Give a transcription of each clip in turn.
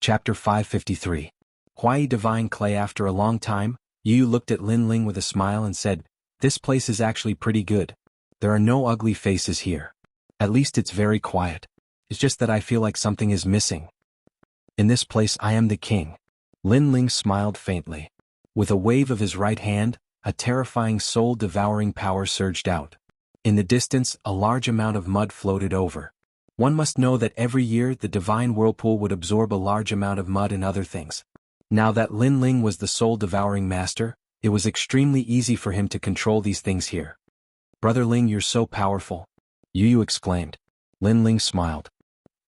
Chapter 553. Huai Divine Clay. After a long time, Yu looked at Lin Ling with a smile and said, "This place is actually pretty good. There are no ugly faces here. At least it's very quiet. It's just that I feel like something is missing. In this place I am the king." Lin Ling smiled faintly. With a wave of his right hand, a terrifying soul-devouring power surged out. In the distance, a large amount of mud floated over. One must know that every year the divine whirlpool would absorb a large amount of mud and other things. Now that Lin Ling was the soul-devouring master, it was extremely easy for him to control these things here. "Brother Ling, you're so powerful," Yu exclaimed. Lin Ling smiled.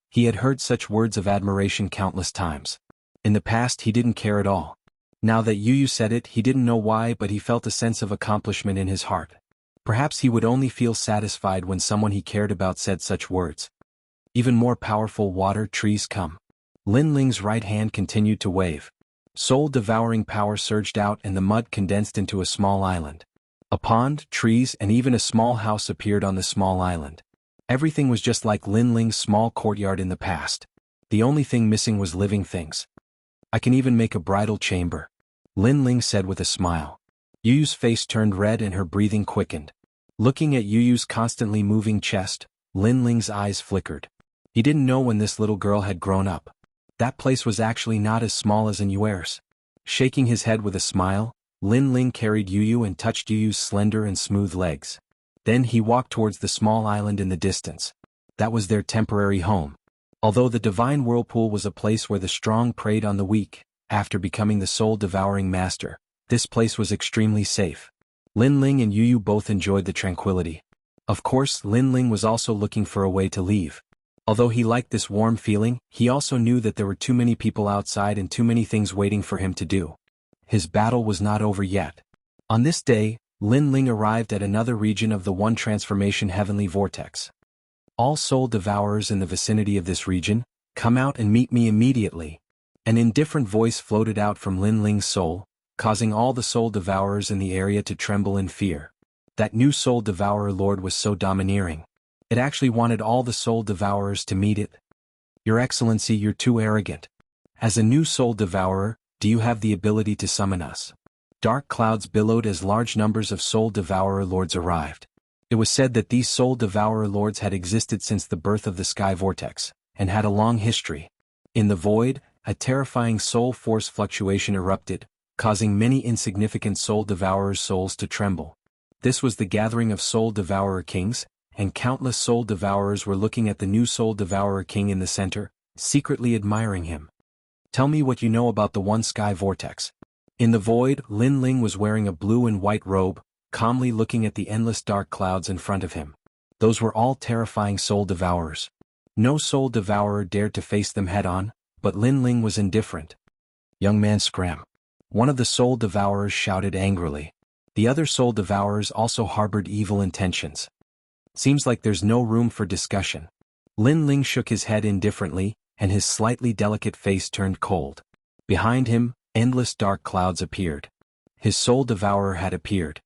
He had heard such words of admiration countless times. In the past he didn't care at all. Now that Yu said it, he didn't know why, but he felt a sense of accomplishment in his heart. Perhaps he would only feel satisfied when someone he cared about said such words. Even more powerful water trees come. Lin Ling's right hand continued to wave. Soul-devouring power surged out and the mud condensed into a small island. A pond, trees, and even a small house appeared on the small island. Everything was just like Lin Ling's small courtyard in the past. The only thing missing was living things. "I can even make a bridal chamber," Lin Ling said with a smile. Yu's face turned red and her breathing quickened. Looking at Yu's constantly moving chest, Lin Ling's eyes flickered. He didn't know when this little girl had grown up. That place was actually not as small as in Yuer's. Shaking his head with a smile, Lin Ling carried Yu and touched Yu's slender and smooth legs. Then he walked towards the small island in the distance. That was their temporary home. Although the divine whirlpool was a place where the strong preyed on the weak, after becoming the soul-devouring master, this place was extremely safe. Lin Ling and Yu both enjoyed the tranquility. Of course, Lin Ling was also looking for a way to leave. Although he liked this warm feeling, he also knew that there were too many people outside and too many things waiting for him to do. His battle was not over yet. On this day, Lin Ling arrived at another region of the One Transformation Heavenly Vortex. "All soul devourers in the vicinity of this region, come out and meet me immediately." An indifferent voice floated out from Lin Ling's soul, causing all the soul devourers in the area to tremble in fear. That new soul devourer lord was so domineering. It actually wanted all the soul devourers to meet it. "Your Excellency, you're too arrogant. As a new soul devourer, do you have the ability to summon us?" Dark clouds billowed as large numbers of soul devourer lords arrived. It was said that these soul devourer lords had existed since the birth of the sky vortex, and had a long history. In the void, a terrifying soul force fluctuation erupted, causing many insignificant soul devourers' souls to tremble. This was the gathering of soul devourer kings, and countless soul devourers were looking at the new soul devourer king in the center, secretly admiring him. "Tell me what you know about the one sky vortex." In the void, Lin Ling was wearing a blue and white robe, calmly looking at the endless dark clouds in front of him. Those were all terrifying soul devourers. No soul devourer dared to face them head-on, but Lin Ling was indifferent. "Young man, scram!" One of the soul devourers shouted angrily. The other soul devourers also harbored evil intentions. "Seems like there's no room for discussion." Lin Ling shook his head indifferently, and his slightly delicate face turned cold. Behind him, endless dark clouds appeared. His soul devourer had appeared.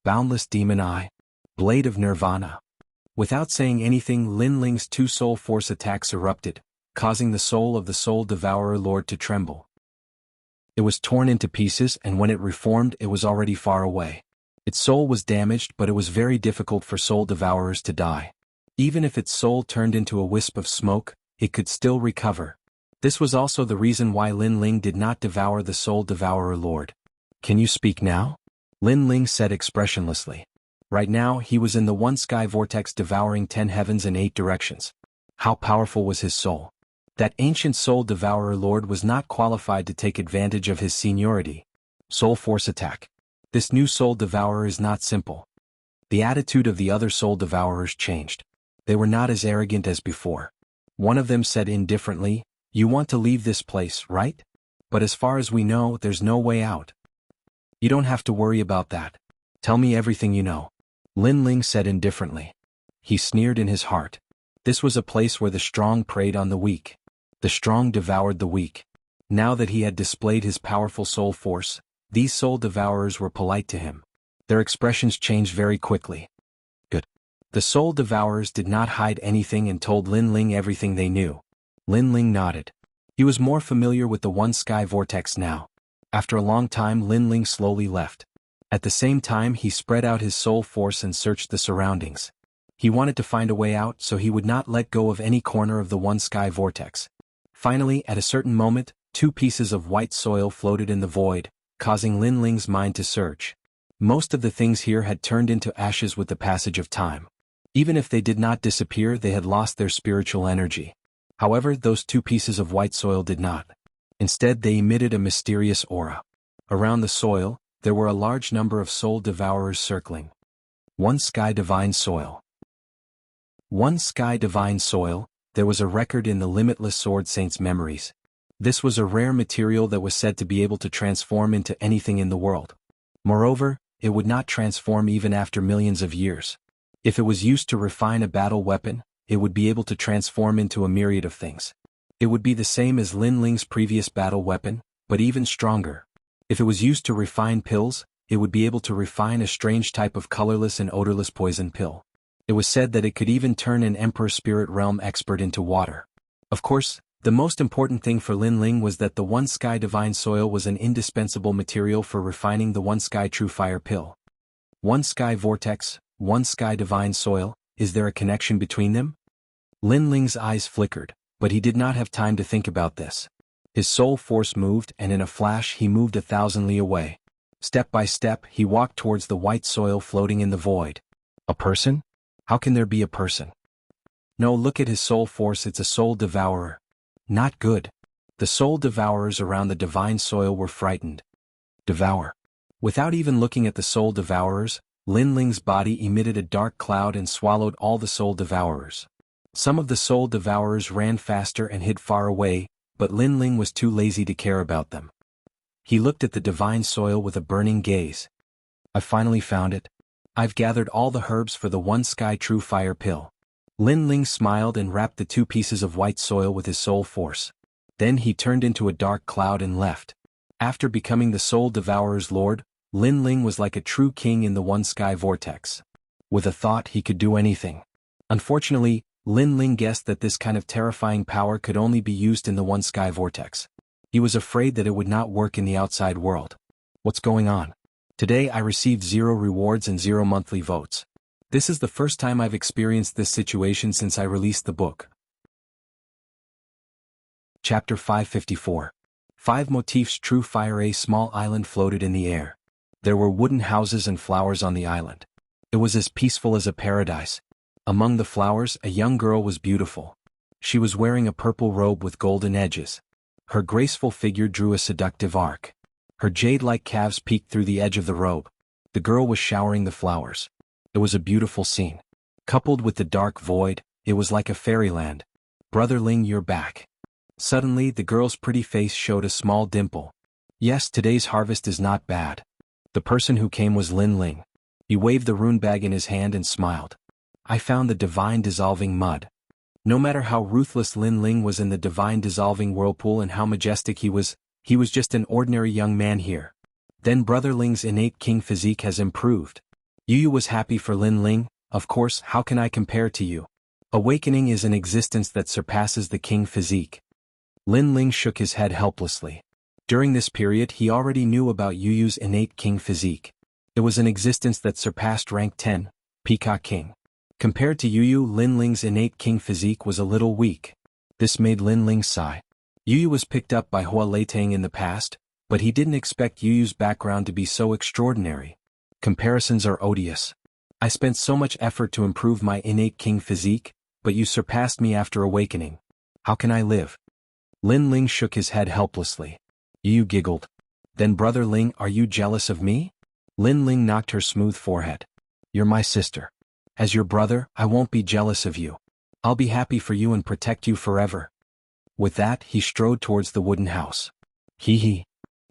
Boundless demon eye. Blade of Nirvana. Without saying anything, Lin Ling's two soul force attacks erupted, causing the soul of the soul devourer lord to tremble. It was torn into pieces, and when it reformed, it was already far away. Its soul was damaged, but it was very difficult for soul devourers to die. Even if its soul turned into a wisp of smoke, it could still recover. This was also the reason why Lin Ling did not devour the soul devourer lord. "Can you speak now?" Lin Ling said expressionlessly. Right now, he was in the one sky vortex devouring 10 heavens in 8 directions. How powerful was his soul? That ancient soul devourer lord was not qualified to take advantage of his seniority. Soul force attack. This new soul devourer is not simple. The attitude of the other soul devourers changed. They were not as arrogant as before. One of them said indifferently, "You want to leave this place, right? But as far as we know, there's no way out." "You don't have to worry about that. Tell me everything you know," Lin Ling said indifferently. He sneered in his heart. This was a place where the strong preyed on the weak. The strong devoured the weak. Now that he had displayed his powerful soul force, these soul devourers were polite to him. Their expressions changed very quickly. "Good." The soul devourers did not hide anything and told Lin Ling everything they knew. Lin Ling nodded. He was more familiar with the one sky vortex now. After a long time, Lin Ling slowly left. At the same time, he spread out his soul force and searched the surroundings. He wanted to find a way out, so he would not let go of any corner of the one sky vortex. Finally, at a certain moment, 2 pieces of white soil floated in the void, causing Lin Ling's mind to surge. Most of the things here had turned into ashes with the passage of time. Even if they did not disappear, they had lost their spiritual energy. However, those 2 pieces of white soil did not. Instead, they emitted a mysterious aura. Around the soil, there were a large number of soul devourers circling. One sky divine soil. One sky divine soil, there was a record in the limitless sword saint's memories. This was a rare material that was said to be able to transform into anything in the world. Moreover, it would not transform even after millions of years. If it was used to refine a battle weapon, it would be able to transform into a myriad of things. It would be the same as Lin Ling's previous battle weapon, but even stronger. If it was used to refine pills, it would be able to refine a strange type of colorless and odorless poison pill. It was said that it could even turn an Emperor Spirit Realm expert into water. Of course, the most important thing for Lin Ling was that the One Sky Divine Soil was an indispensable material for refining the One Sky True Fire Pill. One Sky Vortex, One Sky Divine Soil, is there a connection between them? Lin Ling's eyes flickered, but he did not have time to think about this. His soul force moved, and in a flash he moved 1,000 li away. Step by step, he walked towards the white soil floating in the void. A person? How can there be a person? No, look at his soul force, it's a soul devourer. Not good. The soul devourers around the divine soil were frightened. Devour. Without even looking at the soul devourers, Lin Ling's body emitted a dark cloud and swallowed all the soul devourers. Some of the soul devourers ran faster and hid far away, but Lin Ling was too lazy to care about them. He looked at the divine soil with a burning gaze. I finally found it. I've gathered all the herbs for the One Sky True Fire Pill. Lin Ling smiled and wrapped the 2 pieces of white soil with his soul force. Then he turned into a dark cloud and left. After becoming the soul devourer's lord, Lin Ling was like a true king in the One Sky Vortex. With a thought, he could do anything. Unfortunately, Lin Ling guessed that this kind of terrifying power could only be used in the One Sky Vortex. He was afraid that it would not work in the outside world. What's going on? Today I received 0 rewards and 0 monthly votes. This is the first time I've experienced this situation since I released the book. Chapter 554. 5 motifs. True Fire. A small island floated in the air. There were wooden houses and flowers on the island. It was as peaceful as a paradise. Among the flowers, a young girl was beautiful. She was wearing a purple robe with golden edges. Her graceful figure drew a seductive arc. Her jade-like calves peeked through the edge of the robe. The girl was showering the flowers. It was a beautiful scene. Coupled with the dark void, it was like a fairyland. Brother Ling, you're back. Suddenly, the girl's pretty face showed a small dimple. Yes, today's harvest is not bad. The person who came was Lin Ling. He waved the rune bag in his hand and smiled. I found the divine dissolving mud. No matter how ruthless Lin Ling was in the divine dissolving whirlpool and how majestic he was just an ordinary young man here. Then Brother Ling's innate king physique has improved. Yu was happy for Lin Ling. Of course, how can I compare to you? Awakening is an existence that surpasses the king physique. Lin Ling shook his head helplessly. During this period he already knew about Yu's innate king physique. It was an existence that surpassed rank 10, Peacock King. Compared to Yu, Lin Ling's innate king physique was a little weak. This made Lin Ling sigh. Yu was picked up by Hua Leitang in the past, but he didn't expect Yu's background to be so extraordinary. Comparisons are odious. I spent so much effort to improve my innate king physique, but you surpassed me after awakening. How can I live? Lin Ling shook his head helplessly. Yu giggled. Then Brother Ling, are you jealous of me? Lin Ling knocked her smooth forehead. You're my sister. As your brother, I won't be jealous of you. I'll be happy for you and protect you forever. With that, he strode towards the wooden house. Hee.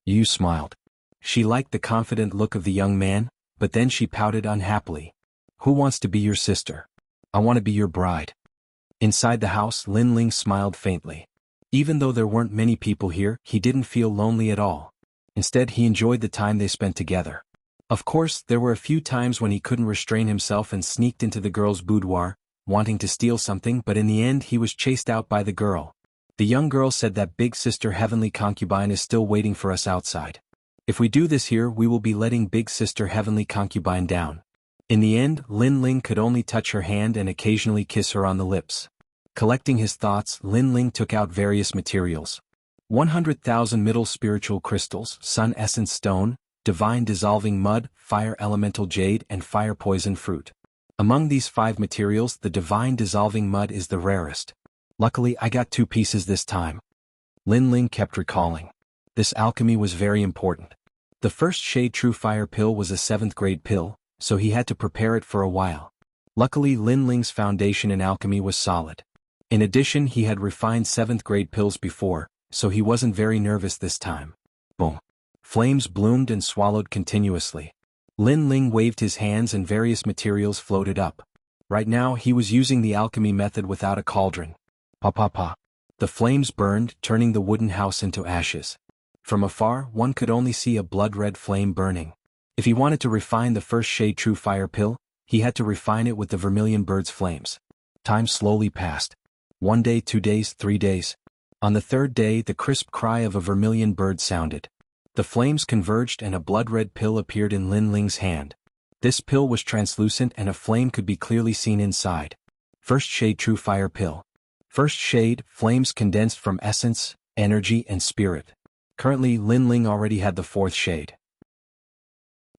Yu smiled. She liked the confident look of the young man, but then she pouted unhappily. Who wants to be your sister? I want to be your bride. Inside the house, Lin Ling smiled faintly. Even though there weren't many people here, he didn't feel lonely at all. Instead, he enjoyed the time they spent together. Of course, there were a few times when he couldn't restrain himself and sneaked into the girl's boudoir, wanting to steal something, but in the end he was chased out by the girl. The young girl said that big sister heavenly concubine is still waiting for us outside. If we do this here, we will be letting big sister heavenly concubine down. In the end, Lin Ling could only touch her hand and occasionally kiss her on the lips. Collecting his thoughts, Lin Ling took out various materials. 100,000 middle spiritual crystals, sun essence stone, divine dissolving mud, fire elemental jade and fire poison fruit. Among these 5 materials, the divine dissolving mud is the rarest. Luckily, I got 2 pieces this time. Lin Ling kept recalling. This alchemy was very important. The first shade true fire pill was a 7th grade pill, so he had to prepare it for a while. Luckily, Lin Ling's foundation in alchemy was solid. In addition, he had refined 7th grade pills before, so he wasn't very nervous this time. Boom. Flames bloomed and swallowed continuously. Lin Ling waved his hands and various materials floated up. Right now, he was using the alchemy method without a cauldron. Pa pa pa. The flames burned, turning the wooden house into ashes. From afar, one could only see a blood-red flame burning. If he wanted to refine the first shade true fire pill, he had to refine it with the vermilion bird's flames. Time slowly passed. 1 day, 2 days, 3 days. On the 3rd day, the crisp cry of a vermilion bird sounded. The flames converged and a blood-red pill appeared in Lin Ling's hand. This pill was translucent and a flame could be clearly seen inside. First shade true fire pill. First shade, flames condensed from essence, energy and spirit. Currently, Lin Ling already had the 4th shade.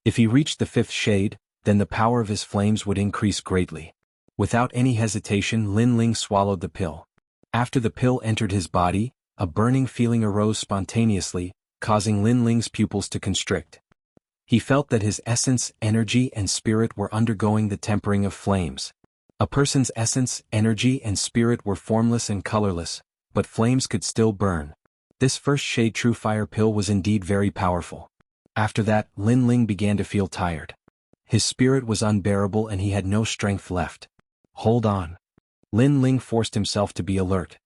If he reached the 5th shade, then the power of his flames would increase greatly. Without any hesitation, Lin Ling swallowed the pill. After the pill entered his body, a burning feeling arose spontaneously, causing Lin Ling's pupils to constrict. He felt that his essence, energy and spirit were undergoing the tempering of flames. A person's essence, energy and spirit were formless and colorless, but flames could still burn. This first shade true fire pill was indeed very powerful. After that, Lin Ling began to feel tired. His spirit was unbearable and he had no strength left. Hold on. Lin Ling forced himself to be alert.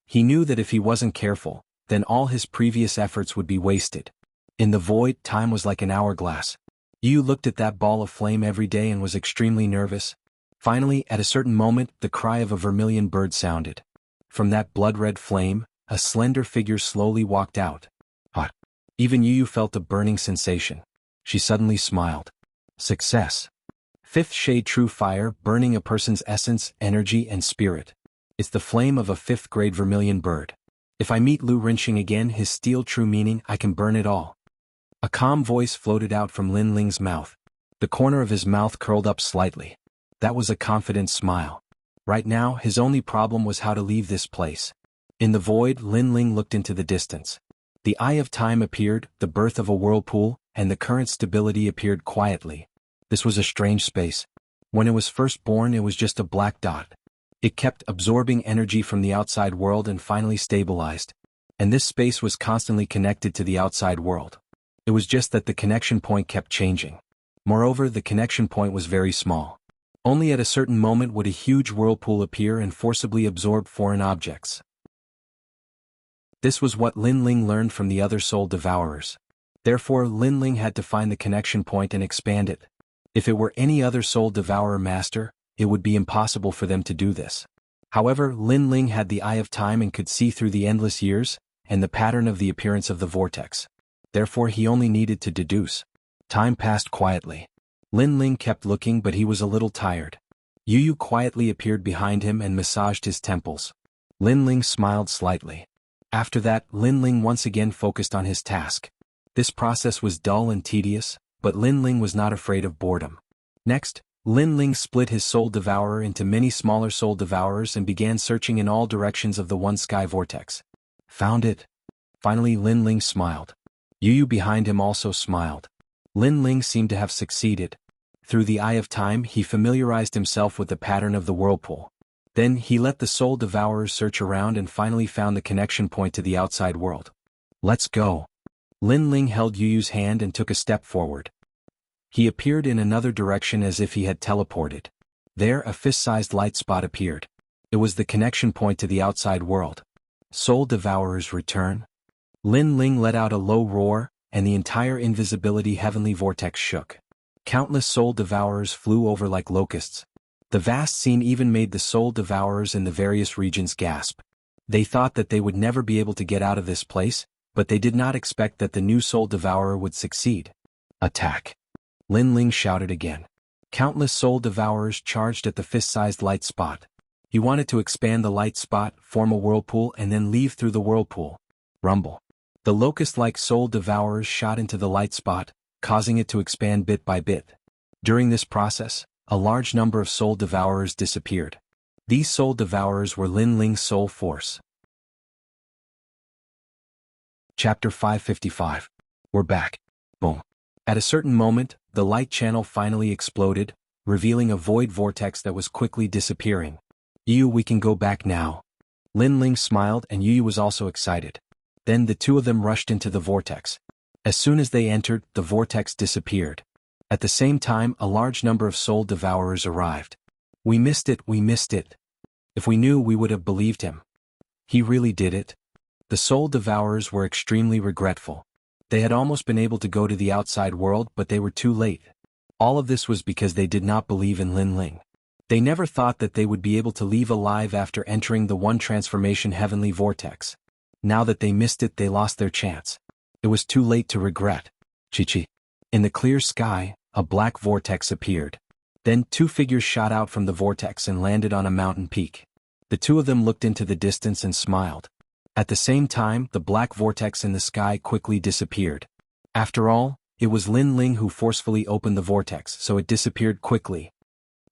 He knew that if he wasn't careful, then all his previous efforts would be wasted. In the void, time was like an hourglass. Yu looked at that ball of flame every day and was extremely nervous. Finally, at a certain moment, the cry of a vermilion bird sounded. From that blood-red flame, a slender figure slowly walked out. Hot. Even Yu felt a burning sensation. She suddenly smiled. Success. 5th shade true fire, burning a person's essence, energy and spirit. It's the flame of a 5th grade vermilion bird. If I meet Lu Rinxing again, his steel true meaning, I can burn it all. A calm voice floated out from Lin Ling's mouth. The corner of his mouth curled up slightly. That was a confident smile. Right now, his only problem was how to leave this place. In the void, Lin Ling looked into the distance. The eye of time appeared, the birth of a whirlpool, and the current stability appeared quietly. This was a strange space. When it was first born, it was just a black dot. It kept absorbing energy from the outside world and finally stabilized. And this space was constantly connected to the outside world. It was just that the connection point kept changing. Moreover, the connection point was very small. Only at a certain moment would a huge whirlpool appear and forcibly absorb foreign objects. This was what Lin Ling learned from the other soul devourers. Therefore, Lin Ling had to find the connection point and expand it. If it were any other soul devourer master, it would be impossible for them to do this. However, Lin Ling had the eye of time and could see through the endless years, and the pattern of the appearance of the vortex. Therefore he only needed to deduce. Time passed quietly. Lin Ling kept looking, but he was a little tired. Yu Yu quietly appeared behind him and massaged his temples. Lin Ling smiled slightly. After that, Lin Ling once again focused on his task. This process was dull and tedious, but Lin Ling was not afraid of boredom. Next, Lin Ling split his soul devourer into many smaller soul devourers and began searching in all directions of the one sky vortex. Found it. Finally, Lin Ling smiled. Yu Yu behind him also smiled. Lin Ling seemed to have succeeded. Through the eye of time, he familiarized himself with the pattern of the whirlpool. Then he let the soul devourers search around and finally found the connection point to the outside world. Let's go. Lin Ling held Yu Yu's hand and took a step forward. He appeared in another direction as if he had teleported. There, a fist-sized light spot appeared. It was the connection point to the outside world. Soul devourers return. Lin Ling let out a low roar, and the entire invisibility heavenly vortex shook. Countless soul devourers flew over like locusts. The vast scene even made the soul devourers in the various regions gasp. They thought that they would never be able to get out of this place, but they did not expect that the new soul devourer would succeed. Attack! Lin Ling shouted again. Countless soul devourers charged at the fist-sized light spot. He wanted to expand the light spot, form a whirlpool, and then leave through the whirlpool. Rumble. The locust-like soul devourers shot into the light spot, causing it to expand bit by bit. During this process, a large number of soul devourers disappeared. These soul devourers were Lin Ling's soul force. Chapter 555. We're back. Boom. At a certain moment, the light channel finally exploded, revealing a void vortex that was quickly disappearing. Yu, we can go back now. Lin Ling smiled and Yu was also excited. Then the two of them rushed into the vortex. As soon as they entered, the vortex disappeared. At the same time, a large number of soul devourers arrived. We missed it, we missed it. If we knew, we would have believed him. He really did it. The soul devourers were extremely regretful. They had almost been able to go to the outside world, but they were too late. All of this was because they did not believe in Lin Ling. They never thought that they would be able to leave alive after entering the one transformation heavenly vortex. Now that they missed it, they lost their chance. It was too late to regret. Chi-chi. In the clear sky, a black vortex appeared. Then two figures shot out from the vortex and landed on a mountain peak. The two of them looked into the distance and smiled. At the same time, the black vortex in the sky quickly disappeared. After all, it was Lin Ling who forcefully opened the vortex, so it disappeared quickly.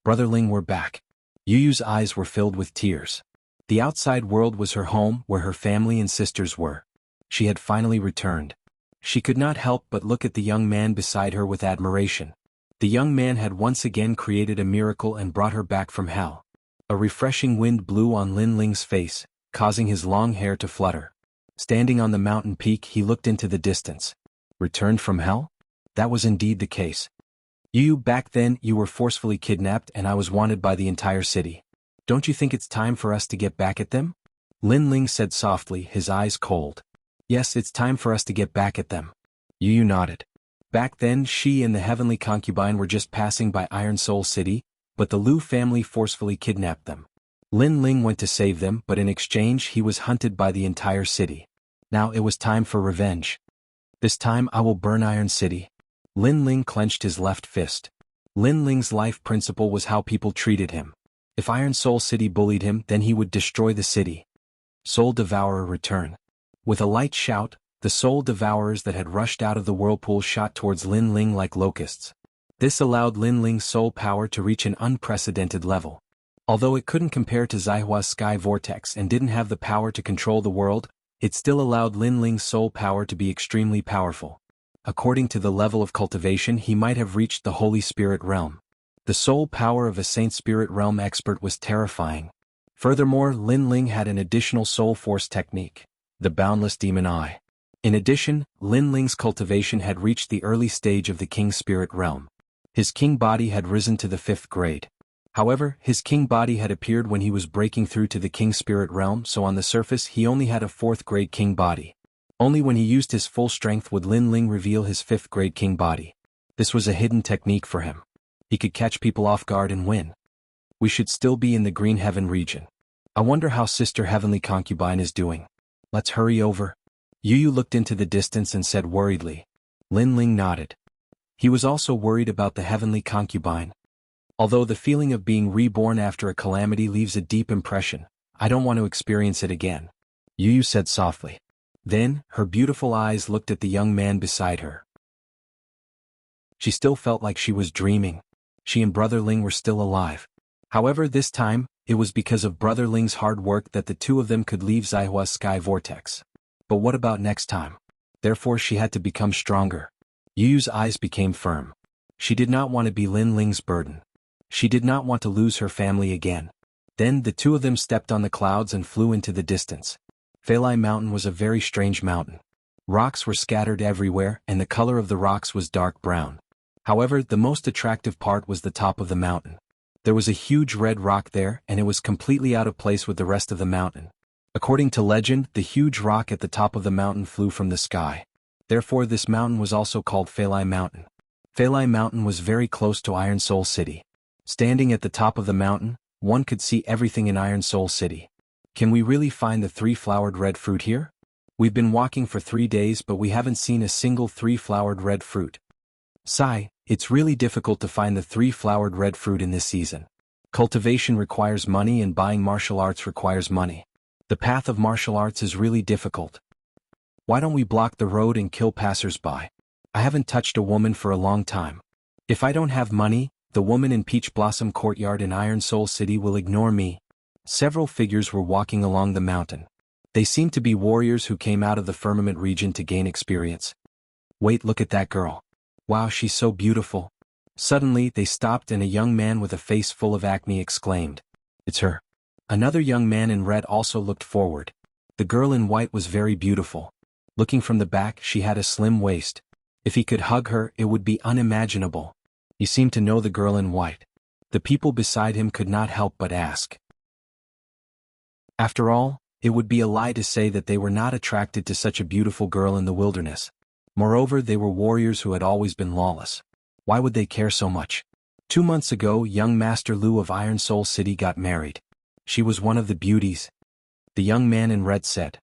Brother Ling, we're back. Yu's eyes were filled with tears. The outside world was her home, where her family and sisters were. She had finally returned. She could not help but look at the young man beside her with admiration. The young man had once again created a miracle and brought her back from hell. A refreshing wind blew on Lin Ling's face, causing his long hair to flutter. Standing on the mountain peak, he looked into the distance. Returned from hell? That was indeed the case. Yu, back then you were forcefully kidnapped and I was wanted by the entire city. Don't you think it's time for us to get back at them? Lin Ling said softly, his eyes cold. Yes, it's time for us to get back at them. Yu nodded. Back then she and the heavenly concubine were just passing by Iron Soul City, but the Lu family forcefully kidnapped them. Lin Ling went to save them, but in exchange he was hunted by the entire city. Now it was time for revenge. This time I will burn Iron City. Lin Ling clenched his left fist. Lin Ling's life principle was how people treated him. If Iron Soul City bullied him, then he would destroy the city. Soul Devourer return. With a light shout, the soul devourers that had rushed out of the whirlpool shot towards Lin Ling like locusts. This allowed Lin Ling's soul power to reach an unprecedented level. Although it couldn't compare to Zaihua's sky vortex and didn't have the power to control the world, it still allowed Lin Ling's soul power to be extremely powerful. According to the level of cultivation, he might have reached the Holy Spirit realm. The soul power of a Saint Spirit realm expert was terrifying. Furthermore, Lin Ling had an additional soul force technique, the Boundless Demon Eye. In addition, Lin Ling's cultivation had reached the early stage of the King Spirit realm. His king body had risen to the 5th grade. However, his king body had appeared when he was breaking through to the King Spirit realm, so on the surface he only had a 4th grade king body. Only when he used his full strength would Lin Ling reveal his 5th grade king body. This was a hidden technique for him. He could catch people off guard and win. We should still be in the Green Heaven region. I wonder how Sister Heavenly Concubine is doing. Let's hurry over. Yu looked into the distance and said worriedly. Lin Ling nodded. He was also worried about the Heavenly Concubine. Although the feeling of being reborn after a calamity leaves a deep impression, I don't want to experience it again. Yu said softly. Then, her beautiful eyes looked at the young man beside her. She still felt like she was dreaming. She and Brother Ling were still alive. However, this time, it was because of Brother Ling's hard work that the two of them could leave Zaihua's sky vortex. But what about next time? Therefore she had to become stronger. Yu's eyes became firm. She did not want to be Lin Ling's burden. She did not want to lose her family again. Then the two of them stepped on the clouds and flew into the distance. Feilai Mountain was a very strange mountain. Rocks were scattered everywhere and the color of the rocks was dark brown. However, the most attractive part was the top of the mountain. There was a huge red rock there and it was completely out of place with the rest of the mountain. According to legend, the huge rock at the top of the mountain flew from the sky. Therefore this mountain was also called Feilai Mountain. Feilai Mountain was very close to Iron Soul City. Standing at the top of the mountain, one could see everything in Iron Soul City. Can we really find the 3-flowered red fruit here? We've been walking for 3 days but we haven't seen a single 3-flowered red fruit. Sigh, it's really difficult to find the 3-flowered red fruit in this season. Cultivation requires money and buying martial arts requires money. The path of martial arts is really difficult. Why don't we block the road and kill passers-by? I haven't touched a woman for a long time. If I don't have money, the woman in Peach Blossom Courtyard in Iron Soul City will ignore me. Several figures were walking along the mountain. They seemed to be warriors who came out of the firmament region to gain experience. Wait, look at that girl. Wow, she's so beautiful. Suddenly, they stopped and a young man with a face full of acne exclaimed, "It's her." Another young man in red also looked forward. The girl in white was very beautiful. Looking from the back, she had a slim waist. If he could hug her, it would be unimaginable. He seemed to know the girl in white. The people beside him could not help but ask. After all, it would be a lie to say that they were not attracted to such a beautiful girl in the wilderness. Moreover, they were warriors who had always been lawless. Why would they care so much? 2 months ago, young Master Lu of Iron Soul City got married. She was one of the beauties. The young man in red said.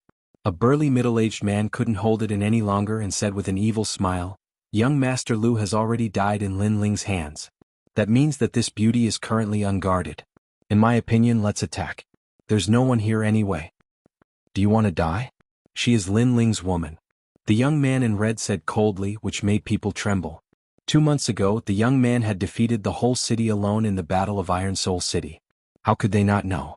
A burly middle-aged man couldn't hold it in any longer and said with an evil smile, "Young Master Lu has already died in Lin Ling's hands. That means that this beauty is currently unguarded. In my opinion, let's attack. There's no one here anyway." "Do you want to die? She is Lin Ling's woman," the young man in red said coldly, which made people tremble. 2 months ago, the young man had defeated the whole city alone in the Battle of Iron Soul City. How could they not know?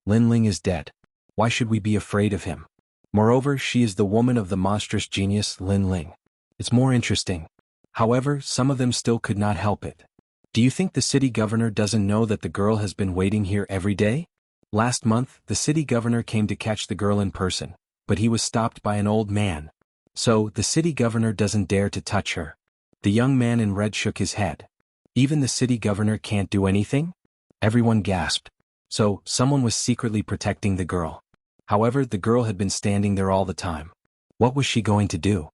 Lin Ling is dead. Why should we be afraid of him? Moreover, she is the woman of the monstrous genius, Lin Ling. It's more interesting. However, some of them still could not help it. Do you think the city governor doesn't know that the girl has been waiting here every day? Last month, the city governor came to catch the girl in person, but he was stopped by an old man. So, the city governor doesn't dare to touch her. The young man in red shook his head. Even the city governor can't do anything? Everyone gasped. So, someone was secretly protecting the girl. However, the girl had been standing there all the time. What was she going to do?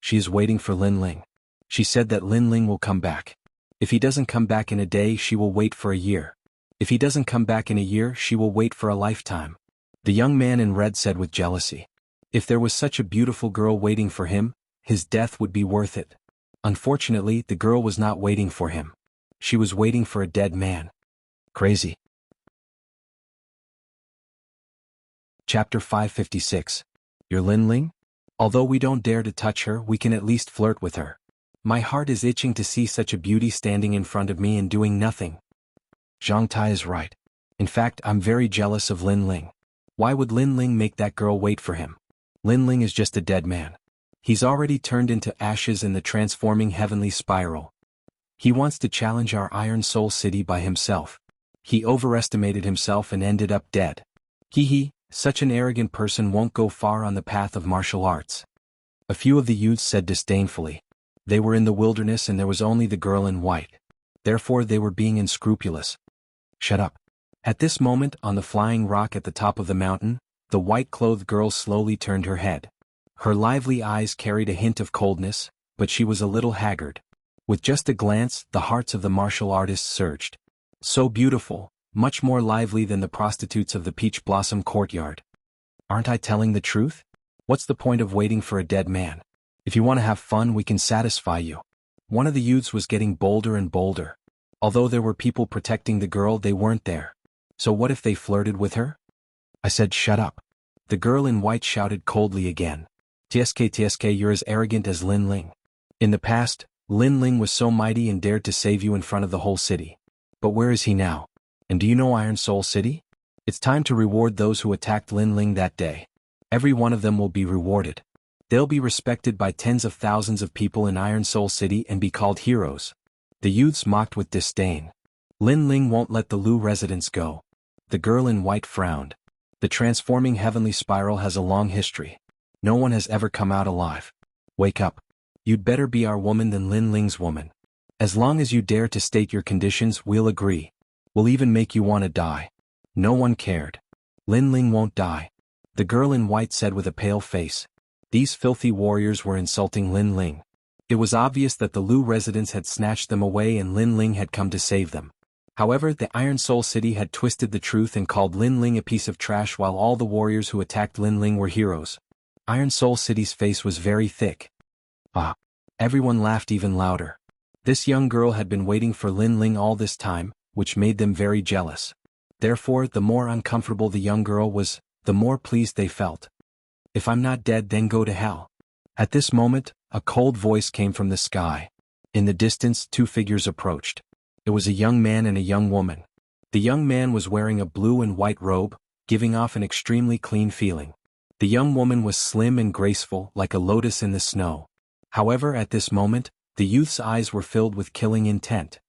She is waiting for Lin Ling. She said that Lin Ling will come back. If he doesn't come back in a day, she will wait for a year. If he doesn't come back in a year, she will wait for a lifetime. The young man in red said with jealousy. If there was such a beautiful girl waiting for him, his death would be worth it. Unfortunately, the girl was not waiting for him. She was waiting for a dead man. Crazy. Chapter 556. You're Lin Ling? Although we don't dare to touch her, we can at least flirt with her. My heart is itching to see such a beauty standing in front of me and doing nothing. Zhang Tai is right. In fact, I'm very jealous of Lin Ling. Why would Lin Ling make that girl wait for him? Lin Ling is just a dead man. He's already turned into ashes in the transforming heavenly spiral. He wants to challenge our Iron Soul City by himself. He overestimated himself and ended up dead. Hee, such an arrogant person won't go far on the path of martial arts. A few of the youths said disdainfully. They were in the wilderness and there was only the girl in white. Therefore they were being unscrupulous. Shut up. At this moment, on the flying rock at the top of the mountain, the white-clothed girl slowly turned her head. Her lively eyes carried a hint of coldness, but she was a little haggard. With just a glance, the hearts of the martial artists surged. So beautiful, much more lively than the prostitutes of the Peach Blossom Courtyard. Aren't I telling the truth? What's the point of waiting for a dead man? If you want to have fun, we can satisfy you. One of the youths was getting bolder and bolder. Although there were people protecting the girl, they weren't there. So what if they flirted with her? I said shut up. The girl in white shouted coldly again. TSK, you're as arrogant as Lin Ling. In the past, Lin Ling was so mighty and dared to save you in front of the whole city. But where is he now? And do you know Iron Soul City? It's time to reward those who attacked Lin Ling that day. Every one of them will be rewarded. They'll be respected by tens of thousands of people in Iron Soul City and be called heroes. The youths mocked with disdain. Lin Ling won't let the Lu residents go. The girl in white frowned. The transforming heavenly spiral has a long history. No one has ever come out alive. Wake up. You'd better be our woman than Lin Ling's woman. As long as you dare to state your conditions, we'll agree. We'll even make you want to die. No one cared. Lin Ling won't die. The girl in white said with a pale face. These filthy warriors were insulting Lin Ling. It was obvious that the Lu residents had snatched them away and Lin Ling had come to save them. However, the Iron Soul City had twisted the truth and called Lin Ling a piece of trash while all the warriors who attacked Lin Ling were heroes. Iron Soul City's face was very thick. Ah! Everyone laughed even louder. This young girl had been waiting for Lin Ling all this time, which made them very jealous. Therefore, the more uncomfortable the young girl was, the more pleased they felt. If I'm not dead, then go to hell. At this moment, a cold voice came from the sky. In the distance, two figures approached. It was a young man and a young woman. The young man was wearing a blue and white robe, giving off an extremely clean feeling. The young woman was slim and graceful, like a lotus in the snow. However, at this moment, the youth's eyes were filled with killing intent.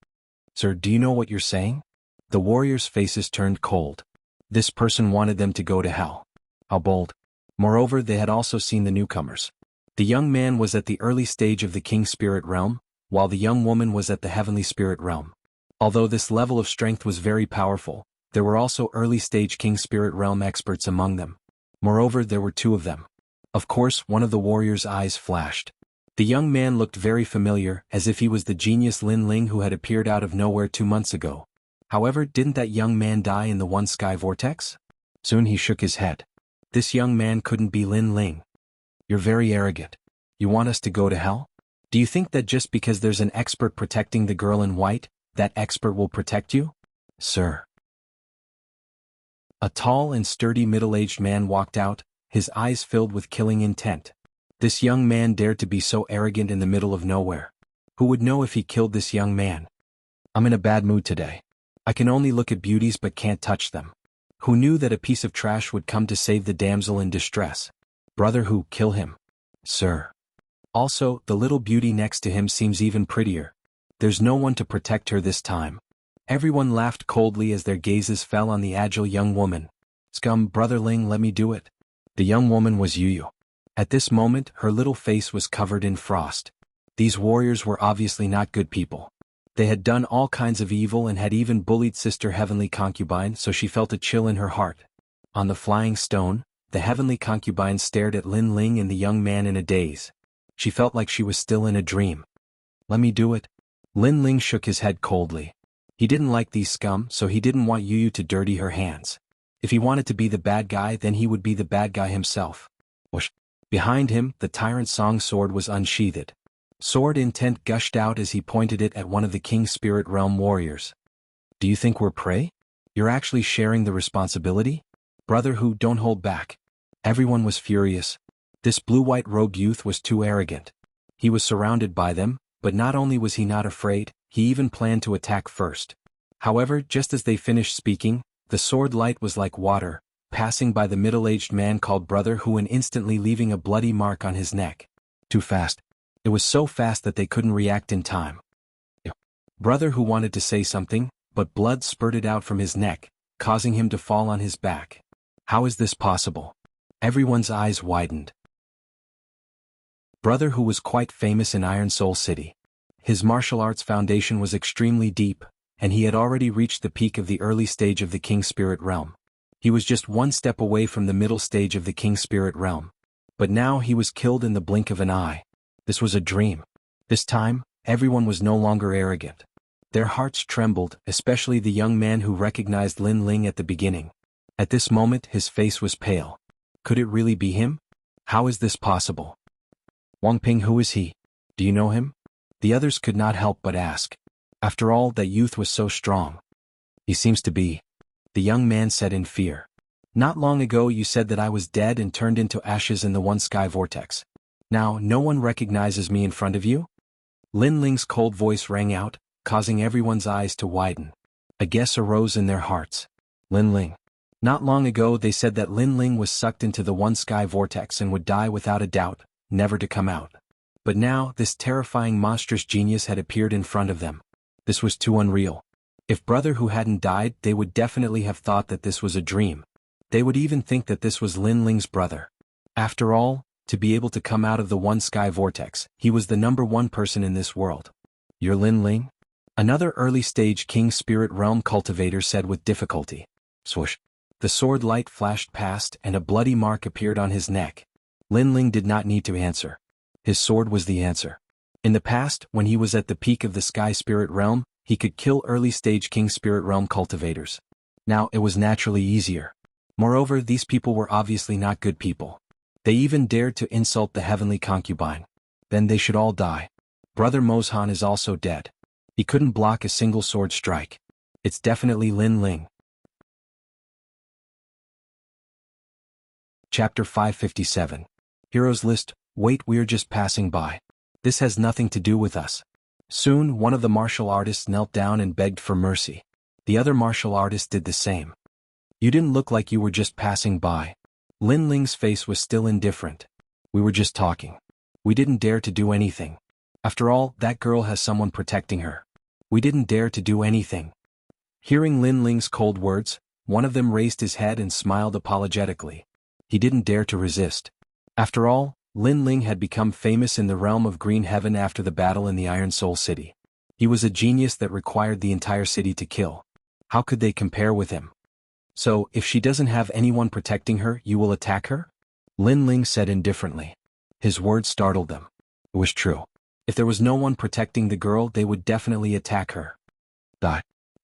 Sir, do you know what you're saying? The warriors' faces turned cold. This person wanted them to go to hell. How bold. Moreover, they had also seen the newcomers. The young man was at the early stage of the King Spirit Realm, while the young woman was at the Heavenly Spirit Realm. Although this level of strength was very powerful, there were also early-stage King Spirit Realm experts among them. Moreover, there were two of them. Of course, one of the warriors' eyes flashed. The young man looked very familiar, as if he was the genius Lin Ling who had appeared out of nowhere 2 months ago. However, didn't that young man die in the one sky vortex? Soon he shook his head. This young man couldn't be Lin Ling. You're very arrogant. You want us to go to hell? Do you think that just because there's an expert protecting the girl in white, that expert will protect you? Sir. A tall and sturdy middle-aged man walked out, his eyes filled with killing intent. This young man dared to be so arrogant in the middle of nowhere. Who would know if he killed this young man? I'm in a bad mood today. I can only look at beauties but can't touch them. Who knew that a piece of trash would come to save the damsel in distress? Brother who, kill him. Sir. Also, the little beauty next to him seems even prettier. There's no one to protect her this time. Everyone laughed coldly as their gazes fell on the agile young woman. Scum, Brother Ling, let me do it. The young woman was Yu. At this moment, her little face was covered in frost. These warriors were obviously not good people. They had done all kinds of evil and had even bullied Sister Heavenly Concubine, so she felt a chill in her heart. On the flying stone, the Heavenly Concubine stared at Lin Ling and the young man in a daze. She felt like she was still in a dream. Let me do it. Lin Ling shook his head coldly. He didn't like these scum, so he didn't want Yu to dirty her hands. If he wanted to be the bad guy, then he would be the bad guy himself. Whoosh. Behind him, the Tyrant Song sword was unsheathed. Sword intent gushed out as he pointed it at one of the King Spirit Realm warriors. Do you think we're prey? You're actually sharing the responsibility? Brother who, don't hold back. Everyone was furious. This blue-white robed youth was too arrogant. He was surrounded by them, but not only was he not afraid, he even planned to attack first. However, just as they finished speaking, the sword light was like water, passing by the middle-aged man called Brother who and instantly leaving a bloody mark on his neck. Too fast. It was so fast that they couldn't react in time. Brother who wanted to say something, but blood spurted out from his neck, causing him to fall on his back. How is this possible? Everyone's eyes widened. Brother who was quite famous in Iron Soul City. His martial arts foundation was extremely deep, and he had already reached the peak of the early stage of the King Spirit Realm. He was just one step away from the middle stage of the King Spirit Realm. But now he was killed in the blink of an eye. This was a dream. This time, everyone was no longer arrogant. Their hearts trembled, especially the young man who recognized Lin Ling at the beginning. At this moment, his face was pale. Could it really be him? How is this possible? Wang Ping, who is he? Do you know him? The others could not help but ask. After all, that youth was so strong. He seems to be. The young man said in fear. Not long ago you said that I was dead and turned into ashes in the one sky vortex. Now, no one recognizes me in front of you? Lin Ling's cold voice rang out, causing everyone's eyes to widen. A guess arose in their hearts. Lin Ling. Not long ago they said that Lin Ling was sucked into the one sky vortex and would die without a doubt, never to come out. But now, this terrifying monstrous genius had appeared in front of them. This was too unreal. If Brother who hadn't died, they would definitely have thought that this was a dream. They would even think that this was Lin Ling's brother. After all, to be able to come out of the one sky vortex, he was the #1 person in this world. You're Lin Ling? Another early-stage King Spirit Realm cultivator said with difficulty. Swoosh. The sword light flashed past and a bloody mark appeared on his neck. Lin Ling did not need to answer. His sword was the answer. In the past, when he was at the peak of the Sky Spirit Realm, He could kill early-stage King Spirit Realm cultivators. Now, it was naturally easier. Moreover, these people were obviously not good people. They even dared to insult the heavenly concubine. Then they should all die. Brother Mozhan is also dead. He couldn't block a single sword strike. It's definitely Lin Ling. Chapter 557. Heroes List. Wait, we're just passing by. This has nothing to do with us. Soon, one of the martial artists knelt down and begged for mercy. The other martial artist did the same. You didn't look like you were just passing by. Lin Ling's face was still indifferent. We were just talking. We didn't dare to do anything. After all, that girl has someone protecting her. We didn't dare to do anything. Hearing Lin Ling's cold words, one of them raised his head and smiled apologetically. He didn't dare to resist. After all, Lin Ling had become famous in the realm of Green Heaven after the battle in the Iron Soul City. He was a genius that required the entire city to kill. How could they compare with him? So, if she doesn't have anyone protecting her, you will attack her? Lin Ling said indifferently. His words startled them. It was true. If there was no one protecting the girl, they would definitely attack her.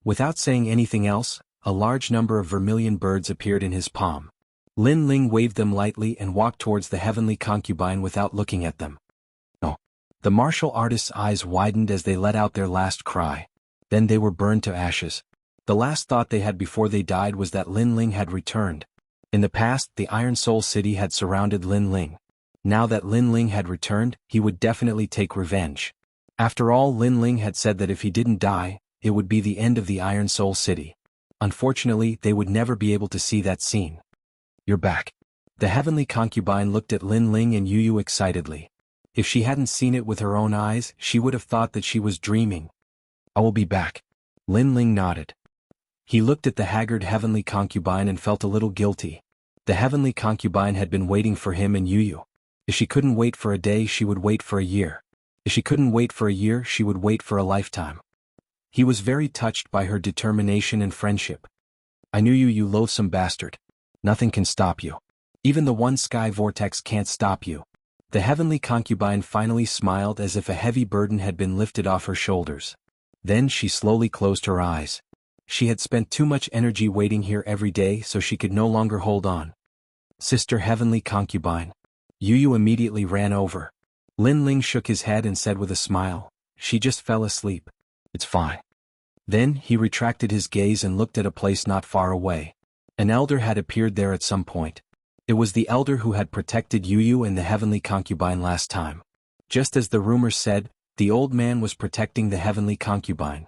Without saying anything else, a large number of vermilion birds appeared in his palm. Lin Ling waved them lightly and walked towards the heavenly concubine without looking at them. No. The martial artists' eyes widened as they let out their last cry. Then they were burned to ashes. The last thought they had before they died was that Lin Ling had returned. In the past, the Iron Soul City had surrounded Lin Ling. Now that Lin Ling had returned, he would definitely take revenge. After all, Lin Ling had said that if he didn't die, it would be the end of the Iron Soul City. Unfortunately, they would never be able to see that scene. You're back. The heavenly concubine looked at Lin Ling and Yu Yu excitedly. If she hadn't seen it with her own eyes, she would have thought that she was dreaming. I will be back. Lin Ling nodded. He looked at the haggard heavenly concubine and felt a little guilty. The heavenly concubine had been waiting for him and Yu Yu. If she couldn't wait for a day, she would wait for a year. If she couldn't wait for a year, she would wait for a lifetime. He was very touched by her determination and friendship. I knew you, you loathsome bastard. Nothing can stop you. Even the one sky vortex can't stop you. The heavenly concubine finally smiled as if a heavy burden had been lifted off her shoulders. Then she slowly closed her eyes. She had spent too much energy waiting here every day, so she could no longer hold on. Sister heavenly concubine. Yu Yu immediately ran over. Lin Ling shook his head and said with a smile, she just fell asleep. It's fine. Then he retracted his gaze and looked at a place not far away. An elder had appeared there at some point. It was the elder who had protected Yu Yu and the heavenly concubine last time. Just as the rumors said, the old man was protecting the heavenly concubine.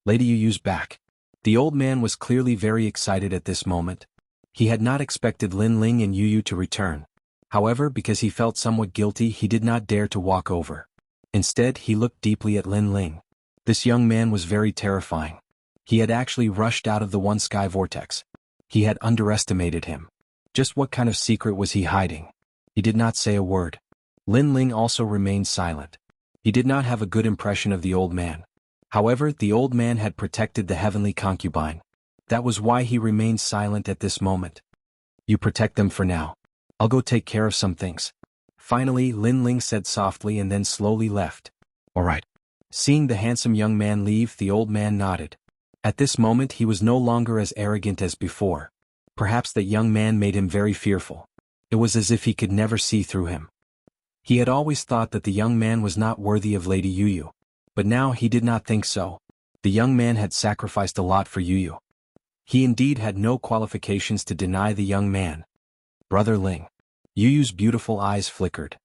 Lady Yu Yu's back. The old man was clearly very excited at this moment. He had not expected Lin Ling and Yu Yu to return. However, because he felt somewhat guilty, he did not dare to walk over. Instead, he looked deeply at Lin Ling. This young man was very terrifying. He had actually rushed out of the one sky vortex. He had underestimated him. Just what kind of secret was he hiding? He did not say a word. Lin Ling also remained silent. He did not have a good impression of the old man. However, the old man had protected the heavenly concubine. That was why he remained silent at this moment. You protect them for now. I'll go take care of some things. Finally, Lin Ling said softly and then slowly left. All right. Seeing the handsome young man leave, the old man nodded. At this moment he was no longer as arrogant as before. Perhaps that young man made him very fearful. It was as if he could never see through him. He had always thought that the young man was not worthy of Lady Yu Yu. But now he did not think so. The young man had sacrificed a lot for Yu Yu. He indeed had no qualifications to deny the young man. Brother Ling. Yu Yu's beautiful eyes flickered.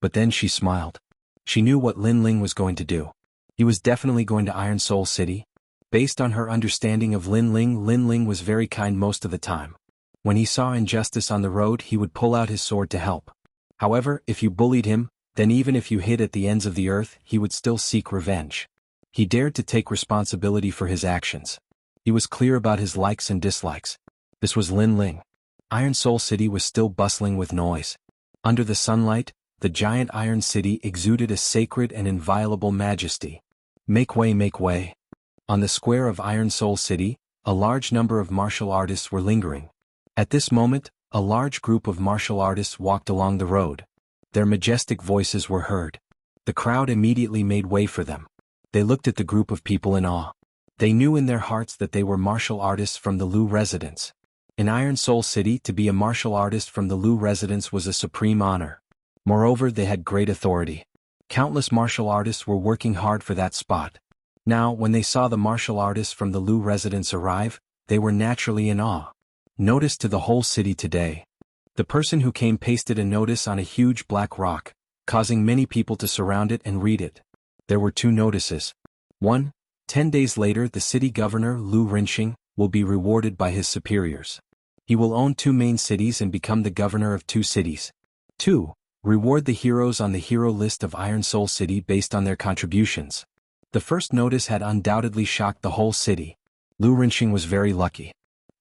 But then she smiled. She knew what Lin Ling was going to do. He was definitely going to Iron Soul City. Based on her understanding of Lin Ling was very kind most of the time. When he saw injustice on the road, he would pull out his sword to help. However, if you bullied him, then even if you hid at the ends of the earth, he would still seek revenge. He dared to take responsibility for his actions. He was clear about his likes and dislikes. This was Lin Ling. Iron Soul City was still bustling with noise. Under the sunlight, the giant Iron City exuded a sacred and inviolable majesty. Make way, make way. On the square of Iron Soul City, a large number of martial artists were lingering. At this moment, a large group of martial artists walked along the road. Their majestic voices were heard. The crowd immediately made way for them. They looked at the group of people in awe. They knew in their hearts that they were martial artists from the Lu residence. In Iron Soul City, to be a martial artist from the Lu residence was a supreme honor. Moreover, they had great authority. Countless martial artists were working hard for that spot. Now, when they saw the martial artists from the Lu residence arrive, they were naturally in awe. Notice to the whole city today. The person who came pasted a notice on a huge black rock, causing many people to surround it and read it. There were 2 notices. 1. 10 days later, the city governor, Lu Rinxing, will be rewarded by his superiors. He will own 2 main cities and become the governor of 2 cities. 2. Reward the heroes on the hero list of Iron Soul City based on their contributions. The first notice had undoubtedly shocked the whole city. Lu Rinxing was very lucky.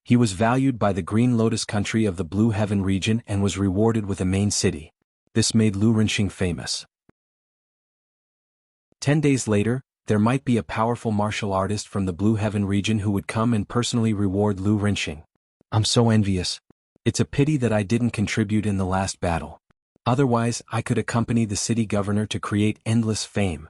He was valued by the Green Lotus country of the Blue Heaven region and was rewarded with a main city. This made Lu Rinxing famous. 10 days later, there might be a powerful martial artist from the Blue Heaven region who would come and personally reward Lu Rinxing. I'm so envious. It's a pity that I didn't contribute in the last battle. Otherwise, I could accompany the city governor to create endless fame.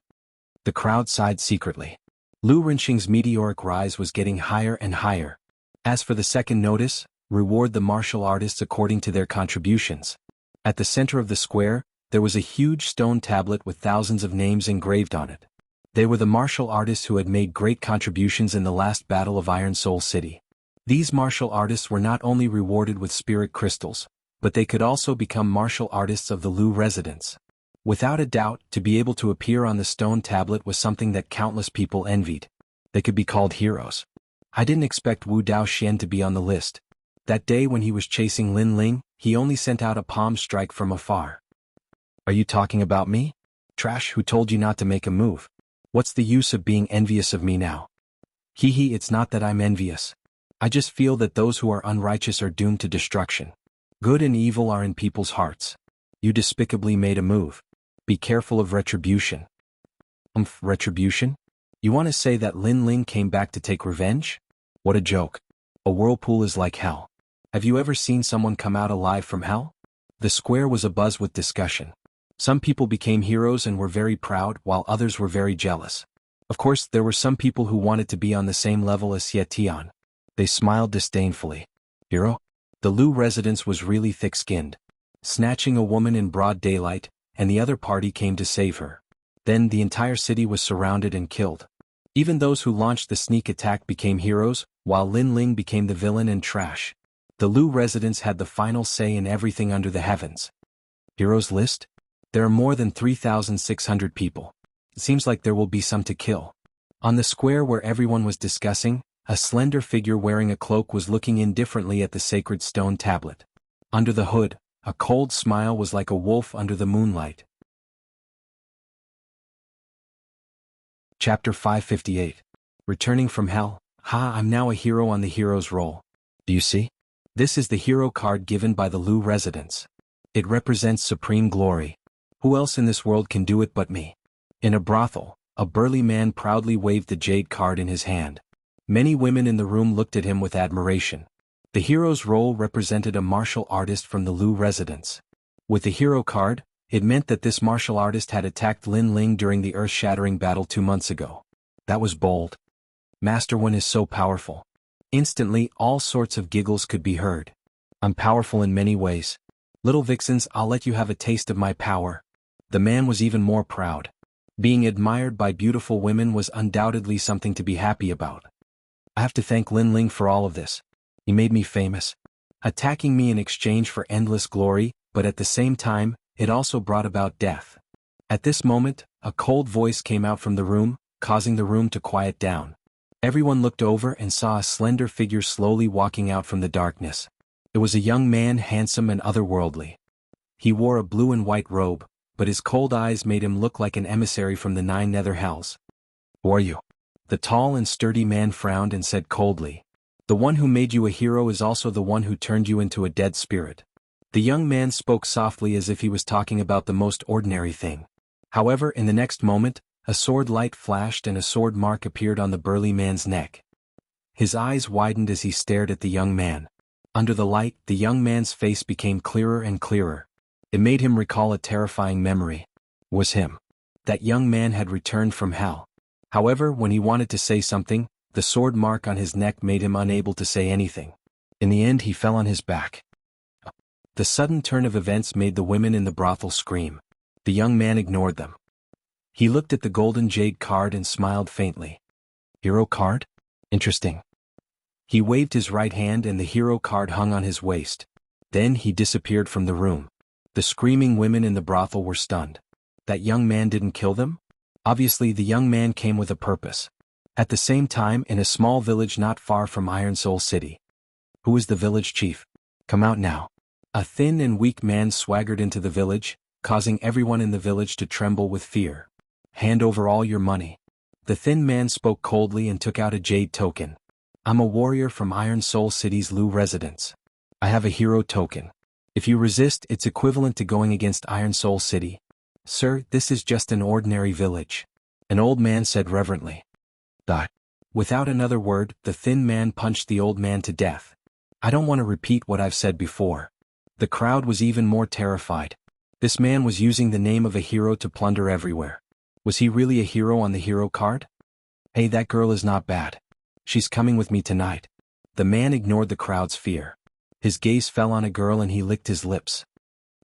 The crowd sighed secretly. Lu Rinxing's meteoric rise was getting higher and higher. As for the second notice, reward the martial artists according to their contributions. At the center of the square, there was a huge stone tablet with thousands of names engraved on it. They were the martial artists who had made great contributions in the last battle of Iron Soul City. These martial artists were not only rewarded with spirit crystals, but they could also become martial artists of the Lu residence. Without a doubt, to be able to appear on the stone tablet was something that countless people envied. They could be called heroes. I didn't expect Wu Daoxian to be on the list. That day when he was chasing Lin Ling, he only sent out a palm strike from afar. Are you talking about me? Trash, who told you not to make a move? What's the use of being envious of me now? Hee, it's not that I'm envious. I just feel that those who are unrighteous are doomed to destruction. Good and evil are in people's hearts. You despicably made a move. Be careful of retribution. Retribution? You want to say that Lin Ling came back to take revenge? What a joke. A whirlpool is like hell. Have you ever seen someone come out alive from hell? The square was abuzz with discussion. Some people became heroes and were very proud, while others were very jealous. Of course, there were some people who wanted to be on the same level as Xie Tian. They smiled disdainfully. Hero? The Lu residence was really thick-skinned. Snatching a woman in broad daylight, and the other party came to save her. Then the entire city was surrounded and killed. Even those who launched the sneak attack became heroes, while Lin Ling became the villain and trash. The Lu residence had the final say in everything under the heavens. Heroes list? There are more than 3,600 people. It seems like there will be some to kill. On the square where everyone was discussing, a slender figure wearing a cloak was looking indifferently at the sacred stone tablet. Under the hood, a cold smile was like a wolf under the moonlight. Chapter 558. Returning from Hell. I'm now a hero on the hero's roll. Do you see? This is the hero card given by the Lu residence. It represents supreme glory. Who else in this world can do it but me? In a brothel, a burly man proudly waved the jade card in his hand. Many women in the room looked at him with admiration. The hero's role represented a martial artist from the Lu residence. With the hero card, it meant that this martial artist had attacked Lin Ling during the earth-shattering battle 2 months ago. That was bold. Master One is so powerful. Instantly, all sorts of giggles could be heard. I'm powerful in many ways. Little vixens, I'll let you have a taste of my power. The man was even more proud. Being admired by beautiful women was undoubtedly something to be happy about. I have to thank Lin Ling for all of this. He made me famous. Attacking me in exchange for endless glory, but at the same time, it also brought about death. At this moment, a cold voice came out from the room, causing the room to quiet down. Everyone looked over and saw a slender figure slowly walking out from the darkness. It was a young man, handsome and otherworldly. He wore a blue and white robe, but his cold eyes made him look like an emissary from the 9 nether hells. Who are you? The tall and sturdy man frowned and said coldly. The one who made you a hero is also the one who turned you into a dead spirit. The young man spoke softly as if he was talking about the most ordinary thing. However, in the next moment, a sword light flashed and a sword mark appeared on the burly man's neck. His eyes widened as he stared at the young man. Under the light, the young man's face became clearer and clearer. It made him recall a terrifying memory. Was him. That young man had returned from hell. However, when he wanted to say something, the sword mark on his neck made him unable to say anything. In the end he fell on his back. The sudden turn of events made the women in the brothel scream. The young man ignored them. He looked at the golden jade card and smiled faintly. Hero card? Interesting. He waved his right hand and the hero card hung on his waist. Then he disappeared from the room. The screaming women in the brothel were stunned. That young man didn't kill them? Obviously the young man came with a purpose. At the same time, in a small village not far from Iron Soul City. Who is the village chief? Come out now. A thin and weak man swaggered into the village, causing everyone in the village to tremble with fear. Hand over all your money. The thin man spoke coldly and took out a jade token. I'm a warrior from Iron Soul City's Lu residence. I have a hero token. If you resist, it's equivalent to going against Iron Soul City. Sir, this is just an ordinary village. An old man said reverently. Without another word, the thin man punched the old man to death. I don't want to repeat what I've said before. The crowd was even more terrified. This man was using the name of a hero to plunder everywhere. Was he really a hero on the hero card? Hey, that girl is not bad. She's coming with me tonight. The man ignored the crowd's fear. His gaze fell on a girl and he licked his lips.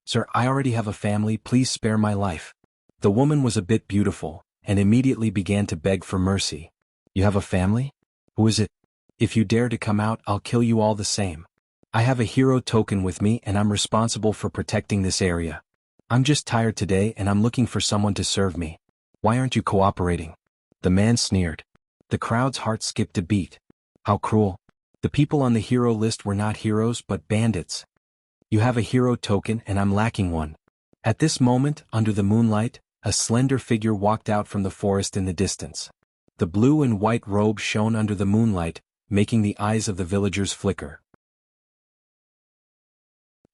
Sir, I already have a family, please spare my life. The woman was a bit beautiful, and immediately began to beg for mercy. You have a family? Who is it? If you dare to come out, I'll kill you all the same. I have a hero token with me and I'm responsible for protecting this area. I'm just tired today and I'm looking for someone to serve me. Why aren't you cooperating? The man sneered. The crowd's heart skipped a beat. How cruel. The people on the hero list were not heroes but bandits. You have a hero token and I'm lacking one. At this moment, under the moonlight, a slender figure walked out from the forest in the distance. The blue and white robe shone under the moonlight, making the eyes of the villagers flicker.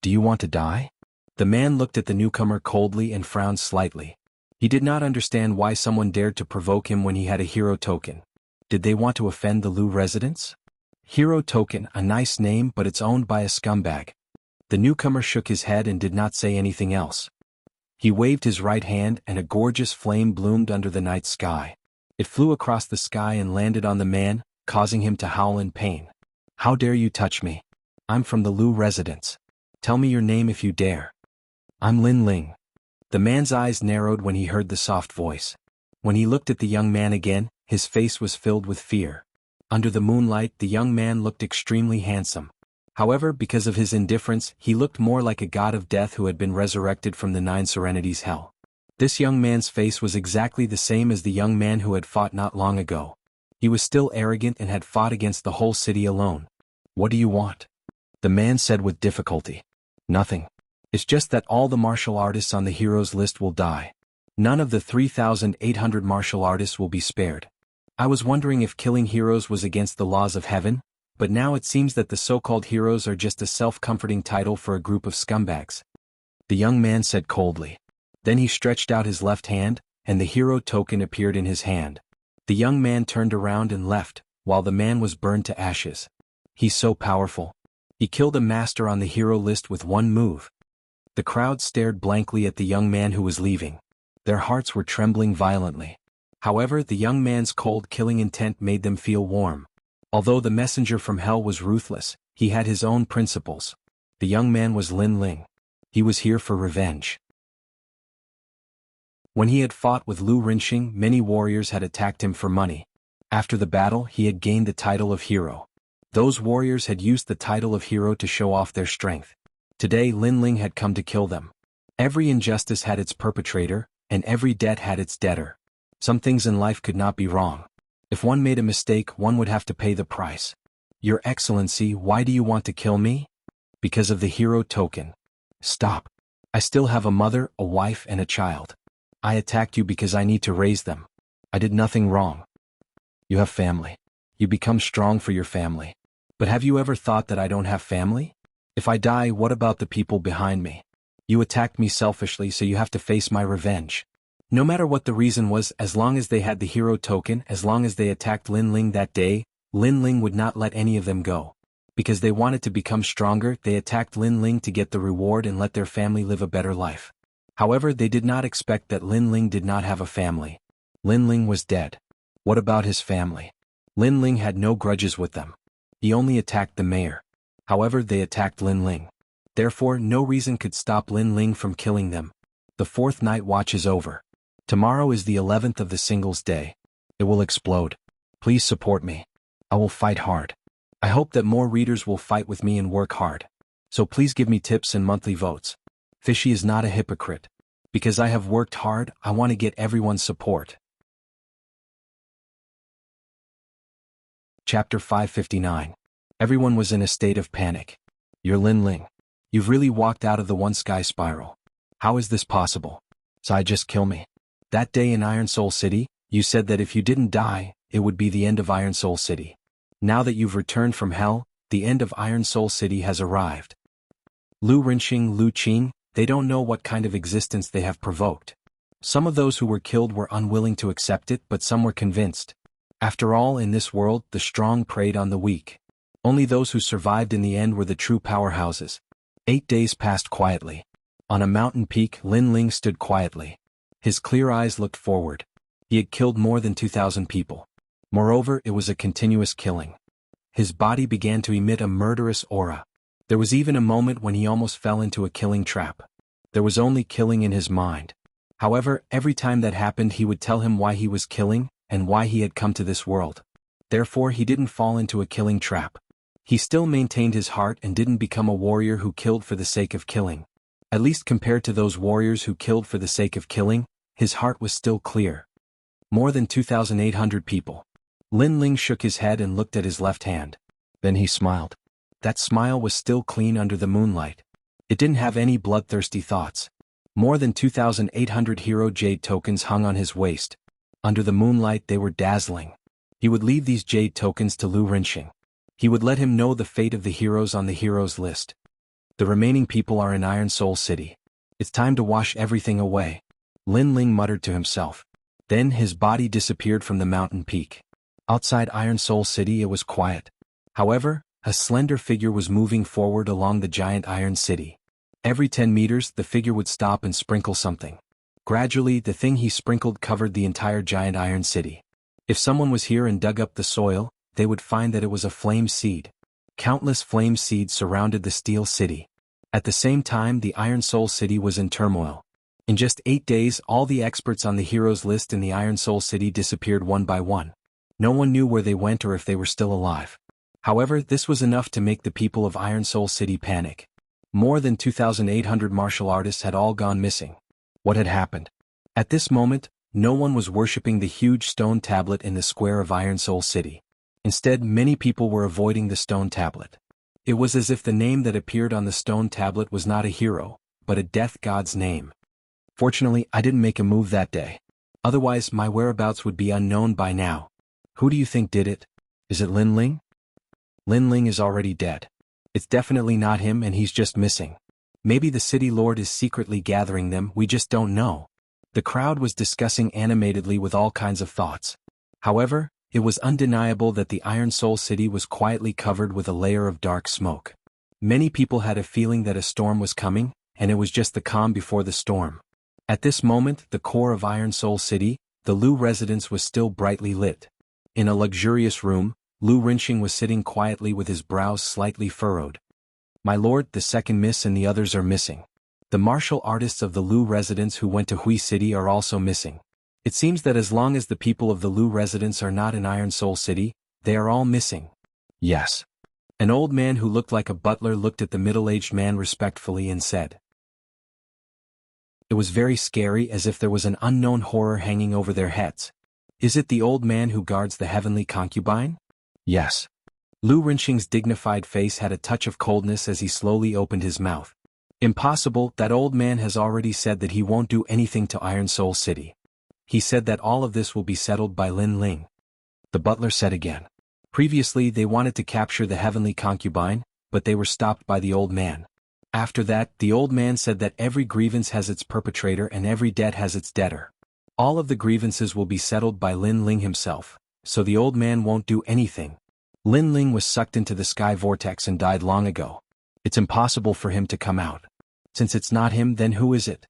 Do you want to die? The man looked at the newcomer coldly and frowned slightly. He did not understand why someone dared to provoke him when he had a hero token. Did they want to offend the Lu residents? Hero token, a nice name, but it's owned by a scumbag. The newcomer shook his head and did not say anything else. He waved his right hand and a gorgeous flame bloomed under the night sky. It flew across the sky and landed on the man, causing him to howl in pain. How dare you touch me? I'm from the Lu residence. Tell me your name if you dare. I'm Lin Ling. The man's eyes narrowed when he heard the soft voice. When he looked at the young man again, his face was filled with fear. Under the moonlight, the young man looked extremely handsome. However, because of his indifference, he looked more like a god of death who had been resurrected from the 9 Serenities hell. This young man's face was exactly the same as the young man who had fought not long ago. He was still arrogant and had fought against the whole city alone. What do you want? The man said with difficulty. Nothing. It's just that all the martial artists on the heroes list will die. None of the 3,800 martial artists will be spared. I was wondering if killing heroes was against the laws of heaven, but now it seems that the so-called heroes are just a self-comforting title for a group of scumbags. The young man said coldly. Then he stretched out his left hand, and the hero token appeared in his hand. The young man turned around and left, while the man was burned to ashes. He's so powerful. He killed a master on the hero list with one move. The crowd stared blankly at the young man who was leaving. Their hearts were trembling violently. However, the young man's cold killing intent made them feel warm. Although the messenger from hell was ruthless, he had his own principles. The young man was Lin Ling. He was here for revenge. When he had fought with Lu Rinxing, many warriors had attacked him for money. After the battle, he had gained the title of hero. Those warriors had used the title of hero to show off their strength. Today Lin Ling had come to kill them. Every injustice had its perpetrator, and every debt had its debtor. Some things in life could not be wrong. If one made a mistake, one would have to pay the price. Your Excellency, why do you want to kill me? Because of the hero token. Stop. I still have a mother, a wife, and a child. I attacked you because I need to raise them. I did nothing wrong. You have family. You become strong for your family. But have you ever thought that I don't have family? If I die, what about the people behind me? You attacked me selfishly, so you have to face my revenge. No matter what the reason was, as long as they had the hero token, as long as they attacked Lin Ling that day, Lin Ling would not let any of them go. Because they wanted to become stronger, they attacked Lin Ling to get the reward and let their family live a better life. However, they did not expect that Lin Ling did not have a family. Lin Ling was dead. What about his family? Lin Ling had no grudges with them. He only attacked the mayor. However, they attacked Lin Ling. Therefore, no reason could stop Lin Ling from killing them. The 4th night watch is over. Tomorrow is the 11th of the singles day. It will explode. Please support me. I will fight hard. I hope that more readers will fight with me and work hard. So please give me tips and monthly votes. Fishy is not a hypocrite. Because I have worked hard, I want to get everyone's support. Chapter 559. Everyone was in a state of panic. You're Lin Ling. You've really walked out of the one sky spiral. How is this possible? Sai, just kill me. That day in Iron Soul City, you said that if you didn't die, it would be the end of Iron Soul City. Now that you've returned from hell, the end of Iron Soul City has arrived. Lu Rinxing, Lu Qing, they don't know what kind of existence they have provoked. Some of those who were killed were unwilling to accept it, but some were convinced. After all, in this world, the strong preyed on the weak. Only those who survived in the end were the true powerhouses. 8 days passed quietly. On a mountain peak, Lin Ling stood quietly. His clear eyes looked forward. He had killed more than 2,000 people. Moreover, it was a continuous killing. His body began to emit a murderous aura. There was even a moment when he almost fell into a killing trap. There was only killing in his mind. However, every time that happened he would tell him why he was killing, and why he had come to this world. Therefore he didn't fall into a killing trap. He still maintained his heart and didn't become a warrior who killed for the sake of killing. At least compared to those warriors who killed for the sake of killing, his heart was still clear. More than 2,800 people. Lin Ling shook his head and looked at his left hand. Then he smiled. That smile was still clean under the moonlight. It didn't have any bloodthirsty thoughts. More than 2,800 hero jade tokens hung on his waist. Under the moonlight they were dazzling. He would leave these jade tokens to Lu Rinxing. He would let him know the fate of the heroes on the heroes list. The remaining people are in Iron Soul City. It's time to wash everything away. Lin Ling muttered to himself. Then his body disappeared from the mountain peak. Outside Iron Soul City it was quiet. However, a slender figure was moving forward along the giant iron city. Every 10 meters the figure would stop and sprinkle something. Gradually the thing he sprinkled covered the entire giant iron city. If someone was here and dug up the soil, they would find that it was a flame seed. Countless flame seeds surrounded the steel city. At the same time the Iron Soul City was in turmoil. In just 8 days all the experts on the heroes list in the Iron Soul City disappeared one by one. No one knew where they went or if they were still alive. However, this was enough to make the people of Iron Soul City panic. More than 2,800 martial artists had all gone missing. What had happened? At this moment, no one was worshipping the huge stone tablet in the square of Iron Soul City. Instead, many people were avoiding the stone tablet. It was as if the name that appeared on the stone tablet was not a hero, but a death god's name. Fortunately, I didn't make a move that day. Otherwise, my whereabouts would be unknown by now. Who do you think did it? Is it Lin Ling? Lin Ling is already dead. It's definitely not him and he's just missing. Maybe the city lord is secretly gathering them, we just don't know. The crowd was discussing animatedly with all kinds of thoughts. However, it was undeniable that the Iron Soul City was quietly covered with a layer of dark smoke. Many people had a feeling that a storm was coming, and it was just the calm before the storm. At this moment, the core of Iron Soul City, the Lu residence was still brightly lit. In a luxurious room, Lu Rinxing was sitting quietly with his brows slightly furrowed. My lord, the second miss and the others are missing. The martial artists of the Lu residence who went to Hui City are also missing. It seems that as long as the people of the Lu residence are not in Iron Soul City, they are all missing. Yes. An old man who looked like a butler looked at the middle-aged man respectfully and said. It was very scary, as if there was an unknown horror hanging over their heads. Is it the old man who guards the heavenly concubine? Yes. Lu Rinxing's dignified face had a touch of coldness as he slowly opened his mouth. Impossible, that old man has already said that he won't do anything to Iron Soul City. He said that all of this will be settled by Lin Ling. The butler said again. Previously they wanted to capture the heavenly concubine, but they were stopped by the old man. After that, the old man said that every grievance has its perpetrator and every debt has its debtor. All of the grievances will be settled by Lin Ling himself, so the old man won't do anything. Lin Ling was sucked into the sky vortex and died long ago. It's impossible for him to come out. Since it's not him, then who is it?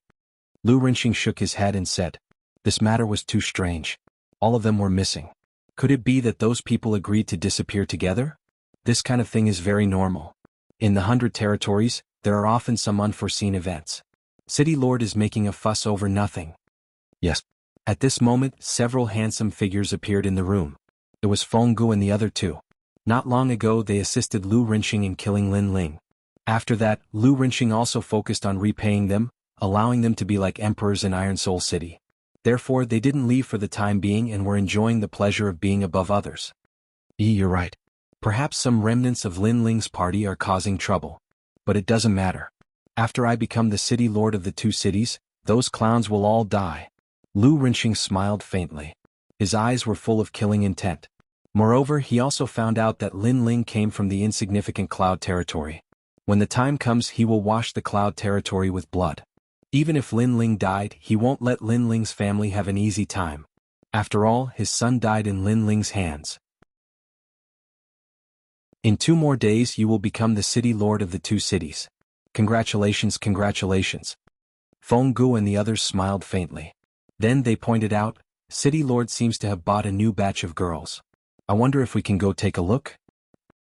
Lu Rinxing shook his head and said. This matter was too strange. All of them were missing. Could it be that those people agreed to disappear together? This kind of thing is very normal. In the 100 territories, there are often some unforeseen events. City Lord is making a fuss over nothing. Yes. At this moment, several handsome figures appeared in the room. It was Feng Gu and the other two. Not long ago they assisted Lu Rinxing in killing Lin Ling. After that, Lu Rinxing also focused on repaying them, allowing them to be like emperors in Iron Soul City. Therefore they didn't leave for the time being and were enjoying the pleasure of being above others. You're right. Perhaps some remnants of Lin Ling's party are causing trouble. But it doesn't matter. After I become the city lord of the two cities, those clowns will all die. Lu Rinxing smiled faintly. His eyes were full of killing intent. Moreover, he also found out that Lin Ling came from the insignificant Cloud territory. When the time comes, he will wash the Cloud territory with blood. Even if Lin Ling died, he won't let Lin Ling's family have an easy time. After all, his son died in Lin Ling's hands. In 2 more days you will become the city lord of the two cities. Congratulations, congratulations. Feng Gu and the others smiled faintly. Then they pointed out, City Lord seems to have bought a new batch of girls. I wonder if we can go take a look?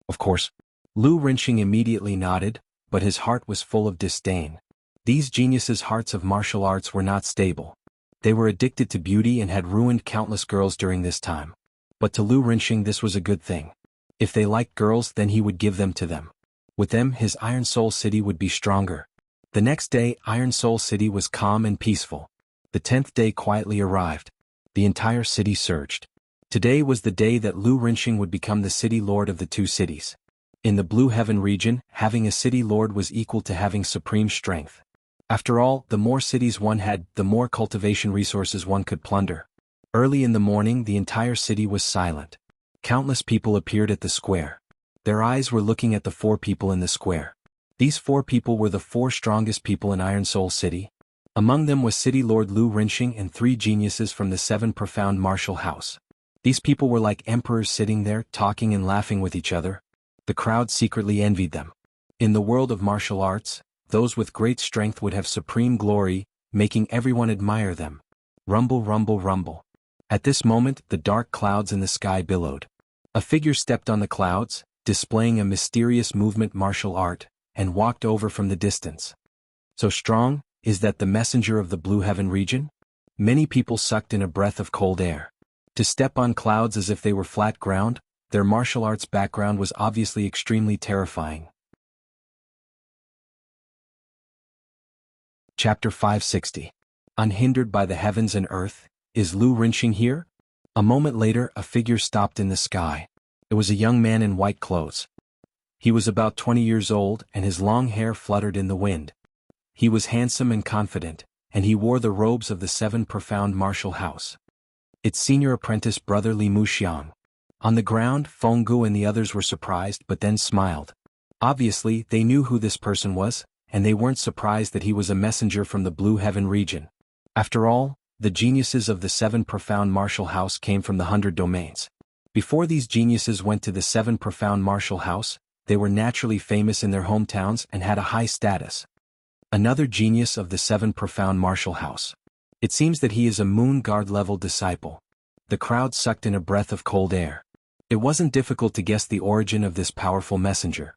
Of course. Lu Rinxing immediately nodded, but his heart was full of disdain. These geniuses' hearts of martial arts were not stable. They were addicted to beauty and had ruined countless girls during this time. But to Lu Rinxing this was a good thing. If they liked girls, then he would give them to them. With them, his Iron Soul City would be stronger. The next day, Iron Soul City was calm and peaceful. The 10th day quietly arrived. The entire city surged. Today was the day that Lu Rinxing would become the city lord of the two cities. In the Blue Heaven region, having a city lord was equal to having supreme strength. After all, the more cities one had, the more cultivation resources one could plunder. Early in the morning, the entire city was silent. Countless people appeared at the square. Their eyes were looking at the 4 people in the square. These 4 people were the 4 strongest people in Iron Soul City. Among them was City Lord Lu Rinxing and 3 geniuses from the 7 profound martial house. These people were like emperors sitting there, talking and laughing with each other. The crowd secretly envied them. In the world of martial arts, those with great strength would have supreme glory, making everyone admire them. Rumble, rumble, rumble. At this moment, the dark clouds in the sky billowed. A figure stepped on the clouds, displaying a mysterious movement martial art, and walked over from the distance. So strong, is that the messenger of the Blue Heaven region? Many people sucked in a breath of cold air. To step on clouds as if they were flat ground, their martial arts background was obviously extremely terrifying. Chapter 560. Unhindered by the heavens and earth, is Lu Rinxing here? A moment later, a figure stopped in the sky. It was a young man in white clothes. He was about 20 years old, and his long hair fluttered in the wind. He was handsome and confident, and he wore the robes of the 7 profound martial house. Its senior apprentice brother Li Muxiang. On the ground, Feng Gu and the others were surprised but then smiled. Obviously, they knew who this person was, and they weren't surprised that he was a messenger from the Blue Heaven region. After all, the geniuses of the 7 profound martial house came from the 100 domains. Before these geniuses went to the 7 profound martial house, they were naturally famous in their hometowns and had a high status. Another genius of the 7 profound martial house. It seems that he is a Moon Guard level disciple. The crowd sucked in a breath of cold air. It wasn't difficult to guess the origin of this powerful messenger.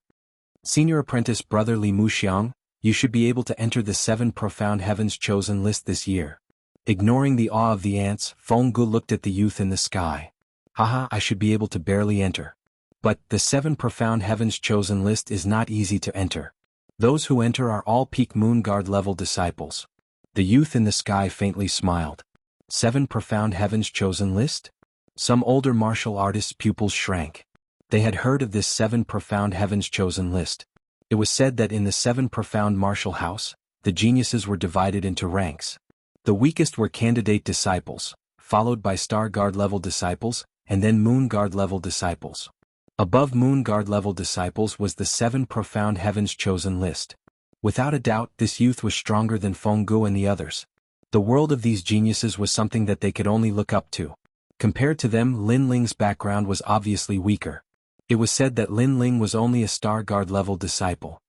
Senior apprentice brother Li Muxiang, you should be able to enter the 7 profound heavens chosen list this year. Ignoring the awe of the ants, Feng Gu looked at the youth in the sky. Haha, I should be able to barely enter. But the 7 profound heavens chosen list is not easy to enter. Those who enter are all peak Moon Guard level disciples. The youth in the sky faintly smiled. 7 profound heavens chosen list? Some older martial artists' pupils shrank. They had heard of this 7 profound heavens chosen list. It was said that in the 7 profound martial house, the geniuses were divided into ranks. The weakest were candidate disciples, followed by Star Guard level disciples, and then Moon Guard level disciples. Above Moon Guard level disciples was the 7 profound heavens chosen list. Without a doubt, this youth was stronger than Feng Gu and the others. The world of these geniuses was something that they could only look up to. Compared to them, Lin Ling's background was obviously weaker. It was said that Lin Ling was only a Star Guard level disciple.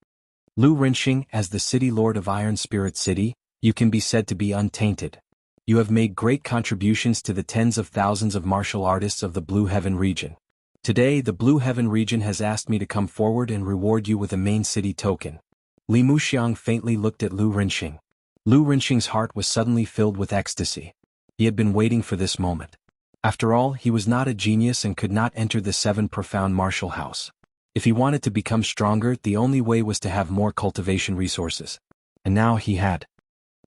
Lu Rinxing, as the city lord of Iron Spirit City, you can be said to be untainted. You have made great contributions to the tens of thousands of martial artists of the Blue Heaven region. Today the Blue Heaven region has asked me to come forward and reward you with a main city token. Li Muxiang faintly looked at Lu Rinxing. Lu Rinxing's heart was suddenly filled with ecstasy. He had been waiting for this moment. After all, he was not a genius and could not enter the 7 profound martial house. If he wanted to become stronger, the only way was to have more cultivation resources. And now he had.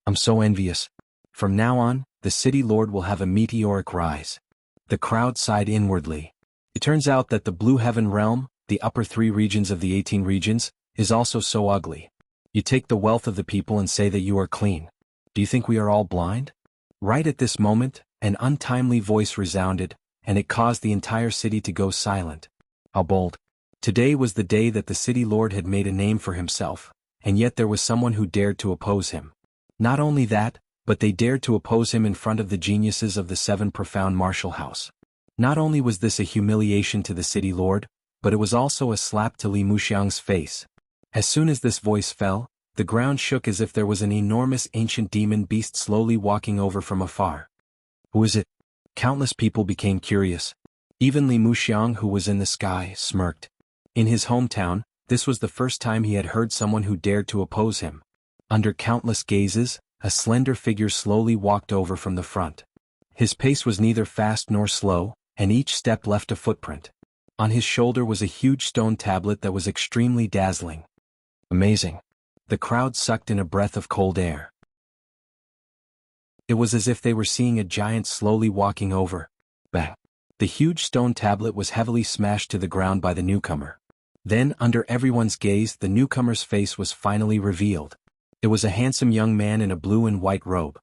I'm so envious. From now on, the city lord will have a meteoric rise. The crowd sighed inwardly. It turns out that the Blue Heaven realm, the upper 3 regions of the 18 regions, is also so ugly. You take the wealth of the people and say that you are clean. Do you think we are all blind? Right at this moment, an untimely voice resounded, and it caused the entire city to go silent. How bold. Today was the day that the city lord had made a name for himself, and yet there was someone who dared to oppose him. Not only that, but they dared to oppose him in front of the geniuses of the 7 profound martial house. Not only was this a humiliation to the city lord, but it was also a slap to Li Muxiang's face. As soon as this voice fell, the ground shook as if there was an enormous ancient demon beast slowly walking over from afar. Who is it? Countless people became curious. Even Li Muxiang, who was in the sky, smirked. In his hometown, this was the first time he had heard someone who dared to oppose him. Under countless gazes, a slender figure slowly walked over from the front. His pace was neither fast nor slow, and each step left a footprint. On his shoulder was a huge stone tablet that was extremely dazzling. Amazing. The crowd sucked in a breath of cold air. It was as if they were seeing a giant slowly walking over. Bang! The huge stone tablet was heavily smashed to the ground by the newcomer. Then, under everyone's gaze, the newcomer's face was finally revealed. It was a handsome young man in a blue and white robe.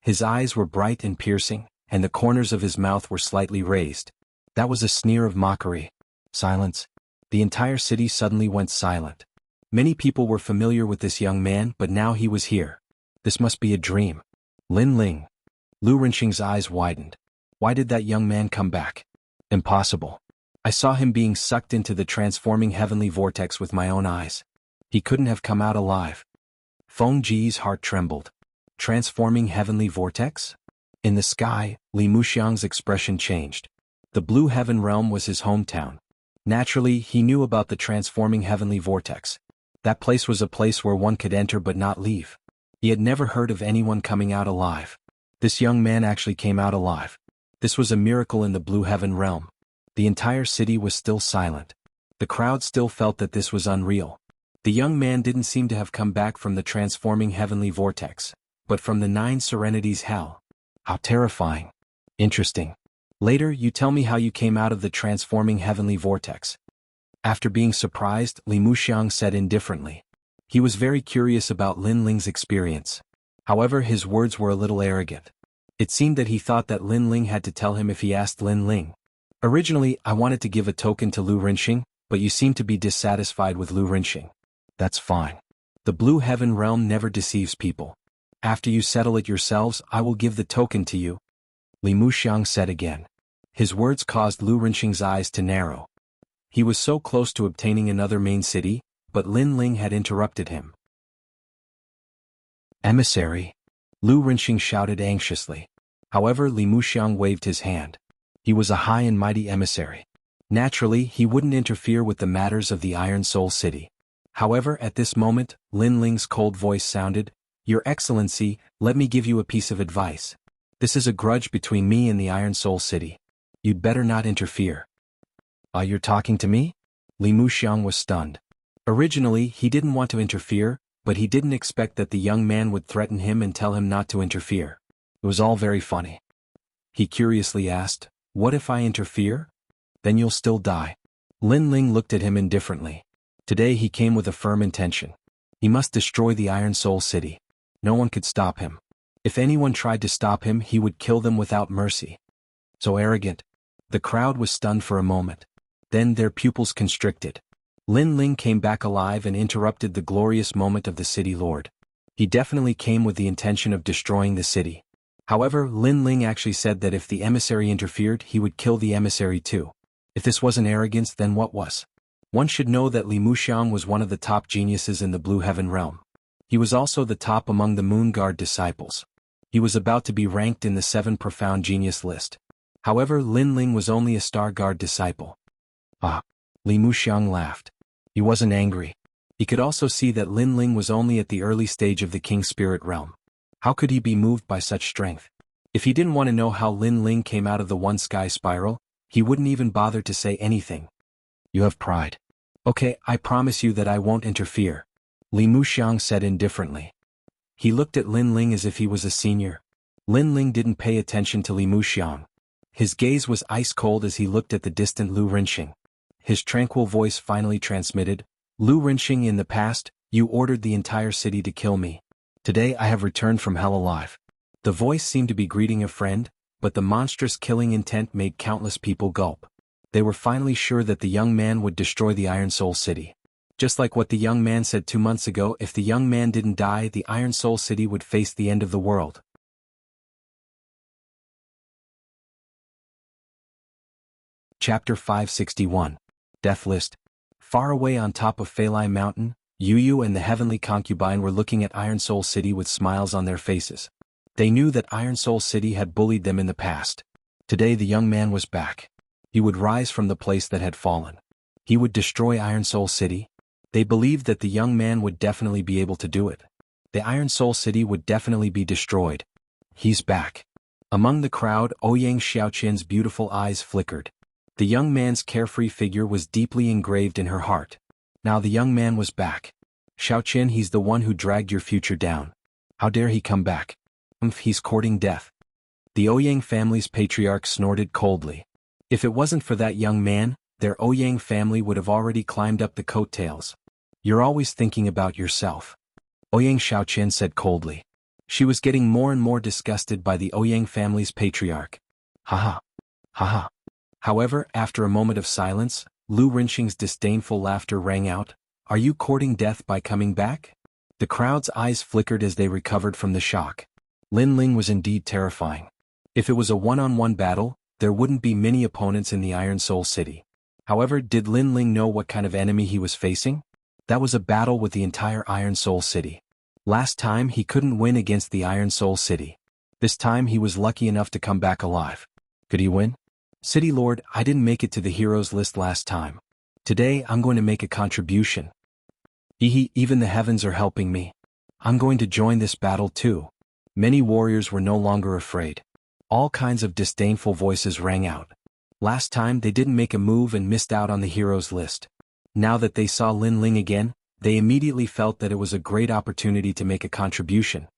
His eyes were bright and piercing, and the corners of his mouth were slightly raised. That was a sneer of mockery. Silence. The entire city suddenly went silent. Many people were familiar with this young man, but now he was here. This must be a dream. Lin Ling. Lu Rinxing's eyes widened. Why did that young man come back? Impossible. I saw him being sucked into the transforming heavenly vortex with my own eyes. He couldn't have come out alive. Feng Ji's heart trembled. Transforming heavenly vortex? In the sky, Li Muxiang's expression changed. The Blue Heaven realm was his hometown. Naturally, he knew about the transforming heavenly vortex. That place was a place where one could enter but not leave. He had never heard of anyone coming out alive. This young man actually came out alive. This was a miracle in the Blue Heaven realm. The entire city was still silent. The crowd still felt that this was unreal. The young man didn't seem to have come back from the transforming heavenly vortex, but from the 9 serenities hell. How terrifying. Interesting. Later, you tell me how you came out of the transforming heavenly vortex. After being surprised, Li Muxiang said indifferently. He was very curious about Lin Ling's experience. However, his words were a little arrogant. It seemed that he thought that Lin Ling had to tell him if he asked Lin Ling. Originally, I wanted to give a token to Lu Rinxing, but you seem to be dissatisfied with Lu Rinxing. That's fine. The Blue Heaven realm never deceives people. After you settle it yourselves, I will give the token to you. Li Muxiang said again. His words caused Lu Rinxing's eyes to narrow. He was so close to obtaining another main city, but Lin Ling had interrupted him. Emissary. Lu Rinxing shouted anxiously. However, Li Muxiang waved his hand. He was a high and mighty emissary. Naturally, he wouldn't interfere with the matters of the Iron Soul City. However, at this moment, Lin Ling's cold voice sounded, Your Excellency, let me give you a piece of advice. This is a grudge between me and the Iron Soul City. You'd better not interfere. You're talking to me? Li Muxiang was stunned. Originally, he didn't want to interfere, but he didn't expect that the young man would threaten him and tell him not to interfere. It was all very funny. He curiously asked, What if I interfere? Then you'll still die. Lin Ling looked at him indifferently. Today he came with a firm intention. He must destroy the Iron Soul City. No one could stop him. If anyone tried to stop him, he would kill them without mercy. So arrogant. The crowd was stunned for a moment. Then their pupils constricted. Lin Ling came back alive and interrupted the glorious moment of the city lord. He definitely came with the intention of destroying the city. However, Lin Ling actually said that if the emissary interfered, he would kill the emissary too. If this wasn't arrogance, then what was? One should know that Li Muxiang was one of the top geniuses in the Blue Heaven realm. He was also the top among the Moon Guard disciples. He was about to be ranked in the 7 profound genius list. However, Lin Ling was only a Star Guard disciple. Ah. Li Muxiang laughed. He wasn't angry. He could also see that Lin Ling was only at the early stage of the King Spirit realm. How could he be moved by such strength? If he didn't want to know how Lin Ling came out of the one sky spiral, he wouldn't even bother to say anything. You have pride. Okay, I promise you that I won't interfere, Li Muxiang said indifferently. He looked at Lin Ling as if he was a senior. Lin Ling didn't pay attention to Li Muxiang. His gaze was ice cold as he looked at the distant Lu Rinxing. His tranquil voice finally transmitted, Lu Rinxing, in the past, you ordered the entire city to kill me. Today I have returned from hell alive. The voice seemed to be greeting a friend, but the monstrous killing intent made countless people gulp. They were finally sure that the young man would destroy the Iron Soul City. Just like what the young man said 2 months ago, if the young man didn't die, the Iron Soul City would face the end of the world. Chapter 561. Death List. Far away on top of Feilai Mountain, Yu Yu and the Heavenly Concubine were looking at Iron Soul City with smiles on their faces. They knew that Iron Soul City had bullied them in the past. Today the young man was back. He would rise from the place that had fallen. He would destroy Iron Soul City. They believed that the young man would definitely be able to do it. The Iron Soul City would definitely be destroyed. He's back. Among the crowd, Ouyang Xiaoqian's beautiful eyes flickered. The young man's carefree figure was deeply engraved in her heart. Now the young man was back. Xiaoqian, he's the one who dragged your future down. How dare he come back? He's courting death. The Ouyang family's patriarch snorted coldly. If it wasn't for that young man, their Ouyang family would have already climbed up the coattails. You're always thinking about yourself, Ouyang Xiaoqian said coldly. She was getting more and more disgusted by the Ouyang family's patriarch. Haha. Haha. However, after a moment of silence, Lu Rinxing's disdainful laughter rang out. Are you courting death by coming back? The crowd's eyes flickered as they recovered from the shock. Lin Ling was indeed terrifying. If it was a one-on-one battle, there wouldn't be many opponents in the Iron Soul City. However, did Lin Ling know what kind of enemy he was facing? That was a battle with the entire Iron Soul City. Last time he couldn't win against the Iron Soul City. This time he was lucky enough to come back alive. Could he win? City Lord, I didn't make it to the heroes list last time. Today I'm going to make a contribution. Even the heavens are helping me. I'm going to join this battle too. Many warriors were no longer afraid. All kinds of disdainful voices rang out. Last time they didn't make a move and missed out on the heroes list. Now that they saw Lin Ling again, they immediately felt that it was a great opportunity to make a contribution.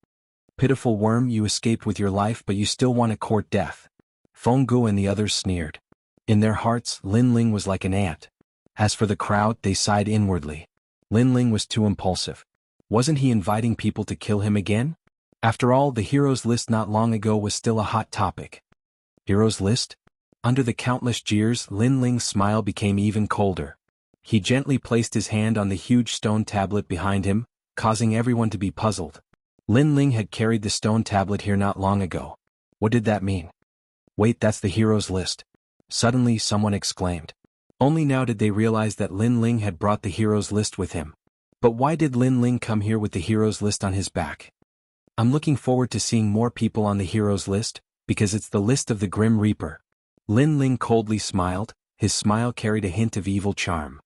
Pitiful worm, you escaped with your life but you still want to court death. Fenggu and the others sneered. In their hearts, Lin Ling was like an ant. As for the crowd, they sighed inwardly. Lin Ling was too impulsive. Wasn't he inviting people to kill him again? After all, the heroes list not long ago was still a hot topic. Heroes list? Under the countless jeers, Lin Ling's smile became even colder. He gently placed his hand on the huge stone tablet behind him, causing everyone to be puzzled. Lin Ling had carried the stone tablet here not long ago. What did that mean? Wait, that's the heroes list. Suddenly someone exclaimed. Only now did they realize that Lin Ling had brought the heroes list with him. But why did Lin Ling come here with the heroes list on his back? I'm looking forward to seeing more people on the heroes list, because it's the list of the Grim Reaper. Lin Ling coldly smiled, his smile carried a hint of evil charm.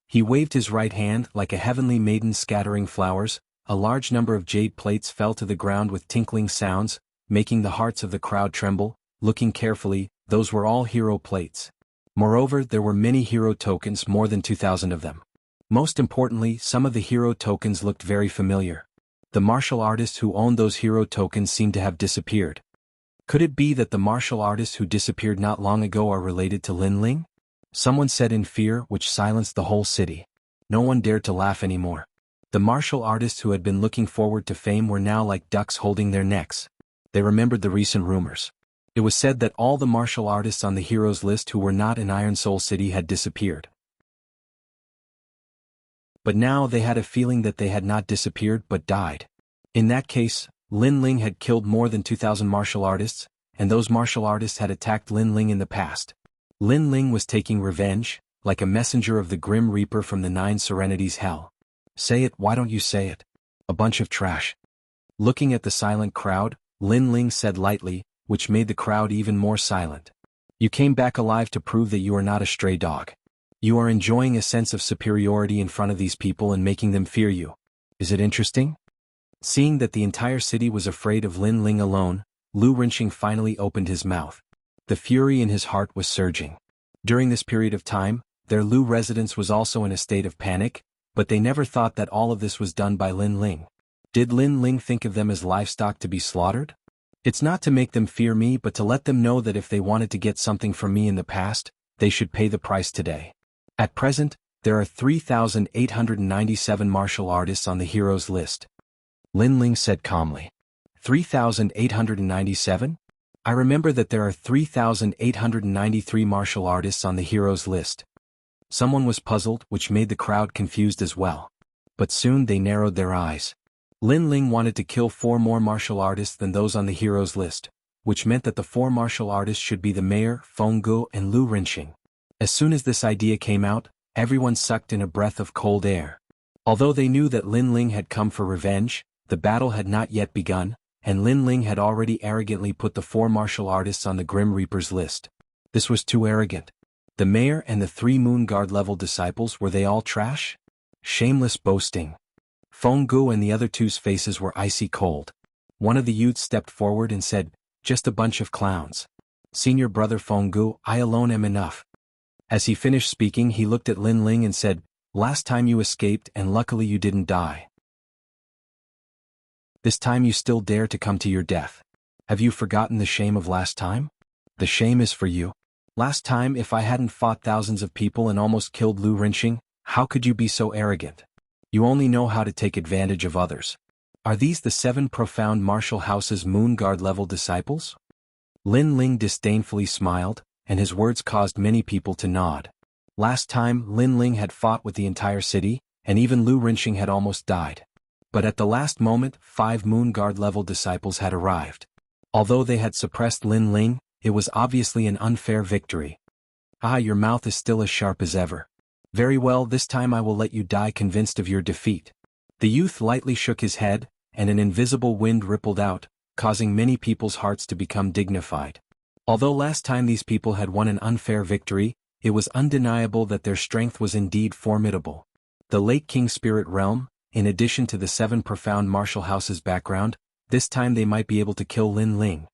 He waved his right hand like a heavenly maiden scattering flowers. A large number of jade plates fell to the ground with tinkling sounds, making the hearts of the crowd tremble. Looking carefully, those were all hero plates. Moreover, there were many hero tokens, more than 2,000 of them. Most importantly, some of the hero tokens looked very familiar. The martial artists who owned those hero tokens seemed to have disappeared. Could it be that the martial artists who disappeared not long ago are related to Lin Ling? Someone said in fear, which silenced the whole city. No one dared to laugh anymore. The martial artists who had been looking forward to fame were now like ducks holding their necks. They remembered the recent rumors. It was said that all the martial artists on the heroes list who were not in Iron Soul City had disappeared. But now they had a feeling that they had not disappeared but died. In that case, Lin Ling had killed more than 2,000 martial artists, and those martial artists had attacked Lin Ling in the past. Lin Ling was taking revenge, like a messenger of the Grim Reaper from the 9 Serenities Hell. Say it, why don't you say it? A bunch of trash. Looking at the silent crowd, Lin Ling said lightly, which made the crowd even more silent. You came back alive to prove that you are not a stray dog. You are enjoying a sense of superiority in front of these people and making them fear you. Is it interesting? Seeing that the entire city was afraid of Lin Ling alone, Lu Rinxing finally opened his mouth. The fury in his heart was surging. During this period of time, their Lu residence was also in a state of panic, but they never thought that all of this was done by Lin Ling. Did Lin Ling think of them as livestock to be slaughtered? It's not to make them fear me but to let them know that if they wanted to get something from me in the past, they should pay the price today. At present, there are 3,897 martial artists on the heroes list. Lin Ling said calmly. 3,897? I remember that there are 3,893 martial artists on the heroes list. Someone was puzzled, which made the crowd confused as well. But soon they narrowed their eyes. Lin Ling wanted to kill 4 more martial artists than those on the heroes list, which meant that the 4 martial artists should be the mayor, Feng Gu and Lu Rinxing. As soon as this idea came out, everyone sucked in a breath of cold air. Although they knew that Lin Ling had come for revenge, the battle had not yet begun, and Lin Ling had already arrogantly put the 4 martial artists on the Grim Reaper's list. This was too arrogant. The mayor and the 3 Moon Guard level disciples, were they all trash? Shameless boasting. Feng Gu and the other 2's faces were icy cold. One of the youths stepped forward and said, "Just a bunch of clowns. Senior brother Feng Gu, I alone am enough." As he finished speaking, he looked at Lin Ling and said, "Last time you escaped and luckily you didn't die. This time you still dare to come to your death. Have you forgotten the shame of last time? The shame is for you. Last time, if I hadn't fought thousands of people and almost killed Lu Rinxing, how could you be so arrogant? You only know how to take advantage of others. Are these the 7 profound martial house's Moon Guard level disciples?" Lin Ling disdainfully smiled, and his words caused many people to nod. Last time, Lin Ling had fought with the entire city, and even Lu Rinxing had almost died. But at the last moment, 5 Moon Guard level disciples had arrived. Although they had suppressed Lin Ling, it was obviously an unfair victory. "Ah, your mouth is still as sharp as ever. Very well, this time I will let you die convinced of your defeat." The youth lightly shook his head, and an invisible wind rippled out, causing many people's hearts to become dignified. Although last time these people had won an unfair victory, it was undeniable that their strength was indeed formidable. The late King Spirit Realm, in addition to the 7 profound martial houses background, this time they might be able to kill Lin Ling.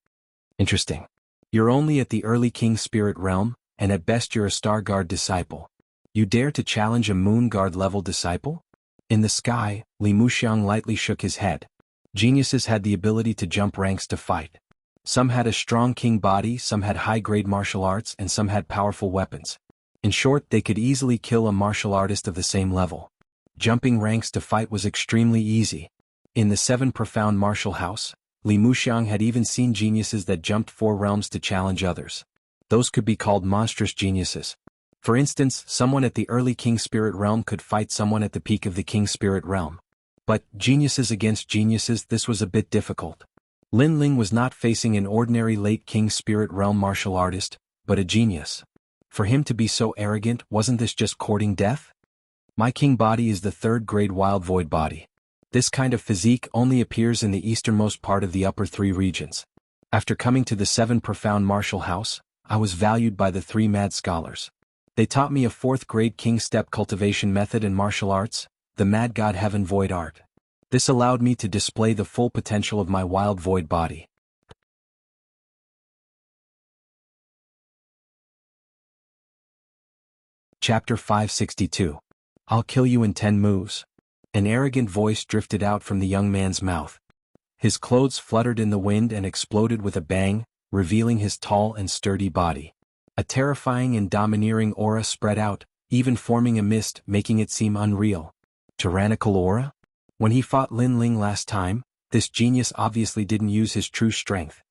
Interesting. You're only at the early King Spirit Realm, and at best you're a Star Guard disciple. You dare to challenge a Moon Guard level disciple? In the sky, Li Muxiang lightly shook his head. Geniuses had the ability to jump ranks to fight. Some had a strong king body, some had high-grade martial arts, and some had powerful weapons. In short, they could easily kill a martial artist of the same level. Jumping ranks to fight was extremely easy. In the 7 profound martial house, Li Muxiang had even seen geniuses that jumped 4 realms to challenge others. Those could be called monstrous geniuses. For instance, someone at the early King Spirit Realm could fight someone at the peak of the King Spirit Realm. But, geniuses against geniuses, this was a bit difficult. Lin Ling was not facing an ordinary late King Spirit Realm martial artist, but a genius. For him to be so arrogant, wasn't this just courting death? My king body is the 3rd grade wild void body. This kind of physique only appears in the easternmost part of the upper 3 regions. After coming to the 7 profound martial house, I was valued by the 3 mad scholars. They taught me a 4th grade king step cultivation method in martial arts, the Mad God Heaven Void Art. This allowed me to display the full potential of my wild void body. Chapter 562. I'll kill you in 10 moves. An arrogant voice drifted out from the young man's mouth. His clothes fluttered in the wind and exploded with a bang, revealing his tall and sturdy body. A terrifying and domineering aura spread out, even forming a mist, making it seem unreal. Tyrannical aura? When he fought Lin Ling last time, this genius obviously didn't use his true strength.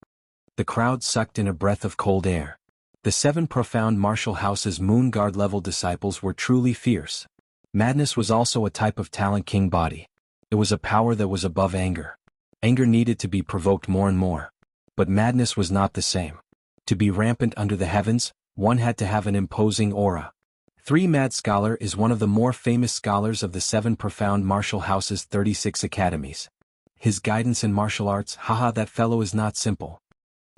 The crowd sucked in a breath of cold air. The 7 profound martial house's Moon Guard level disciples were truly fierce. Madness was also a type of talent king body. It was a power that was above anger. Anger needed to be provoked more and more. But madness was not the same. To be rampant under the heavens, one had to have an imposing aura. 3 Mad Scholar is one of the more famous scholars of the 7 profound martial house's 36 academies. his guidance in martial arts, haha, that fellow is not simple.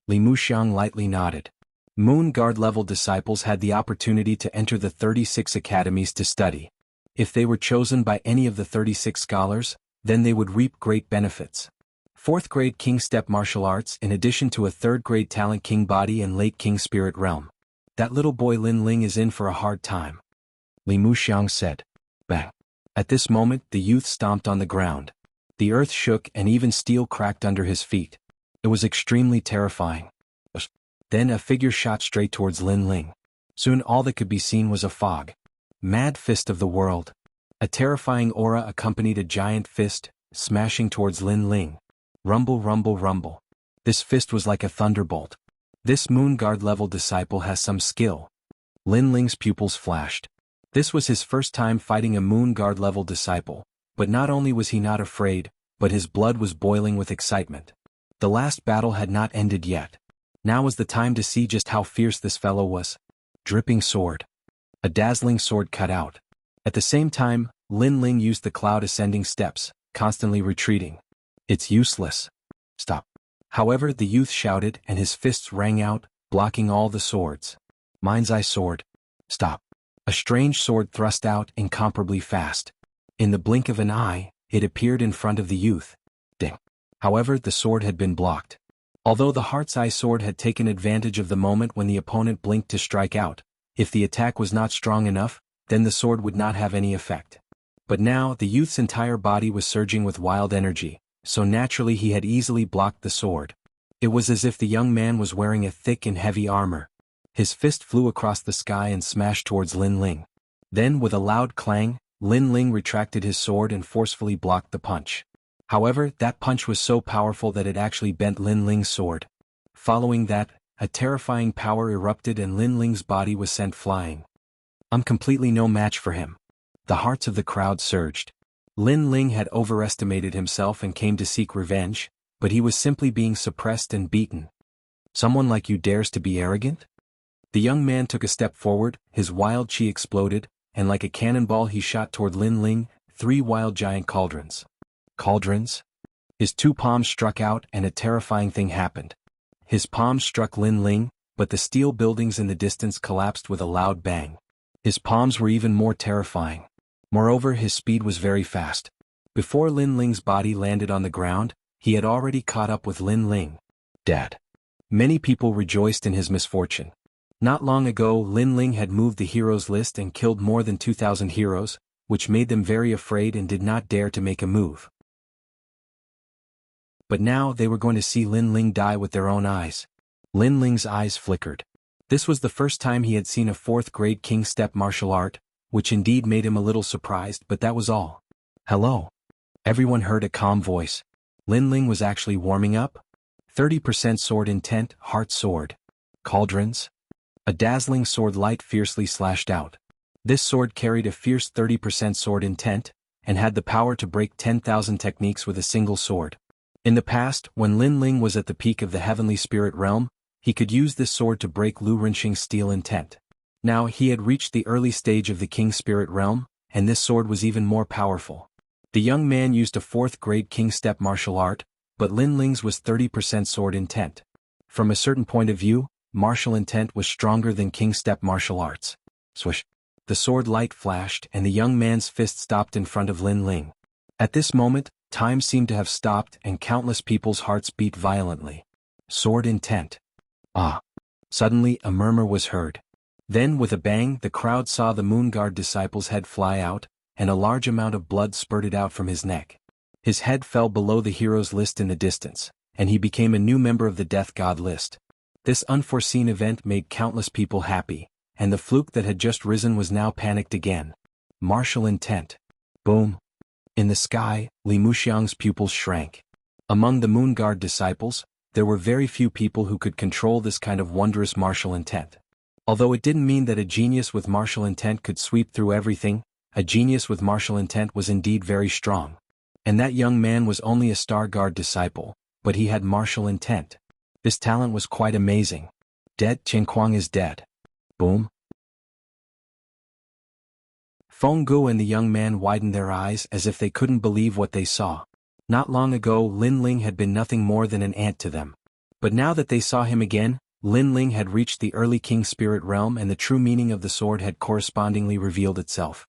Li Muxiang lightly nodded. Moon Guard level disciples had the opportunity to enter the 36 academies to study. If they were chosen by any of the 36 scholars, then they would reap great benefits. 4th grade King Step martial arts in addition to a 3rd grade Talent King Body and late King Spirit Realm. That little boy Lin Ling is in for a hard time. Li Muxiang said. Bang. At this moment the youth stomped on the ground. The earth shook and even steel cracked under his feet. It was extremely terrifying. Then a figure shot straight towards Lin Ling. Soon all that could be seen was a fog. Mad fist of the world. A terrifying aura accompanied a giant fist, smashing towards Lin Ling. Rumble, rumble, rumble. This fist was like a thunderbolt. This Moon Guard level disciple has some skill. Lin Ling's pupils flashed. This was his first time fighting a Moon Guard level disciple, but not only was he not afraid, but his blood was boiling with excitement. The last battle had not ended yet. Now was the time to see just how fierce this fellow was. Dripping sword. A dazzling sword cut out. At the same time, Lin Ling used the cloud ascending steps, constantly retreating. It's useless. Stop. However, the youth shouted and his fists rang out, blocking all the swords. Mind's Eye sword. Stop. A strange sword thrust out incomparably fast. In the blink of an eye, it appeared in front of the youth. Ding. However, the sword had been blocked. Although the Heart's Eye sword had taken advantage of the moment when the opponent blinked to strike out, if the attack was not strong enough, then the sword would not have any effect. But now the youth's entire body was surging with wild energy, so naturally he had easily blocked the sword. It was as if the young man was wearing a thick and heavy armor. His fist flew across the sky and smashed towards Lin Ling. Then with a loud clang, Lin Ling retracted his sword and forcefully blocked the punch. However, that punch was so powerful that it actually bent Lin Ling's sword. Following that, a terrifying power erupted and Lin Ling's body was sent flying. I'm completely no match for him. The hearts of the crowd surged. Lin Ling had overestimated himself and came to seek revenge, but he was simply being suppressed and beaten. Someone like you dares to be arrogant? The young man took a step forward, his wild chi exploded, and like a cannonball he shot toward Lin Ling, 3 wild giant cauldrons. Cauldrons? His 2 palms struck out and a terrifying thing happened. His palms struck Lin Ling, but the steel buildings in the distance collapsed with a loud bang. His palms were even more terrifying. Moreover, his speed was very fast. Before Lin Ling's body landed on the ground, he had already caught up with Lin Ling. Dead. Many people rejoiced in his misfortune. Not long ago, Lin Ling had moved the heroes list and killed more than 2,000 heroes, which made them very afraid and did not dare to make a move. But now they were going to see Lin Ling die with their own eyes. Lin Ling's eyes flickered. This was the first time he had seen a 4th grade King Step martial art, which indeed made him a little surprised, but that was all. Hello. Everyone heard a calm voice. Lin Ling was actually warming up. 30% sword intent, heart sword. Cauldrons. A dazzling sword light fiercely slashed out. This sword carried a fierce 30% sword intent, and had the power to break 10,000 techniques with a single sword. In the past, when Lin Ling was at the peak of the heavenly spirit realm, he could use this sword to break Lu Rinxing's steel intent. Now he had reached the early stage of the King Spirit realm, and this sword was even more powerful. The young man used a 4th grade King Step martial art, but Lin Ling's was 30% sword intent. From a certain point of view, martial intent was stronger than King Step martial arts. Swish. The sword light flashed and the young man's fist stopped in front of Lin Ling. At this moment, time seemed to have stopped and countless people's hearts beat violently. Sword intent. Ah. Suddenly a murmur was heard. Then with a bang the crowd saw the Moon Guard disciple's head fly out, and a large amount of blood spurted out from his neck. His head fell below the heroes list in the distance, and he became a new member of the Death God list. This unforeseen event made countless people happy, and the fluke that had just risen was now panicked again. Martial intent. Boom. In the sky, Li Muxiang's pupils shrank. Among the Moon Guard disciples, there were very few people who could control this kind of wondrous martial intent. Although it didn't mean that a genius with martial intent could sweep through everything, a genius with martial intent was indeed very strong. And that young man was only a Star Guard disciple, but he had martial intent. This talent was quite amazing. Dead, Chen Kuang is dead. Boom. Feng Gu and the young man widened their eyes as if they couldn't believe what they saw. Not long ago Lin Ling had been nothing more than an ant to them. But now that they saw him again, Lin Ling had reached the early king spirit realm and the true meaning of the sword had correspondingly revealed itself.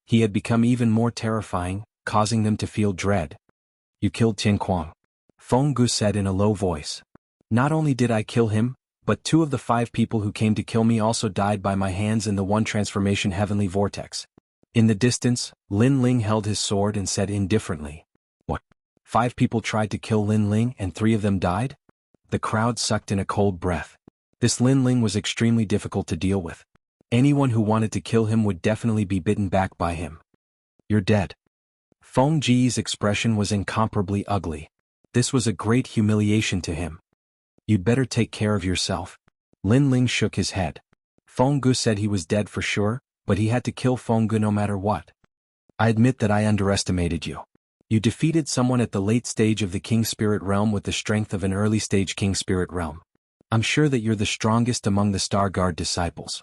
He had become even more terrifying, causing them to feel dread. You killed Tian Kuang. Feng Gu said in a low voice. Not only did I kill him, but 2 of the 5 people who came to kill me also died by my hands in the one transformation heavenly vortex. In the distance, Lin Ling held his sword and said indifferently. What? 5 people tried to kill Lin Ling and 3 of them died? The crowd sucked in a cold breath. This Lin Ling was extremely difficult to deal with. Anyone who wanted to kill him would definitely be bitten back by him. You're dead. Feng Ji's expression was incomparably ugly. This was a great humiliation to him. You'd better take care of yourself. Lin Ling shook his head. Feng Gu said he was dead for sure, but he had to kill Feng Gu no matter what. I admit that I underestimated you. You defeated someone at the late stage of the King Spirit Realm with the strength of an early stage King Spirit Realm. I'm sure that you're the strongest among the Star Guard disciples.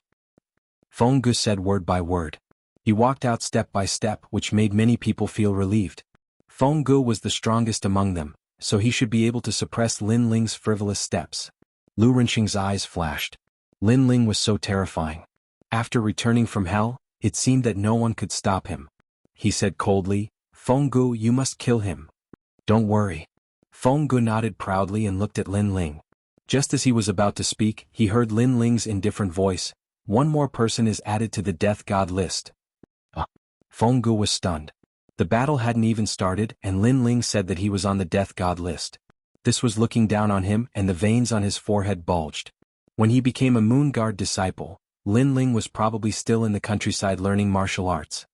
Feng Gu said word by word. He walked out step by step, which made many people feel relieved. Feng Gu was the strongest among them, so he should be able to suppress Lin Ling's frivolous steps. Lu Renxing's eyes flashed. Lin Ling was so terrifying. After returning from hell, it seemed that no one could stop him. He said coldly, Feng Gu, you must kill him. Don't worry. Feng Gu nodded proudly and looked at Lin Ling. Just as he was about to speak, he heard Lin Ling's indifferent voice. One more person is added to the death god list. Feng Gu was stunned. The battle hadn't even started and Lin Ling said that he was on the death god list. This was looking down on him and the veins on his forehead bulged. When he became a Moon Guard disciple, Lin Ling was probably still in the countryside learning martial arts.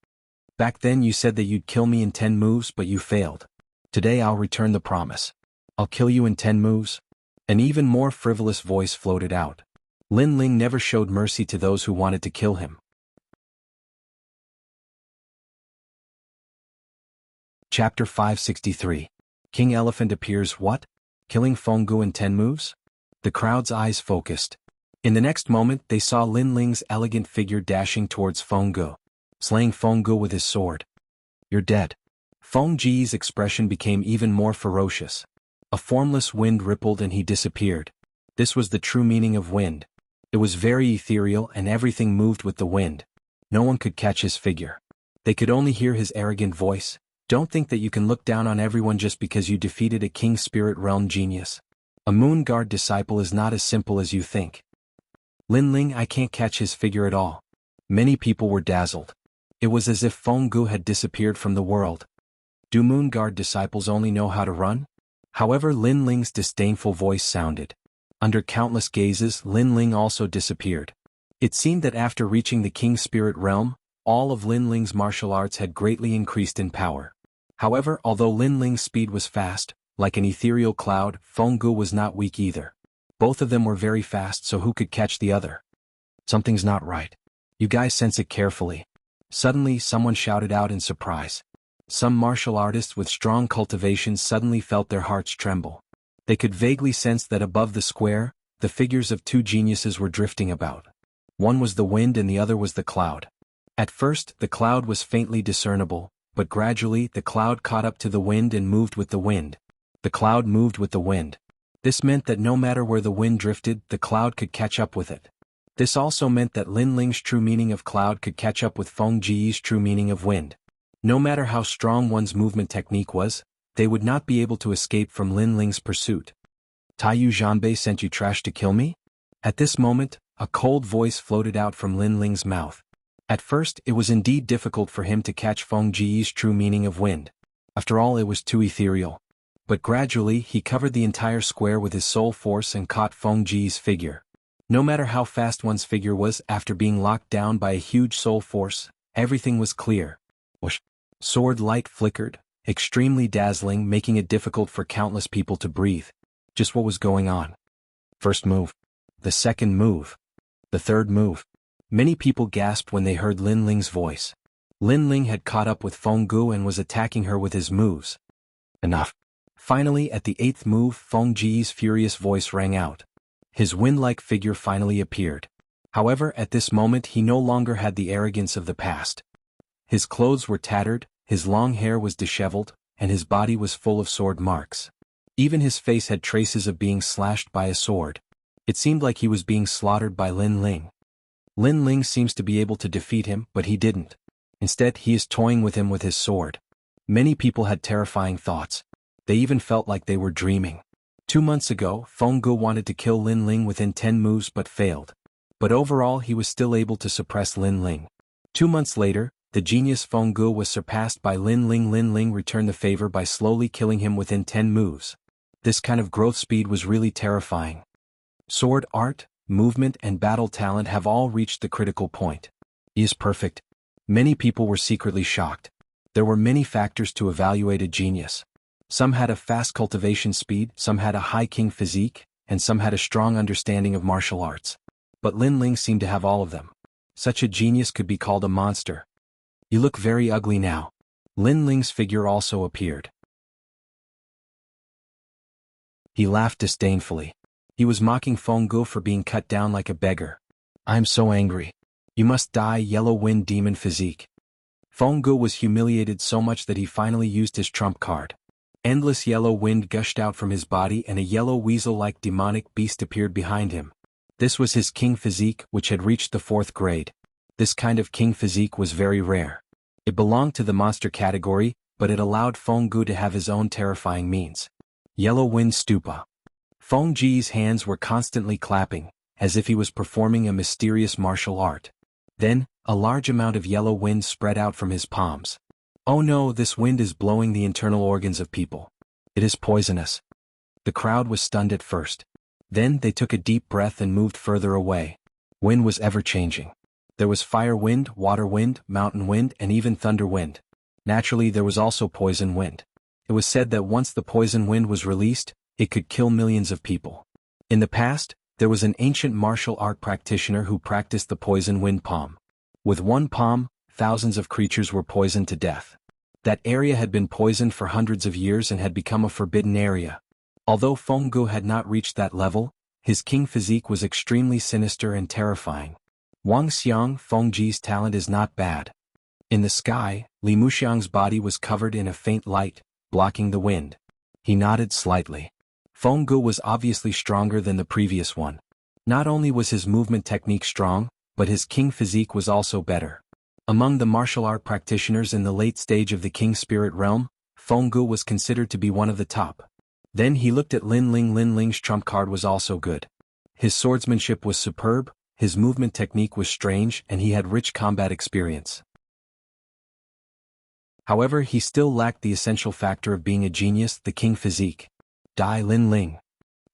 Back then you said that you'd kill me in 10 moves but you failed. Today I'll return the promise. I'll kill you in 10 moves. An even more frivolous voice floated out. Lin Ling never showed mercy to those who wanted to kill him. Chapter 563. King Elephant appears what? Killing Feng Gu in 10 moves? The crowd's eyes focused. In the next moment they saw Lin Ling's elegant figure dashing towards Feng Gu, slaying Feng Gu with his sword. You're dead. Feng Ji's expression became even more ferocious. A formless wind rippled and he disappeared. This was the true meaning of wind. It was very ethereal and everything moved with the wind. No one could catch his figure. They could only hear his arrogant voice. Don't think that you can look down on everyone just because you defeated a King Spirit Realm genius. A Moon Guard disciple is not as simple as you think. Lin Ling, I can't catch his figure at all. Many people were dazzled. It was as if Feng Gu had disappeared from the world. Do Moon Guard disciples only know how to run? However, Lin Ling's disdainful voice sounded. Under countless gazes, Lin Ling also disappeared. It seemed that after reaching the King Spirit Realm, all of Lin Ling's martial arts had greatly increased in power. However, although Lin Ling's speed was fast, like an ethereal cloud, Feng Gu was not weak either. Both of them were very fast, so who could catch the other? Something's not right. You guys sense it carefully. Suddenly, someone shouted out in surprise. Some martial artists with strong cultivation suddenly felt their hearts tremble. They could vaguely sense that above the square, the figures of 2 geniuses were drifting about. One was the wind and the other was the cloud. At first, the cloud was faintly discernible, but gradually the cloud caught up to the wind and moved with the wind. The cloud moved with the wind. This meant that no matter where the wind drifted, the cloud could catch up with it. This also meant that Lin Ling's true meaning of cloud could catch up with Feng Ji's true meaning of wind. No matter how strong one's movement technique was, they would not be able to escape from Lin Ling's pursuit. Taiyu Zhanbei sent you trash to kill me? At this moment, a cold voice floated out from Lin Ling's mouth. At first, it was indeed difficult for him to catch Feng Ji's true meaning of wind. After all, it was too ethereal. But gradually, he covered the entire square with his soul force and caught Feng Ji's figure. No matter how fast one's figure was, after being locked down by a huge soul force, everything was clear. Whoosh! Sword light flickered, extremely dazzling, making it difficult for countless people to breathe. Just what was going on? First move. The second move. The third move. Many people gasped when they heard Lin Ling's voice. Lin Ling had caught up with Feng Gu and was attacking her with his moves. Enough. Finally, at the 8th move, Feng Ji's furious voice rang out. His wind-like figure finally appeared. However, at this moment he no longer had the arrogance of the past. His clothes were tattered, his long hair was disheveled, and his body was full of sword marks. Even his face had traces of being slashed by a sword. It seemed like he was being slaughtered by Lin Ling. Lin Ling seems to be able to defeat him, but he didn't. Instead, he is toying with him with his sword. Many people had terrifying thoughts. They even felt like they were dreaming. 2 months ago, Feng Gu wanted to kill Lin Ling within 10 moves but failed. But overall he was still able to suppress Lin Ling. 2 months later, the genius Feng Gu was surpassed by Lin Ling. Lin Ling returned the favor by slowly killing him within 10 moves. This kind of growth speed was really terrifying. Sword art, movement and battle talent have all reached the critical point. He is perfect. Many people were secretly shocked. There were many factors to evaluate a genius. Some had a fast cultivation speed, some had a high king physique, and some had a strong understanding of martial arts. But Lin Ling seemed to have all of them. Such a genius could be called a monster. You look very ugly now. Lin Ling's figure also appeared. He laughed disdainfully. He was mocking Feng Gu for being cut down like a beggar. I'm so angry. You must die, Yellow Wind Demon Physique. Feng Gu was humiliated so much that he finally used his trump card. Endless yellow wind gushed out from his body and a yellow weasel-like demonic beast appeared behind him. This was his king physique, which had reached the 4th grade. This kind of king physique was very rare. It belonged to the monster category, but it allowed Feng Gu to have his own terrifying means. Yellow Wind Stupa. Feng Ji's hands were constantly clapping, as if he was performing a mysterious martial art. Then, a large amount of yellow wind spread out from his palms. Oh no, this wind is blowing the internal organs of people. It is poisonous. The crowd was stunned at first. Then they took a deep breath and moved further away. Wind was ever-changing. There was fire wind, water wind, mountain wind, and even thunder wind. Naturally, there was also poison wind. It was said that once the poison wind was released, it could kill millions of people. In the past, there was an ancient martial art practitioner who practiced the poison wind palm. With one palm, thousands of creatures were poisoned to death. That area had been poisoned for hundreds of years and had become a forbidden area. Although Feng Gu had not reached that level, his king physique was extremely sinister and terrifying. Wang Xiang, Feng Ji's talent is not bad. In the sky, Li Muxiang's body was covered in a faint light, blocking the wind. He nodded slightly. Feng Gu was obviously stronger than the previous one. Not only was his movement technique strong, but his king physique was also better. Among the martial art practitioners in the late stage of the king spirit realm, Feng Gu was considered to be one of the top. Then he looked at Lin Ling. Lin Ling's trump card was also good. His swordsmanship was superb, his movement technique was strange, and he had rich combat experience. However, he still lacked the essential factor of being a genius, the king physique. Die Lin Ling.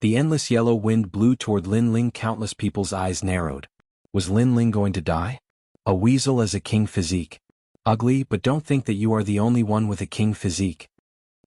The endless yellow wind blew toward Lin Ling. Countless people's eyes narrowed. Was Lin Ling going to die? A weasel as a king physique. Ugly, but don't think that you are the only one with a king physique.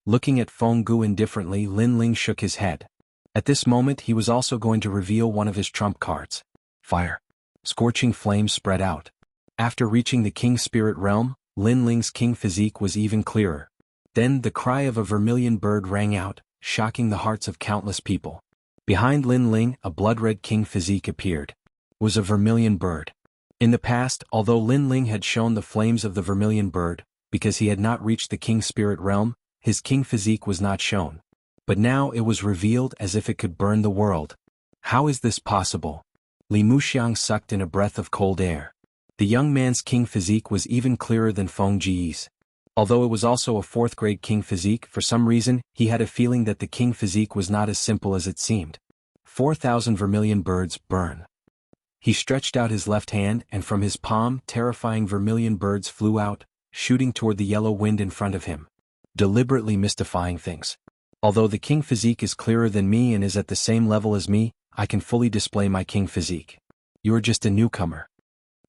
Looking at Feng Gu indifferently, Lin Ling shook his head. At this moment he was also going to reveal one of his trump cards. Fire. Scorching flames spread out. After reaching the king spirit realm, Lin Ling's king physique was even clearer. Then the cry of a vermilion bird rang out, shocking the hearts of countless people. Behind Lin Ling, a blood-red king physique appeared. It was a vermilion bird. In the past, although Lin Ling had shown the flames of the vermilion bird, because he had not reached the king spirit realm, his king physique was not shown. But now it was revealed as if it could burn the world. How is this possible? Li Muxiang sucked in a breath of cold air. The young man's king physique was even clearer than Feng Ji's. Although it was also a 4th grade king physique, for some reason, he had a feeling that the king physique was not as simple as it seemed. 4,000 vermilion birds burn. He stretched out his left hand and from his palm, terrifying vermilion birds flew out, shooting toward the yellow wind in front of him. Deliberately mystifying things. Although the king physique is clearer than me and is at the same level as me, I can fully display my king physique. You are just a newcomer.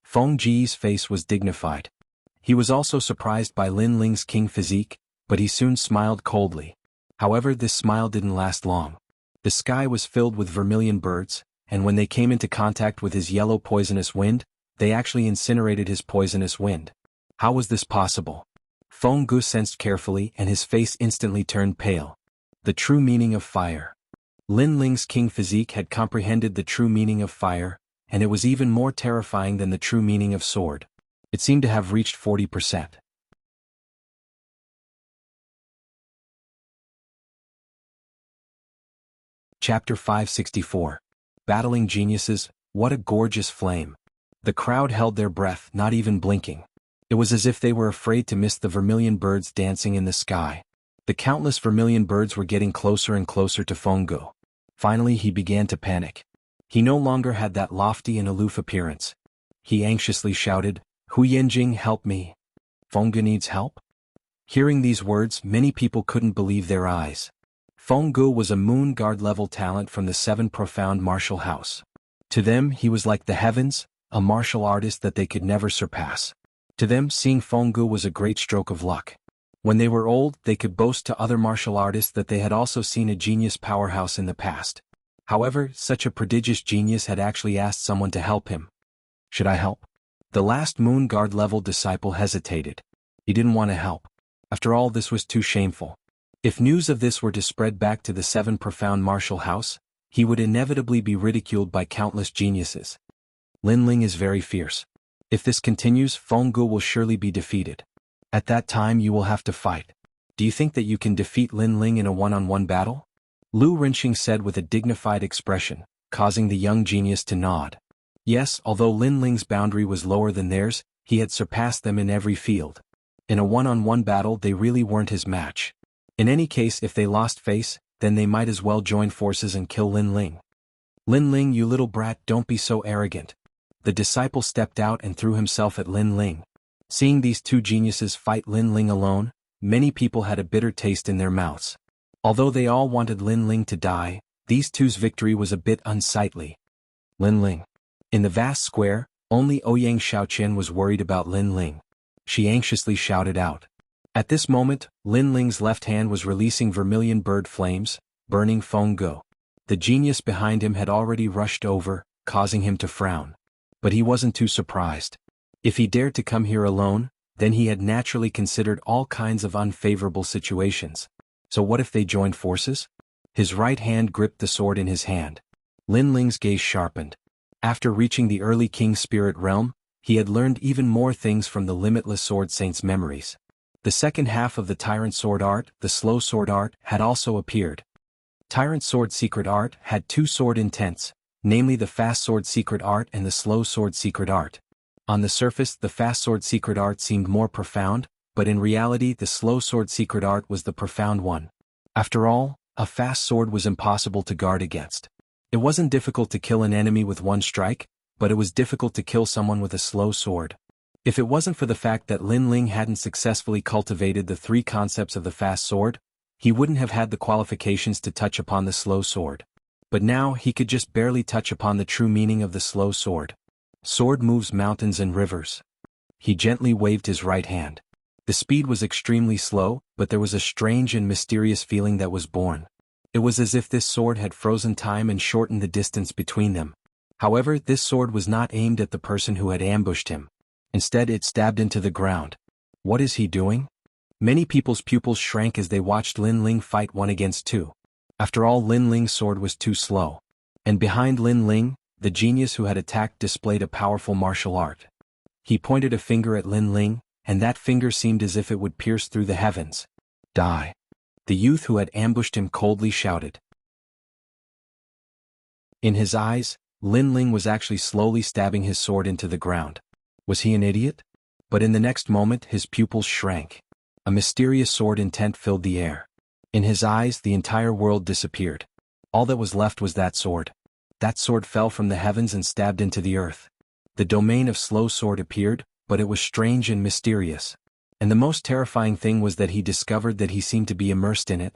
Feng Ji's face was dignified. He was also surprised by Lin Ling's king physique, but he soon smiled coldly. However, this smile didn't last long. The sky was filled with vermilion birds, and when they came into contact with his yellow poisonous wind, they actually incinerated his poisonous wind. How was this possible? Feng Gu sensed carefully and his face instantly turned pale. The true meaning of fire. Lin Ling's king physique had comprehended the true meaning of fire, and it was even more terrifying than the true meaning of sword. It seemed to have reached 40%. Chapter 564. Battling Geniuses, what a gorgeous flame. The crowd held their breath, not even blinking. It was as if they were afraid to miss the vermilion birds dancing in the sky. The countless vermilion birds were getting closer and closer to Fenggu. Finally he began to panic. He no longer had that lofty and aloof appearance. He anxiously shouted, "Hu Yanjing, help me. Fenggu needs help?" Hearing these words, many people couldn't believe their eyes. Fenggu was a moon guard level talent from the Seven Profound Martial House. To them he was like the heavens, a martial artist that they could never surpass. To them seeing Fenggu was a great stroke of luck. When they were old, they could boast to other martial artists that they had also seen a genius powerhouse in the past. However, such a prodigious genius had actually asked someone to help him. Should I help? The last moon guard level disciple hesitated. He didn't want to help. After all, this was too shameful. If news of this were to spread back to the Seven Profound Martial House, he would inevitably be ridiculed by countless geniuses. Lin Ling is very fierce. If this continues, Fenggu will surely be defeated. At that time you will have to fight. Do you think that you can defeat Lin Ling in a one-on-one battle? Lu Rinxing said with a dignified expression, causing the young genius to nod. Yes, although Lin Ling's boundary was lower than theirs, he had surpassed them in every field. In a one-on-one battle they really weren't his match. In any case, if they lost face, then they might as well join forces and kill Lin Ling. Lin Ling, you little brat, don't be so arrogant. The disciple stepped out and threw himself at Lin Ling. Seeing these two geniuses fight Lin Ling alone, many people had a bitter taste in their mouths. Although they all wanted Lin Ling to die, these two's victory was a bit unsightly. Lin Ling. In the vast square, only Ouyang Xiaoqian was worried about Lin Ling. She anxiously shouted out. At this moment, Lin Ling's left hand was releasing vermilion bird flames, burning Fenggu. The genius behind him had already rushed over, causing him to frown. But he wasn't too surprised. If he dared to come here alone, then he had naturally considered all kinds of unfavorable situations. So what if they joined forces? His right hand gripped the sword in his hand. Lin Ling's gaze sharpened. After reaching the early King Spirit realm, he had learned even more things from the limitless Sword Saint's memories. The second half of the Tyrant Sword Art, the Slow Sword Art, had also appeared. Tyrant Sword Secret Art had two sword intents, namely the Fast Sword Secret Art and the Slow Sword Secret Art. On the surface, the Fast Sword Secret Art seemed more profound, but in reality the Slow Sword Secret Art was the profound one. After all, a fast sword was impossible to guard against. It wasn't difficult to kill an enemy with one strike, but it was difficult to kill someone with a slow sword. If it wasn't for the fact that Lin Ling hadn't successfully cultivated the three concepts of the fast sword, he wouldn't have had the qualifications to touch upon the slow sword. But now he could just barely touch upon the true meaning of the slow sword. Sword moves mountains and rivers. He gently waved his right hand. The speed was extremely slow, but there was a strange and mysterious feeling that was born. It was as if this sword had frozen time and shortened the distance between them. However, this sword was not aimed at the person who had ambushed him. Instead, it stabbed into the ground. What is he doing? Many people's pupils shrank as they watched Lin Ling fight 1 against 2. After all, Lin Ling's sword was too slow. And behind Lin Ling, the genius who had attacked displayed a powerful martial art. He pointed a finger at Lin Ling, and that finger seemed as if it would pierce through the heavens. Die. The youth who had ambushed him coldly shouted. In his eyes, Lin Ling was actually slowly stabbing his sword into the ground. Was he an idiot? But in the next moment his pupils shrank. A mysterious sword intent filled the air. In his eyes the entire world disappeared. All that was left was that sword. That sword fell from the heavens and stabbed into the earth. The domain of slow sword appeared, but it was strange and mysterious. And the most terrifying thing was that he discovered that he seemed to be immersed in it.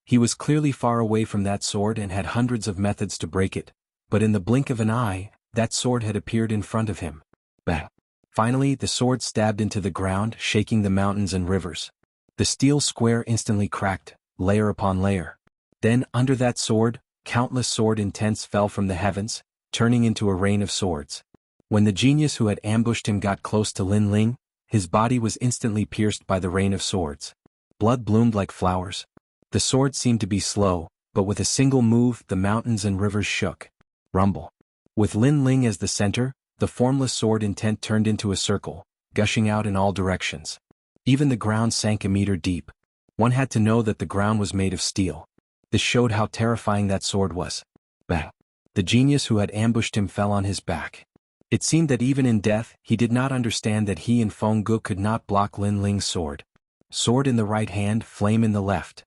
He was clearly far away from that sword and had hundreds of methods to break it, but in the blink of an eye, that sword had appeared in front of him. Bang! Finally, the sword stabbed into the ground, shaking the mountains and rivers. The steel square instantly cracked, layer upon layer. Then, under that sword, countless sword intents fell from the heavens, turning into a rain of swords. When the genius who had ambushed him got close to Lin Ling, his body was instantly pierced by the rain of swords. Blood bloomed like flowers. The sword seemed to be slow, but with a single move the mountains and rivers shook. Rumble. With Lin Ling as the center, the formless sword intent turned into a circle, gushing out in all directions. Even the ground sank a meter deep. One had to know that the ground was made of steel. This showed how terrifying that sword was. Bang! The genius who had ambushed him fell on his back. It seemed that even in death, he did not understand that he and Feng Gu could not block Lin Ling's sword. Sword in the right hand, flame in the left.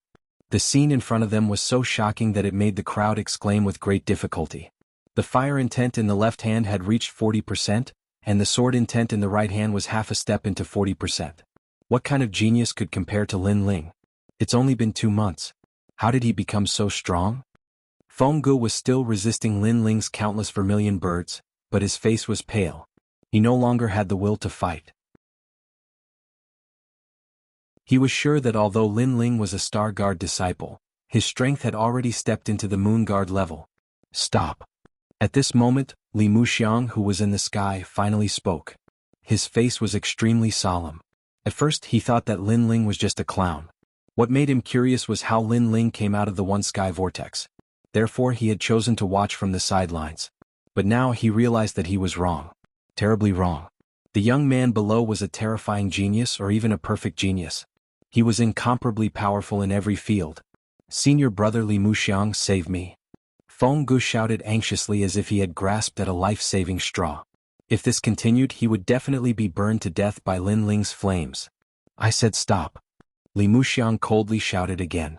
The scene in front of them was so shocking that it made the crowd exclaim with great difficulty. The fire intent in the left hand had reached 40%, and the sword intent in the right hand was half a step into 40%. What kind of genius could compare to Lin Ling? It's only been 2 months. How did he become so strong? Feng Gu was still resisting Lin Ling's countless vermilion birds, but his face was pale. He no longer had the will to fight. He was sure that although Lin Ling was a Star Guard disciple, his strength had already stepped into the Moon Guard level. Stop. At this moment, Li Muxiang, who was in the sky, finally spoke. His face was extremely solemn. At first he thought that Lin Ling was just a clown. What made him curious was how Lin Ling came out of the one sky vortex. Therefore he had chosen to watch from the sidelines. But now he realized that he was wrong. Terribly wrong. The young man below was a terrifying genius or even a perfect genius. He was incomparably powerful in every field. Senior brother Li Muxiang, save me. Feng Gu shouted anxiously as if he had grasped at a life-saving straw. If this continued, he would definitely be burned to death by Lin Ling's flames. I said stop. Li Muxiang coldly shouted again.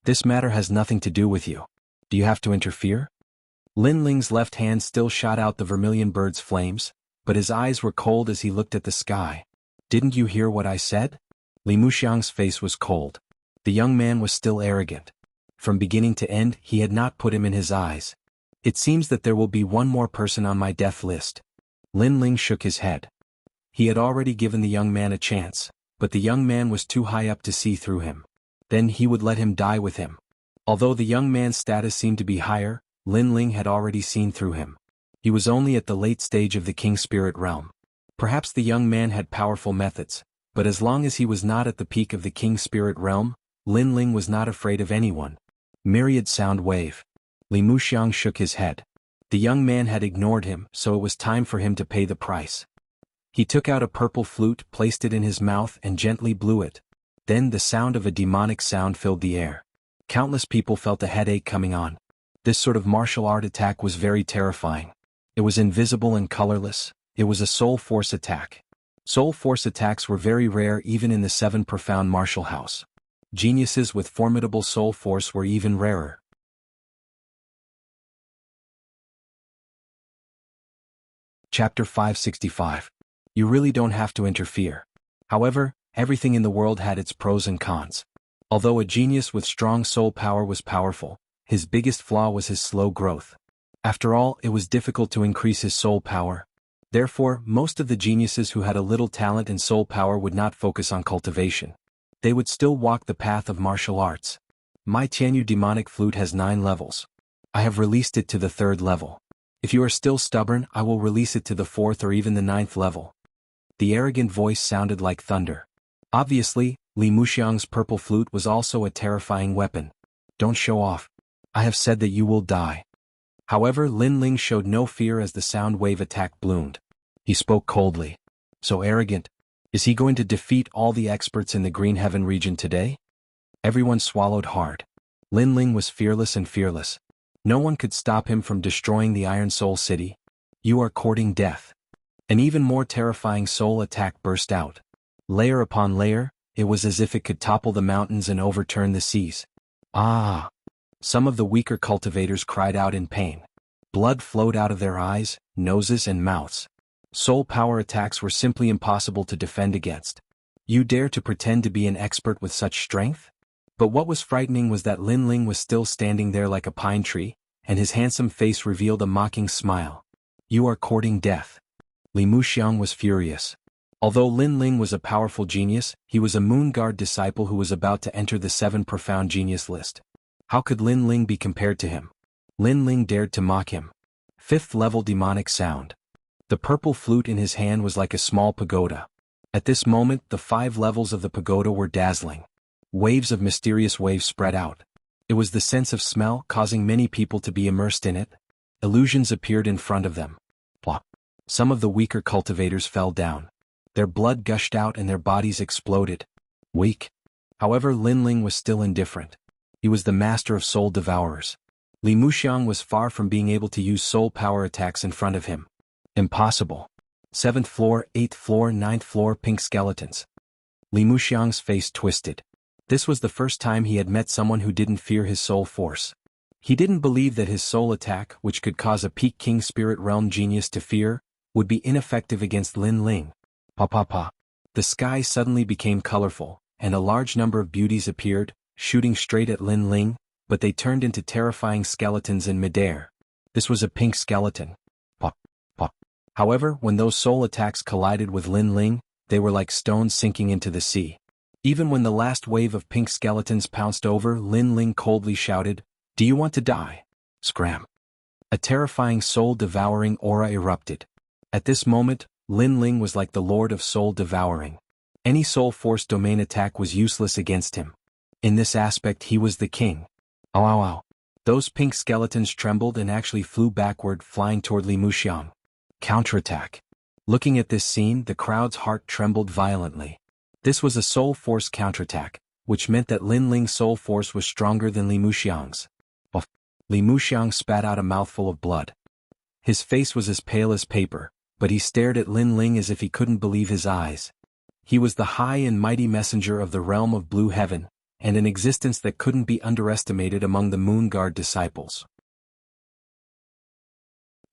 This matter has nothing to do with you. Do you have to interfere? Lin Ling's left hand still shot out the vermilion bird's flames, but his eyes were cold as he looked at the sky. Didn't you hear what I said? Li Muxiang's face was cold. The young man was still arrogant. From beginning to end, he had not put him in his eyes. It seems that there will be one more person on my death list. Lin Ling shook his head. He had already given the young man a chance, but the young man was too high up to see through him. Then he would let him die with him. Although the young man's status seemed to be higher, Lin Ling had already seen through him. He was only at the late stage of the King Spirit realm. Perhaps the young man had powerful methods, but as long as he was not at the peak of the King Spirit realm, Lin Ling was not afraid of anyone. Myriad sound wave. Li Muxiang shook his head. The young man had ignored him, so it was time for him to pay the price. He took out a purple flute, placed it in his mouth and gently blew it. Then the sound of a demonic sound filled the air. Countless people felt a headache coming on. This sort of martial art attack was very terrifying. It was invisible and colorless. It was a soul force attack. Soul force attacks were very rare even in the 7 profound martial house. Geniuses with formidable soul force were even rarer. Chapter 565. You really don't have to interfere. However, everything in the world had its pros and cons. Although a genius with strong soul power was powerful, his biggest flaw was his slow growth. After all, it was difficult to increase his soul power. Therefore, most of the geniuses who had a little talent and soul power would not focus on cultivation. They would still walk the path of martial arts. My Tianyu demonic flute has 9 levels. I have released it to the 3rd level. If you are still stubborn, I will release it to the 4th or even the 9th level. The arrogant voice sounded like thunder. Obviously, Li Muxiang's purple flute was also a terrifying weapon. Don't show off. I have said that you will die. However, Lin Ling showed no fear as the sound wave attack bloomed. He spoke coldly. So arrogant. Is he going to defeat all the experts in the Green Heaven region today? Everyone swallowed hard. Lin Ling was fearless and fearless. No one could stop him from destroying the Iron Soul City. You are courting death. An even more terrifying soul attack burst out. Layer upon layer, it was as if it could topple the mountains and overturn the seas. Ah! Some of the weaker cultivators cried out in pain. Blood flowed out of their eyes, noses and mouths. Soul power attacks were simply impossible to defend against. You dare to pretend to be an expert with such strength? But what was frightening was that Lin Ling was still standing there like a pine tree, and his handsome face revealed a mocking smile. You are courting death. Li Muxiang was furious. Although Lin Ling was a powerful genius, he was a Moon Guard disciple who was about to enter the 7 profound genius list. How could Lin Ling be compared to him? Lin Ling dared to mock him. 5th level demonic sound. The purple flute in his hand was like a small pagoda. At this moment, the 5 levels of the pagoda were dazzling. Waves of mysterious waves spread out. It was the sense of smell causing many people to be immersed in it. Illusions appeared in front of them. Plop. Some of the weaker cultivators fell down. Their blood gushed out and their bodies exploded. Weak. However, Lin Ling was still indifferent. He was the master of soul devourers. Li Muxiang was far from being able to use soul power attacks in front of him. Impossible. 7th floor, 8th floor, 9th floor, pink skeletons. Li Muxiang's face twisted. This was the first time he had met someone who didn't fear his soul force. He didn't believe that his soul attack, which could cause a peak king spirit realm genius to fear, would be ineffective against Lin Ling. Pa pa pa. The sky suddenly became colorful, and a large number of beauties appeared, shooting straight at Lin Ling, but they turned into terrifying skeletons in midair. This was a pink skeleton. Pop, pop. However, when those soul attacks collided with Lin Ling, they were like stones sinking into the sea. Even when the last wave of pink skeletons pounced over, Lin Ling coldly shouted, "Do you want to die?" Scram. A terrifying soul-devouring aura erupted. At this moment, Lin Ling was like the lord of soul-devouring. Any soul force domain attack was useless against him. In this aspect he was the king. Ow ow ow. Those pink skeletons trembled and actually flew backward, flying toward Li Muxiang. Counterattack. Looking at this scene, the crowd's heart trembled violently. This was a soul force counterattack, which meant that Lin Ling's soul force was stronger than Li Muxiang's. Li Muxiang spat out a mouthful of blood. His face was as pale as paper, but he stared at Lin Ling as if he couldn't believe his eyes. He was the high and mighty messenger of the realm of blue heaven, and an existence that couldn't be underestimated among the Moon Guard disciples.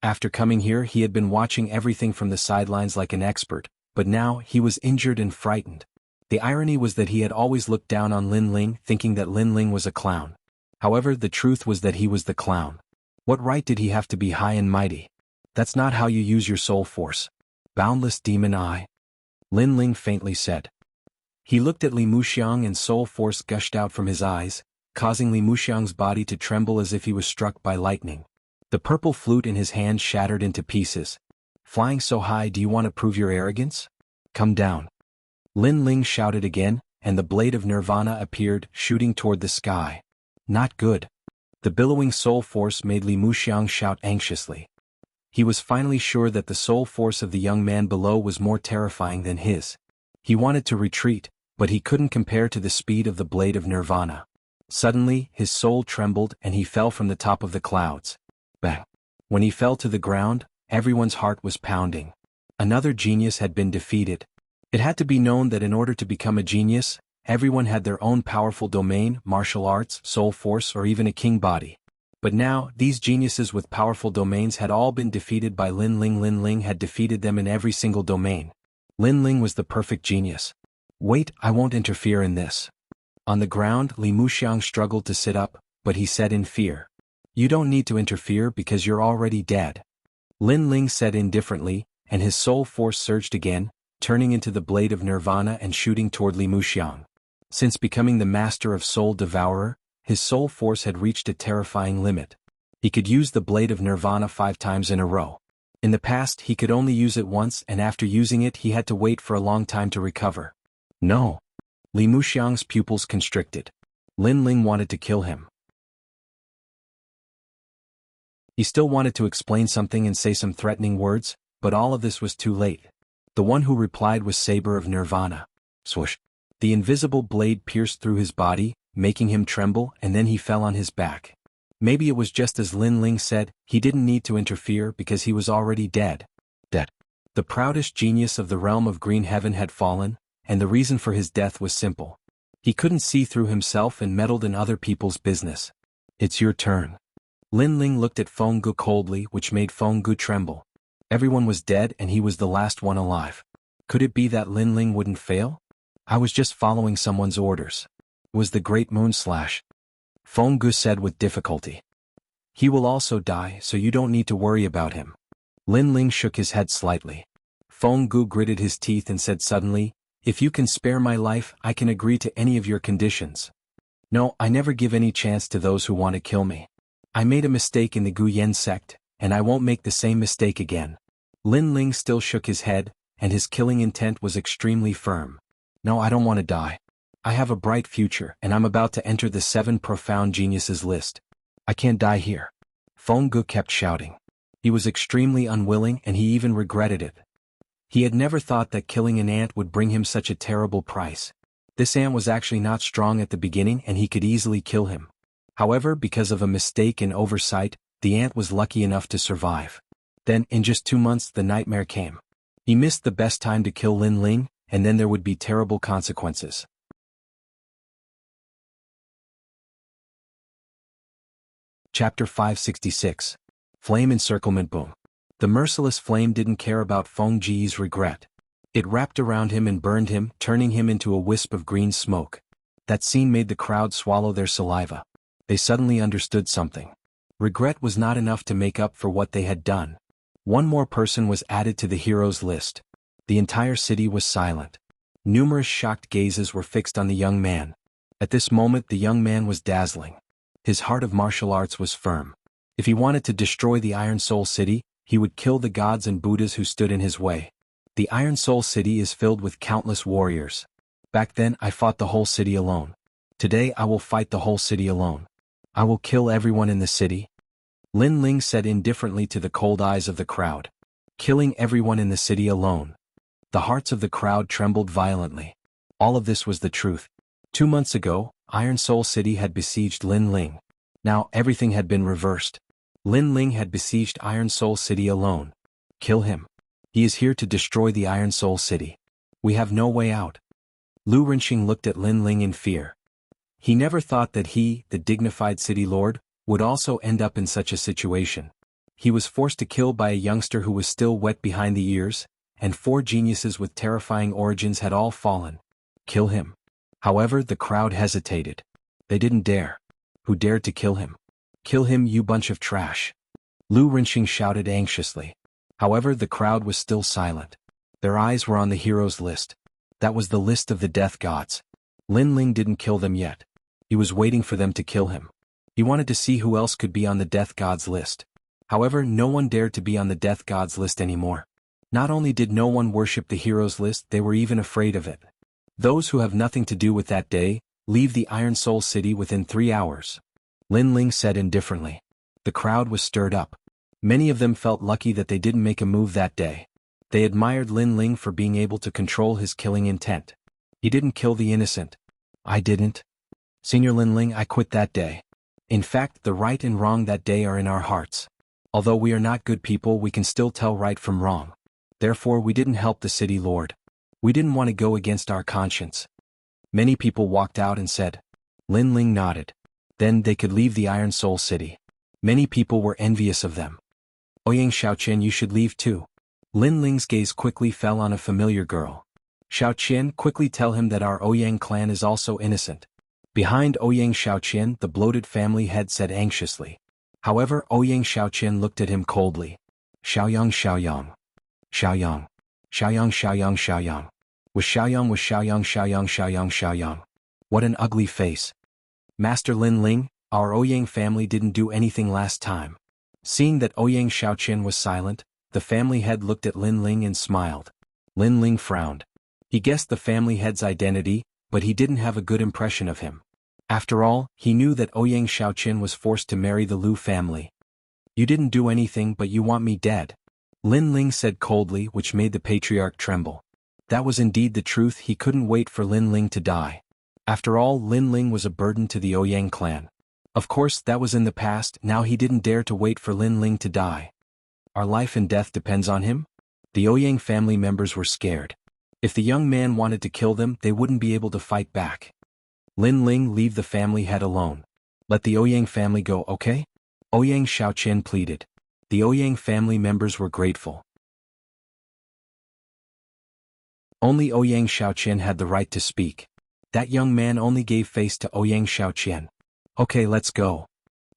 After coming here, he had been watching everything from the sidelines like an expert, but now he was injured and frightened. The irony was that he had always looked down on Lin Ling, thinking that Lin Ling was a clown. However, the truth was that he was the clown. What right did he have to be high and mighty? That's not how you use your soul force. Boundless demon eye. Lin Ling faintly said. He looked at Li Muxiang and soul force gushed out from his eyes, causing Li Muxiang's body to tremble as if he was struck by lightning. The purple flute in his hand shattered into pieces. Flying so high, do you want to prove your arrogance? Come down. Lin Ling shouted again, and the blade of Nirvana appeared, shooting toward the sky. Not good. The billowing soul force made Li Muxiang shout anxiously. He was finally sure that the soul force of the young man below was more terrifying than his. He wanted to retreat, but he couldn't compare to the speed of the blade of Nirvana. Suddenly, his soul trembled and he fell from the top of the clouds. Bang! When he fell to the ground, everyone's heart was pounding. Another genius had been defeated. It had to be known that in order to become a genius, everyone had their own powerful domain, martial arts, soul force, or even a king body. But now, these geniuses with powerful domains had all been defeated by Lin Ling. Lin Ling had defeated them in every single domain. Lin Ling was the perfect genius. Wait, I won't interfere in this. On the ground, Li Muxiang struggled to sit up, but he said in fear. You don't need to interfere because you're already dead. Lin Ling said indifferently, and his soul force surged again, turning into the blade of Nirvana and shooting toward Li Muxiang. Since becoming the master of soul devourer, his soul force had reached a terrifying limit. He could use the blade of Nirvana 5 times in a row. In the past, he could only use it once, and after using it he had to wait for a long time to recover. No. Li Muxiang's pupils constricted. Lin Ling wanted to kill him. He still wanted to explain something and say some threatening words, but all of this was too late. The one who replied was Saber of Nirvana. Swoosh. The invisible blade pierced through his body, making him tremble, and then he fell on his back. Maybe it was just as Lin Ling said, he didn't need to interfere because he was already dead. Dead. The proudest genius of the realm of green heaven had fallen, and the reason for his death was simple. He couldn't see through himself and meddled in other people's business. It's your turn. Lin Ling looked at Feng Gu coldly, which made Feng Gu tremble. Everyone was dead and he was the last one alive. Could it be that Lin Ling wouldn't fail? I was just following someone's orders. It was the Great Moon Slash. Feng Gu said with difficulty. He will also die, so you don't need to worry about him. Lin Ling shook his head slightly. Feng Gu gritted his teeth and said suddenly, if you can spare my life, I can agree to any of your conditions. No, I never give any chance to those who want to kill me. I made a mistake in the Gu Yen sect, and I won't make the same mistake again. Lin Ling still shook his head, and his killing intent was extremely firm. No, I don't want to die. I have a bright future, and I'm about to enter the 7 profound geniuses list. I can't die here. Feng Gu kept shouting. He was extremely unwilling and he even regretted it. He had never thought that killing an ant would bring him such a terrible price. This ant was actually not strong at the beginning and he could easily kill him. However, because of a mistake and oversight, the ant was lucky enough to survive. Then, in just 2 months, the nightmare came. He missed the best time to kill Lin Ling, and then there would be terrible consequences. Chapter 566. Flame Encirclement Boom. The merciless flame didn't care about Feng Ji's regret. It wrapped around him and burned him, turning him into a wisp of green smoke. That scene made the crowd swallow their saliva. They suddenly understood something. Regret was not enough to make up for what they had done. One more person was added to the heroes list. The entire city was silent. Numerous shocked gazes were fixed on the young man. At this moment the young man was dazzling. His heart of martial arts was firm. If he wanted to destroy the Iron Soul City, he would kill the gods and Buddhas who stood in his way. The Iron Soul City is filled with countless warriors. Back then I fought the whole city alone. Today I will fight the whole city alone. I will kill everyone in the city. Lin Ling said indifferently to the cold eyes of the crowd. Killing everyone in the city alone. The hearts of the crowd trembled violently. All of this was the truth. 2 months ago, Iron Soul City had besieged Lin Ling. Now everything had been reversed. Lin Ling had besieged Iron Soul City alone. Kill him. He is here to destroy the Iron Soul City. We have no way out. Lu Rinxing looked at Lin Ling in fear. He never thought that he, the dignified city lord, would also end up in such a situation. He was forced to kill by a youngster who was still wet behind the ears, and 4 geniuses with terrifying origins had all fallen. Kill him. However, the crowd hesitated. They didn't dare. Who dared to kill him? Kill him, you bunch of trash. Lu Rinxing shouted anxiously. However, the crowd was still silent. Their eyes were on the heroes list. That was the list of the death gods. Lin Ling didn't kill them yet. He was waiting for them to kill him. He wanted to see who else could be on the death gods list. However, no one dared to be on the death gods list anymore. Not only did no one worship the heroes list, they were even afraid of it. Those who have nothing to do with that day, leave the Iron Soul City within 3 hours. Lin Ling said indifferently. The crowd was stirred up. Many of them felt lucky that they didn't make a move that day. They admired Lin Ling for being able to control his killing intent. He didn't kill the innocent. I didn't. Senior Lin Ling, I quit that day. In fact, the right and wrong that day are in our hearts. Although we are not good people, we can still tell right from wrong. Therefore, we didn't help the city lord. We didn't want to go against our conscience. Many people walked out and said. Lin Ling nodded. Then they could leave the Iron Soul City. Many people were envious of them. Ouyang Xiaoqian, you should leave too. Lin Ling's gaze quickly fell on a familiar girl. Xiaoqian, quickly tell him that our Ouyang clan is also innocent. Behind Ouyang Xiaoqian, the bloated family head said anxiously. However, Ouyang Xiaoqian looked at him coldly. Xiaoyang Xiaoyang. Xiaoyang. Xiaoyang Xiaoyang Xiaoyang. Was Xiaoyang Xiaoyang Xiaoyang Xiaoyang. What an ugly face. Master Lin Ling, our Ouyang family didn't do anything last time. Seeing that Ouyang Xiaoqian was silent, the family head looked at Lin Ling and smiled. Lin Ling frowned. He guessed the family head's identity, but he didn't have a good impression of him. After all, he knew that Ouyang Xiaoqian was forced to marry the Lu family. You didn't do anything, but you want me dead. Lin Ling said coldly, which made the patriarch tremble. That was indeed the truth. He couldn't wait for Lin Ling to die. After all, Lin Ling was a burden to the Ouyang clan. Of course, that was in the past. Now he didn't dare to wait for Lin Ling to die. Our life and death depends on him? The Ouyang family members were scared. If the young man wanted to kill them, they wouldn't be able to fight back. Lin Ling, leave the family head alone. Let the Ouyang family go, okay? Ouyang Xiaoqian pleaded. The Ouyang family members were grateful. Only Ouyang Xiaoqian had the right to speak. That young man only gave face to Ouyang Xiaoqian. Okay, let's go.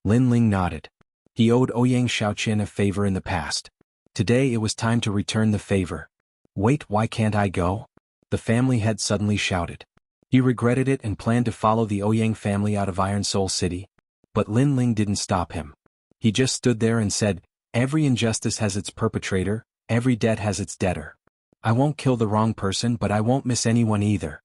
Lin Ling nodded. He owed Ouyang Xiaoqian a favor in the past. Today it was time to return the favor. Wait, why can't I go? The family head suddenly shouted. He regretted it and planned to follow the Ouyang family out of Iron Soul City. But Lin Ling didn't stop him. He just stood there and said, every injustice has its perpetrator, every debt has its debtor. I won't kill the wrong person, but I won't miss anyone either.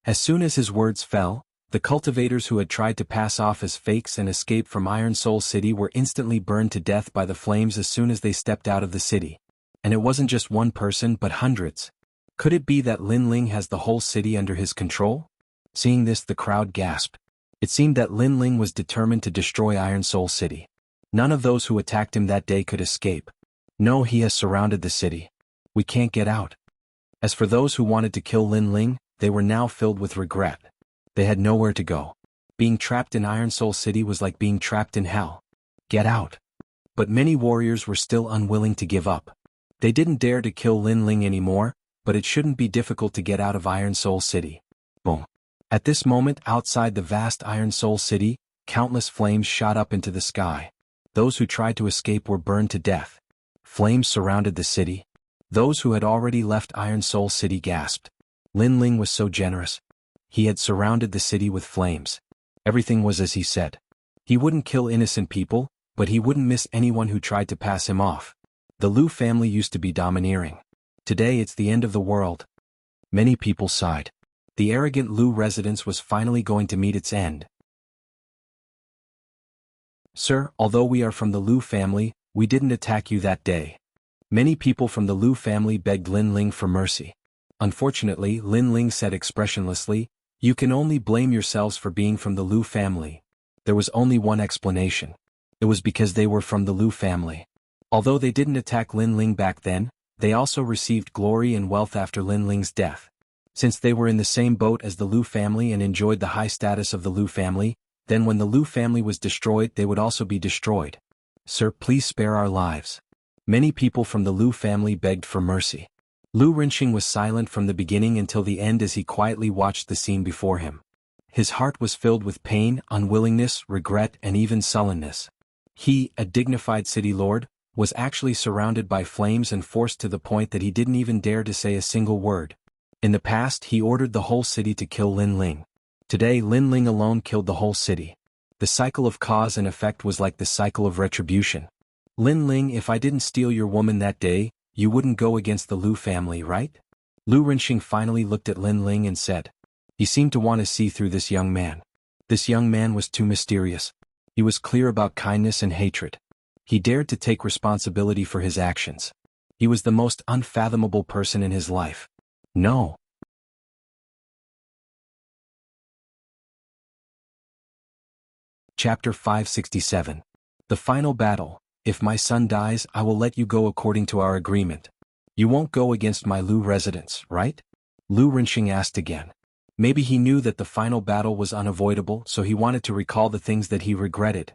As soon as his words fell, the cultivators who had tried to pass off as fakes and escape from Iron Soul City were instantly burned to death by the flames as soon as they stepped out of the city. And it wasn't just one person but hundreds. Could it be that Lin Ling has the whole city under his control? Seeing this, the crowd gasped. It seemed that Lin Ling was determined to destroy Iron Soul City. None of those who attacked him that day could escape. No, he has surrounded the city. We can't get out. As for those who wanted to kill Lin Ling, they were now filled with regret. They had nowhere to go. Being trapped in Iron Soul City was like being trapped in hell. Get out. But many warriors were still unwilling to give up. They didn't dare to kill Lin Ling anymore, but it shouldn't be difficult to get out of Iron Soul City. Boom. At this moment, outside the vast Iron Soul City, countless flames shot up into the sky. Those who tried to escape were burned to death. Flames surrounded the city. Those who had already left Iron Soul City gasped. Lin Ling was so generous. He had surrounded the city with flames. Everything was as he said. He wouldn't kill innocent people, but he wouldn't miss anyone who tried to pass him off. The Liu family used to be domineering. Today it's the end of the world. Many people sighed. The arrogant Liu residence was finally going to meet its end. Sir, although we are from the Liu family, we didn't attack you that day. Many people from the Liu family begged Lin Ling for mercy. Unfortunately, Lin Ling said expressionlessly, "You can only blame yourselves for being from the Liu family." There was only one explanation. It was because they were from the Liu family. Although they didn't attack Lin Ling back then, they also received glory and wealth after Lin Ling's death. Since they were in the same boat as the Liu family and enjoyed the high status of the Liu family, then when the Liu family was destroyed they would also be destroyed. Sir, please spare our lives. Many people from the Liu family begged for mercy. Liu Rinxing was silent from the beginning until the end as he quietly watched the scene before him. His heart was filled with pain, unwillingness, regret, and even sullenness. He, a dignified city lord, was actually surrounded by flames and forced to the point that he didn't even dare to say a single word. In the past, he ordered the whole city to kill Lin Ling. Today, Lin Ling alone killed the whole city. The cycle of cause and effect was like the cycle of retribution. Lin Ling, if I didn't steal your woman that day, you wouldn't go against the Liu family, right? Liu Rinxing finally looked at Lin Ling and said. He seemed to want to see through this young man. This young man was too mysterious. He was clear about kindness and hatred. He dared to take responsibility for his actions. He was the most unfathomable person in his life. No. Chapter 567. The Final Battle. If my son dies, I will let you go according to our agreement. You won't go against my Liu residence, right? Liu Rinxing asked again. Maybe he knew that the final battle was unavoidable, so he wanted to recall the things that he regretted.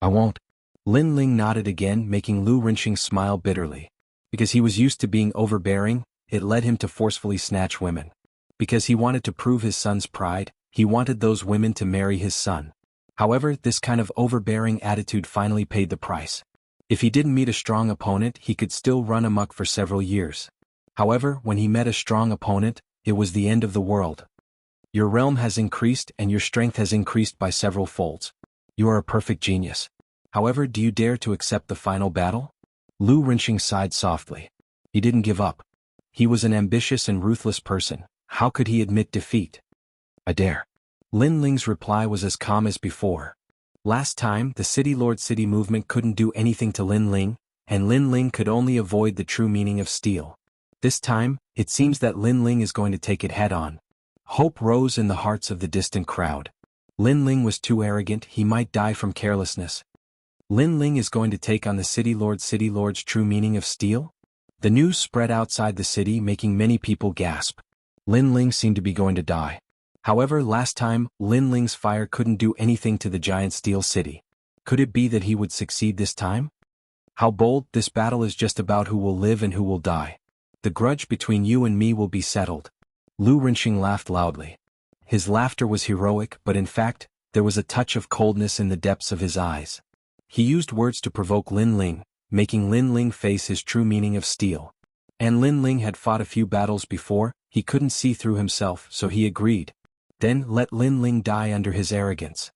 I won't. Lin Ling nodded again, making Liu Rinxing smile bitterly. Because he was used to being overbearing, it led him to forcefully snatch women. Because he wanted to prove his son's pride, he wanted those women to marry his son. However, this kind of overbearing attitude finally paid the price. If he didn't meet a strong opponent, he could still run amok for several years. However, when he met a strong opponent, it was the end of the world. Your realm has increased and your strength has increased by several folds. You are a perfect genius. However, do you dare to accept the final battle? Liu Rinxing sighed softly. He didn't give up. He was an ambitious and ruthless person. How could he admit defeat? I dare. Lin Ling's reply was as calm as before. Last time, the City Lord City movement couldn't do anything to Lin Ling, and Lin Ling could only avoid the true meaning of steel. This time, it seems that Lin Ling is going to take it head-on. Hope rose in the hearts of the distant crowd. Lin Ling was too arrogant, he might die from carelessness. Lin Ling is going to take on the City Lord's true meaning of steel? The news spread outside the city, making many people gasp. Lin Ling seemed to be going to die. However, last time, Lin Ling's fire couldn't do anything to the giant steel city. Could it be that he would succeed this time? How bold, this battle is just about who will live and who will die. The grudge between you and me will be settled. Liu Rinxing laughed loudly. His laughter was heroic, but in fact, there was a touch of coldness in the depths of his eyes. He used words to provoke Lin Ling, making Lin Ling face his true meaning of steel. And Lin Ling had fought a few battles before, he couldn't see through himself, so he agreed. Then let Lin Ling die under his arrogance.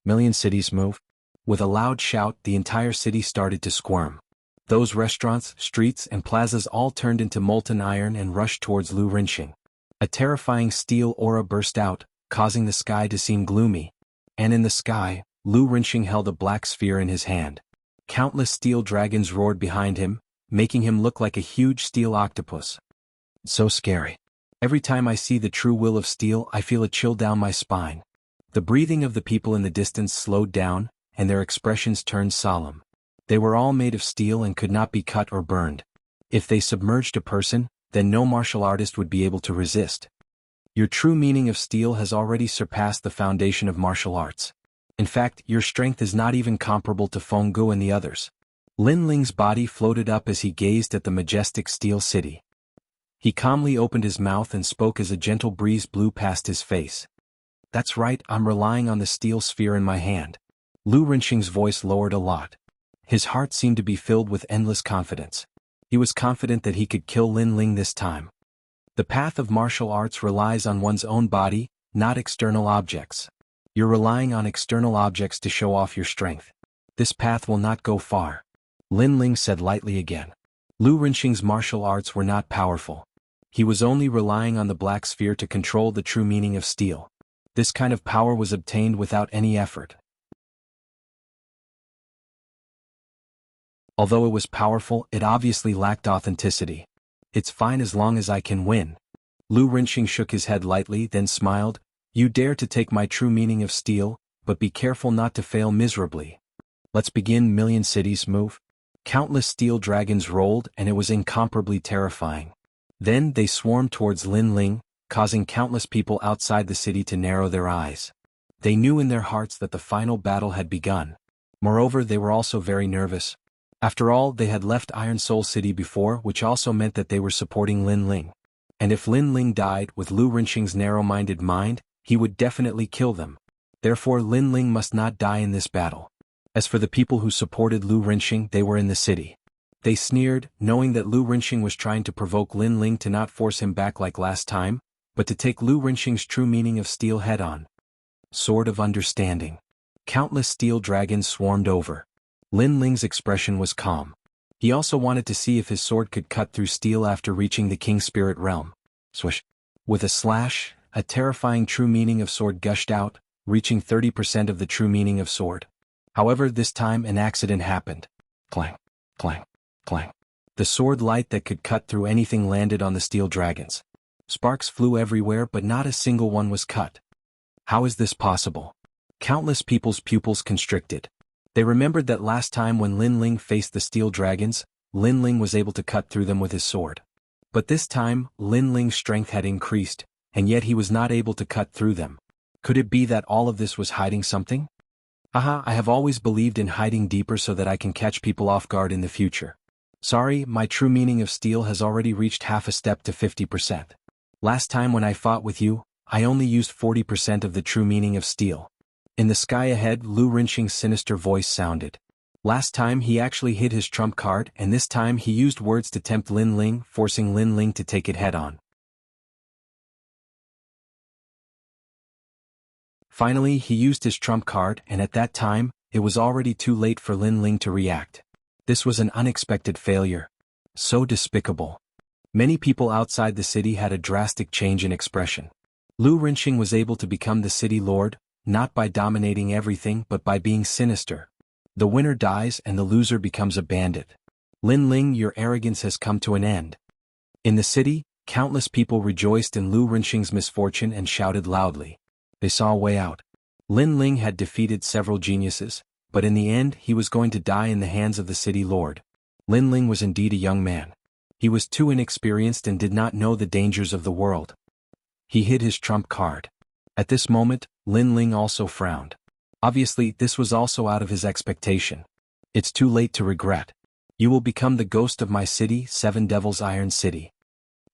Million cities move. With a loud shout, the entire city started to squirm. Those restaurants, streets, and plazas all turned into molten iron and rushed towards Liu Rinxing. A terrifying steel aura burst out, causing the sky to seem gloomy. And in the sky, Liu Rinxing held a black sphere in his hand. Countless steel dragons roared behind him, making him look like a huge steel octopus. It's so scary. Every time I see the true will of steel, I feel a chill down my spine. The breathing of the people in the distance slowed down, and their expressions turned solemn. They were all made of steel and could not be cut or burned. If they submerged a person, then no martial artist would be able to resist. Your true meaning of steel has already surpassed the foundation of martial arts. In fact, your strength is not even comparable to Fenggu and the others. Lin Ling's body floated up as he gazed at the majestic steel city. He calmly opened his mouth and spoke as a gentle breeze blew past his face. That's right, I'm relying on the steel sphere in my hand. Lu Rinxing's voice lowered a lot. His heart seemed to be filled with endless confidence. He was confident that he could kill Lin Ling this time. The path of martial arts relies on one's own body, not external objects. You're relying on external objects to show off your strength. This path will not go far. Lin Ling said lightly again. Lu Rinxing's martial arts were not powerful. He was only relying on the black sphere to control the true meaning of steel. This kind of power was obtained without any effort. Although it was powerful, it obviously lacked authenticity. It's fine as long as I can win. Lu Rinxing shook his head lightly, then smiled. You dare to take my true meaning of steel, but be careful not to fail miserably. Let's begin. Million cities move. Countless steel dragons rolled, and it was incomparably terrifying. Then they swarmed towards Lin Ling, causing countless people outside the city to narrow their eyes. They knew in their hearts that the final battle had begun. Moreover, they were also very nervous. After all, they had left Iron Soul City before, which also meant that they were supporting Lin Ling. And if Lin Ling died, with Lu Rinxing's narrow-minded mind, he would definitely kill them. Therefore Lin Ling must not die in this battle. As for the people who supported Lu Rinxing, they were in the city. They sneered, knowing that Lu Rinxing was trying to provoke Lin Ling to not force him back like last time, but to take Lu Rinxing's true meaning of steel head-on. Sword of Understanding. Countless steel dragons swarmed over. Lin Ling's expression was calm. He also wanted to see if his sword could cut through steel after reaching the King Spirit Realm. Swish. With a slash, a terrifying true meaning of sword gushed out, reaching 30% of the true meaning of sword. However, this time an accident happened. Clang, clang, clang. The sword light that could cut through anything landed on the steel dragons. Sparks flew everywhere, but not a single one was cut. How is this possible? Countless people's pupils constricted. They remembered that last time when Lin Ling faced the steel dragons, Lin Ling was able to cut through them with his sword. But this time, Lin Ling's strength had increased, and yet he was not able to cut through them. Could it be that all of this was hiding something? Haha, I have always believed in hiding deeper so that I can catch people off guard in the future. Sorry, my true meaning of steel has already reached half a step to 50%. Last time when I fought with you, I only used 40% of the true meaning of steel. In the sky ahead, Lu Rinxing's sinister voice sounded. Last time he actually hid his trump card, and this time he used words to tempt Lin Ling, forcing Lin Ling to take it head-on. Finally, he used his trump card, and at that time, it was already too late for Lin Ling to react. This was an unexpected failure. So despicable. Many people outside the city had a drastic change in expression. Lu Rinxing was able to become the city lord, not by dominating everything but by being sinister. The winner dies and the loser becomes a bandit. Lin Ling, your arrogance has come to an end. In the city, countless people rejoiced in Lu Rinxing's misfortune and shouted loudly. They saw a way out. Lin Ling had defeated several geniuses, but in the end he was going to die in the hands of the city lord. Lin Ling was indeed a young man. He was too inexperienced and did not know the dangers of the world. He hid his trump card. At this moment, Lin Ling also frowned. Obviously, this was also out of his expectation. It's too late to regret. You will become the ghost of my city, Seven Devils Iron City.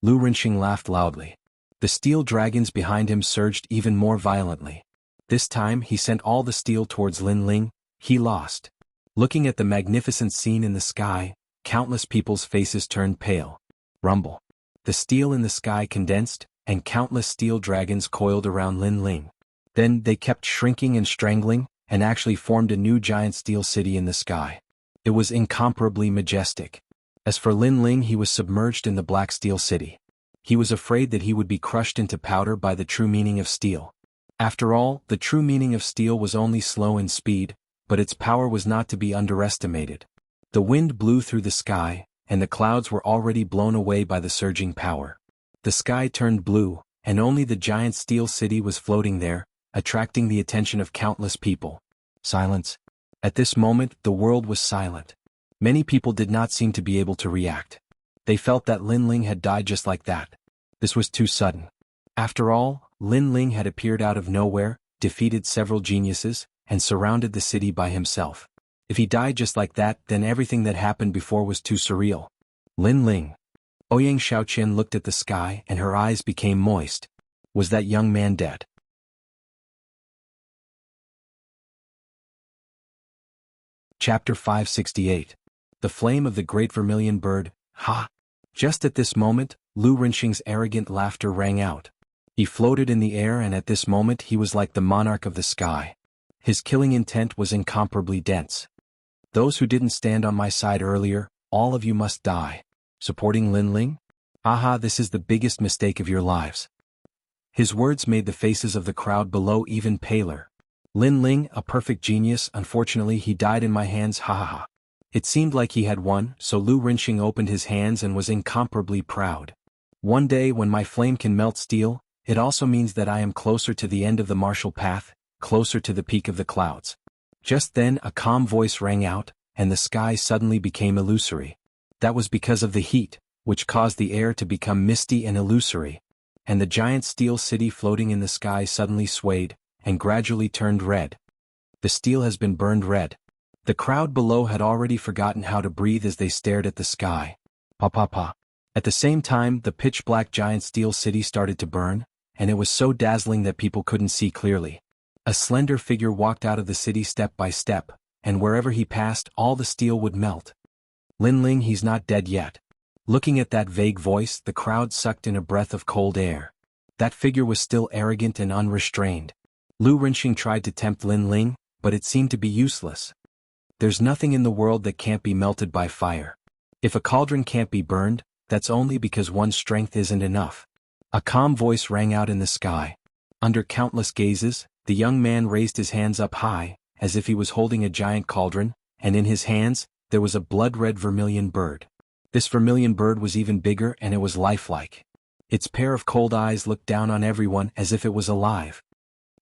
Lu Rinxing laughed loudly. The steel dragons behind him surged even more violently. This time he sent all the steel towards Lin Ling. He lost. Looking at the magnificent scene in the sky, countless people's faces turned pale. Rumble. The steel in the sky condensed, and countless steel dragons coiled around Lin Ling. Then they kept shrinking and strangling, and actually formed a new giant steel city in the sky. It was incomparably majestic. As for Lin Ling, he was submerged in the black steel city. He was afraid that he would be crushed into powder by the true meaning of steel. After all, the true meaning of steel was only slow in speed, but its power was not to be underestimated. The wind blew through the sky, and the clouds were already blown away by the surging power. The sky turned blue, and only the giant steel city was floating there, attracting the attention of countless people. Silence. At this moment, the world was silent. Many people did not seem to be able to react. They felt that Lin Ling had died just like that. This was too sudden. After all, Lin Ling had appeared out of nowhere, defeated several geniuses, and surrounded the city by himself. If he died just like that, then everything that happened before was too surreal. Lin Ling. Ouyang Xiaoqian looked at the sky and her eyes became moist. Was that young man dead? Chapter 568. The Flame of the Great Vermilion Bird. Ha! Just at this moment, Lu Rinxing's arrogant laughter rang out. He floated in the air, and at this moment he was like the monarch of the sky. His killing intent was incomparably dense. Those who didn't stand on my side earlier, all of you must die. Supporting Lin Ling? Aha, this is the biggest mistake of your lives. His words made the faces of the crowd below even paler. Lin Ling, a perfect genius, unfortunately he died in my hands, ha ha ha. It seemed like he had won, so Lu Rinxing opened his hands and was incomparably proud. One day when my flame can melt steel, it also means that I am closer to the end of the martial path, closer to the peak of the clouds. Just then a calm voice rang out, and the sky suddenly became illusory. That was because of the heat, which caused the air to become misty and illusory. And the giant steel city floating in the sky suddenly swayed, and gradually turned red. The steel has been burned red. The crowd below had already forgotten how to breathe as they stared at the sky. Pa pa pa. At the same time, the pitch-black giant steel city started to burn, and it was so dazzling that people couldn't see clearly. A slender figure walked out of the city step by step, and wherever he passed, all the steel would melt. Lin Ling, he's not dead yet. Looking at that vague voice, the crowd sucked in a breath of cold air. That figure was still arrogant and unrestrained. Lu Rinxing tried to tempt Lin Ling, but it seemed to be useless. There's nothing in the world that can't be melted by fire. If a cauldron can't be burned, that's only because one's strength isn't enough. A calm voice rang out in the sky. Under countless gazes, the young man raised his hands up high, as if he was holding a giant cauldron, and in his hands, there was a blood-red vermilion bird. This vermilion bird was even bigger and it was lifelike. Its pair of cold eyes looked down on everyone as if it was alive.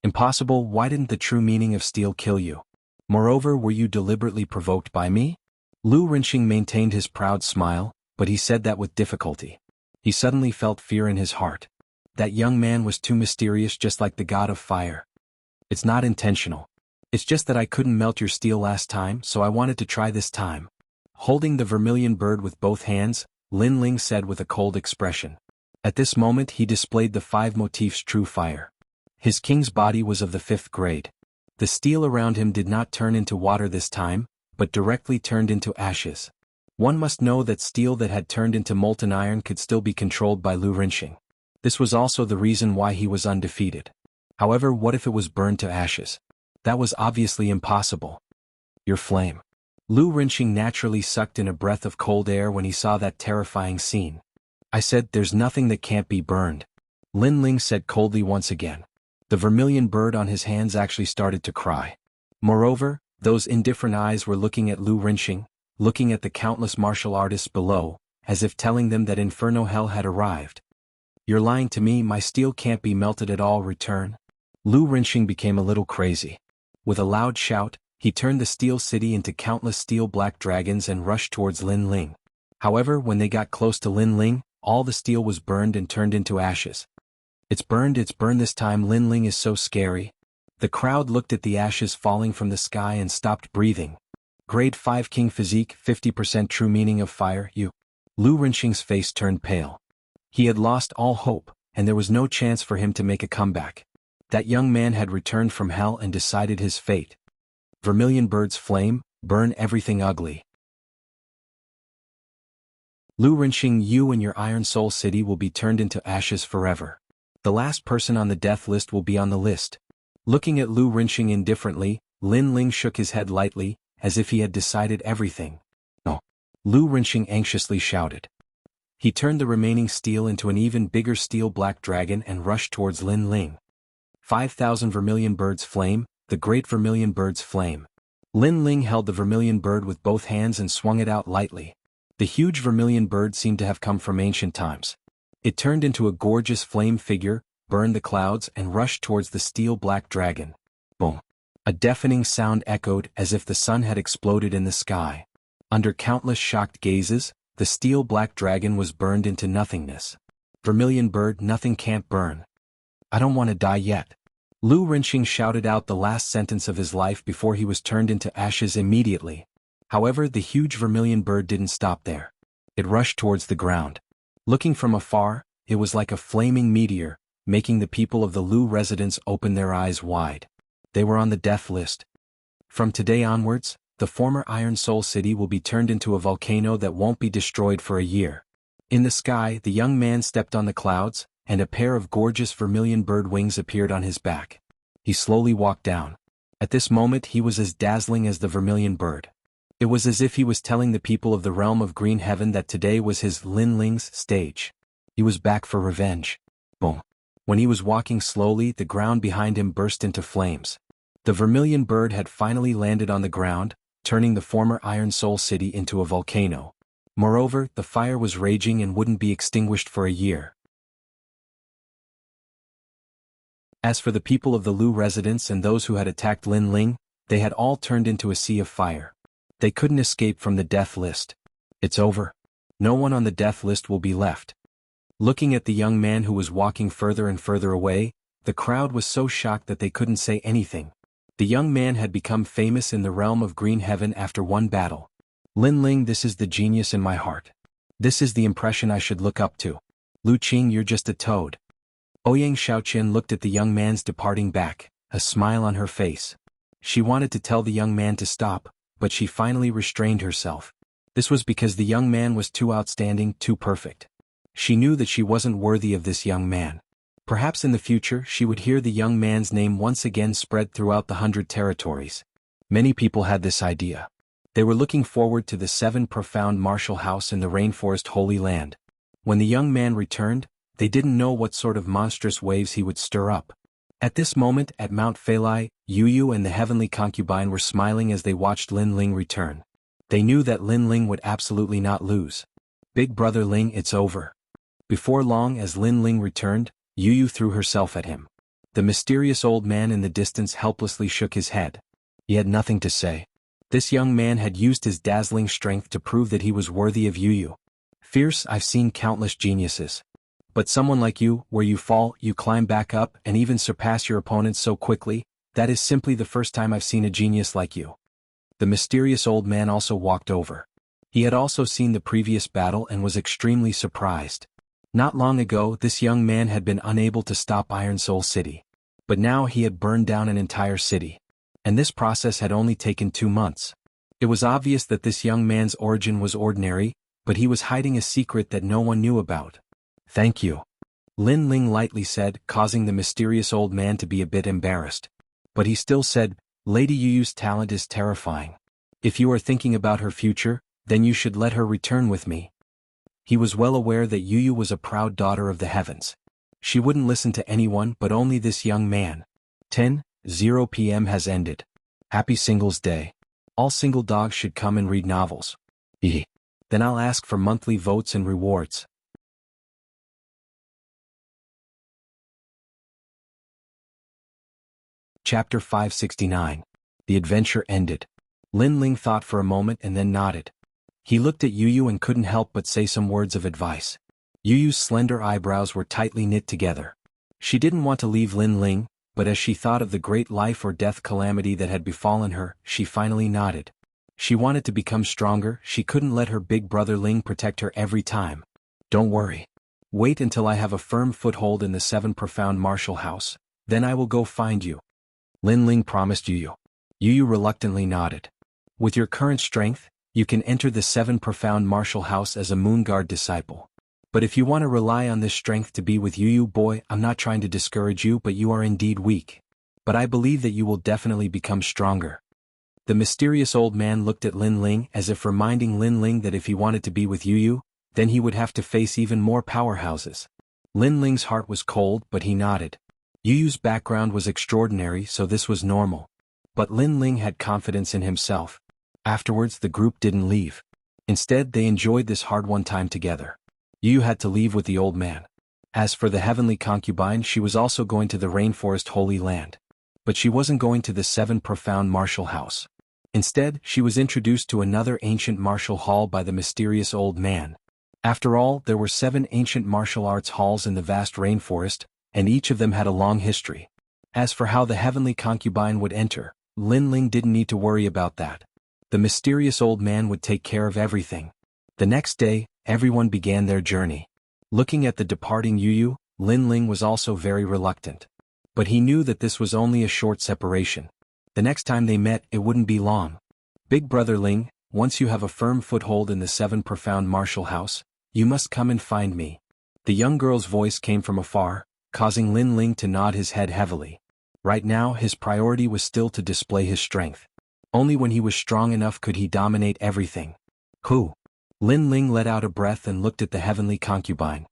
Impossible, why didn't the true meaning of steel kill you? Moreover, were you deliberately provoked by me? Lu Rinxing maintained his proud smile, but he said that with difficulty. He suddenly felt fear in his heart. That young man was too mysterious, just like the god of fire. It's not intentional. It's just that I couldn't melt your steel last time, so I wanted to try this time. Holding the vermilion bird with both hands, Lin Ling said with a cold expression. At this moment he displayed the 5 motifs true fire. His king's body was of the 5th grade. The steel around him did not turn into water this time, but directly turned into ashes. One must know that steel that had turned into molten iron could still be controlled by Lu Rinxing. This was also the reason why he was undefeated. However, what if it was burned to ashes? That was obviously impossible. Your flame. Lu Rinxing naturally sucked in a breath of cold air when he saw that terrifying scene. I said, there's nothing that can't be burned. Lin Ling said coldly once again. The vermilion bird on his hands actually started to cry. Moreover, those indifferent eyes were looking at Lu Rinxing, looking at the countless martial artists below, as if telling them that Inferno Hell had arrived. You're lying to me, my steel can't be melted at all. Return. Lu Rinxing became a little crazy. With a loud shout, he turned the steel city into countless steel black dragons and rushed towards Lin Ling. However, when they got close to Lin Ling, all the steel was burned and turned into ashes. It's burned this time. Lin Ling is so scary. The crowd looked at the ashes falling from the sky and stopped breathing. Grade 5 King Physique, 50% true meaning of fire, you. Lu Rinxing's face turned pale. He had lost all hope, and there was no chance for him to make a comeback. That young man had returned from hell and decided his fate. Vermilion bird's flame, burn everything ugly. Lu Rinxing, you and your Iron Soul City will be turned into ashes forever. The last person on the death list will be on the list. Looking at Lu Rinxing indifferently, Lin Ling shook his head lightly, as if he had decided everything. No. Lu Rinxing anxiously shouted. He turned the remaining steel into an even bigger steel black dragon and rushed towards Lin Ling. 5,000 vermilion bird's flame, the great vermilion bird's flame. Lin Ling held the vermilion bird with both hands and swung it out lightly. The huge vermilion bird seemed to have come from ancient times. It turned into a gorgeous flame figure, burned the clouds and rushed towards the steel-black dragon. Boom! A deafening sound echoed as if the sun had exploded in the sky. Under countless shocked gazes, the steel-black dragon was burned into nothingness. Vermilion bird, nothing can't burn. I don't want to die yet. Lu Rinxing shouted out the last sentence of his life before he was turned into ashes immediately. However, the huge vermilion bird didn't stop there. It rushed towards the ground. Looking from afar, it was like a flaming meteor, making the people of the Lu residence open their eyes wide. They were on the death list. From today onwards, the former Iron Soul City will be turned into a volcano that won't be destroyed for a year. In the sky, the young man stepped on the clouds, and a pair of gorgeous vermilion bird wings appeared on his back. He slowly walked down. At this moment he was as dazzling as the vermilion bird. It was as if he was telling the people of the realm of green heaven that today was his Lin Ling's stage. He was back for revenge. Boom. When he was walking slowly, the ground behind him burst into flames. The vermilion bird had finally landed on the ground, turning the former Iron Soul City into a volcano. Moreover, the fire was raging and wouldn't be extinguished for a year. As for the people of the Lu residence and those who had attacked Lin Ling, they had all turned into a sea of fire. They couldn't escape from the death list. It's over. No one on the death list will be left. Looking at the young man who was walking further and further away, the crowd was so shocked that they couldn't say anything. The young man had become famous in the realm of green heaven after one battle. Lin Ling, this is the genius in my heart. This is the impression I should look up to. Lu Qing, you're just a toad. Ouyang Shaoqian looked at the young man's departing back, a smile on her face. She wanted to tell the young man to stop, but she finally restrained herself. This was because the young man was too outstanding, too perfect. She knew that she wasn't worthy of this young man. Perhaps in the future she would hear the young man's name once again spread throughout the 100 territories. Many people had this idea. They were looking forward to the 7 profound martial house in the rainforest Holy Land. When the young man returned, they didn't know what sort of monstrous waves he would stir up. At this moment at Mount Feilai, Yu Yu and the heavenly concubine were smiling as they watched Lin Ling return. They knew that Lin Ling would absolutely not lose. Big brother Ling, it's over. Before long, as Lin Ling returned, Yu Yu threw herself at him. The mysterious old man in the distance helplessly shook his head. He had nothing to say. This young man had used his dazzling strength to prove that he was worthy of Yu Yu. Fierce, I've seen countless geniuses. But someone like you, where you fall, you climb back up and even surpass your opponents so quickly, that is simply the first time I've seen a genius like you. The mysterious old man also walked over. He had also seen the previous battle and was extremely surprised. Not long ago, this young man had been unable to stop Iron Soul City. But now he had burned down an entire city. And this process had only taken 2 months. It was obvious that this young man's origin was ordinary, but he was hiding a secret that no one knew about. Thank you. Lin Ling lightly said, causing the mysterious old man to be a bit embarrassed. But he still said, Lady Yu Yu's talent is terrifying. If you are thinking about her future, then you should let her return with me. He was well aware that Yu Yu was a proud daughter of the heavens. She wouldn't listen to anyone but only this young man. 10:00 p.m. has ended. Happy Singles Day. All single dogs should come and read novels. Then I'll ask for monthly votes and rewards. Chapter 569. The adventure ended. Lin Ling thought for a moment and then nodded. He looked at Yu Yu and couldn't help but say some words of advice. Yu Yu's slender eyebrows were tightly knit together. She didn't want to leave Lin Ling, but as she thought of the great life or death calamity that had befallen her, she finally nodded. She wanted to become stronger, she couldn't let her big brother Ling protect her every time. Don't worry. Wait until I have a firm foothold in the 7 profound martial house, then I will go find you. Lin Ling promised Yu Yu. Yu Yu reluctantly nodded. With your current strength, you can enter the 7 profound martial house as a Moon Guard disciple. But if you want to rely on this strength to be with Yu Yu, boy, I'm not trying to discourage you, but you are indeed weak. But I believe that you will definitely become stronger. The mysterious old man looked at Lin Ling as if reminding Lin Ling that if he wanted to be with Yu Yu, then he would have to face even more powerhouses. Lin Ling's heart was cold, but he nodded. Yu Yu's background was extraordinary, so this was normal. But Lin Ling had confidence in himself. Afterwards, the group didn't leave. Instead, they enjoyed this hard-won time together. Yu Yu had to leave with the old man. As for the heavenly concubine, she was also going to the rainforest Holy Land. But she wasn't going to the 7 profound martial house. Instead, she was introduced to another ancient martial hall by the mysterious old man. After all, there were 7 ancient martial arts halls in the vast rainforest, and each of them had a long history. As for how the heavenly concubine would enter, Lin Ling didn't need to worry about that. The mysterious old man would take care of everything. The next day, everyone began their journey. Looking at the departing Yu, Lin Ling was also very reluctant. But he knew that this was only a short separation. The next time they met, it wouldn't be long. Big brother Ling, once you have a firm foothold in the 7 profound martial house, you must come and find me. The young girl's voice came from afar, causing Lin Ling to nod his head heavily. Right now, his priority was still to display his strength. Only when he was strong enough could he dominate everything. Who? Lin Ling let out a breath and looked at the heavenly concubine.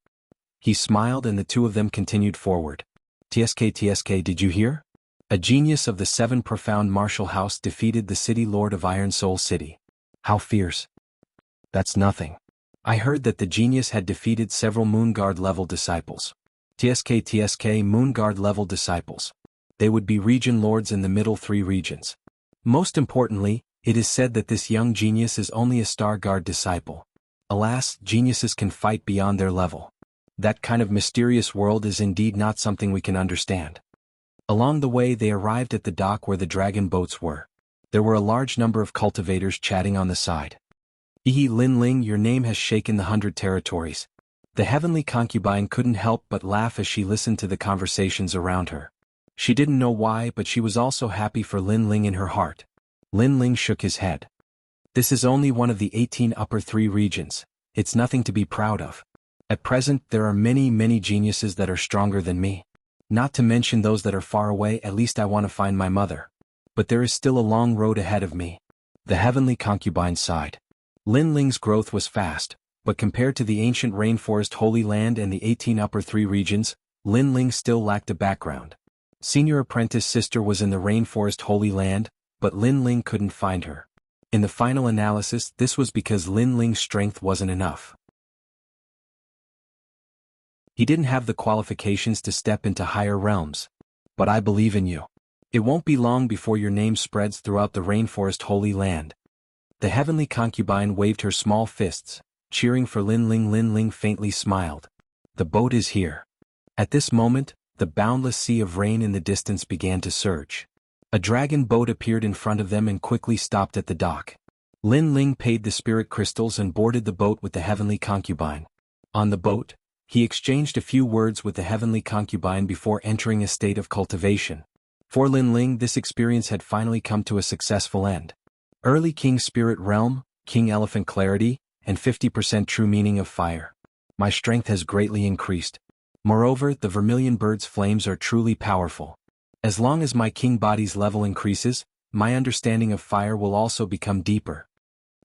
He smiled and the two of them continued forward. TSK, did you hear? A genius of the 7 profound martial house defeated the city lord of Iron Soul City. How fierce. That's nothing. I heard that the genius had defeated several Moonguard level disciples. TSK Moonguard level disciples. They would be region lords in the middle 3 regions. Most importantly, it is said that this young genius is only a Star Guard disciple. Alas, geniuses can fight beyond their level. That kind of mysterious world is indeed not something we can understand. Along the way they arrived at the dock where the dragon boats were. There were a large number of cultivators chatting on the side. Lin Ling, your name has shaken the 100 territories. The heavenly concubine couldn't help but laugh as she listened to the conversations around her. She didn't know why, but she was also happy for Lin Ling in her heart. Lin Ling shook his head. This is only one of the 18 upper 3 regions. It's nothing to be proud of. At present, there are many geniuses that are stronger than me. Not to mention those that are far away. At least I want to find my mother. But there is still a long road ahead of me. The heavenly concubine sighed. Lin Ling's growth was fast, but compared to the ancient rainforest Holy Land and the 18 upper 3 regions, Lin Ling still lacked a background. Senior apprentice sister was in the rainforest Holy Land, but Lin Ling couldn't find her. In the final analysis, this was because Lin Ling's strength wasn't enough. He didn't have the qualifications to step into higher realms. But I believe in you. It won't be long before your name spreads throughout the rainforest Holy Land. The heavenly concubine waved her small fists, cheering for Lin Ling. Lin Ling faintly smiled. The boat is here. At this moment, the boundless sea of rain in the distance began to surge. A dragon boat appeared in front of them and quickly stopped at the dock. Lin Ling paid the spirit crystals and boarded the boat with the heavenly concubine. On the boat, he exchanged a few words with the heavenly concubine before entering a state of cultivation. For Lin Ling, this experience had finally come to a successful end. Early King Spirit Realm, King Elephant Clarity, and 50% true meaning of fire. My strength has greatly increased. Moreover, the vermilion bird's flames are truly powerful. As long as my king body's level increases, my understanding of fire will also become deeper.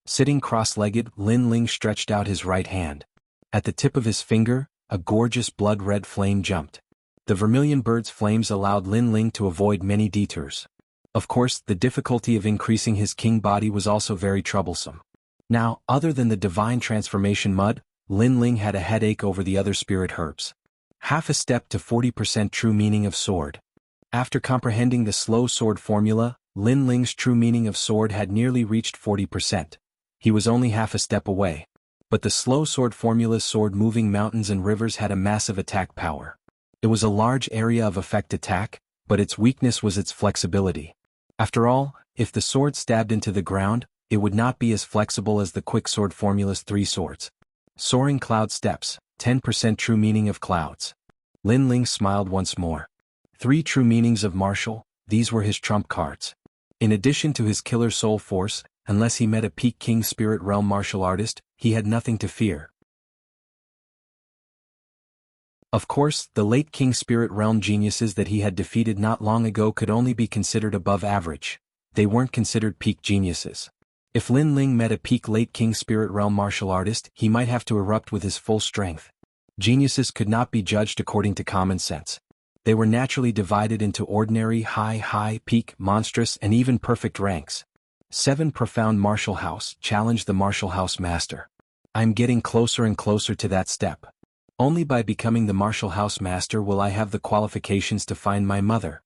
Sitting cross-legged, Lin Ling stretched out his right hand. At the tip of his finger, a gorgeous blood-red flame jumped. The vermilion bird's flames allowed Lin Ling to avoid many detours. Of course, the difficulty of increasing his king body was also very troublesome. Now, other than the divine transformation mud, Lin Ling had a headache over the other spirit herbs. Half a step to 40% true meaning of sword. After comprehending the slow sword formula, Lin Ling's true meaning of sword had nearly reached 40%. He was only half a step away. But the slow sword formula's sword moving mountains and rivers had a massive attack power. It was a large area of effect attack, but its weakness was its flexibility. After all, if the sword stabbed into the ground, it would not be as flexible as the quick sword formula's 3 swords. Soaring cloud steps, 10% true meaning of clouds. Lin Ling smiled once more. 3 true meanings of martial, these were his trump cards. In addition to his killer soul force, unless he met a peak King Spirit Realm martial artist, he had nothing to fear. Of course, the late King Spirit Realm geniuses that he had defeated not long ago could only be considered above average. They weren't considered peak geniuses. If Lin Ling met a peak late King Spirit Realm martial artist, he might have to erupt with his full strength. Geniuses could not be judged according to common sense. They were naturally divided into ordinary, high, peak, monstrous, and even perfect ranks. 7 profound martial house challenged the martial house master. I'm getting closer and closer to that step. Only by becoming the martial house master will I have the qualifications to find my mother.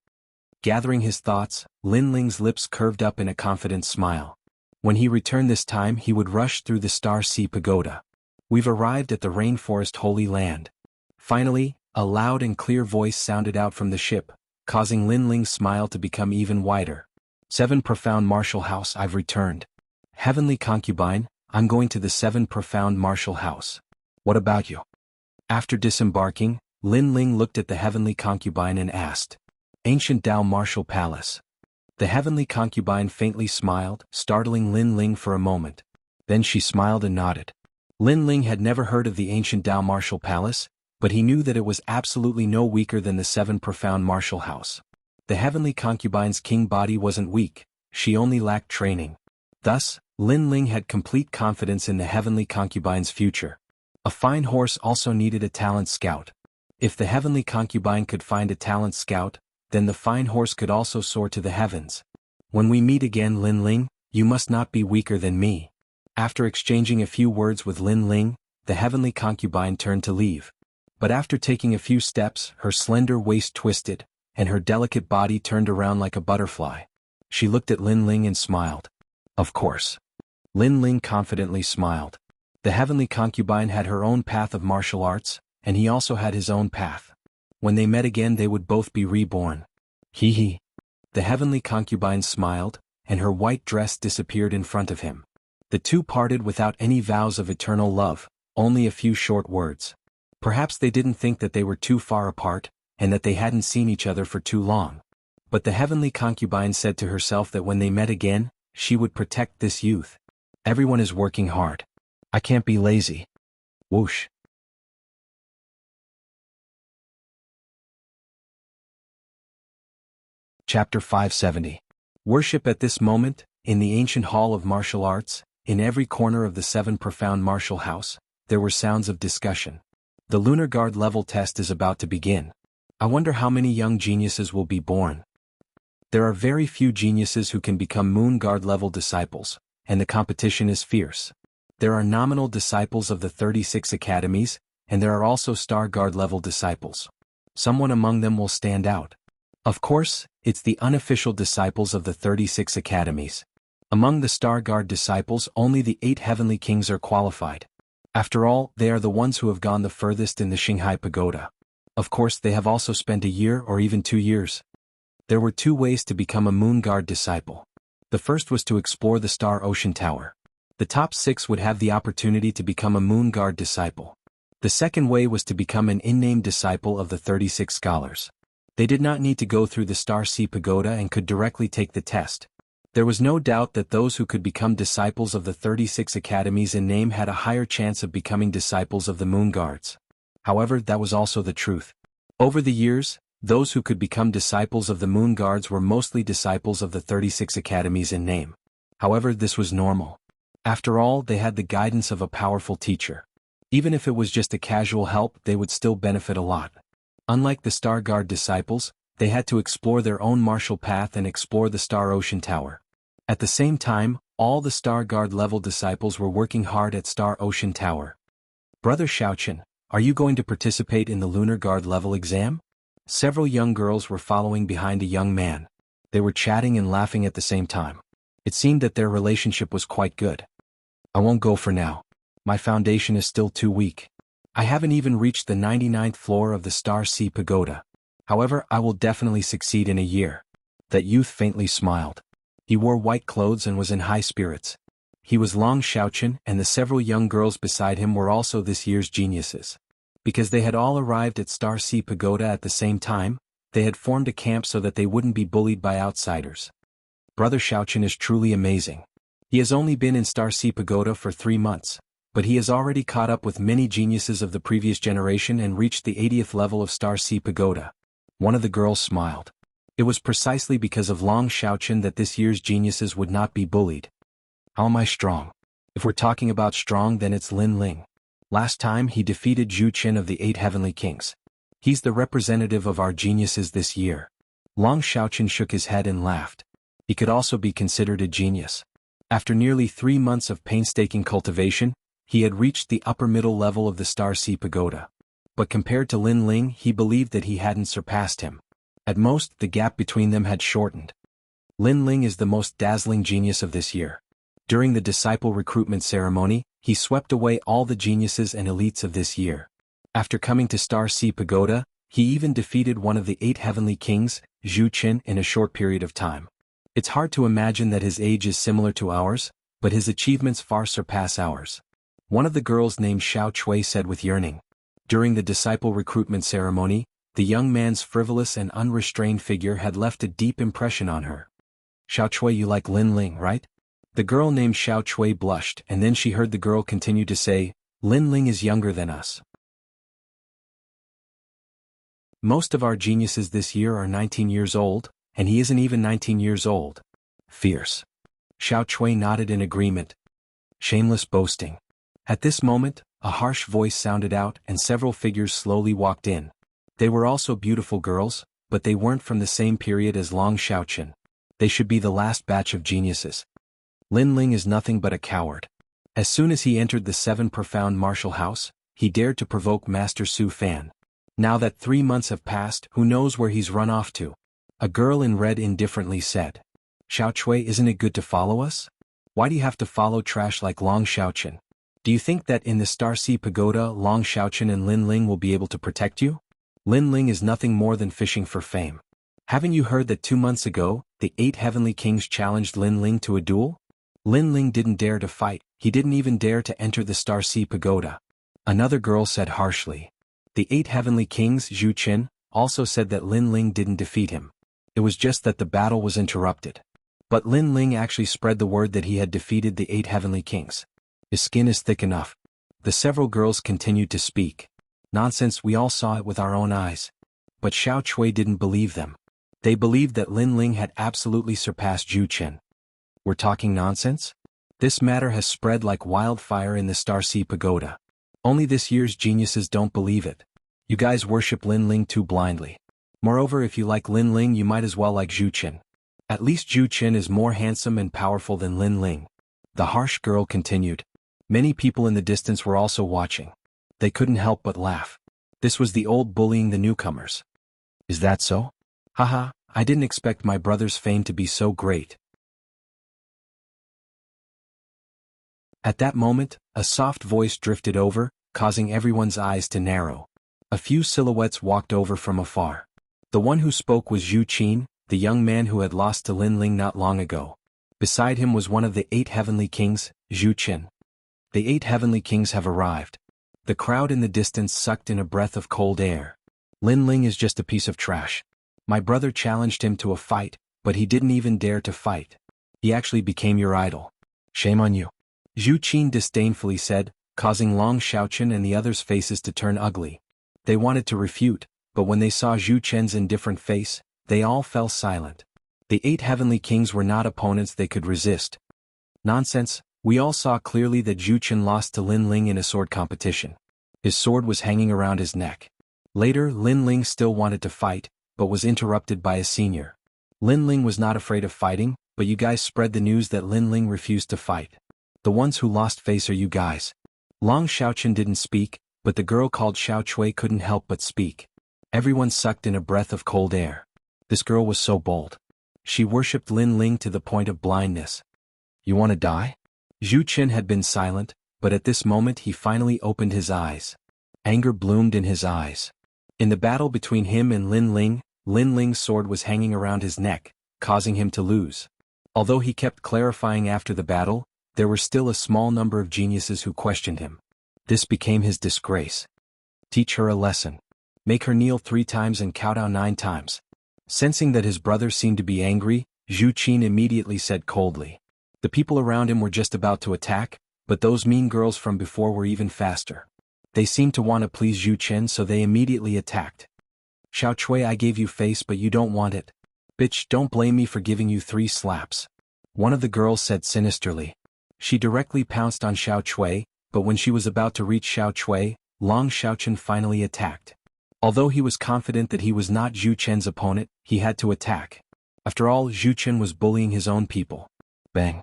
Gathering his thoughts, Lin Ling's lips curved up in a confident smile. When he returned this time he would rush through the Star Sea Pagoda. We've arrived at the Rainforest Holy Land. Finally, a loud and clear voice sounded out from the ship, causing Lin Ling's smile to become even wider. 7 Profound Martial House, I've returned. Heavenly Concubine, I'm going to the 7 Profound Martial House. What about you? After disembarking, Lin Ling looked at the Heavenly Concubine and asked. Ancient Dao Martial Palace. The Heavenly Concubine faintly smiled, startling Lin Ling for a moment. Then she smiled and nodded. Lin Ling had never heard of the Ancient Dao Martial Palace, but he knew that it was absolutely no weaker than the 7 Profound Martial House. The Heavenly Concubine's king body wasn't weak, she only lacked training. Thus, Lin Ling had complete confidence in the Heavenly Concubine's future. A fine horse also needed a talent scout. If the Heavenly Concubine could find a talent scout, then the fine horse could also soar to the heavens. When we meet again, Lin Ling, you must not be weaker than me. After exchanging a few words with Lin Ling, the Heavenly Concubine turned to leave. But after taking a few steps, her slender waist twisted, and her delicate body turned around like a butterfly. She looked at Lin Ling and smiled. Of course. Lin Ling confidently smiled. The Heavenly Concubine had her own path of martial arts, and he also had his own path. When they met again they would both be reborn. Hee hee. The Heavenly Concubine smiled, and her white dress disappeared in front of him. The two parted without any vows of eternal love, only a few short words. Perhaps they didn't think that they were too far apart, and that they hadn't seen each other for too long. But the Heavenly Concubine said to herself that when they met again, she would protect this youth. Everyone is working hard. I can't be lazy. Whoosh. Chapter 570. Worship. At this moment, in the ancient hall of martial arts, in every corner of the 7 Profound Martial House, there were sounds of discussion. The Lunar Guard level test is about to begin. I wonder how many young geniuses will be born. There are very few geniuses who can become Moon Guard level disciples, and the competition is fierce. There are nominal disciples of the 36 academies, and there are also Star Guard level disciples. Someone among them will stand out. Of course, it's the unofficial disciples of the 36 academies. Among the Star Guard disciples only the 8 Heavenly Kings are qualified. After all, they are the ones who have gone the furthest in the Shanghai Pagoda. Of course they have also spent a year or even 2 years. There were 2 ways to become a Moon Guard disciple. The first was to explore the Star Ocean Tower. The top 6 would have the opportunity to become a Moon Guard disciple. The second way was to become an in-name disciple of the 36 scholars. They did not need to go through the Star Sea Pagoda and could directly take the test. There was no doubt that those who could become disciples of the 36 academies in name had a higher chance of becoming disciples of the Moon Guards. However, that was also the truth. Over the years, those who could become disciples of the Moon Guards were mostly disciples of the 36 academies in name. However, this was normal. After all, they had the guidance of a powerful teacher. Even if it was just a casual help, they would still benefit a lot. Unlike the Star Guard disciples, they had to explore their own martial path and explore the Star Ocean Tower. At the same time, all the Star Guard level disciples were working hard at Star Ocean Tower. Brother Xiaoqian, are you going to participate in the Lunar Guard level exam? Several young girls were following behind a young man. They were chatting and laughing at the same time. It seemed that their relationship was quite good. I won't go for now. My foundation is still too weak. I haven't even reached the 99th floor of the Star Sea Pagoda. However, I will definitely succeed in a year. That youth faintly smiled. He wore white clothes and was in high spirits. He was Long Xiaoqian, and the several young girls beside him were also this year's geniuses. Because they had all arrived at Star Sea Pagoda at the same time, they had formed a camp so that they wouldn't be bullied by outsiders. Brother Xiaoqian is truly amazing. He has only been in Star Sea Pagoda for 3 months. But he has already caught up with many geniuses of the previous generation and reached the 80th level of Star Sea Pagoda. One of the girls smiled. It was precisely because of Long Xiaoqian that this year's geniuses would not be bullied. How am I strong? If we're talking about strong, then it's Lin Ling. Last time he defeated Zhu Qin of the 8 Heavenly Kings. He's the representative of our geniuses this year. Long Xiaoqian shook his head and laughed. He could also be considered a genius. After nearly 3 months of painstaking cultivation, he had reached the upper middle level of the Star Sea Pagoda. but compared to Lin Ling he believed that he hadn't surpassed him. At most, the gap between them had shortened. Lin Ling is the most dazzling genius of this year. During the disciple recruitment ceremony, he swept away all the geniuses and elites of this year. After coming to Star Sea Pagoda, he even defeated one of the 8 heavenly kings, Zhu Qin, in a short period of time. It's hard to imagine that his age is similar to ours, but his achievements far surpass ours. One of the girls named Xiao Chui said with yearning. During the disciple recruitment ceremony, the young man's frivolous and unrestrained figure had left a deep impression on her. Xiao Chui, you like Lin Ling, right? The girl named Xiao Chui blushed, and then she heard the girl continue to say, Lin Ling is younger than us. Most of our geniuses this year are 19 years old, and he isn't even 19 years old. Fierce. Xiao Chui nodded in agreement. Shameless boasting. At this moment, a harsh voice sounded out and several figures slowly walked in. They were also beautiful girls, but they weren't from the same period as Long Xiaoqin. They should be the last batch of geniuses. Lin Ling is nothing but a coward. As soon as he entered the 7 profound martial house, he dared to provoke Master Su Fan. Now that 3 months have passed, who knows where he's run off to? A girl in red indifferently said. Xiao Chui, isn't it good to follow us? Why do you have to follow trash like Long Xiaoqin? Do you think that in the Star Sea Pagoda Long Xiaoqin and Lin Ling will be able to protect you? Lin Ling is nothing more than fishing for fame. Haven't you heard that 2 months ago, the 8 heavenly kings challenged Lin Ling to a duel? Lin Ling didn't dare to fight, he didn't even dare to enter the Star Sea Pagoda. Another girl said harshly. The 8 heavenly kings, Zhu Qin, also said that Lin Ling didn't defeat him. It was just that the battle was interrupted. But Lin Ling actually spread the word that he had defeated the 8 heavenly kings. His skin is thick enough. The several girls continued to speak. Nonsense, we all saw it with our own eyes. But Xiao Chui didn't believe them. They believed that Lin Ling had absolutely surpassed Zhu Qin. We're talking nonsense? This matter has spread like wildfire in the Star Sea Pagoda. Only this year's geniuses don't believe it. You guys worship Lin Ling too blindly. Moreover, if you like Lin Ling, you might as well like Zhu Qin. At least Zhu Qin is more handsome and powerful than Lin Ling. The harsh girl continued. Many people in the distance were also watching. They couldn't help but laugh. This was the old bullying the newcomers. Is that so? Haha, I didn't expect my brother's fame to be so great. At that moment, a soft voice drifted over, causing everyone's eyes to narrow. A few silhouettes walked over from afar. The one who spoke was Zhu Qin, the young man who had lost to Lin Ling not long ago. Beside him was one of the 8 heavenly kings, Zhu Qin. The 8 heavenly kings have arrived. The crowd in the distance sucked in a breath of cold air. Lin Ling is just a piece of trash. My brother challenged him to a fight, but he didn't even dare to fight. He actually became your idol. Shame on you. Zhu Qin disdainfully said, causing Long Xiaoqin and the others' faces to turn ugly. They wanted to refute, but when they saw Zhu Qin's indifferent face, they all fell silent. The 8 heavenly kings were not opponents they could resist. Nonsense, we all saw clearly that Zhu Qin lost to Lin Ling in a sword competition. His sword was hanging around his neck. Later, Lin Ling still wanted to fight, but was interrupted by a senior. Lin Ling was not afraid of fighting, but you guys spread the news that Lin Ling refused to fight. The ones who lost face are you guys. Long Xiaoqin didn't speak, but the girl called Xiao Chui couldn't help but speak. Everyone sucked in a breath of cold air. This girl was so bold. She worshipped Lin Ling to the point of blindness. You want to die? Zhu Qin had been silent, but at this moment he finally opened his eyes. Anger bloomed in his eyes. In the battle between him and Lin Ling's sword was hanging around his neck, causing him to lose. Although he kept clarifying after the battle, there were still a small number of geniuses who questioned him. This became his disgrace. Teach her a lesson. Make her kneel 3 times and kowtow 9 times. Sensing that his brother seemed to be angry, Zhu Qin immediately said coldly. The people around him were just about to attack, but those mean girls from before were even faster. They seemed to want to please Zhu Qin, so they immediately attacked. Xiao Chui, I gave you face but you don't want it. Bitch, don't blame me for giving you 3 slaps. One of the girls said sinisterly. She directly pounced on Xiao Chui, but when she was about to reach Xiao Chui, Long Xiaoqin finally attacked. Although he was confident that he was not Zhu Qin's opponent, he had to attack. After all, Zhu Qin was bullying his own people. Bang.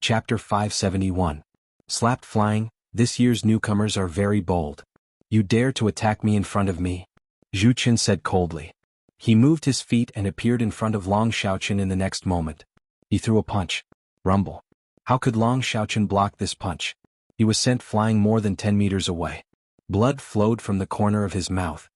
Chapter 571. Slapped flying, this year's newcomers are very bold. You dare to attack me in front of me? Zhu Qin said coldly. He moved his feet and appeared in front of Long Xiaoqun in the next moment. He threw a punch. Rumble. How could Long Xiaoqun block this punch? He was sent flying more than 10 meters away. Blood flowed from the corner of his mouth.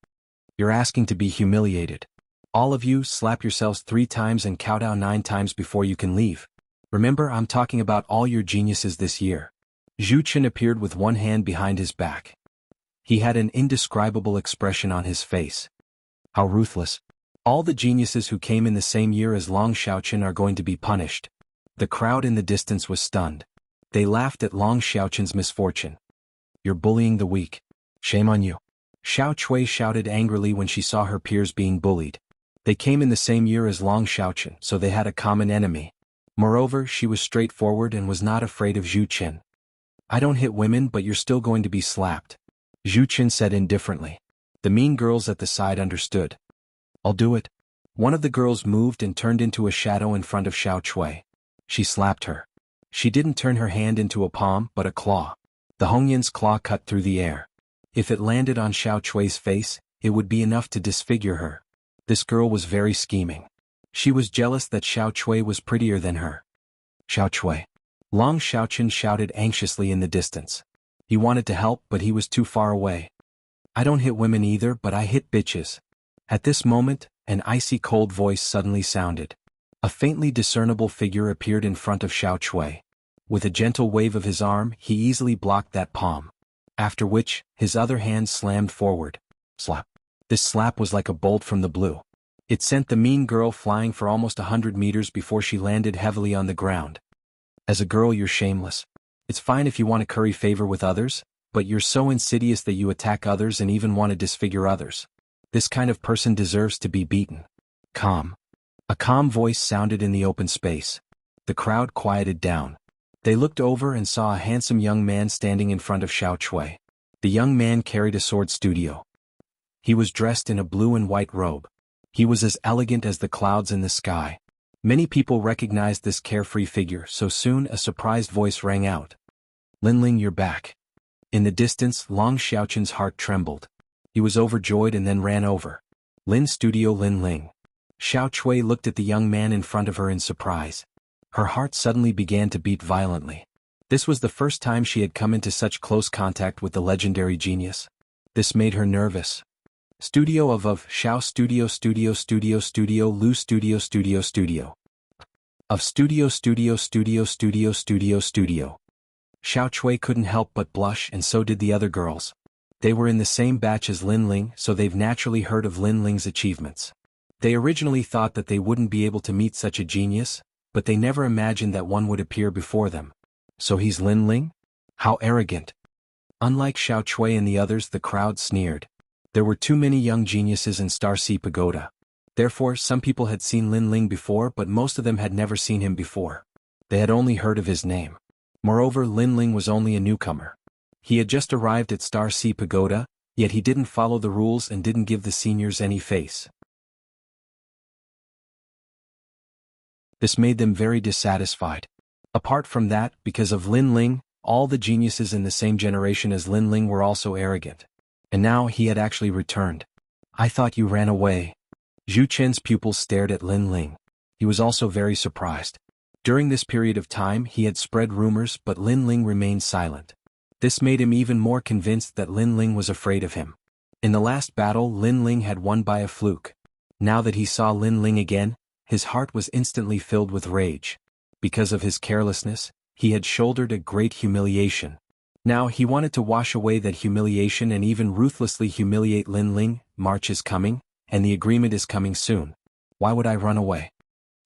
You're asking to be humiliated. All of you, slap yourselves 3 times and kowtow 9 times before you can leave. Remember, I'm talking about all your geniuses this year. Zhu Qin appeared with one hand behind his back. He had an indescribable expression on his face. How ruthless. All the geniuses who came in the same year as Long Xiaoqun are going to be punished. The crowd in the distance was stunned. They laughed at Long Xiaoqun's misfortune. You're bullying the weak. Shame on you. Xiao Chui shouted angrily when she saw her peers being bullied. They came in the same year as Long Xiaoqun, so they had a common enemy. Moreover, she was straightforward and was not afraid of Zhu Qin. I don't hit women, but you're still going to be slapped. Zhu Qin said indifferently. The mean girls at the side understood. I'll do it. One of the girls moved and turned into a shadow in front of Xiao Chui. She slapped her. She didn't turn her hand into a palm but a claw. The Hongyan's claw cut through the air. If it landed on Xiao Chui's face, it would be enough to disfigure her. This girl was very scheming. She was jealous that Xiao Chui was prettier than her. Xiao Chui. Long Xiaoqun shouted anxiously in the distance. He wanted to help, but he was too far away. I don't hit women either, but I hit bitches. At this moment, an icy cold voice suddenly sounded. A faintly discernible figure appeared in front of Xiao Chui. With a gentle wave of his arm, he easily blocked that palm. After which, his other hand slammed forward. Slap. This slap was like a bolt from the blue. It sent the mean girl flying for almost 100 meters before she landed heavily on the ground. As a girl, you're shameless. It's fine if you want to curry favor with others, but you're so insidious that you attack others and even want to disfigure others. This kind of person deserves to be beaten. Calm. A calm voice sounded in the open space. The crowd quieted down. They looked over and saw a handsome young man standing in front of Xiao Chui. The young man carried a sword studio. He was dressed in a blue and white robe. He was as elegant as the clouds in the sky. Many people recognized this carefree figure, so soon a surprised voice rang out. Linling, you're back. In the distance, Long Xiaoqun's heart trembled. He was overjoyed and then ran over. Lin Studio Linling. Xiao Chui looked at the young man in front of her in surprise. Her heart suddenly began to beat violently. This was the first time she had come into such close contact with the legendary genius. This made her nervous. Studio of Xiao Studio Studio Studio Studio Lu Studio Studio Studio. Of Studio Studio Studio Studio Studio Studio. Xiao Chui couldn't help but blush, and so did the other girls. They were in the same batch as Linling, so they've naturally heard of Linling's achievements. They originally thought that they wouldn't be able to meet such a genius, but they never imagined that one would appear before them. So he's Linling? How arrogant. Unlike Xiao Chui and the others, the crowd sneered. There were too many young geniuses in Star Sea Pagoda. Therefore, some people had seen Linling before, but most of them had never seen him before. They had only heard of his name. Moreover, Linling was only a newcomer. He had just arrived at Star Sea Pagoda, yet he didn't follow the rules and didn't give the seniors any face. This made them very dissatisfied. Apart from that, because of Linling, all the geniuses in the same generation as Linling were also arrogant. And now he had actually returned. I thought you ran away. Zhu Qin's pupils stared at Linling. He was also very surprised. During this period of time he had spread rumors, but Linling remained silent. This made him even more convinced that Linling was afraid of him. In the last battle, Linling had won by a fluke. Now that he saw Linling again, his heart was instantly filled with rage. Because of his carelessness, he had shouldered a great humiliation. Now he wanted to wash away that humiliation and even ruthlessly humiliate Linling. March is coming, and the agreement is coming soon. Why would I run away?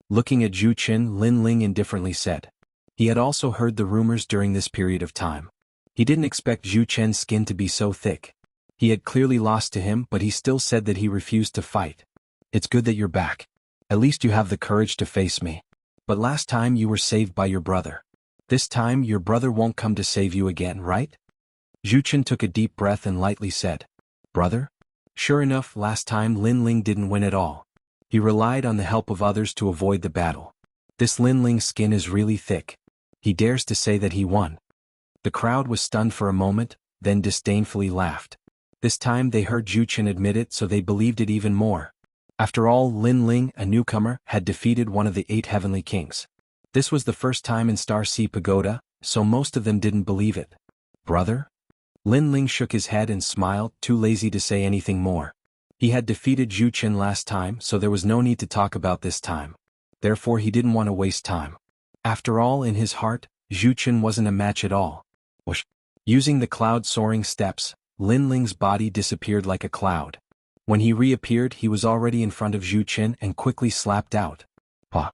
Looking at Zhu Qin, Linling indifferently said. He had also heard the rumors during this period of time. He didn't expect Zhu Qin's skin to be so thick. He had clearly lost to him, but he still said that he refused to fight. It's good that you're back. At least you have the courage to face me. But last time you were saved by your brother. This time your brother won't come to save you again, right? Zhu Qin took a deep breath and lightly said. Brother? Sure enough, last time Linling didn't win at all. He relied on the help of others to avoid the battle. This Linling's skin is really thick. He dares to say that he won. The crowd was stunned for a moment, then disdainfully laughed. This time they heard Zhu Chen admit it, so they believed it even more. After all, Lin Ling, a newcomer, had defeated one of the 8 heavenly kings. This was the first time in Star Sea Pagoda, so most of them didn't believe it. Brother? Lin Ling shook his head and smiled, too lazy to say anything more. He had defeated Zhu Chen last time, so there was no need to talk about this time. Therefore he didn't want to waste time. After all, in his heart, Zhu Chen wasn't a match at all. Whoosh. Using the cloud-soaring steps, Lin Ling's body disappeared like a cloud. When he reappeared, he was already in front of Zhu Chen and quickly slapped out. Pa.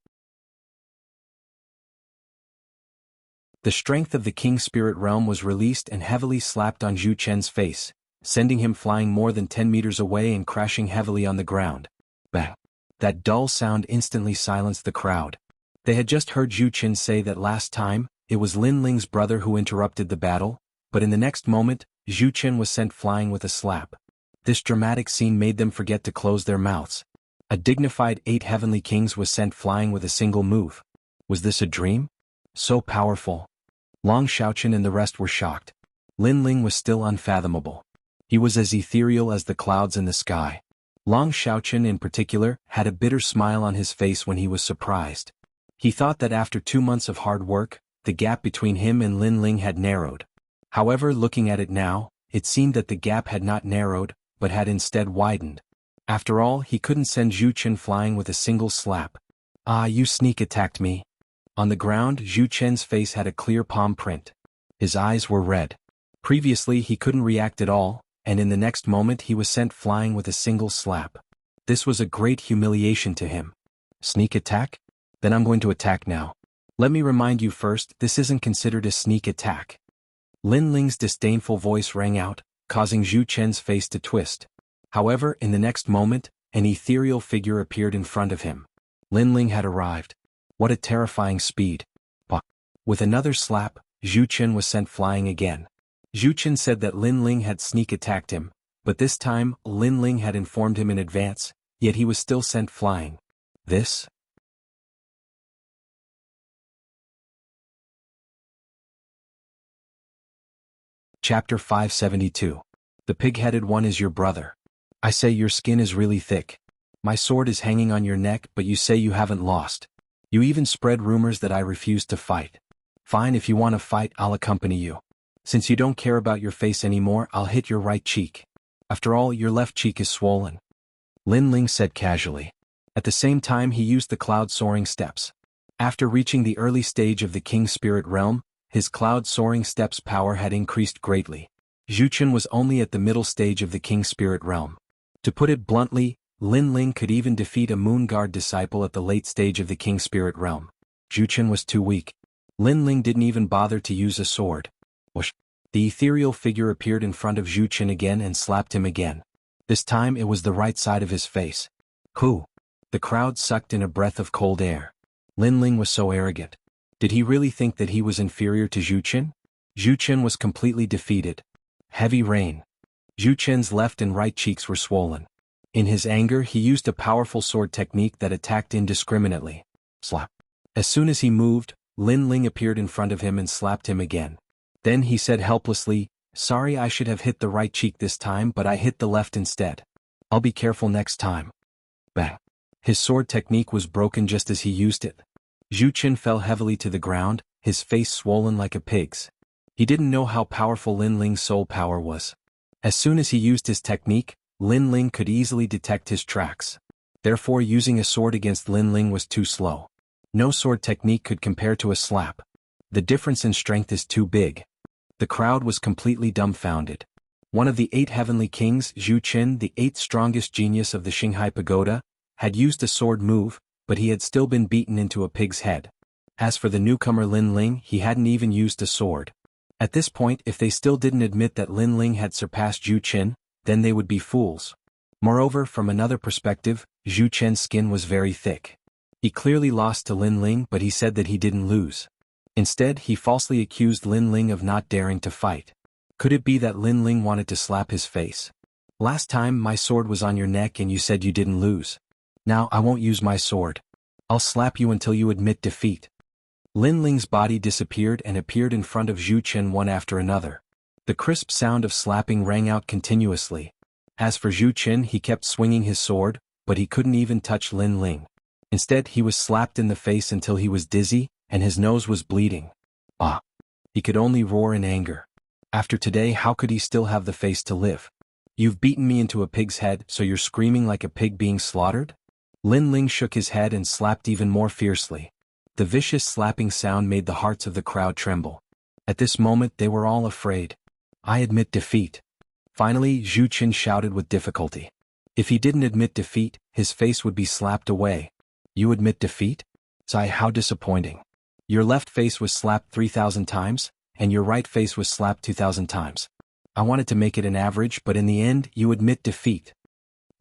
The strength of the King Spirit Realm was released and heavily slapped on Zhu Chen's face, sending him flying more than 10 meters away and crashing heavily on the ground. Bang! That dull sound instantly silenced the crowd. They had just heard Zhu Chen say that last time, it was Lin Ling's brother who interrupted the battle, but in the next moment, Zhu Chen was sent flying with a slap. This dramatic scene made them forget to close their mouths. A dignified 8 heavenly kings was sent flying with a single move. Was this a dream? So powerful. Long Xiaochen and the rest were shocked. Lin Ling was still unfathomable. He was as ethereal as the clouds in the sky. Long Xiaochen in particular had a bitter smile on his face when he was surprised. He thought that after 2 months of hard work, the gap between him and Lin Ling had narrowed. However, looking at it now, it seemed that the gap had not narrowed, but had instead widened. After all, he couldn't send Zhu Chen flying with a single slap. Ah, you sneak attacked me. On the ground, Zhu Chen's face had a clear palm print. His eyes were red. Previously he couldn't react at all, and in the next moment he was sent flying with a single slap. This was a great humiliation to him. Sneak attack? Then I'm going to attack now. Let me remind you first, this isn't considered a sneak attack. Lin Ling's disdainful voice rang out, causing Zhu Chen's face to twist. However, in the next moment, an ethereal figure appeared in front of him. Lin Ling had arrived. What a terrifying speed. Bah. With another slap, Zhu Chen was sent flying again. Zhu Chen said that Lin Ling had sneak attacked him, but this time, Lin Ling had informed him in advance, yet he was still sent flying. This? Chapter 572. The pig-headed one is your brother. I say your skin is really thick. My sword is hanging on your neck, but you say you haven't lost. You even spread rumors that I refused to fight. Fine, if you want to fight, I'll accompany you. Since you don't care about your face anymore, I'll hit your right cheek. After all, your left cheek is swollen. Lin Ling said casually. At the same time he used the cloud-soaring steps. After reaching the early stage of the King Spirit Realm, his cloud-soaring steps power had increased greatly. Zhu Chen was only at the middle stage of the King Spirit Realm. To put it bluntly, Lin Ling could even defeat a Moon Guard disciple at the late stage of the King Spirit Realm. Zhu Chen was too weak. Lin Ling didn't even bother to use a sword. Whoosh! The ethereal figure appeared in front of Zhu Chen again and slapped him again. This time it was the right side of his face. Who? The crowd sucked in a breath of cold air. Lin Ling was so arrogant. Did he really think that he was inferior to Zhu Chen? Zhu Chen was completely defeated. Heavy rain. Zhu Chen's left and right cheeks were swollen. In his anger he used a powerful sword technique that attacked indiscriminately. Slap. As soon as he moved, Lin Ling appeared in front of him and slapped him again. Then he said helplessly, "Sorry, I should have hit the right cheek this time, but I hit the left instead. I'll be careful next time." Bang. His sword technique was broken just as he used it. Zhu Chen fell heavily to the ground, his face swollen like a pig's. He didn't know how powerful Lin Ling's soul power was. As soon as he used his technique, Lin Ling could easily detect his tracks. Therefore, using a sword against Lin Ling was too slow. No sword technique could compare to a slap. The difference in strength is too big. The crowd was completely dumbfounded. One of the 8 heavenly kings, Zhu Chen, the 8th strongest genius of the Shanghai Pagoda, had used a sword move, but he had still been beaten into a pig's head. As for the newcomer Lin Ling, he hadn't even used a sword. At this point, if they still didn't admit that Lin Ling had surpassed Zhu Chen, then they would be fools. Moreover, from another perspective, Zhu Chen's skin was very thick. He clearly lost to Lin Ling, but he said that he didn't lose. Instead, he falsely accused Lin Ling of not daring to fight. Could it be that Lin Ling wanted to slap his face? Last time my sword was on your neck and you said you didn't lose. Now I won't use my sword. I'll slap you until you admit defeat. Lin Ling's body disappeared and appeared in front of Zhu Chen one after another. The crisp sound of slapping rang out continuously. As for Zhu Chen, he kept swinging his sword, but he couldn't even touch Lin Ling. Instead, he was slapped in the face until he was dizzy, and his nose was bleeding. Ah! He could only roar in anger. After today, how could he still have the face to live? You've beaten me into a pig's head, so you're screaming like a pig being slaughtered? Lin Ling shook his head and slapped even more fiercely. The vicious slapping sound made the hearts of the crowd tremble. At this moment they were all afraid. I admit defeat. Finally, Zhu Chen shouted with difficulty. If he didn't admit defeat, his face would be slapped away. You admit defeat? Zai, how disappointing. Your left face was slapped 3,000 times, and your right face was slapped 2,000 times. I wanted to make it an average, but in the end, you admit defeat.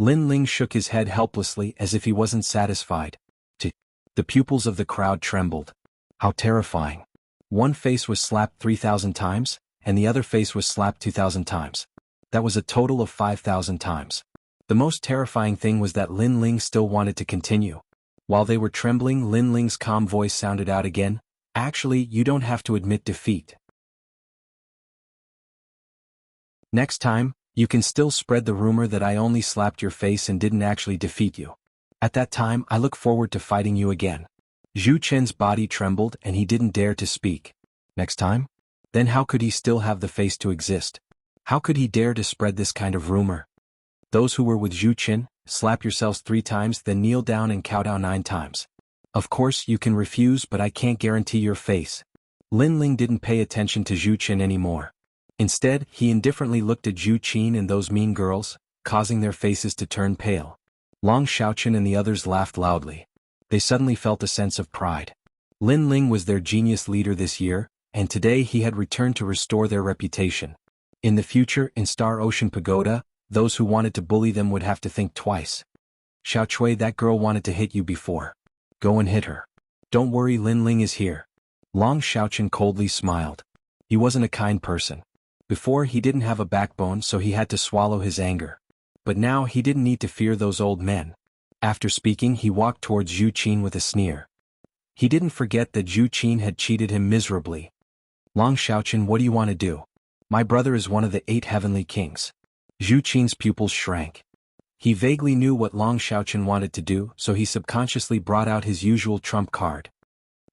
Lin Ling shook his head helplessly as if he wasn't satisfied. The pupils of the crowd trembled. How terrifying. One face was slapped 3,000 times, and the other face was slapped 2,000 times. That was a total of 5,000 times. The most terrifying thing was that Lin Ling still wanted to continue. While they were trembling, Lin Ling's calm voice sounded out again. Actually, you don't have to admit defeat. Next time, you can still spread the rumor that I only slapped your face and didn't actually defeat you. At that time, I look forward to fighting you again. Zhu Chen's body trembled and he didn't dare to speak. Next time? Then how could he still have the face to exist? How could he dare to spread this kind of rumor? Those who were with Zhu Chen, slap yourselves 3 times, then kneel down and kowtow 9 times. Of course, you can refuse, but I can't guarantee your face. Lin Ling didn't pay attention to Zhu Chen anymore. Instead, he indifferently looked at Zhu Qin and those mean girls, causing their faces to turn pale. Long Xiaochen and the others laughed loudly. They suddenly felt a sense of pride. Lin Ling was their genius leader this year, and today he had returned to restore their reputation. In the future, in Star Ocean Pagoda, those who wanted to bully them would have to think twice. Xiao Chui, that girl wanted to hit you before. Go and hit her. Don't worry, Lin Ling is here. Long Xiaochen coldly smiled. He wasn't a kind person. Before, he didn't have a backbone, so he had to swallow his anger. But now he didn't need to fear those old men. After speaking, he walked towards Zhu Qin with a sneer. He didn't forget that Zhu Qin had cheated him miserably. Long Xiaochen, what do you want to do? My brother is one of the 8 heavenly kings. Zhu Qin's pupils shrank. He vaguely knew what Long Xiaochen wanted to do, so he subconsciously brought out his usual trump card.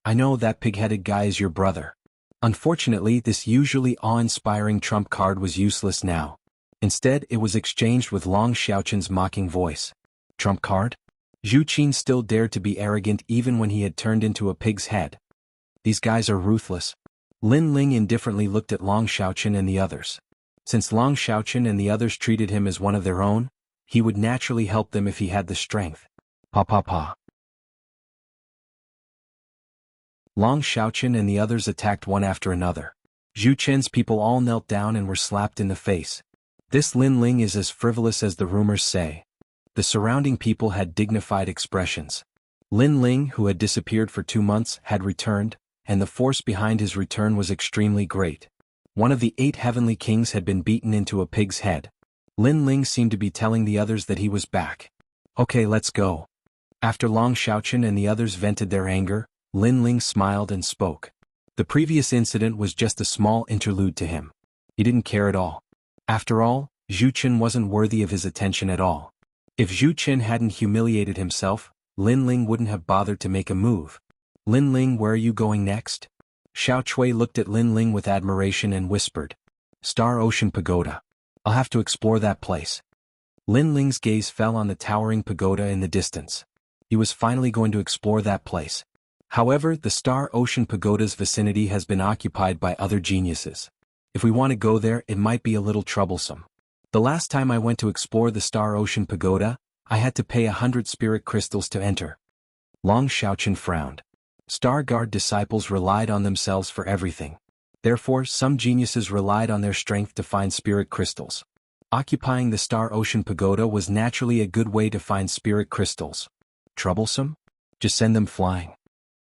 I know that pig-headed guy is your brother. Unfortunately, this usually awe-inspiring trump card was useless now. Instead, it was exchanged with Long Xiaochen's mocking voice. Trump card? Zhu Qin still dared to be arrogant even when he had turned into a pig's head. These guys are ruthless. Lin Ling indifferently looked at Long Xiaochen and the others. Since Long Xiaochen and the others treated him as one of their own, he would naturally help them if he had the strength. Pa. Long Xiaochen and the others attacked one after another. Zhu Chen's people all knelt down and were slapped in the face. This Lin Ling is as frivolous as the rumors say. The surrounding people had dignified expressions. Lin Ling, who had disappeared for 2 months, had returned, and the force behind his return was extremely great. One of the 8 heavenly kings had been beaten into a pig's head. Lin Ling seemed to be telling the others that he was back. Okay, let's go. After Long Xiaochen and the others vented their anger, Lin Ling smiled and spoke. The previous incident was just a small interlude to him. He didn't care at all. After all, Zhu Chen wasn't worthy of his attention at all. If Zhu Chen hadn't humiliated himself, Lin Ling wouldn't have bothered to make a move. Lin Ling, where are you going next? Xiao Chui looked at Lin Ling with admiration and whispered. Star Ocean Pagoda. I'll have to explore that place. Lin Ling's gaze fell on the towering pagoda in the distance. He was finally going to explore that place. However, the Star Ocean Pagoda's vicinity has been occupied by other geniuses. If we want to go there, it might be a little troublesome. The last time I went to explore the Star Ocean Pagoda, I had to pay 100 spirit crystals to enter. Long Xiaochen frowned. Star Guard disciples relied on themselves for everything. Therefore, some geniuses relied on their strength to find spirit crystals. Occupying the Star Ocean Pagoda was naturally a good way to find spirit crystals. Troublesome? Just send them flying.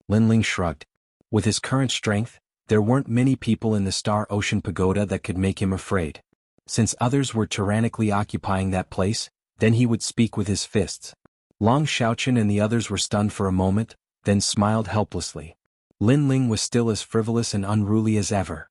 Lin Ling shrugged. With his current strength, there weren't many people in the Star Ocean Pagoda that could make him afraid. Since others were tyrannically occupying that place, then he would speak with his fists. Long Xiaochen and the others were stunned for a moment, then smiled helplessly. Lin Ling was still as frivolous and unruly as ever.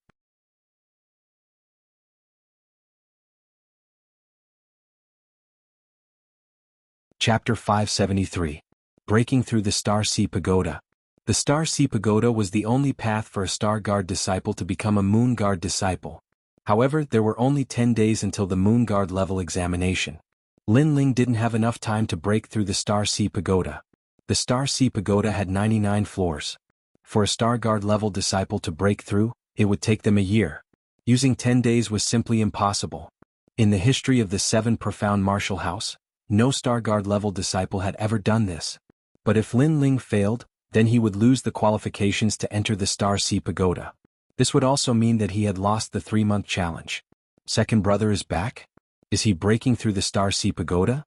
Chapter 573. Breaking Through the Star Sea Pagoda. The Star Sea Pagoda was the only path for a Star Guard disciple to become a Moon Guard disciple. However, there were only 10 days until the Moon Guard level examination. Lin Ling didn't have enough time to break through the Star Sea Pagoda. The Star Sea Pagoda had 99 floors. For a Star Guard level disciple to break through, it would take them a year. Using 10 days was simply impossible. In the history of the 7 Profound Martial House, no Star Guard level disciple had ever done this. But if Lin Ling failed, then he would lose the qualifications to enter the Star Sea Pagoda. This would also mean that he had lost the 3-month challenge. Second brother is back? Is he breaking through the Star Sea Pagoda?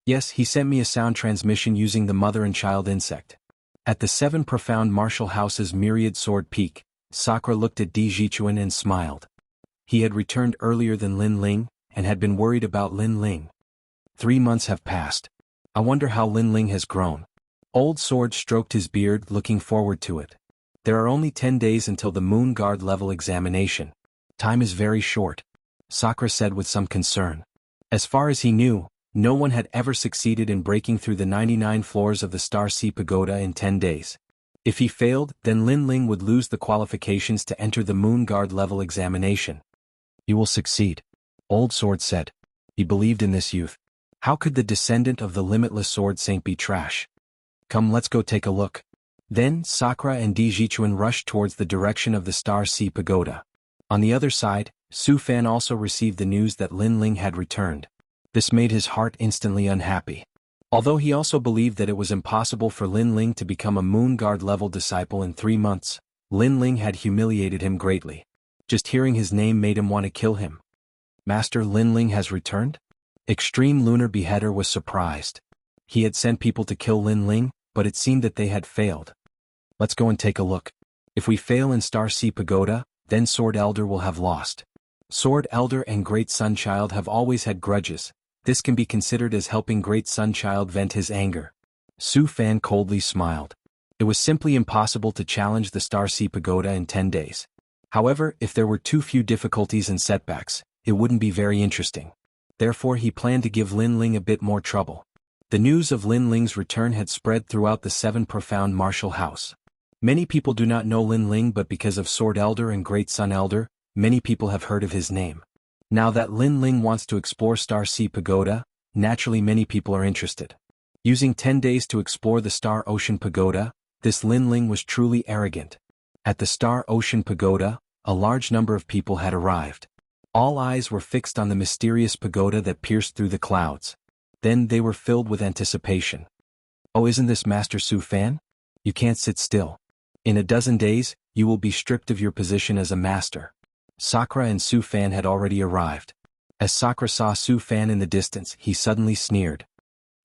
Yes, he sent me a sound transmission using the mother and child insect. At the 7 Profound Martial House's Myriad Sword Peak, Sakura looked at Di Jichuan and smiled. He had returned earlier than Lin Ling, and had been worried about Lin Ling. 3 months have passed. I wonder how Lin Ling has grown. Old Sword stroked his beard, looking forward to it. There are only 10 days until the Moon Guard level examination. Time is very short, Sakura said with some concern. As far as he knew, no one had ever succeeded in breaking through the 99 floors of the Star Sea Pagoda in 10 days. If he failed, then Lin Ling would lose the qualifications to enter the Moon Guard level examination. You will succeed, Old Sword said. He believed in this youth. How could the descendant of the limitless Sword Saint be trash? Come, let's go take a look. Then, Sakura and Di Jichuan rushed towards the direction of the Star Sea Pagoda. On the other side, Su Fan also received the news that Lin Ling had returned. This made his heart instantly unhappy. Although he also believed that it was impossible for Lin Ling to become a Moon Guard level disciple in 3 months, Lin Ling had humiliated him greatly. Just hearing his name made him want to kill him. Master Lin Ling has returned? Extreme Lunar Beheader was surprised. He had sent people to kill Lin Ling, but it seemed that they had failed. Let's go and take a look. If we fail in Star Sea Pagoda, then Sword Elder will have lost. Sword Elder and Great Sun Child have always had grudges. This can be considered as helping Great Sun Child vent his anger. Su Fan coldly smiled. It was simply impossible to challenge the Star Sea Pagoda in 10 days. However, if there were too few difficulties and setbacks, it wouldn't be very interesting. Therefore he planned to give Lin Ling a bit more trouble. The news of Lin Ling's return had spread throughout the 7 Profound Martial House. Many people do not know Lin Ling, but because of Sword Elder and Great Sun Elder, many people have heard of his name. Now that Lin Ling wants to explore Star Sea Pagoda, naturally many people are interested. Using 10 days to explore the Star Ocean Pagoda, this Lin Ling was truly arrogant. At the Star Ocean Pagoda, a large number of people had arrived. All eyes were fixed on the mysterious pagoda that pierced through the clouds. Then they were filled with anticipation. Oh, isn't this Master Su Fan? You can't sit still. In a dozen days, you will be stripped of your position as a master. Sakura and Su Fan had already arrived. As Sakura saw Su Fan in the distance, he suddenly sneered.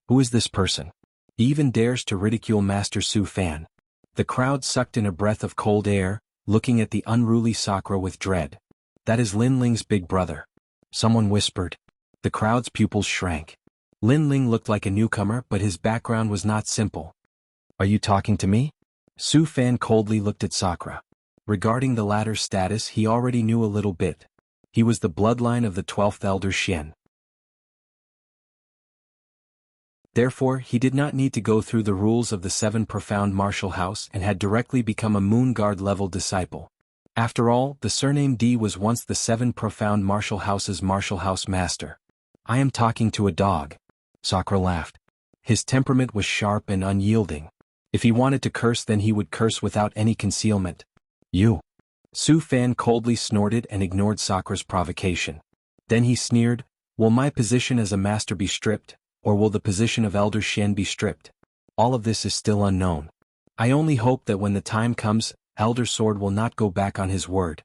Who is this person? He even dares to ridicule Master Su Fan. The crowd sucked in a breath of cold air, looking at the unruly Sakura with dread. That is Lin Ling's big brother. Someone whispered. The crowd's pupils shrank. Lin Ling looked like a newcomer, but his background was not simple. Are you talking to me? Su Fan coldly looked at Sakura. Regarding the latter's status, he already knew a little bit. He was the bloodline of the 12th Elder Xian. Therefore, he did not need to go through the rules of the 7 Profound Martial House and had directly become a Moon Guard level disciple. After all, the surname D was once the 7 Profound Martial House's Martial House master. I am talking to a dog. Sakura laughed. His temperament was sharp and unyielding. If he wanted to curse, then he would curse without any concealment. You. Su Fan coldly snorted and ignored Sakura's provocation. Then he sneered, will my position as a master be stripped, or will the position of Elder Xian be stripped? All of this is still unknown. I only hope that when the time comes, Elder Sword will not go back on his word.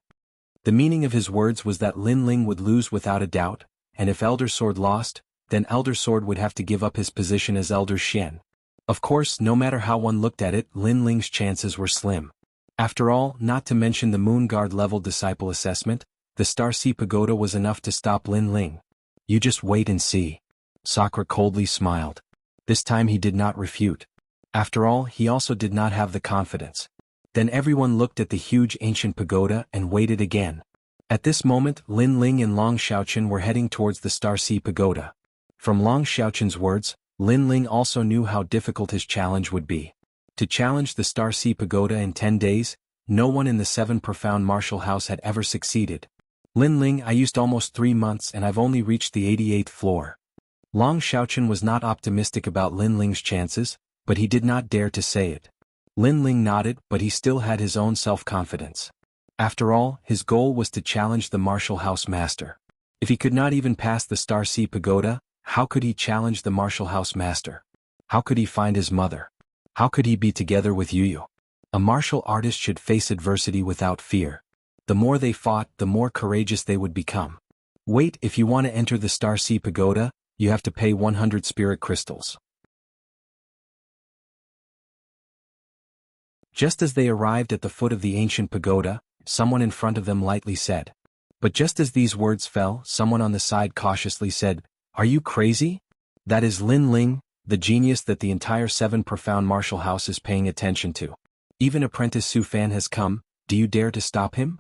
The meaning of his words was that Lin Ling would lose without a doubt, and if Elder Sword lost, then Elder Sword would have to give up his position as Elder Xian. Of course, no matter how one looked at it, Lin Ling's chances were slim. After all, not to mention the Moon Guard level disciple assessment, the Star Sea Pagoda was enough to stop Lin Ling. You just wait and see. Sakura coldly smiled. This time he did not refute. After all, he also did not have the confidence. Then everyone looked at the huge ancient pagoda and waited again. At this moment, Lin Ling and Long Xiaochen were heading towards the Star Sea Pagoda. From Long Xiaochen's words, Lin Ling also knew how difficult his challenge would be. To challenge the Star Sea Pagoda in 10 days, no one in the 7 Profound Martial House had ever succeeded. Lin Ling, I used almost 3 months and I've only reached the 88th floor. Long Xiaochen was not optimistic about Lin Ling's chances, but he did not dare to say it. Lin Ling nodded, but he still had his own self-confidence. After all, his goal was to challenge the Martial House Master. If he could not even pass the Star Sea Pagoda, how could he challenge the Martial House Master? How could he find his mother? How could he be together with Yu? A martial artist should face adversity without fear. The more they fought, the more courageous they would become. Wait, if you want to enter the Star Sea Pagoda, you have to pay 100 spirit crystals. Just as they arrived at the foot of the ancient pagoda, someone in front of them lightly said. But just as these words fell, someone on the side cautiously said, "Are you crazy? That is Lin Ling, the genius that the entire 7 Profound Martial House is paying attention to. Even apprentice Su Fan has come, do you dare to stop him?"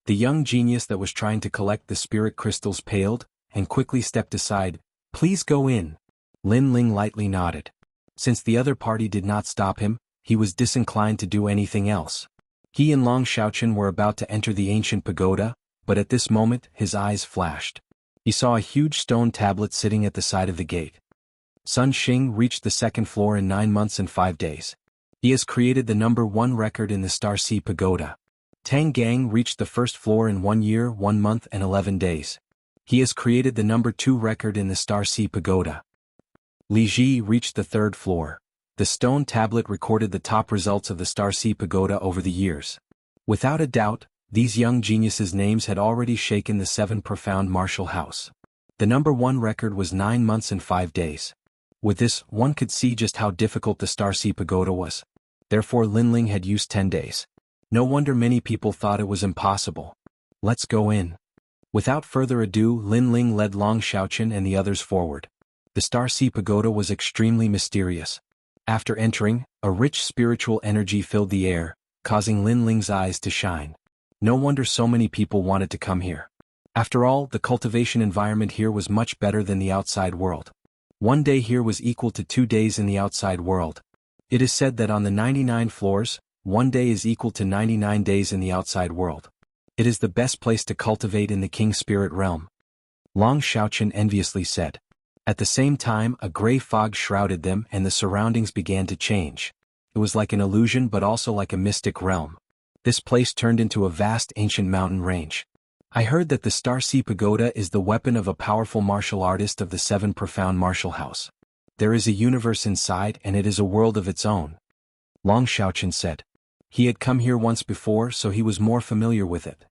The young genius that was trying to collect the spirit crystals paled, and quickly stepped aside. "Please go in." Lin Ling lightly nodded. Since the other party did not stop him, he was disinclined to do anything else. He and Long Xiaochen were about to enter the ancient pagoda, but at this moment his eyes flashed. He saw a huge stone tablet sitting at the side of the gate. Sun Xing reached the 2nd floor in 9 months and 5 days. He has created the number 1 record in the Star Sea Pagoda. Tang Gang reached the 1st floor in 1 year, 1 month and 11 days. He has created the number 2 record in the Star Sea Pagoda. Li Ji reached the 3rd floor. The stone tablet recorded the top results of the Star Sea Pagoda over the years. Without a doubt, these young geniuses' names had already shaken the 7 Profound Martial House. The number 1 record was 9 months and 5 days. With this, one could see just how difficult the Star Sea Pagoda was. Therefore Lin Ling had used 10 days. No wonder many people thought it was impossible. Let's go in. Without further ado, Lin Ling led Long Xiaochen and the others forward. The Star Sea Pagoda was extremely mysterious. After entering, a rich spiritual energy filled the air, causing Lin Ling's eyes to shine. No wonder so many people wanted to come here. After all, the cultivation environment here was much better than the outside world. 1 day here was equal to 2 days in the outside world. It is said that on the 99 floors, 1 day is equal to 99 days in the outside world. It is the best place to cultivate in the King Spirit realm. Long Xiaochen enviously said. At the same time, a gray fog shrouded them and the surroundings began to change. It was like an illusion but also like a mystic realm. This place turned into a vast ancient mountain range. I heard that the Star Sea Pagoda is the weapon of a powerful martial artist of the 7 Profound Martial House. There is a universe inside and it is a world of its own. Long Xiaochen said. He had come here once before, so he was more familiar with it.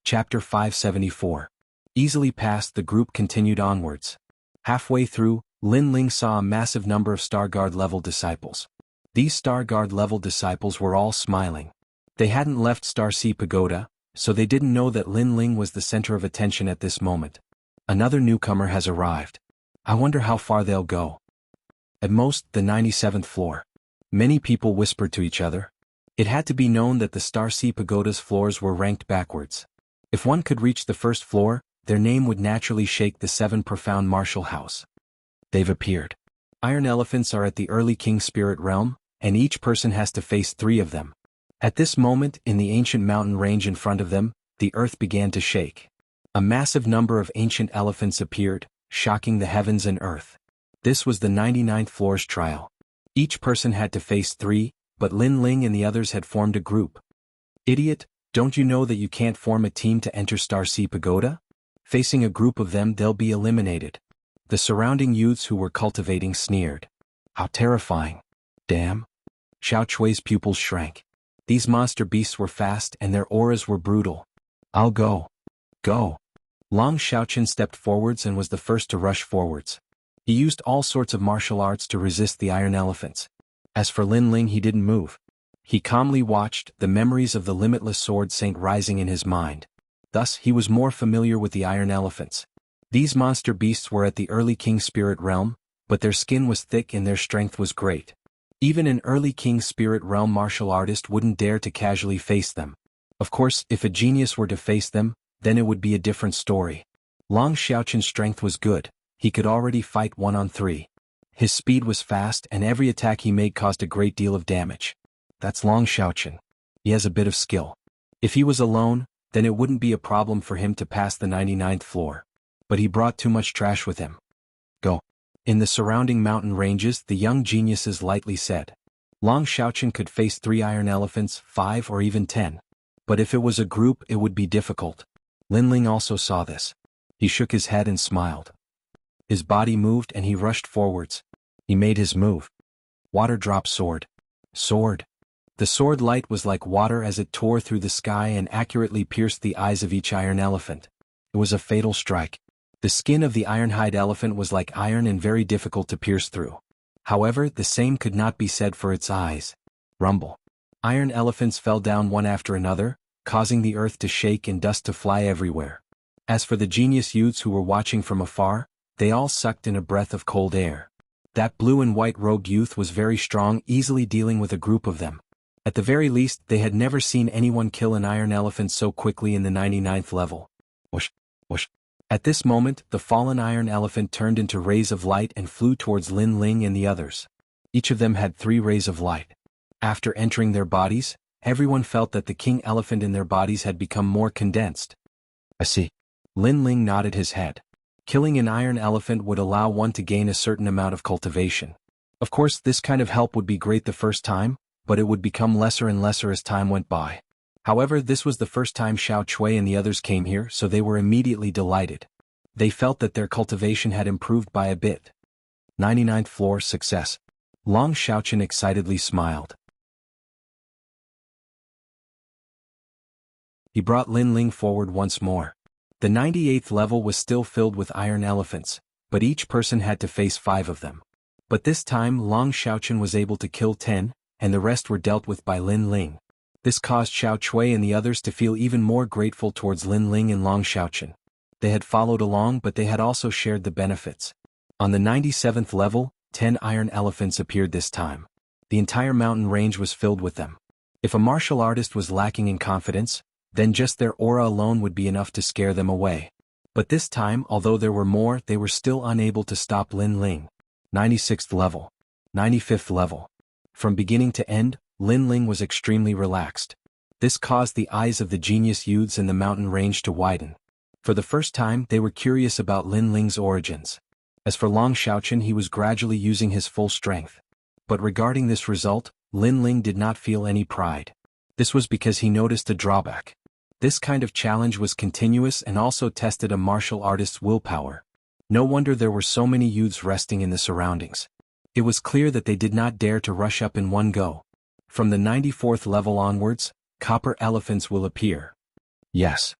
Chapter 574. Easily past, the group continued onwards. Halfway through, Lin Ling saw a massive number of Star Guard level disciples. These Star Guard level disciples were all smiling. They hadn't left Star Sea Pagoda, so they didn't know that Lin Ling was the center of attention at this moment. Another newcomer has arrived. I wonder how far they'll go. At most, the 97th floor. Many people whispered to each other. It had to be known that the Star Sea Pagoda's floors were ranked backwards. If one could reach the 1st floor, their name would naturally shake the 7 Profound Martial House. They've appeared. Iron elephants are at the early King Spirit realm, and each person has to face 3 of them. At this moment, in the ancient mountain range in front of them, the earth began to shake. A massive number of ancient elephants appeared, shocking the heavens and earth. This was the 99th floor's trial. Each person had to face 3, but Lin Ling and the others had formed a group. Idiot, don't you know that you can't form a team to enter Star Sea Pagoda? Facing a group of them, they'll be eliminated. The surrounding youths who were cultivating sneered. How terrifying. Damn. Xiao Chui's pupils shrank. These monster beasts were fast and their auras were brutal. I'll go. Go. Long Xiaochen stepped forwards and was the first to rush forwards. He used all sorts of martial arts to resist the iron elephants. As for Lin Ling, he didn't move. He calmly watched, the memories of the limitless sword saint rising in his mind. Thus, he was more familiar with the iron elephants. These monster beasts were at the early King Spirit realm, but their skin was thick and their strength was great. Even an early King Spirit Realm martial artist wouldn't dare to casually face them. Of course, if a genius were to face them, then it would be a different story. Long Xiaoqin's strength was good, he could already fight 1-on-3. His speed was fast and every attack he made caused a great deal of damage. That's Long Xiaoqin. He has a bit of skill. If he was alone, then it wouldn't be a problem for him to pass the 99th floor. But he brought too much trash with him. Go. In the surrounding mountain ranges, the young geniuses lightly said. Long Xiaoqin could face 3 iron elephants, 5 or even 10. But if it was a group, it would be difficult. Linling also saw this. He shook his head and smiled. His body moved and he rushed forwards. He made his move. Water drop sword. Sword. The sword light was like water as it tore through the sky and accurately pierced the eyes of each iron elephant. It was a fatal strike. The skin of the ironhide elephant was like iron and very difficult to pierce through. However, the same could not be said for its eyes. Rumble. Iron elephants fell down one after another, causing the earth to shake and dust to fly everywhere. As for the genius youths who were watching from afar, they all sucked in a breath of cold air. That blue and white robed youth was very strong, easily dealing with a group of them. At the very least, they had never seen anyone kill an iron elephant so quickly in the 99th level. Whoosh, whoosh. At this moment, the fallen iron elephant turned into rays of light and flew towards Lin Ling and the others. Each of them had 3 rays of light. After entering their bodies, everyone felt that the king elephant in their bodies had become more condensed. I see. Lin Ling nodded his head. Killing an iron elephant would allow one to gain a certain amount of cultivation. Of course, this kind of help would be great the first time, but it would become lesser and lesser as time went by. However, this was the first time Xiao Cui and the others came here, so they were immediately delighted. They felt that their cultivation had improved by a bit. 99th floor success. Long Xiaoqin excitedly smiled. He brought Lin Ling forward once more. The 98th level was still filled with iron elephants, but each person had to face 5 of them. But this time Long Xiaoqin was able to kill 10, and the rest were dealt with by Lin Ling. This caused Xiao Cui and the others to feel even more grateful towards Lin Ling and Long Xiaoqin. They had followed along, but they had also shared the benefits. On the 97th level, 10 iron elephants appeared this time. The entire mountain range was filled with them. If a martial artist was lacking in confidence, then just their aura alone would be enough to scare them away. But this time, although there were more, they were still unable to stop Lin Ling. 96th level. 95th level. From beginning to end, Lin Ling was extremely relaxed. This caused the eyes of the genius youths in the mountain range to widen. For the first time, they were curious about Lin Ling's origins. As for Long Xiaoqin, he was gradually using his full strength. But regarding this result, Lin Ling did not feel any pride. This was because he noticed a drawback. This kind of challenge was continuous and also tested a martial artist's willpower. No wonder there were so many youths resting in the surroundings. It was clear that they did not dare to rush up in one go. From the 94th level onwards, copper elephants will appear. Yes.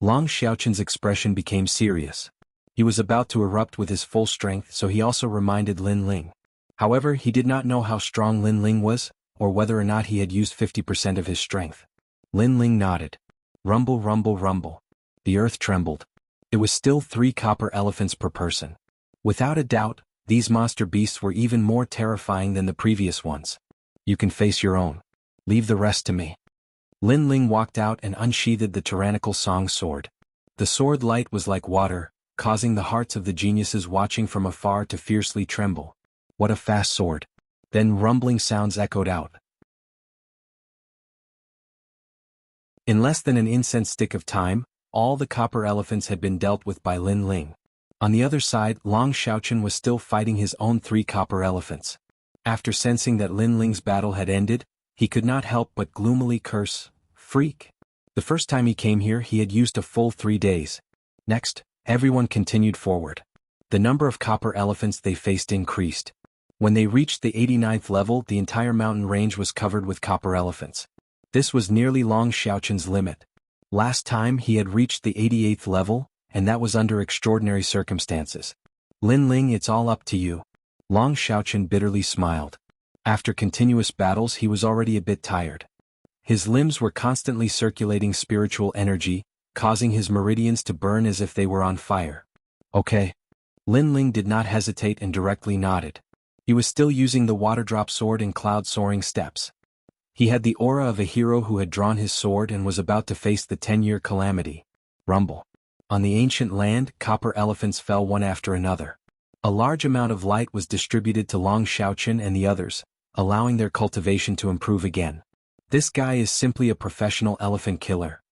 Long Xiaoqin's expression became serious. He was about to erupt with his full strength, so he also reminded Lin Ling. However, he did not know how strong Lin Ling was, or whether or not he had used 50% of his strength. Lin Ling nodded. Rumble, rumble, rumble. The earth trembled. It was still 3 copper elephants per person. Without a doubt, these monster beasts were even more terrifying than the previous ones. You can face your own. Leave the rest to me. Lin Ling walked out and unsheathed the tyrannical song sword. The sword light was like water, causing the hearts of the geniuses watching from afar to fiercely tremble. What a fast sword. Then rumbling sounds echoed out. In less than an incense stick of time, all the copper elephants had been dealt with by Lin Ling. On the other side, Long Xiaoqin was still fighting his own 3 copper elephants. After sensing that Lin Ling's battle had ended, he could not help but gloomily curse, "Freak." The first time he came here he had used a full 3 days. Next, everyone continued forward. The number of copper elephants they faced increased. When they reached the 89th level, the entire mountain range was covered with copper elephants. This was nearly Long Xiaoqin's limit. Last time he had reached the 88th level, and that was under extraordinary circumstances. Lin Ling, it's all up to you. Long Xiaoqin bitterly smiled. After continuous battles he was already a bit tired. His limbs were constantly circulating spiritual energy, causing his meridians to burn as if they were on fire. Okay. Lin Ling did not hesitate and directly nodded. He was still using the water-drop sword and cloud-soaring steps. He had the aura of a hero who had drawn his sword and was about to face the 10-year calamity. Rumble. On the ancient land, copper elephants fell one after another. A large amount of light was distributed to Long Xiaoqun and the others, allowing their cultivation to improve again. This guy is simply a professional elephant killer.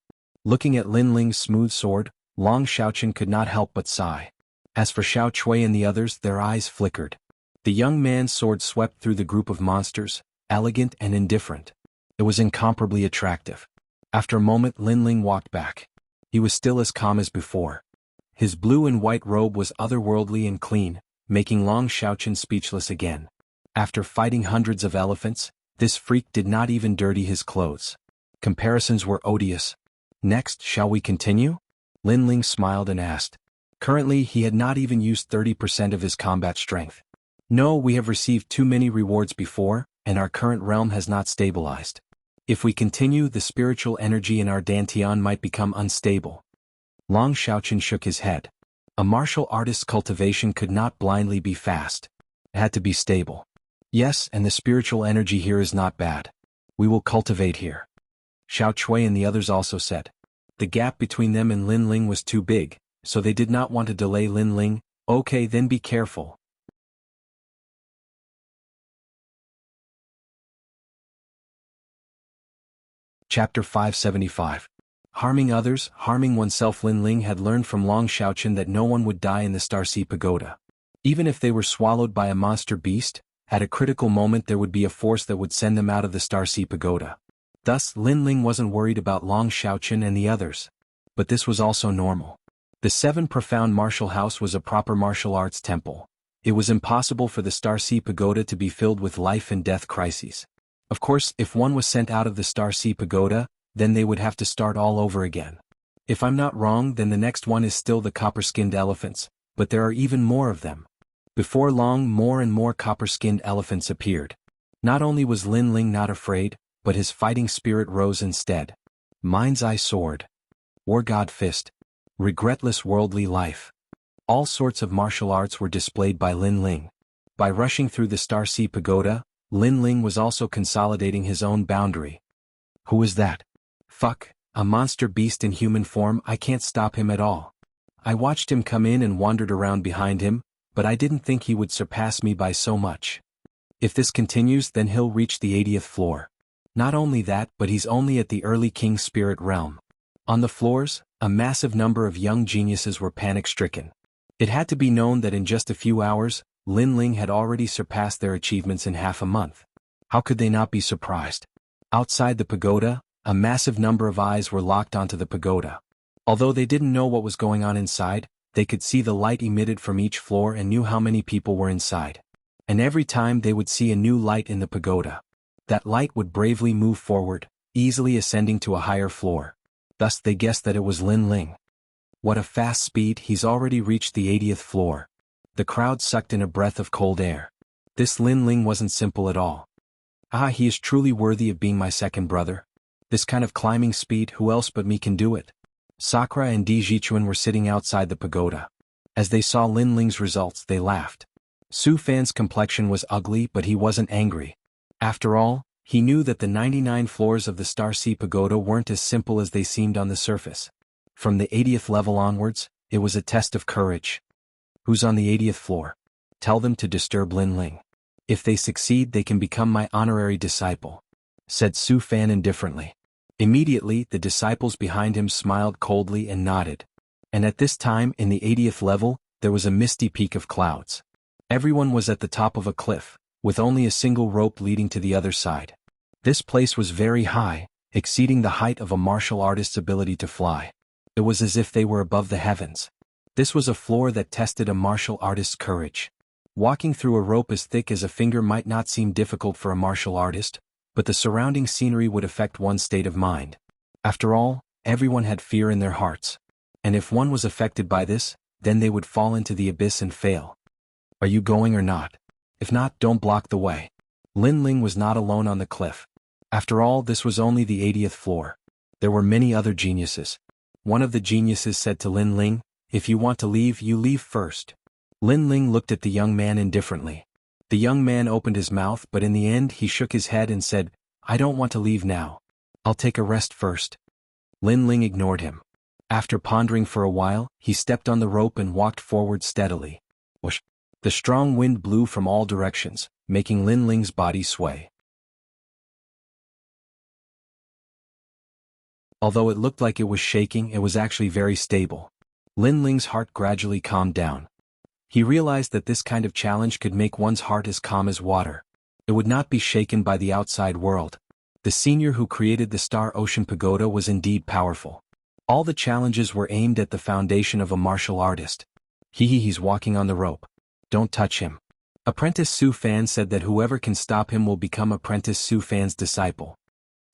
Looking at Lin Ling's smooth sword, Long Xiaoqun could not help but sigh. As for Xiao Cui and the others, their eyes flickered. The young man's sword swept through the group of monsters, elegant and indifferent. It was incomparably attractive. After a moment, Lin Ling walked back. He was still as calm as before. His blue and white robe was otherworldly and clean, making Long Xiaoqun speechless again. After fighting hundreds of elephants, this freak did not even dirty his clothes. Comparisons were odious. Next, shall we continue? Lin Ling smiled and asked. Currently, he had not even used 30% of his combat strength. No, we have received too many rewards before, and our current realm has not stabilized. If we continue, the spiritual energy in our Dantian might become unstable. Long Xiaoqun shook his head. A martial artist's cultivation could not blindly be fast. It had to be stable. Yes, and the spiritual energy here is not bad. We will cultivate here. Xiao Cui and the others also said. The gap between them and Lin Ling was too big, so they did not want to delay Lin Ling. Okay, then be careful. Chapter 575. Harming others, harming oneself. Lin Ling had learned from Long Xiaoqun that no one would die in the Starseed Pagoda. Even if they were swallowed by a monster beast, at a critical moment there would be a force that would send them out of the Starseed Pagoda. Thus, Lin Ling wasn't worried about Long Xiaoqun and the others. But this was also normal. The 7 Profound Martial House was a proper martial arts temple. It was impossible for the Starseed Pagoda to be filled with life and death crises. Of course, if one was sent out of the Starseed Pagoda, then they would have to start all over again. If I'm not wrong, then the next one is still the copper-skinned elephants, but there are even more of them. Before long, more and more copper-skinned elephants appeared. Not only was Lin Ling not afraid, but his fighting spirit rose instead. Mind's Eye Sword. War God Fist. Regretless worldly life. All sorts of martial arts were displayed by Lin Ling. By rushing through the Starseed Pagoda, Lin Ling was also consolidating his own boundary. Who is that? Fuck, a monster beast in human form. I can't stop him at all. I watched him come in and wandered around behind him, but I didn't think he would surpass me by so much. If this continues, then he'll reach the 80th floor. Not only that, but he's only at the early King Spirit realm. On the floors, a massive number of young geniuses were panic-stricken. It had to be known that in just a few hours, Lin Ling had already surpassed their achievements in half a month. How could they not be surprised? Outside the pagoda, a massive number of eyes were locked onto the pagoda. Although they didn't know what was going on inside, they could see the light emitted from each floor and knew how many people were inside. And every time they would see a new light in the pagoda, that light would bravely move forward, easily ascending to a higher floor. Thus they guessed that it was Lin Ling. What a fast speed, he's already reached the 80th floor. The crowd sucked in a breath of cold air. This Lin Ling wasn't simple at all. Ah, he is truly worthy of being my second brother. This kind of climbing speed, who else but me can do it? Sakura and Di Jichuan were sitting outside the pagoda. As they saw Lin Ling's results, they laughed. Su Fan's complexion was ugly, but he wasn't angry. After all, he knew that the 99 floors of the Starseed Pagoda weren't as simple as they seemed on the surface. From the 80th level onwards, it was a test of courage. Who's on the 80th floor? Tell them to disturb Lin Ling. If they succeed, they can become my honorary disciple, said Su Fan indifferently. Immediately, the disciples behind him smiled coldly and nodded. And at this time, in the 80th level, there was a misty peak of clouds. Everyone was at the top of a cliff, with only a single rope leading to the other side. This place was very high, exceeding the height of a martial artist's ability to fly. It was as if they were above the heavens. This was a floor that tested a martial artist's courage. Walking through a rope as thick as a finger might not seem difficult for a martial artist, but the surrounding scenery would affect one's state of mind. After all, everyone had fear in their hearts. And if one was affected by this, then they would fall into the abyss and fail. Are you going or not? If not, don't block the way. Lin Ling was not alone on the cliff. After all, this was only the 80th floor. There were many other geniuses. One of the geniuses said to Lin Ling, "If you want to leave, you leave first." Lin Ling looked at the young man indifferently. The young man opened his mouth, but in the end he shook his head and said, "I don't want to leave now. I'll take a rest first." Lin Ling ignored him. After pondering for a while, he stepped on the rope and walked forward steadily. Whoosh! The strong wind blew from all directions, making Lin Ling's body sway. Although it looked like it was shaking, it was actually very stable. Lin Ling's heart gradually calmed down. He realized that this kind of challenge could make one's heart as calm as water. It would not be shaken by the outside world. The senior who created the Star Ocean Pagoda was indeed powerful. All the challenges were aimed at the foundation of a martial artist. He's walking on the rope. Don't touch him. Apprentice Su Fan said that whoever can stop him will become Apprentice Su Fan's disciple.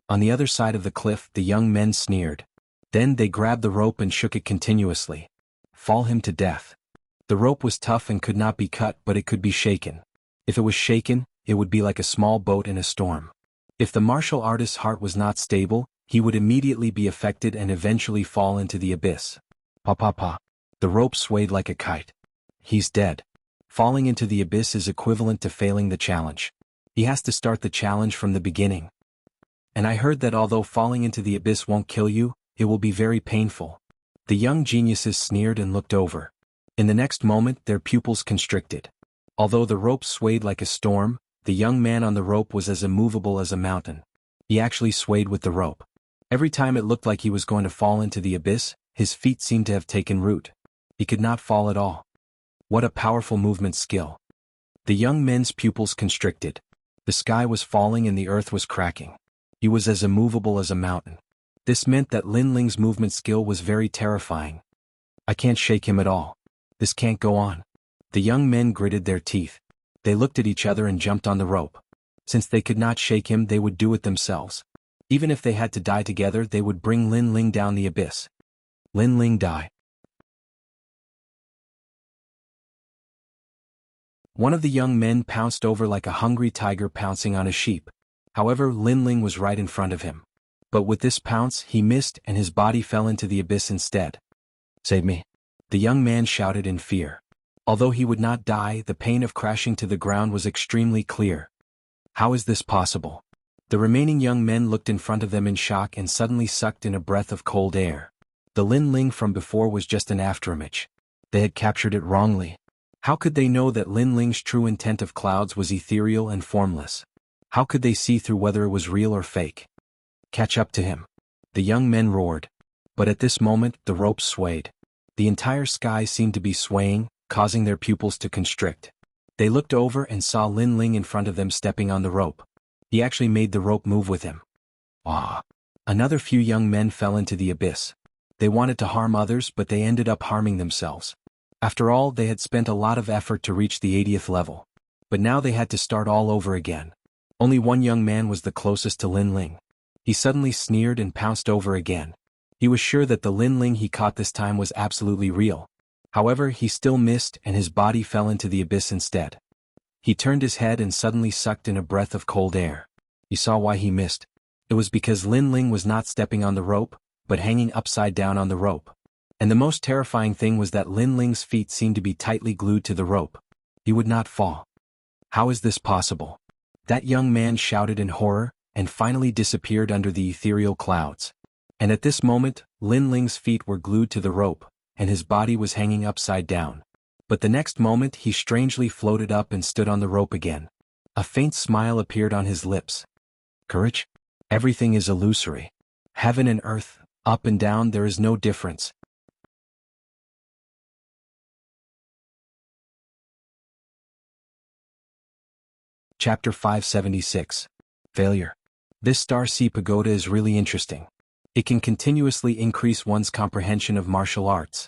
On the other side of the cliff, the young men sneered. Then they grabbed the rope and shook it continuously. Fall him to death. The rope was tough and could not be cut, but it could be shaken. If it was shaken, it would be like a small boat in a storm. If the martial artist's heart was not stable, he would immediately be affected and eventually fall into the abyss. Pa. The rope swayed like a kite. He's dead. Falling into the abyss is equivalent to failing the challenge. He has to start the challenge from the beginning. And I heard that although falling into the abyss won't kill you, it will be very painful. The young geniuses sneered and looked over. In the next moment, their pupils constricted. Although the rope swayed like a storm, the young man on the rope was as immovable as a mountain. He actually swayed with the rope. Every time it looked like he was going to fall into the abyss, his feet seemed to have taken root. He could not fall at all. What a powerful movement skill. The young men's pupils constricted. The sky was falling and the earth was cracking. He was as immovable as a mountain. This meant that Lin Ling's movement skill was very terrifying. I can't shake him at all. This can't go on. The young men gritted their teeth. They looked at each other and jumped on the rope. Since they could not shake him, they would do it themselves. Even if they had to die together, they would bring Lin Ling down the abyss. Lin Ling die. One of the young men pounced over like a hungry tiger pouncing on a sheep. However, Lin Ling was right in front of him. But with this pounce, he missed and his body fell into the abyss instead. Save me. The young man shouted in fear. Although he would not die, the pain of crashing to the ground was extremely clear. How is this possible? The remaining young men looked in front of them in shock and suddenly sucked in a breath of cold air. The Lin Ling from before was just an afterimage. They had captured it wrongly. How could they know that Lin Ling's true intent of clouds was ethereal and formless? How could they see through whether it was real or fake? Catch up to him. The young men roared. But at this moment, the ropes swayed. The entire sky seemed to be swaying, causing their pupils to constrict. They looked over and saw Lin Ling in front of them stepping on the rope. He actually made the rope move with him. Another few young men fell into the abyss. They wanted to harm others, but they ended up harming themselves. After all, they had spent a lot of effort to reach the 80th level. But now they had to start all over again. Only one young man was the closest to Lin Ling. He suddenly sneered and pounced over again. He was sure that the Lin Ling he caught this time was absolutely real. However, he still missed and his body fell into the abyss instead. He turned his head and suddenly sucked in a breath of cold air. He saw why he missed. It was because Lin Ling was not stepping on the rope, but hanging upside down on the rope. And the most terrifying thing was that Lin Ling's feet seemed to be tightly glued to the rope. He would not fall. How is this possible? That young man shouted in horror, and finally disappeared under the ethereal clouds. And at this moment, Lin Ling's feet were glued to the rope, and his body was hanging upside down. But the next moment he strangely floated up and stood on the rope again. A faint smile appeared on his lips. Courage? Everything is illusory. Heaven and earth, up and down, there is no difference. Chapter 576. Failure. This Star Sea Pagoda is really interesting. It can continuously increase one's comprehension of martial arts.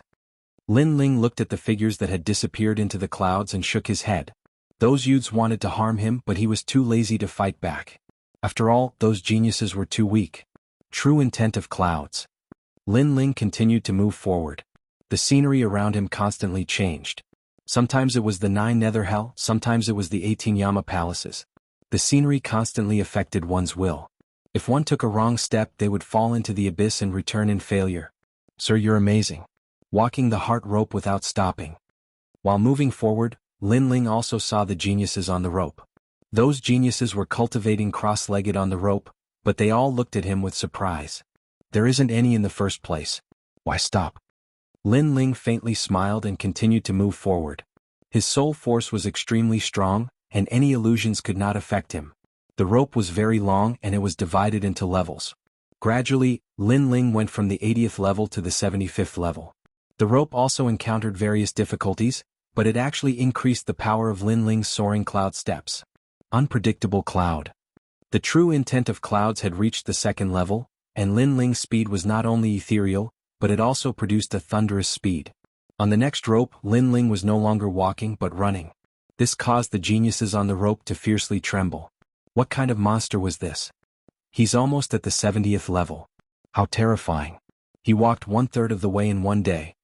Lin Ling looked at the figures that had disappeared into the clouds and shook his head. Those youths wanted to harm him, but he was too lazy to fight back. After all, those geniuses were too weak. True intent of clouds. Lin Ling continued to move forward. The scenery around him constantly changed. Sometimes it was the 9 Nether Hell, sometimes it was the 18 Yama palaces. The scenery constantly affected one's will. If one took a wrong step, they would fall into the abyss and return in failure. Sir, you're amazing. Walking the heart rope without stopping. While moving forward, Lin Ling also saw the geniuses on the rope. Those geniuses were cultivating cross-legged on the rope, but they all looked at him with surprise. There isn't any in the first place. Why stop? Lin Ling faintly smiled and continued to move forward. His soul force was extremely strong, and any illusions could not affect him. The rope was very long and it was divided into levels. Gradually, Lin Ling went from the 80th level to the 75th level. The rope also encountered various difficulties, but it actually increased the power of Lin Ling's soaring cloud steps. Unpredictable cloud. The true intent of clouds had reached the second level, and Lin Ling's speed was not only ethereal, but it also produced a thunderous speed. On the next rope, Lin Ling was no longer walking but running. This caused the geniuses on the rope to fiercely tremble. What kind of monster was this? He's almost at the 70th level. How terrifying. He walked 1/3 of the way in one day.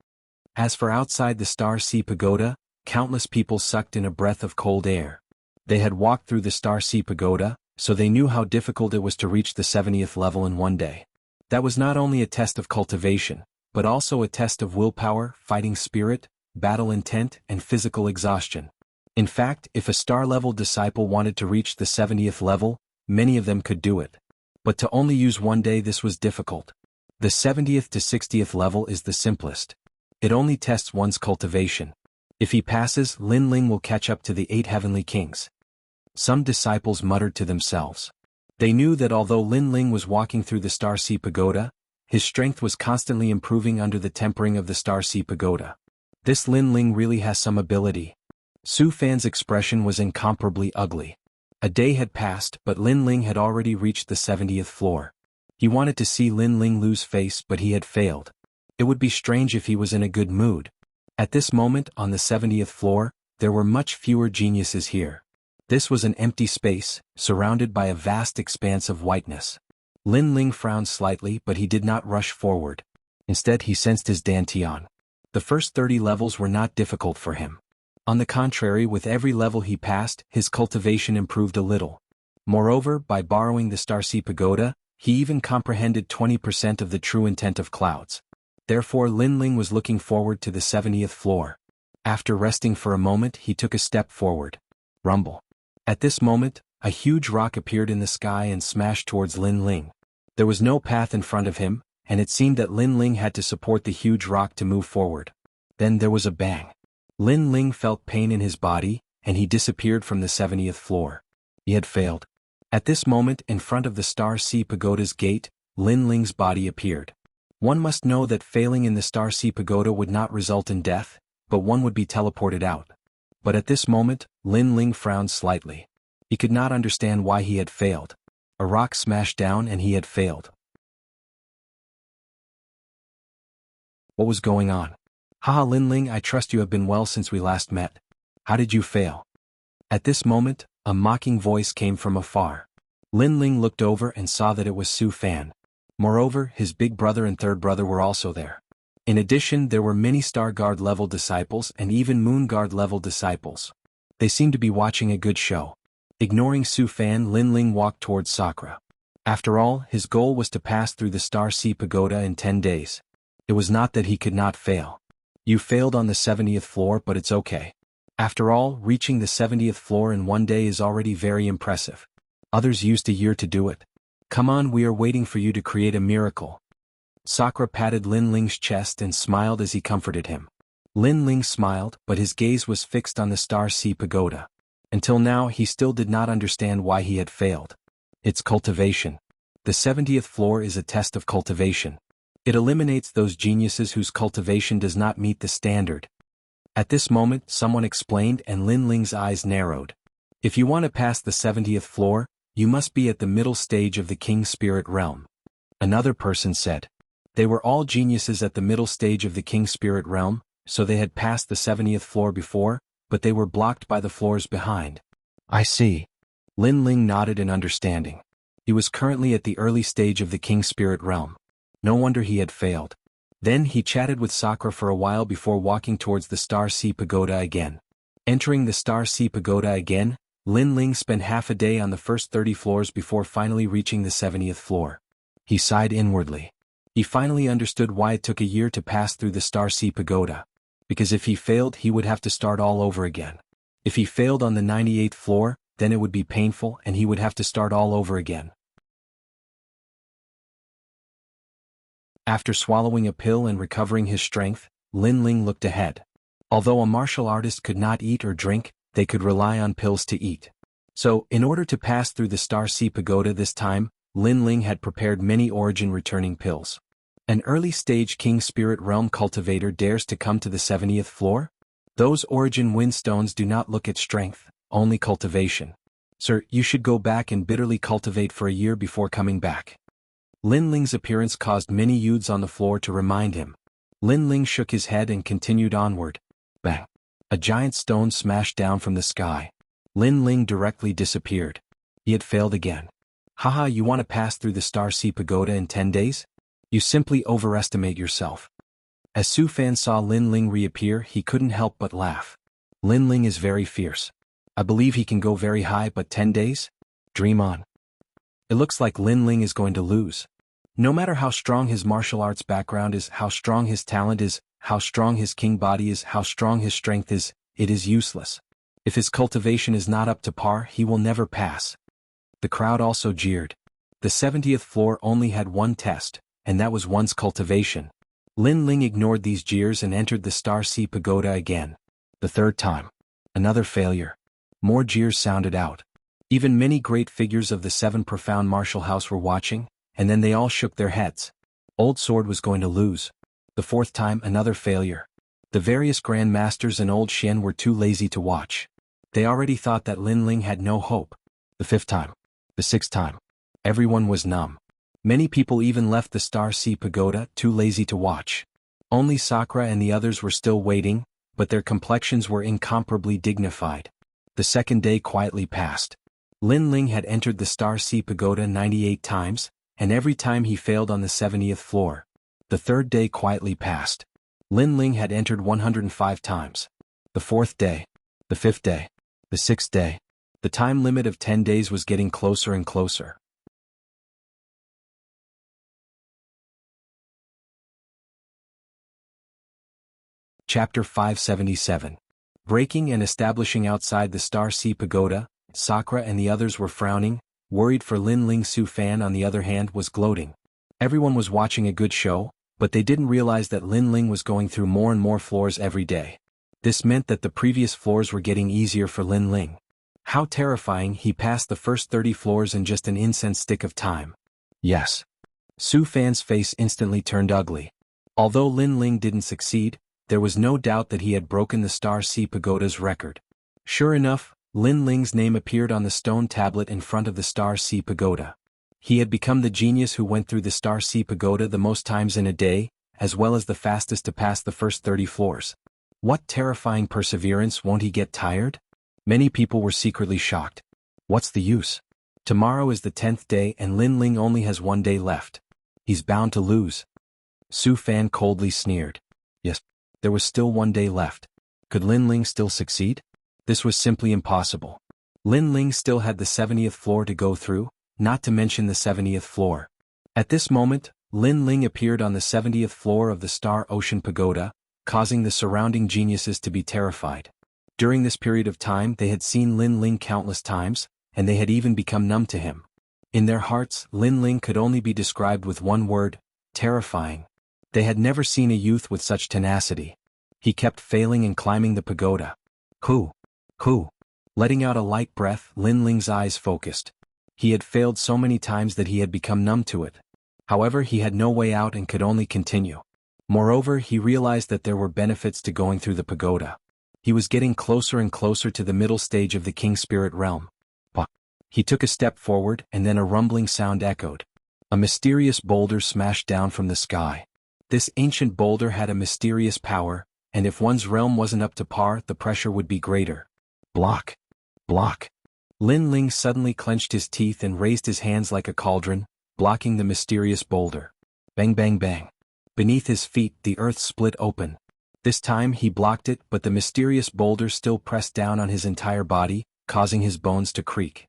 As for outside the Star Sea Pagoda, countless people sucked in a breath of cold air. They had walked through the Star Sea Pagoda, so they knew how difficult it was to reach the 70th level in one day. That was not only a test of cultivation, but also a test of willpower, fighting spirit, battle intent, and physical exhaustion. In fact, if a star-level disciple wanted to reach the 70th level, many of them could do it. But to only use one day, this was difficult. The 70th to 60th level is the simplest. It only tests one's cultivation. If he passes, Lin Ling will catch up to the 8 heavenly kings. Some disciples muttered to themselves. They knew that although Lin Ling was walking through the Star Sea Pagoda, his strength was constantly improving under the tempering of the Star Sea Pagoda. This Lin Ling really has some ability. Su Fan's expression was incomparably ugly. A day had passed, but Lin Ling had already reached the 70th floor. He wanted to see Lin Ling lose face, but he had failed. It would be strange if he was in a good mood. At this moment, on the 70th floor, there were much fewer geniuses here. This was an empty space, surrounded by a vast expanse of whiteness. Lin Ling frowned slightly, but he did not rush forward. Instead, he sensed his dantian. The first 30 levels were not difficult for him. On the contrary, with every level he passed, his cultivation improved a little. Moreover, by borrowing the Star Sea Pagoda, he even comprehended 20% of the true intent of clouds. Therefore, Lin Ling was looking forward to the 70th floor. After resting for a moment, he took a step forward. Rumble. At this moment, a huge rock appeared in the sky and smashed towards Lin Ling. There was no path in front of him, and it seemed that Lin Ling had to support the huge rock to move forward. Then there was a bang. Lin Ling felt pain in his body, and he disappeared from the 70th floor. He had failed. At this moment, in front of the Star Sea Pagoda's gate, Lin Ling's body appeared. One must know that failing in the Star Sea Pagoda would not result in death, but one would be teleported out. But at this moment, Lin Ling frowned slightly. He could not understand why he had failed. A rock smashed down and he had failed. What was going on? Haha, Lin Ling, I trust you have been well since we last met. How did you fail? At this moment, a mocking voice came from afar. Lin Ling looked over and saw that it was Su Fan. Moreover, his big brother and third brother were also there. In addition, there were many Star Guard level disciples and even Moon Guard level disciples. They seemed to be watching a good show. Ignoring Su Fan, Lin Ling walked towards Sakura. After all, his goal was to pass through the Star Sea Pagoda in 10 days. It was not that he could not fail. You failed on the 70th floor, but it's okay. After all, reaching the 70th floor in one day is already very impressive. Others used a year to do it. Come on, we are waiting for you to create a miracle. Sakura patted Lin Ling's chest and smiled as he comforted him. Lin Ling smiled, but his gaze was fixed on the Star Sea Pagoda. Until now, he still did not understand why he had failed. It's cultivation. The 70th floor is a test of cultivation. It eliminates those geniuses whose cultivation does not meet the standard. At this moment, someone explained and Lin Ling's eyes narrowed. If you want to pass the 70th floor, you must be at the middle stage of the King Spirit Realm. Another person said. They were all geniuses at the middle stage of the King Spirit Realm, so they had passed the 70th floor before, but they were blocked by the floors behind. I see. Lin Ling nodded in understanding. He was currently at the early stage of the King Spirit Realm. No wonder he had failed. Then he chatted with Sakura for a while before walking towards the Star Sea Pagoda again. Entering the Star Sea Pagoda again, Lin Ling spent half a day on the first 30 floors before finally reaching the 70th floor. He sighed inwardly. He finally understood why it took a year to pass through the Star Sea Pagoda. because if he failed he would have to start all over again. If he failed on the 98th floor, then it would be painful and he would have to start all over again. After swallowing a pill and recovering his strength, Lin Ling looked ahead. Although a martial artist could not eat or drink, they could rely on pills to eat. So, in order to pass through the Star Sea Pagoda this time, Lin Ling had prepared many origin-returning pills. An early-stage King Spirit Realm cultivator dares to come to the 70th floor? Those origin windstones do not look at strength, only cultivation. Sir, you should go back and bitterly cultivate for a year before coming back. Lin Ling's appearance caused many youths on the floor to remind him. Lin Ling shook his head and continued onward. Bang! A giant stone smashed down from the sky. Lin Ling directly disappeared. He had failed again. Haha, you want to pass through the Star Sea Pagoda in 10 days? You simply overestimate yourself. As Su Fan saw Lin Ling reappear, he couldn't help but laugh. Lin Ling is very fierce. I believe he can go very high, but 10 days? Dream on. It looks like Lin Ling is going to lose. No matter how strong his martial arts background is, how strong his talent is, how strong his king body is, how strong his strength is, it is useless. If his cultivation is not up to par, he will never pass. The crowd also jeered. The 70th floor only had one test, and that was one's cultivation. Lin Ling ignored these jeers and entered the Star Sea Pagoda again. The third time. Another failure. More jeers sounded out. Even many great figures of the Seven Profound Martial House were watching, and then they all shook their heads. Old Sword was going to lose. The fourth time, another failure. The various Grand Masters and Old Xian were too lazy to watch. They already thought that Lin Ling had no hope. The fifth time. The sixth time. Everyone was numb. Many people even left the Star Sea Pagoda, too lazy to watch. Only Sakura and the others were still waiting, but their complexions were incomparably dignified. The second day quietly passed. Lin Ling had entered the Star Sea Pagoda 98 times, and every time he failed on the 70th floor. The third day quietly passed. Lin Ling had entered 105 times. The fourth day. The fifth day. The sixth day. The time limit of 10 days was getting closer and closer. Chapter 577. Breaking and establishing outside the Star Sea Pagoda, Sakura and the others were frowning, worried for Lin Ling. Su Fan, on the other hand, was gloating. Everyone was watching a good show, but they didn't realize that Lin Ling was going through more and more floors every day. This meant that the previous floors were getting easier for Lin Ling. How terrifying, he passed the first 30 floors in just an incense stick of time. Yes. Su Fan's face instantly turned ugly. Although Lin Ling didn't succeed, there was no doubt that he had broken the Star Sea Pagoda's record. Sure enough, Lin Ling's name appeared on the stone tablet in front of the Star Sea Pagoda. He had become the genius who went through the Star Sea Pagoda the most times in a day, as well as the fastest to pass the first 30 floors. What terrifying perseverance, won't he get tired? Many people were secretly shocked. What's the use? Tomorrow is the 10th day and Lin Ling only has 1 day left. He's bound to lose. Su Fan coldly sneered. Yes, there was still 1 day left. Could Lin Ling still succeed? This was simply impossible. Lin Ling still had the 70th floor to go through, not to mention the 70th floor. At this moment, Lin Ling appeared on the 70th floor of the Star Ocean Pagoda, causing the surrounding geniuses to be terrified. During this period of time they had seen Lin Ling countless times, and they had even become numb to him. In their hearts, Lin Ling could only be described with one word: terrifying. They had never seen a youth with such tenacity. He kept failing and climbing the pagoda. Who? Letting out a light breath, Lin Ling's eyes focused. He had failed so many times that he had become numb to it. However, he had no way out and could only continue. Moreover, he realized that there were benefits to going through the pagoda. He was getting closer and closer to the middle stage of the King Spirit Realm. He took a step forward, and then a rumbling sound echoed. A mysterious boulder smashed down from the sky. This ancient boulder had a mysterious power, and if one's realm wasn't up to par, the pressure would be greater. Block. Lin Ling suddenly clenched his teeth and raised his hands like a cauldron, blocking the mysterious boulder. Bang bang bang. Beneath his feet, the earth split open. This time he blocked it, but the mysterious boulder still pressed down on his entire body, causing his bones to creak.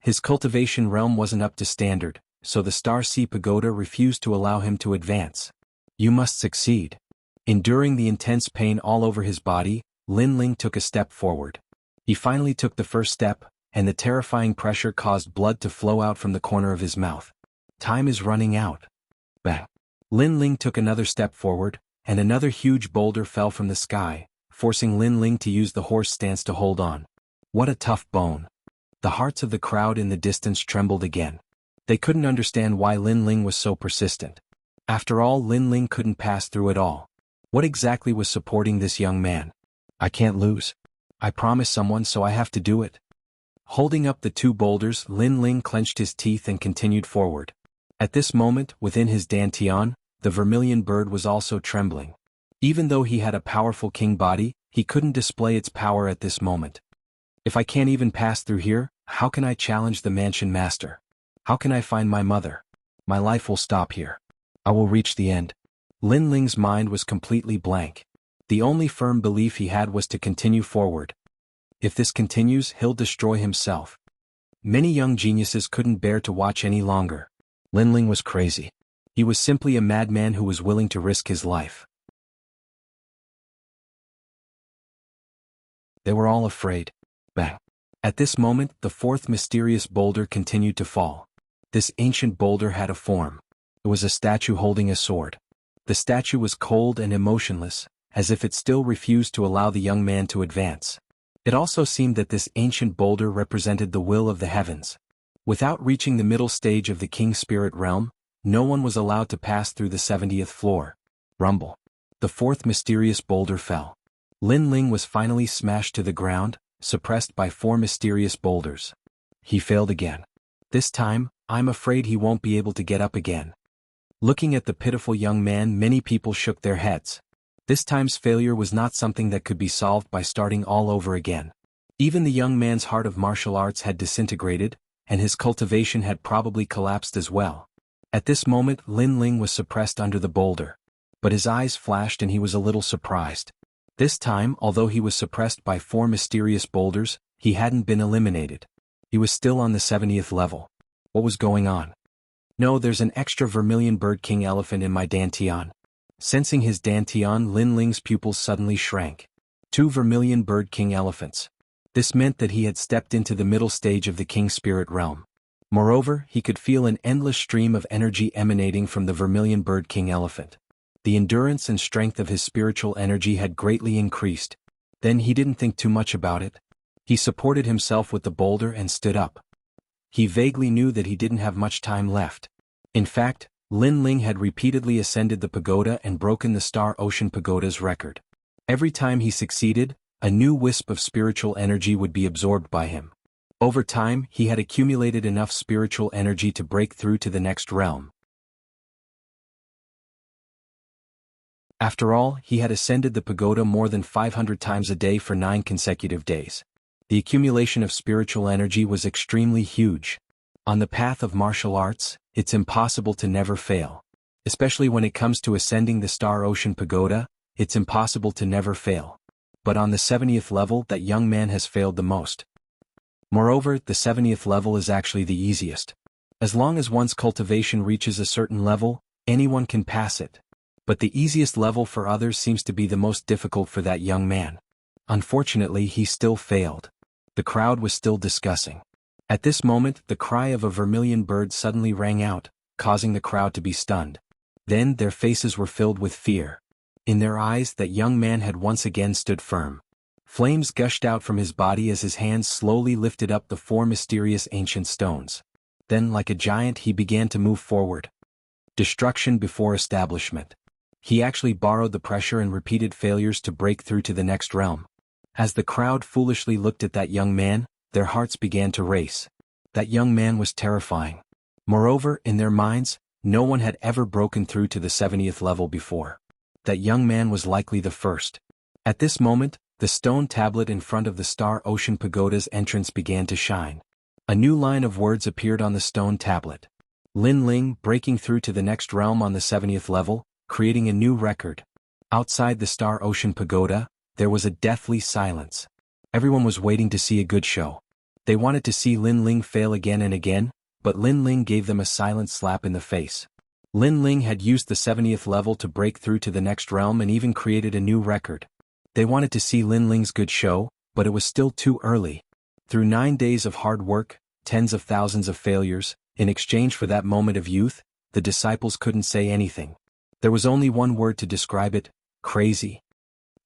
His cultivation realm wasn't up to standard, so the Star Sea Pagoda refused to allow him to advance. You must succeed. Enduring the intense pain all over his body, Lin Ling took a step forward. He finally took the first step, and the terrifying pressure caused blood to flow out from the corner of his mouth. Time is running out. Bang. Lin Ling took another step forward, and another huge boulder fell from the sky, forcing Lin Ling to use the horse stance to hold on. What a tough bone. The hearts of the crowd in the distance trembled again. They couldn't understand why Lin Ling was so persistent. After all, Lin Ling couldn't pass through it all. What exactly was supporting this young man? I can't lose. I promised someone, so I have to do it. Holding up the two boulders, Lin Ling clenched his teeth and continued forward. At this moment, within his dantian, the vermilion bird was also trembling. Even though he had a powerful king body, he couldn't display its power at this moment. If I can't even pass through here, how can I challenge the mansion master? How can I find my mother? My life will stop here. I will reach the end. Lin Ling's mind was completely blank. The only firm belief he had was to continue forward. If this continues, he'll destroy himself. Many young geniuses couldn't bear to watch any longer. Lin Ling was crazy. He was simply a madman who was willing to risk his life. They were all afraid. Bang. At this moment, the fourth mysterious boulder continued to fall. This ancient boulder had a form. It was a statue holding a sword. The statue was cold and emotionless, as if it still refused to allow the young man to advance. It also seemed that this ancient boulder represented the will of the heavens. Without reaching the middle stage of the King Spirit realm, no one was allowed to pass through the 70th floor. Rumble. The fourth mysterious boulder fell. Lin Ling was finally smashed to the ground, suppressed by 4 mysterious boulders. He failed again. This time, I'm afraid he won't be able to get up again. Looking at the pitiful young man, many people shook their heads. This time's failure was not something that could be solved by starting all over again. Even the young man's heart of martial arts had disintegrated, and his cultivation had probably collapsed as well. At this moment, Lin Ling was suppressed under the boulder. But his eyes flashed and he was a little surprised. This time, although he was suppressed by 4 mysterious boulders, he hadn't been eliminated. He was still on the 70th level. What was going on? No, there's an extra vermilion bird king elephant in my dantian. Sensing his dantian, Lin Ling's pupils suddenly shrank. 2 vermilion bird king elephants. This meant that he had stepped into the middle stage of the king spirit realm. Moreover, he could feel an endless stream of energy emanating from the vermilion bird king elephant. The endurance and strength of his spiritual energy had greatly increased. Then he didn't think too much about it. He supported himself with the boulder and stood up. He vaguely knew that he didn't have much time left. In fact, Lin Ling had repeatedly ascended the pagoda and broken the Star Ocean Pagoda's record. Every time he succeeded, a new wisp of spiritual energy would be absorbed by him. Over time, he had accumulated enough spiritual energy to break through to the next realm. After all, he had ascended the pagoda more than 500 times a day for 9 consecutive days. The accumulation of spiritual energy was extremely huge. On the path of martial arts, it's impossible to never fail. Especially when it comes to ascending the Star Ocean Pagoda, it's impossible to never fail. But on the 70th level, that young man has failed the most. Moreover, the 70th level is actually the easiest. As long as one's cultivation reaches a certain level, anyone can pass it. But the easiest level for others seems to be the most difficult for that young man. Unfortunately, he still failed. The crowd was still discussing. At this moment, the cry of a vermilion bird suddenly rang out, causing the crowd to be stunned. Then their faces were filled with fear. In their eyes, that young man had once again stood firm. Flames gushed out from his body as his hands slowly lifted up the 4 mysterious ancient stones. Then, like a giant, he began to move forward. Destruction before establishment. He actually borrowed the pressure and repeated failures to break through to the next realm. As the crowd foolishly looked at that young man, their hearts began to race. That young man was terrifying. Moreover, in their minds, no one had ever broken through to the 70th level before. That young man was likely the first. At this moment, the stone tablet in front of the Star Ocean Pagoda's entrance began to shine. A new line of words appeared on the stone tablet. Lin Ling breaking through to the next realm on the 70th level, creating a new record. Outside the Star Ocean Pagoda, there was a deathly silence. Everyone was waiting to see a good show. They wanted to see Lin Ling fail again and again, but Lin Ling gave them a silent slap in the face. Lin Ling had used the 70th level to break through to the next realm and even created a new record. They wanted to see Lin Ling's good show, but it was still too early. Through 9 days of hard work, tens of thousands of failures, in exchange for that moment of youth, the disciples couldn't say anything. There was only one word to describe it: crazy.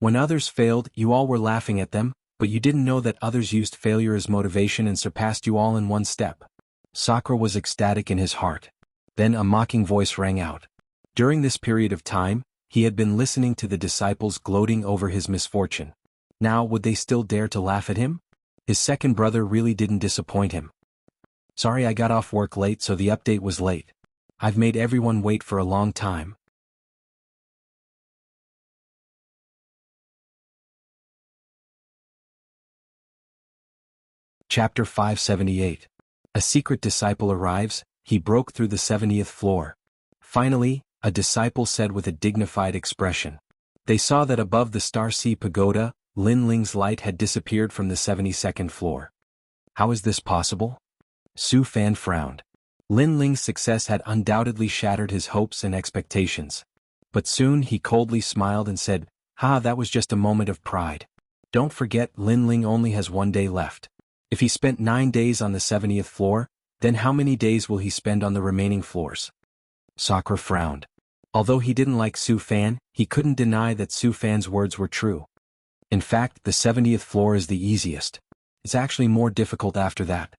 When others failed, you all were laughing at them, but you didn't know that others used failure as motivation and surpassed you all in one step. Sakura was ecstatic in his heart. Then a mocking voice rang out. During this period of time, he had been listening to the disciples gloating over his misfortune. Now would they still dare to laugh at him? His second brother really didn't disappoint him. Sorry I got off work late so the update was late. I've made everyone wait for a long time. Chapter 578. A secret disciple arrives. He broke through the 70th floor. Finally, a disciple said with a dignified expression. They saw that above the Star Sea Pagoda, Lin Ling's light had disappeared from the 72nd floor. How is this possible? Su Fan frowned. Lin Ling's success had undoubtedly shattered his hopes and expectations. But soon he coldly smiled and said, that was just a moment of pride. Don't forget, Lin Ling only has 1 day left. If he spent 9 days on the 70th floor, then how many days will he spend on the remaining floors? Sakura frowned. Although he didn't like Su Fan, he couldn't deny that Su Fan's words were true. In fact, the 70th floor is the easiest. It's actually more difficult after that.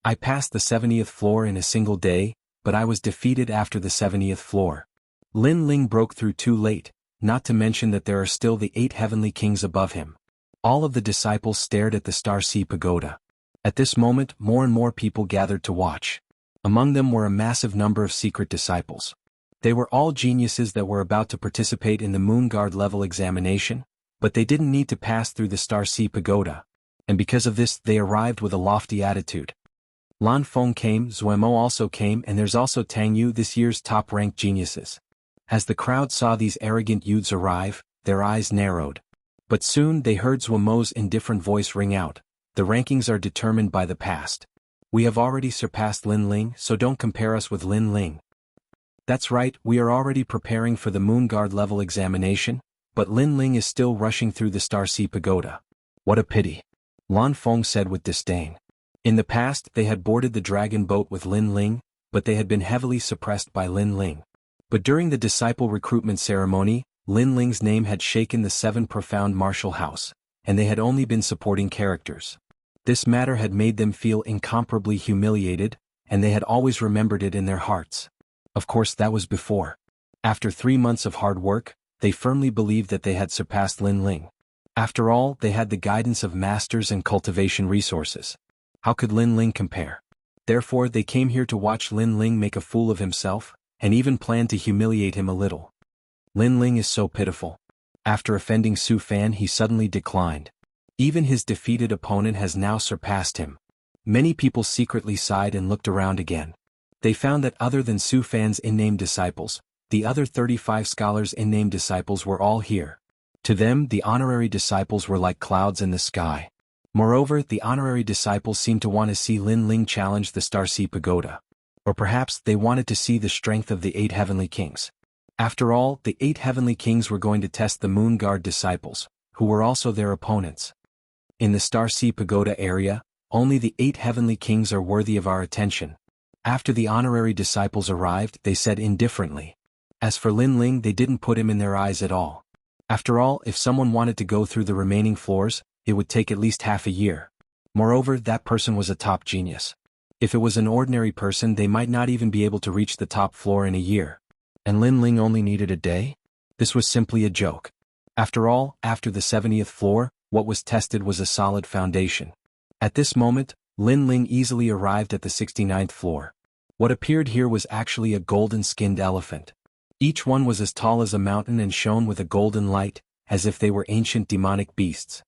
I passed the 70th floor in a single day, but I was defeated after the 70th floor. Lin Ling broke through too late, not to mention that there are still the 8 heavenly kings above him. All of the disciples stared at the Star Sea Pagoda. At this moment, more and more people gathered to watch. Among them were a massive number of secret disciples. They were all geniuses that were about to participate in the Moon Guard level examination, but they didn't need to pass through the Star Sea Pagoda. And because of this, they arrived with a lofty attitude. Lan Feng came, Zuemo also came, and there's also Tang Yu, this year's top-ranked geniuses. As the crowd saw these arrogant youths arrive, their eyes narrowed. But soon they heard Zuemo's indifferent voice ring out. The rankings are determined by the past. We have already surpassed Lin Ling, so don't compare us with Lin Ling. That's right, we are already preparing for the Moon Guard level examination, but Lin Ling is still rushing through the Star Sea Pagoda. What a pity. Lan Feng said with disdain. In the past, they had boarded the dragon boat with Lin Ling, but they had been heavily suppressed by Lin Ling. But during the disciple recruitment ceremony, Lin Ling's name had shaken the 7 profound martial house, and they had only been supporting characters. This matter had made them feel incomparably humiliated, and they had always remembered it in their hearts. Of course, that was before. After 3 months of hard work, they firmly believed that they had surpassed Lin Ling. After all, they had the guidance of masters and cultivation resources. How could Lin Ling compare? Therefore, they came here to watch Lin Ling make a fool of himself, and even planned to humiliate him a little. Lin Ling is so pitiful. After offending Su Fan, he suddenly declined. Even his defeated opponent has now surpassed him. Many people secretly sighed and looked around again. They found that other than Su Fan's in-name disciples, the other 35 scholars' in-name disciples were all here. To them, the honorary disciples were like clouds in the sky. Moreover, the honorary disciples seemed to want to see Lin Ling challenge the Star Sea Pagoda. Or perhaps they wanted to see the strength of the 8 heavenly kings. After all, the 8 heavenly kings were going to test the Moon Guard disciples, who were also their opponents. In the Star Sea Pagoda area, only the 8 heavenly kings are worthy of our attention. After the honorary disciples arrived, they said indifferently. As for Lin Ling, they didn't put him in their eyes at all. After all, if someone wanted to go through the remaining floors, it would take at least half a year. Moreover, that person was a top genius. If it was an ordinary person, they might not even be able to reach the top floor in a year. And Lin Ling only needed a day? This was simply a joke. After all, after the 70th floor, what was tested was a solid foundation. At this moment, Lin Ling easily arrived at the 69th floor. What appeared here was actually a golden-skinned elephant. Each one was as tall as a mountain and shone with a golden light, as if they were ancient demonic beasts.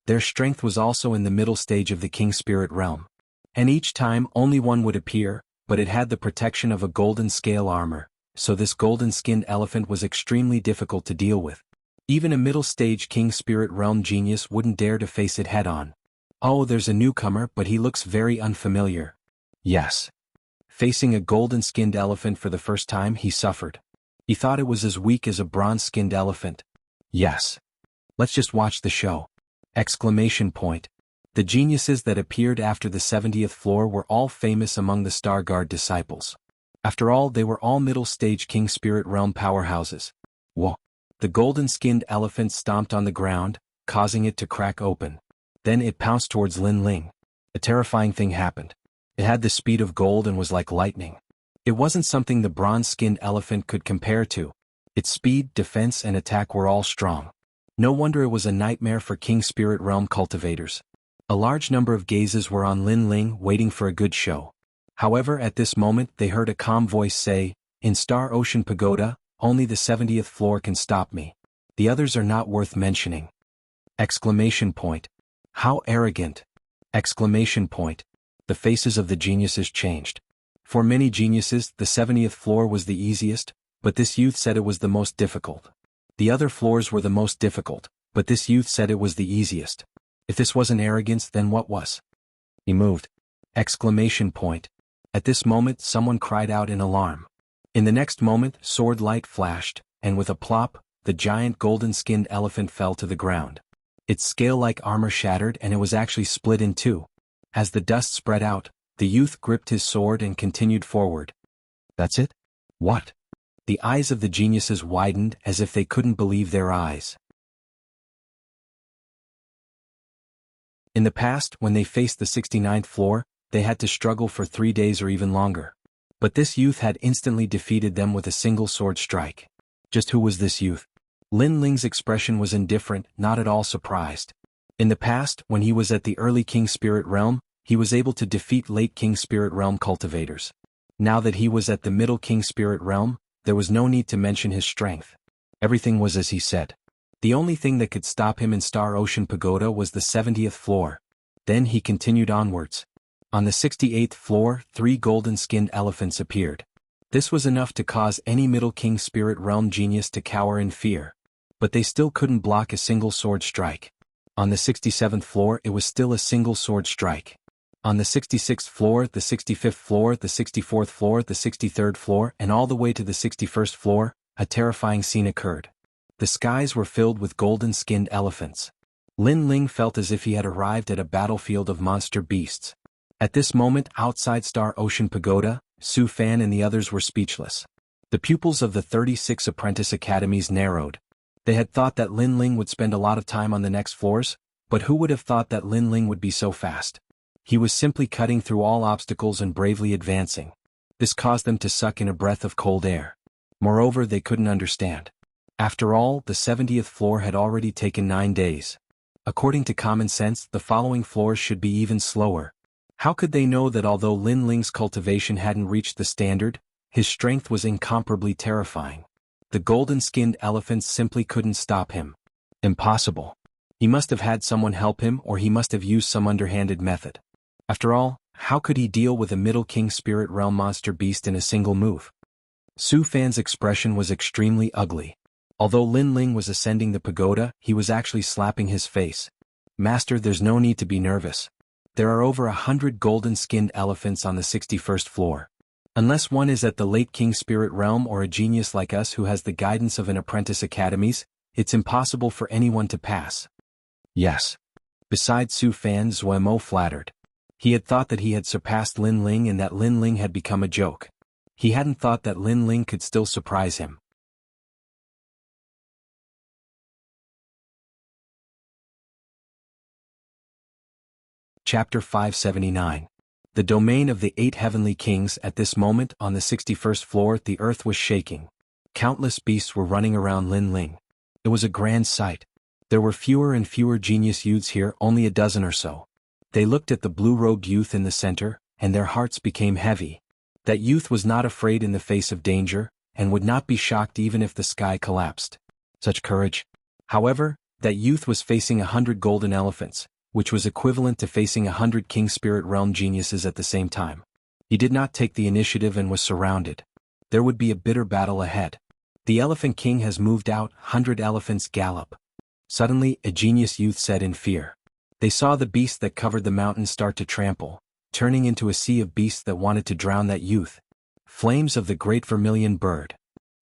Their strength was also in the middle stage of the King Spirit realm. And each time only one would appear, but it had the protection of a golden scale armor, so this golden-skinned elephant was extremely difficult to deal with. Even a middle-stage King Spirit realm genius wouldn't dare to face it head-on. Oh, there's a newcomer, but he looks very unfamiliar. Yes. Facing a golden-skinned elephant for the first time, he suffered. He thought it was as weak as a bronze-skinned elephant. Yes. Let's just watch the show! Exclamation point. The geniuses that appeared after the 70th floor were all famous among the Star Guard disciples. After all, they were all middle-stage King Spirit Realm powerhouses. Whoa! The golden-skinned elephant stomped on the ground, causing it to crack open. Then it pounced towards Lin Ling. A terrifying thing happened. It had the speed of gold and was like lightning. It wasn't something the bronze-skinned elephant could compare to. Its speed, defense, and attack were all strong. No wonder it was a nightmare for King Spirit Realm cultivators. A large number of gazes were on Lin Ling, waiting for a good show. However, at this moment they heard a calm voice say, "In Star Ocean Pagoda, only the 70th floor can stop me. The others are not worth mentioning." Exclamation point. How arrogant! Exclamation point. The faces of the geniuses changed. For many geniuses, the 70th floor was the easiest, but this youth said it was the most difficult. The other floors were the most difficult, but this youth said it was the easiest. If this wasn't arrogance, then what was? He moved. Exclamation point. At this moment, someone cried out in alarm. In the next moment, sword light flashed, and with a plop, the giant golden-skinned elephant fell to the ground. Its scale-like armor shattered and it was actually split in two. As the dust spread out, the youth gripped his sword and continued forward. That's it? What? The eyes of the geniuses widened as if they couldn't believe their eyes. In the past, when they faced the 69th floor, they had to struggle for 3 days or even longer. But this youth had instantly defeated them with a single sword strike. Just who was this youth? Lin Ling's expression was indifferent, not at all surprised. In the past, when he was at the early King Spirit Realm, he was able to defeat late King Spirit Realm cultivators. Now that he was at the middle King Spirit Realm, there was no need to mention his strength. Everything was as he said. The only thing that could stop him in Star Ocean Pagoda was the 70th floor. Then he continued onwards. On the 68th floor, 3 golden-skinned elephants appeared. This was enough to cause any Middle King Spirit Realm genius to cower in fear. But they still couldn't block a single sword strike. On the 67th floor, it was still a single sword strike. On the 66th floor, the 65th floor, the 64th floor, the 63rd floor, and all the way to the 61st floor, a terrifying scene occurred. The skies were filled with golden-skinned elephants. Lin Ling felt as if he had arrived at a battlefield of monster beasts. At this moment, outside Star Ocean Pagoda, Su Fan and the others were speechless. The pupils of the 36 apprentice academies narrowed. They had thought that Lin Ling would spend a lot of time on the next floors, but who would have thought that Lin Ling would be so fast? He was simply cutting through all obstacles and bravely advancing. This caused them to suck in a breath of cold air. Moreover, they couldn't understand. After all, the 70th floor had already taken 9 days. According to common sense, the following floors should be even slower. How could they know that although Lin Ling's cultivation hadn't reached the standard, his strength was incomparably terrifying? The golden-skinned elephants simply couldn't stop him. Impossible. He must have had someone help him, or he must have used some underhanded method. After all, how could he deal with a Middle King Spirit Realm monster beast in a single move? Su Fan's expression was extremely ugly. Although Lin Ling was ascending the pagoda, he was actually slapping his face. "Master, there's no need to be nervous. There are over 100 golden-skinned elephants on the 61st floor. Unless one is at the late King Spirit Realm or a genius like us who has the guidance of an apprentice academies, it's impossible for anyone to pass." Yes. Besides Su Fan, Zuemo flattered. He had thought that he had surpassed Lin Ling and that Lin Ling had become a joke. He hadn't thought that Lin Ling could still surprise him. Chapter 579. The domain of the 8 heavenly kings. At this moment, on the 61st floor, the earth was shaking. Countless beasts were running around Lin Ling. It was a grand sight. There were fewer and fewer genius youths here, only a dozen or so. They looked at the blue-robed youth in the center, and their hearts became heavy. That youth was not afraid in the face of danger, and would not be shocked even if the sky collapsed. Such courage. However, that youth was facing 100 golden elephants, which was equivalent to facing 100 King Spirit Realm geniuses at the same time. He did not take the initiative and was surrounded. There would be a bitter battle ahead. "The Elephant King has moved out, 100 elephants gallop." Suddenly, a genius youth said in fear. They saw the beast that covered the mountain start to trample. turning into a sea of beasts that wanted to drown that youth. Flames of the great vermilion bird.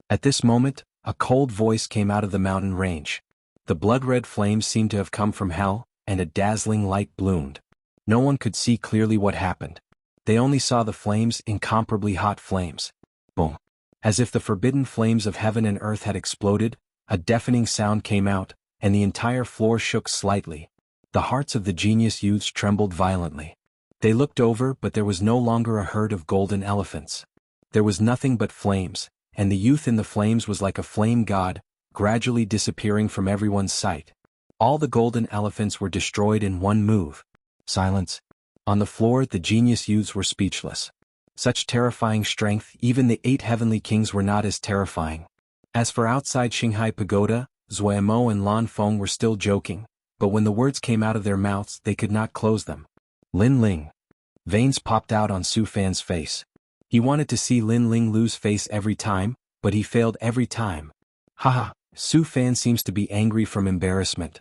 At this moment, a cold voice came out of the mountain range. The blood-red flames seemed to have come from hell, and a dazzling light bloomed. No one could see clearly what happened. They only saw the flames, incomparably hot flames. Boom. As if the forbidden flames of heaven and earth had exploded, a deafening sound came out, and the entire floor shook slightly. The hearts of the genius youths trembled violently. They looked over, but there was no longer a herd of golden elephants. There was nothing but flames, and the youth in the flames was like a flame god, gradually disappearing from everyone's sight. All the golden elephants were destroyed in one move. Silence. On the floor, the genius youths were speechless. Such terrifying strength, even the 8 heavenly kings were not as terrifying. As for outside Shanghai Pagoda, Zuomo and Lan Feng were still joking, but when the words came out of their mouths they could not close them. Lin Ling. Veins popped out on Su Fan's face. He wanted to see Lin Ling lose face every time, but he failed every time. Haha, Su Fan seems to be angry from embarrassment.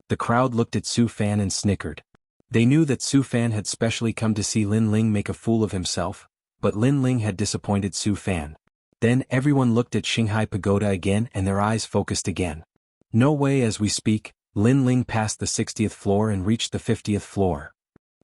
The crowd looked at Su Fan and snickered. They knew that Su Fan had specially come to see Lin Ling make a fool of himself, but Lin Ling had disappointed Su Fan. Then everyone looked at Shanghai Pagoda again and their eyes focused again. No way, as we speak, Lin Ling passed the 60th floor and reached the 50th floor.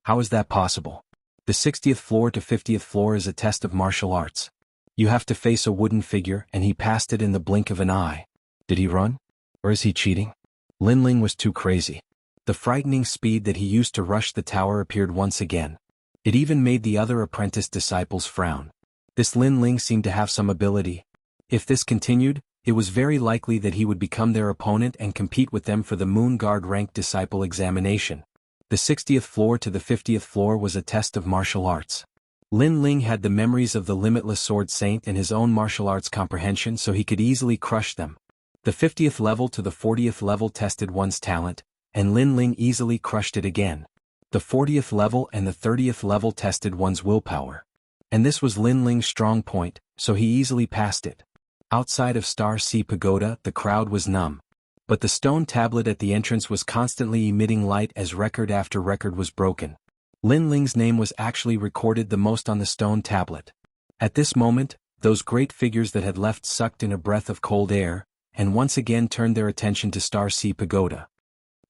How is that possible? The 60th floor to 50th floor is a test of martial arts. You have to face a wooden figure and he passed it in the blink of an eye. Did he run? Or is he cheating? Lin Ling was too crazy. The frightening speed that he used to rush the tower appeared once again. It even made the other apprentice disciples frown. This Lin Ling seemed to have some ability. If this continued, it was very likely that he would become their opponent and compete with them for the Moon Guard Rank Disciple examination. The 60th floor to the 50th floor was a test of martial arts. Lin Ling had the memories of the limitless Sword Saint and his own martial arts comprehension, so he could easily crush them. The 50th level to the 40th level tested one's talent, and Lin Ling easily crushed it again. The 40th level and the 30th level tested one's willpower. And this was Lin Ling's strong point, so he easily passed it. Outside of Star Sea Pagoda, the crowd was numb. But the stone tablet at the entrance was constantly emitting light as record after record was broken. Lin Ling's name was actually recorded the most on the stone tablet. At this moment, those great figures that had left sucked in a breath of cold air, and once again turned their attention to Star Sea Pagoda.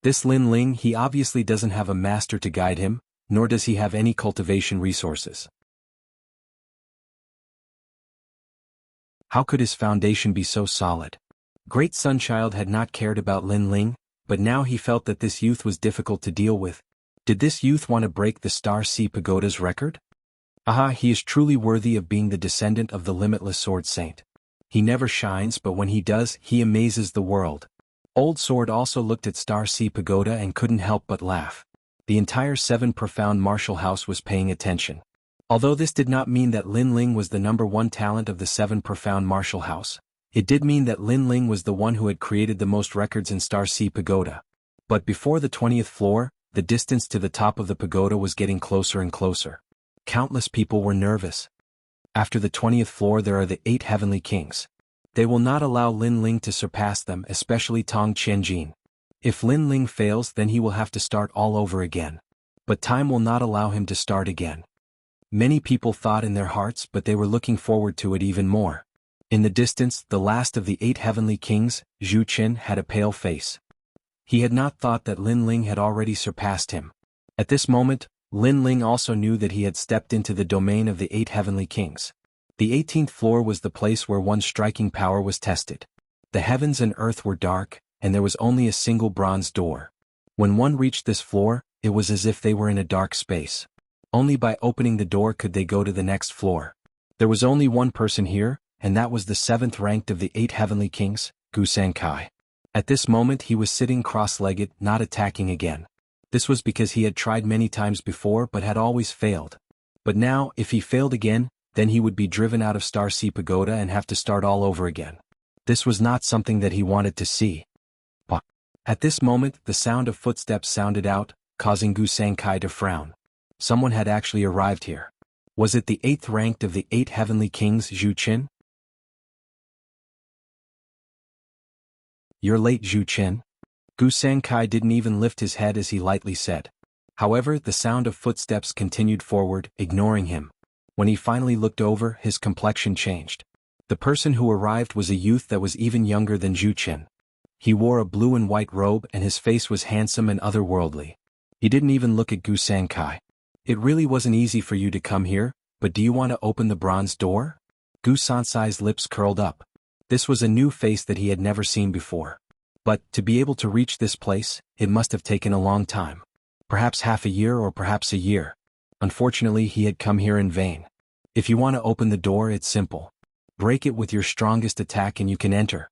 This Lin Ling, he obviously doesn't have a master to guide him, nor does he have any cultivation resources. How could his foundation be so solid? Great Sunchild had not cared about Lin Ling, but now he felt that this youth was difficult to deal with. Did this youth want to break the Star Sea Pagoda's record? Aha, he is truly worthy of being the descendant of the limitless Sword Saint. He never shines, but when he does, he amazes the world. Old Sword also looked at Star Sea Pagoda and couldn't help but laugh. The entire 7 profound martial house was paying attention. Although this did not mean that Lin Ling was the #1 talent of the 7 profound martial house, it did mean that Lin Ling was the one who had created the most records in Star Sea Pagoda. But before the 20th floor, the distance to the top of the pagoda was getting closer and closer. Countless people were nervous. After the 20th floor there are the 8 heavenly kings. They will not allow Lin Ling to surpass them, especially Tong Qianjin. If Lin Ling fails, then he will have to start all over again. But time will not allow him to start again. Many people thought in their hearts, but they were looking forward to it even more. In the distance, the last of the 8 heavenly kings, Zhu Qin, had a pale face. He had not thought that Lin Ling had already surpassed him. At this moment, Lin Ling also knew that he had stepped into the domain of the 8 heavenly kings. The 18th floor was the place where one's striking power was tested. The heavens and earth were dark, and there was only a single bronze door. When one reached this floor, it was as if they were in a dark space. Only by opening the door could they go to the next floor. There was only one person here, and that was the 7th ranked of the 8 heavenly kings, Gu Sankai. At this moment he was sitting cross-legged, not attacking again. This was because he had tried many times before but had always failed. But now, if he failed again, then he would be driven out of Star Sea Pagoda and have to start all over again. This was not something that he wanted to see. At this moment, the sound of footsteps sounded out, causing Gu Sankai to frown. Someone had actually arrived here. Was it the 8th ranked of the 8 heavenly kings, Zhu Qin? You're late, Zhu Qin. Gu Sankai didn't even lift his head as he lightly said. However, the sound of footsteps continued forward, ignoring him. When he finally looked over, his complexion changed. The person who arrived was a youth that was even younger than Zhu Qin. He wore a blue and white robe and his face was handsome and otherworldly. He didn't even look at Gu Sankai. It really wasn't easy for you to come here, but do you want to open the bronze door? Gu Sansai's lips curled up. This was a new face that he had never seen before. But, to be able to reach this place, it must have taken a long time. Perhaps half a year or perhaps a year. Unfortunately, he had come here in vain. If you want to open the door, it's simple. Break it with your strongest attack and you can enter.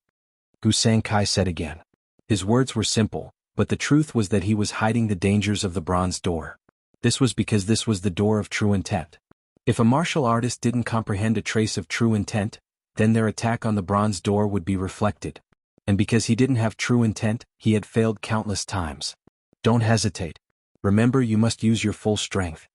Gu Sankai said again. His words were simple, but the truth was that he was hiding the dangers of the bronze door. This was because this was the door of true intent. If a martial artist didn't comprehend a trace of true intent, then their attack on the bronze door would be reflected. And because he didn't have true intent, he had failed countless times. Don't hesitate. Remember, you must use your full strength.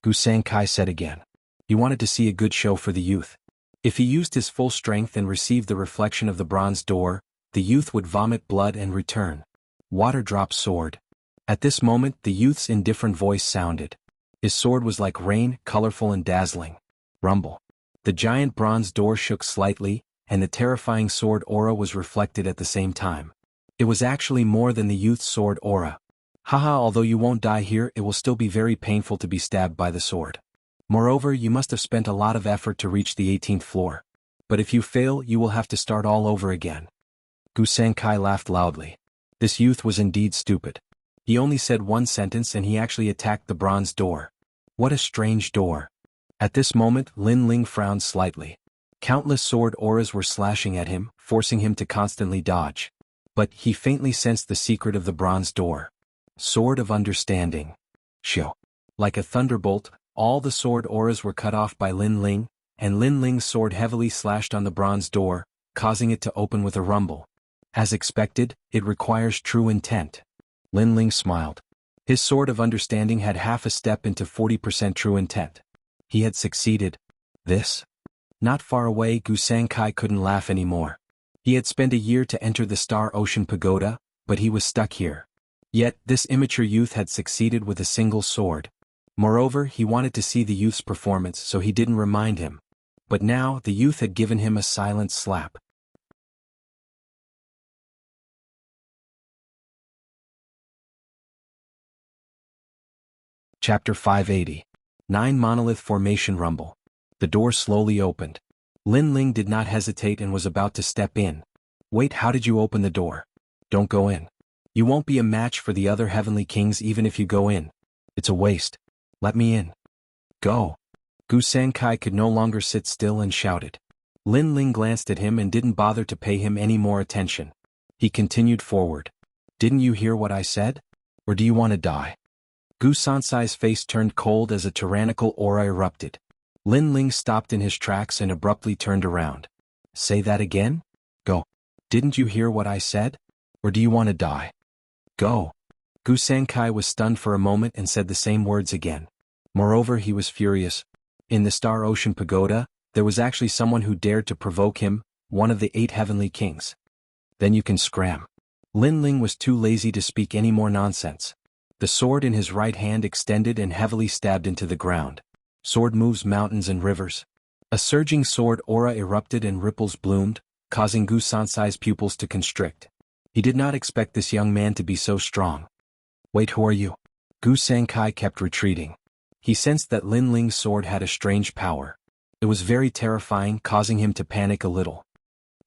Gu Sankai said again. He wanted to see a good show for the youth. If he used his full strength and received the reflection of the bronze door, the youth would vomit blood and return. Water drop sword. At this moment, the youth's indifferent voice sounded. His sword was like rain, colorful and dazzling. Rumble. The giant bronze door shook slightly, and the terrifying sword aura was reflected at the same time. It was actually more than the youth's sword aura. Haha, although you won't die here, it will still be very painful to be stabbed by the sword. Moreover, you must have spent a lot of effort to reach the 18th floor. But if you fail, you will have to start all over again. Gu Sankai laughed loudly. This youth was indeed stupid. He only said one sentence and he actually attacked the bronze door. What a strange door. At this moment, Lin Ling frowned slightly. Countless sword auras were slashing at him, forcing him to constantly dodge. But he faintly sensed the secret of the bronze door. Sword of Understanding. Shio. Like a thunderbolt, all the sword auras were cut off by Lin Ling, and Lin Ling's sword heavily slashed on the bronze door, causing it to open with a rumble. As expected, it requires true intent. Lin Ling smiled. His sword of understanding had half a step into 40% true intent. He had succeeded. This? Not far away, Gu Sankai couldn't laugh anymore. He had spent a year to enter the Star Ocean Pagoda, but he was stuck here. Yet, this immature youth had succeeded with a single sword. Moreover, he wanted to see the youth's performance, so he didn't remind him. But now, the youth had given him a silent slap. Chapter 580. 9 Monolith Formation Rumble. The door slowly opened. Lin Ling did not hesitate and was about to step in. Wait, how did you open the door? Don't go in. You won't be a match for the other heavenly kings even if you go in. It's a waste. Let me in. Go. Gu Sankai could no longer sit still and shouted. Lin Ling glanced at him and didn't bother to pay him any more attention. He continued forward. Didn't you hear what I said? Or do you want to die? Gu Sansai's face turned cold as a tyrannical aura erupted. Lin Ling stopped in his tracks and abruptly turned around. Say that again? Go. Didn't you hear what I said? Or do you want to die? Go. Gu Sankai was stunned for a moment and said the same words again. Moreover, he was furious. In the Star Ocean Pagoda, there was actually someone who dared to provoke him, one of the 8 heavenly kings. Then you can scram. Lin Ling was too lazy to speak any more nonsense. The sword in his right hand extended and heavily stabbed into the ground. Sword moves mountains and rivers. A surging sword aura erupted and ripples bloomed, causing Gu Sansai's pupils to constrict. He did not expect this young man to be so strong. Wait, who are you? Gu Sankai kept retreating. He sensed that Lin Ling's sword had a strange power. It was very terrifying, causing him to panic a little.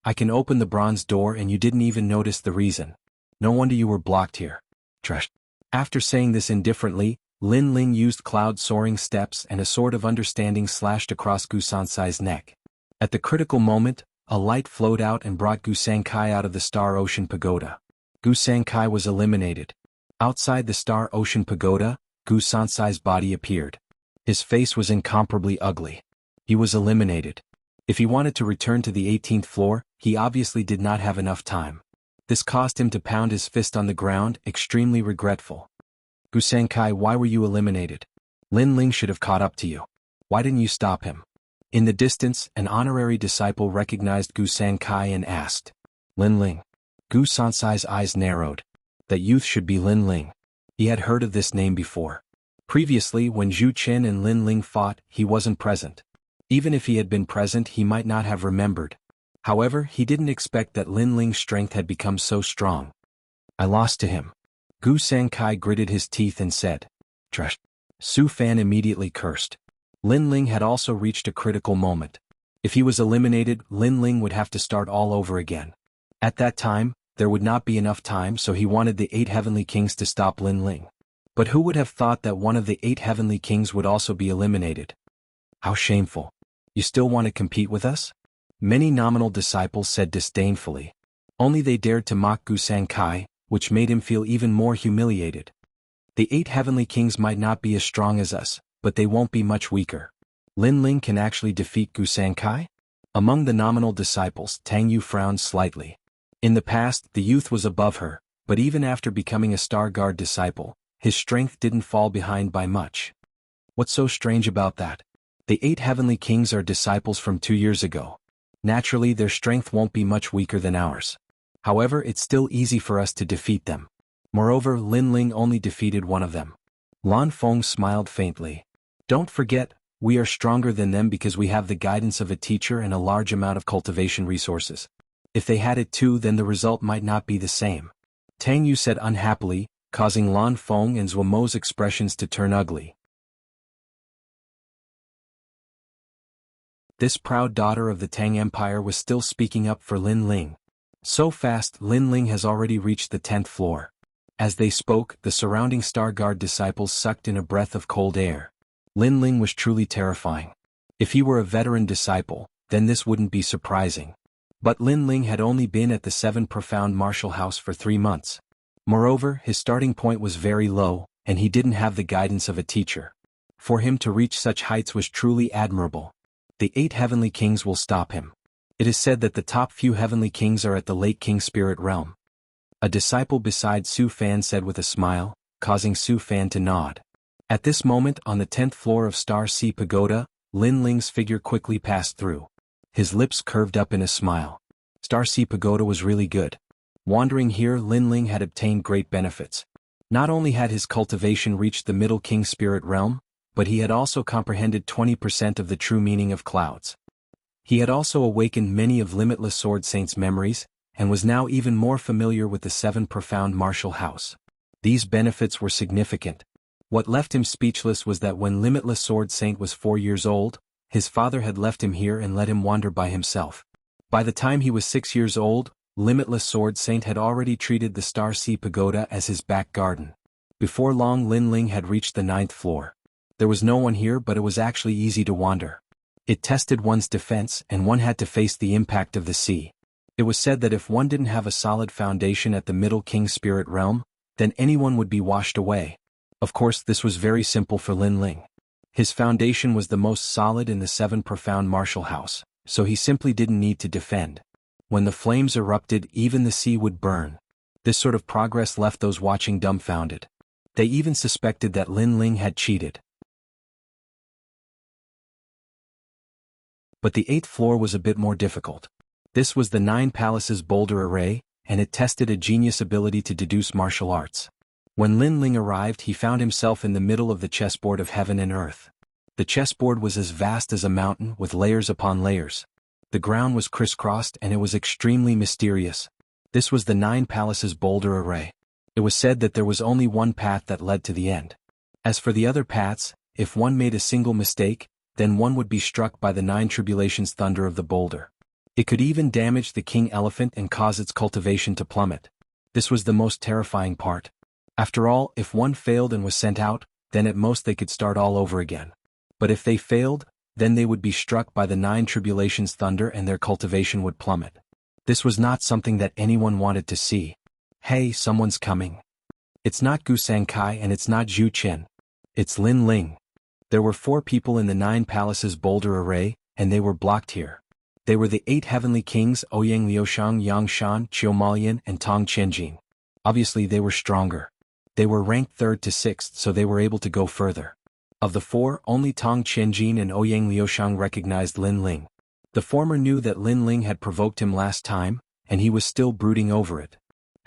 I can open the bronze door and you didn't even notice the reason. No wonder you were blocked here. Trash. After saying this indifferently, Lin Ling used cloud-soaring steps and a sword of understanding slashed across Gu Sansai's neck. At the critical moment, a light flowed out and brought Gu Sankai out of the Star Ocean Pagoda. Gu Sankai was eliminated. Outside the Star Ocean Pagoda, Gu Sansai's body appeared. His face was incomparably ugly. He was eliminated. If he wanted to return to the 18th floor, he obviously did not have enough time. This caused him to pound his fist on the ground, extremely regretful. Gu Sankai, why were you eliminated? Lin Ling should have caught up to you. Why didn't you stop him? In the distance, an honorary disciple recognized Gu Sankai and asked. Lin Ling. Gu Sansai's eyes narrowed. That youth should be Lin Ling. He had heard of this name before. Previously, when Zhu Qin and Lin Ling fought, he wasn't present. Even if he had been present, he might not have remembered. However, he didn't expect that Lin Ling's strength had become so strong. I lost to him. Gu Sankai gritted his teeth and said. Trash. Su Fan immediately cursed. Lin Ling had also reached a critical moment. If he was eliminated, Lin Ling would have to start all over again. At that time, there would not be enough time, so he wanted the 8 heavenly kings to stop Lin Ling. But who would have thought that one of the 8 heavenly kings would also be eliminated? How shameful. You still want to compete with us? Many nominal disciples said disdainfully. Only they dared to mock Gu Sankai, which made him feel even more humiliated. The 8 heavenly kings might not be as strong as us, but they won't be much weaker. Lin Ling can actually defeat Gu Sankai? Among the nominal disciples, Tang Yu frowned slightly. In the past, the youth was above her, but even after becoming a Star Guard disciple, his strength didn't fall behind by much. What's so strange about that? The 8 heavenly kings are disciples from 2 years ago. Naturally, their strength won't be much weaker than ours. However, it's still easy for us to defeat them. Moreover, Lin Ling only defeated one of them. Lan Feng smiled faintly. Don't forget, we are stronger than them because we have the guidance of a teacher and a large amount of cultivation resources. If they had it too, then the result might not be the same. Tang Yu said unhappily, causing Lan Feng and Zuomo's expressions to turn ugly. This proud daughter of the Tang Empire was still speaking up for Lin Ling. So fast, Lin Ling has already reached the 10th floor. As they spoke, the surrounding Star Guard disciples sucked in a breath of cold air. Lin Ling was truly terrifying. If he were a veteran disciple, then this wouldn't be surprising. But Lin Ling had only been at the 7 Profound Martial House for 3 months. Moreover, his starting point was very low, and he didn't have the guidance of a teacher. For him to reach such heights was truly admirable. The 8 heavenly kings will stop him. It is said that the top few heavenly kings are at the late king spirit realm. A disciple beside Su Fan said with a smile, causing Su Fan to nod. At this moment, on the 10th floor of Star Sea Pagoda, Lin Ling's figure quickly passed through. His lips curved up in a smile. Star Sea Pagoda was really good. Wandering here, Lin Ling had obtained great benefits. Not only had his cultivation reached the middle king spirit realm, but he had also comprehended 20% of the true meaning of clouds. He had also awakened many of Limitless Sword Saint's memories, and was now even more familiar with the 7 Profound Martial House. These benefits were significant. What left him speechless was that when Limitless Sword Saint was 4 years old, his father had left him here and let him wander by himself. By the time he was 6 years old, Limitless Sword Saint had already treated the Star Sea Pagoda as his back garden. Before long, Lin Ling had reached the 9th floor. There was no one here, but it was actually easy to wander. It tested one's defense, and one had to face the impact of the sea. It was said that if one didn't have a solid foundation at the middle king spirit realm, then anyone would be washed away. Of course, this was very simple for Lin Ling. His foundation was the most solid in the 7 Profound Martial House, so he simply didn't need to defend. When the flames erupted, even the sea would burn. This sort of progress left those watching dumbfounded. They even suspected that Lin Ling had cheated. But the 8th floor was a bit more difficult. This was the 9 Palaces boulder array, and it tested a genius ability to deduce martial arts. When Lin Ling arrived, he found himself in the middle of the chessboard of heaven and earth. The chessboard was as vast as a mountain, with layers upon layers. The ground was crisscrossed and it was extremely mysterious. This was the 9 Palaces boulder array. It was said that there was only one path that led to the end. As for the other paths, if one made a single mistake, then one would be struck by the 9 tribulations thunder of the boulder. It could even damage the king elephant and cause its cultivation to plummet. This was the most terrifying part. After all, if one failed and was sent out, then at most they could start all over again. But if they failed, then they would be struck by the 9 tribulations thunder and their cultivation would plummet. This was not something that anyone wanted to see. Hey, someone's coming. It's not Gu Sankai and it's not Zhu Qin. It's Lin Ling. There were 4 people in the 9 Palaces boulder array, and they were blocked here. They were the 8 heavenly kings Ouyang Liushang, Yang Shan, Qiu Malian, and Tong Qianjin. Obviously they were stronger. They were ranked 3rd to 6th, so they were able to go further. Of the 4, only Tong Qianjin and Ouyang Liushang recognized Lin Ling. The former knew that Lin Ling had provoked him last time, and he was still brooding over it.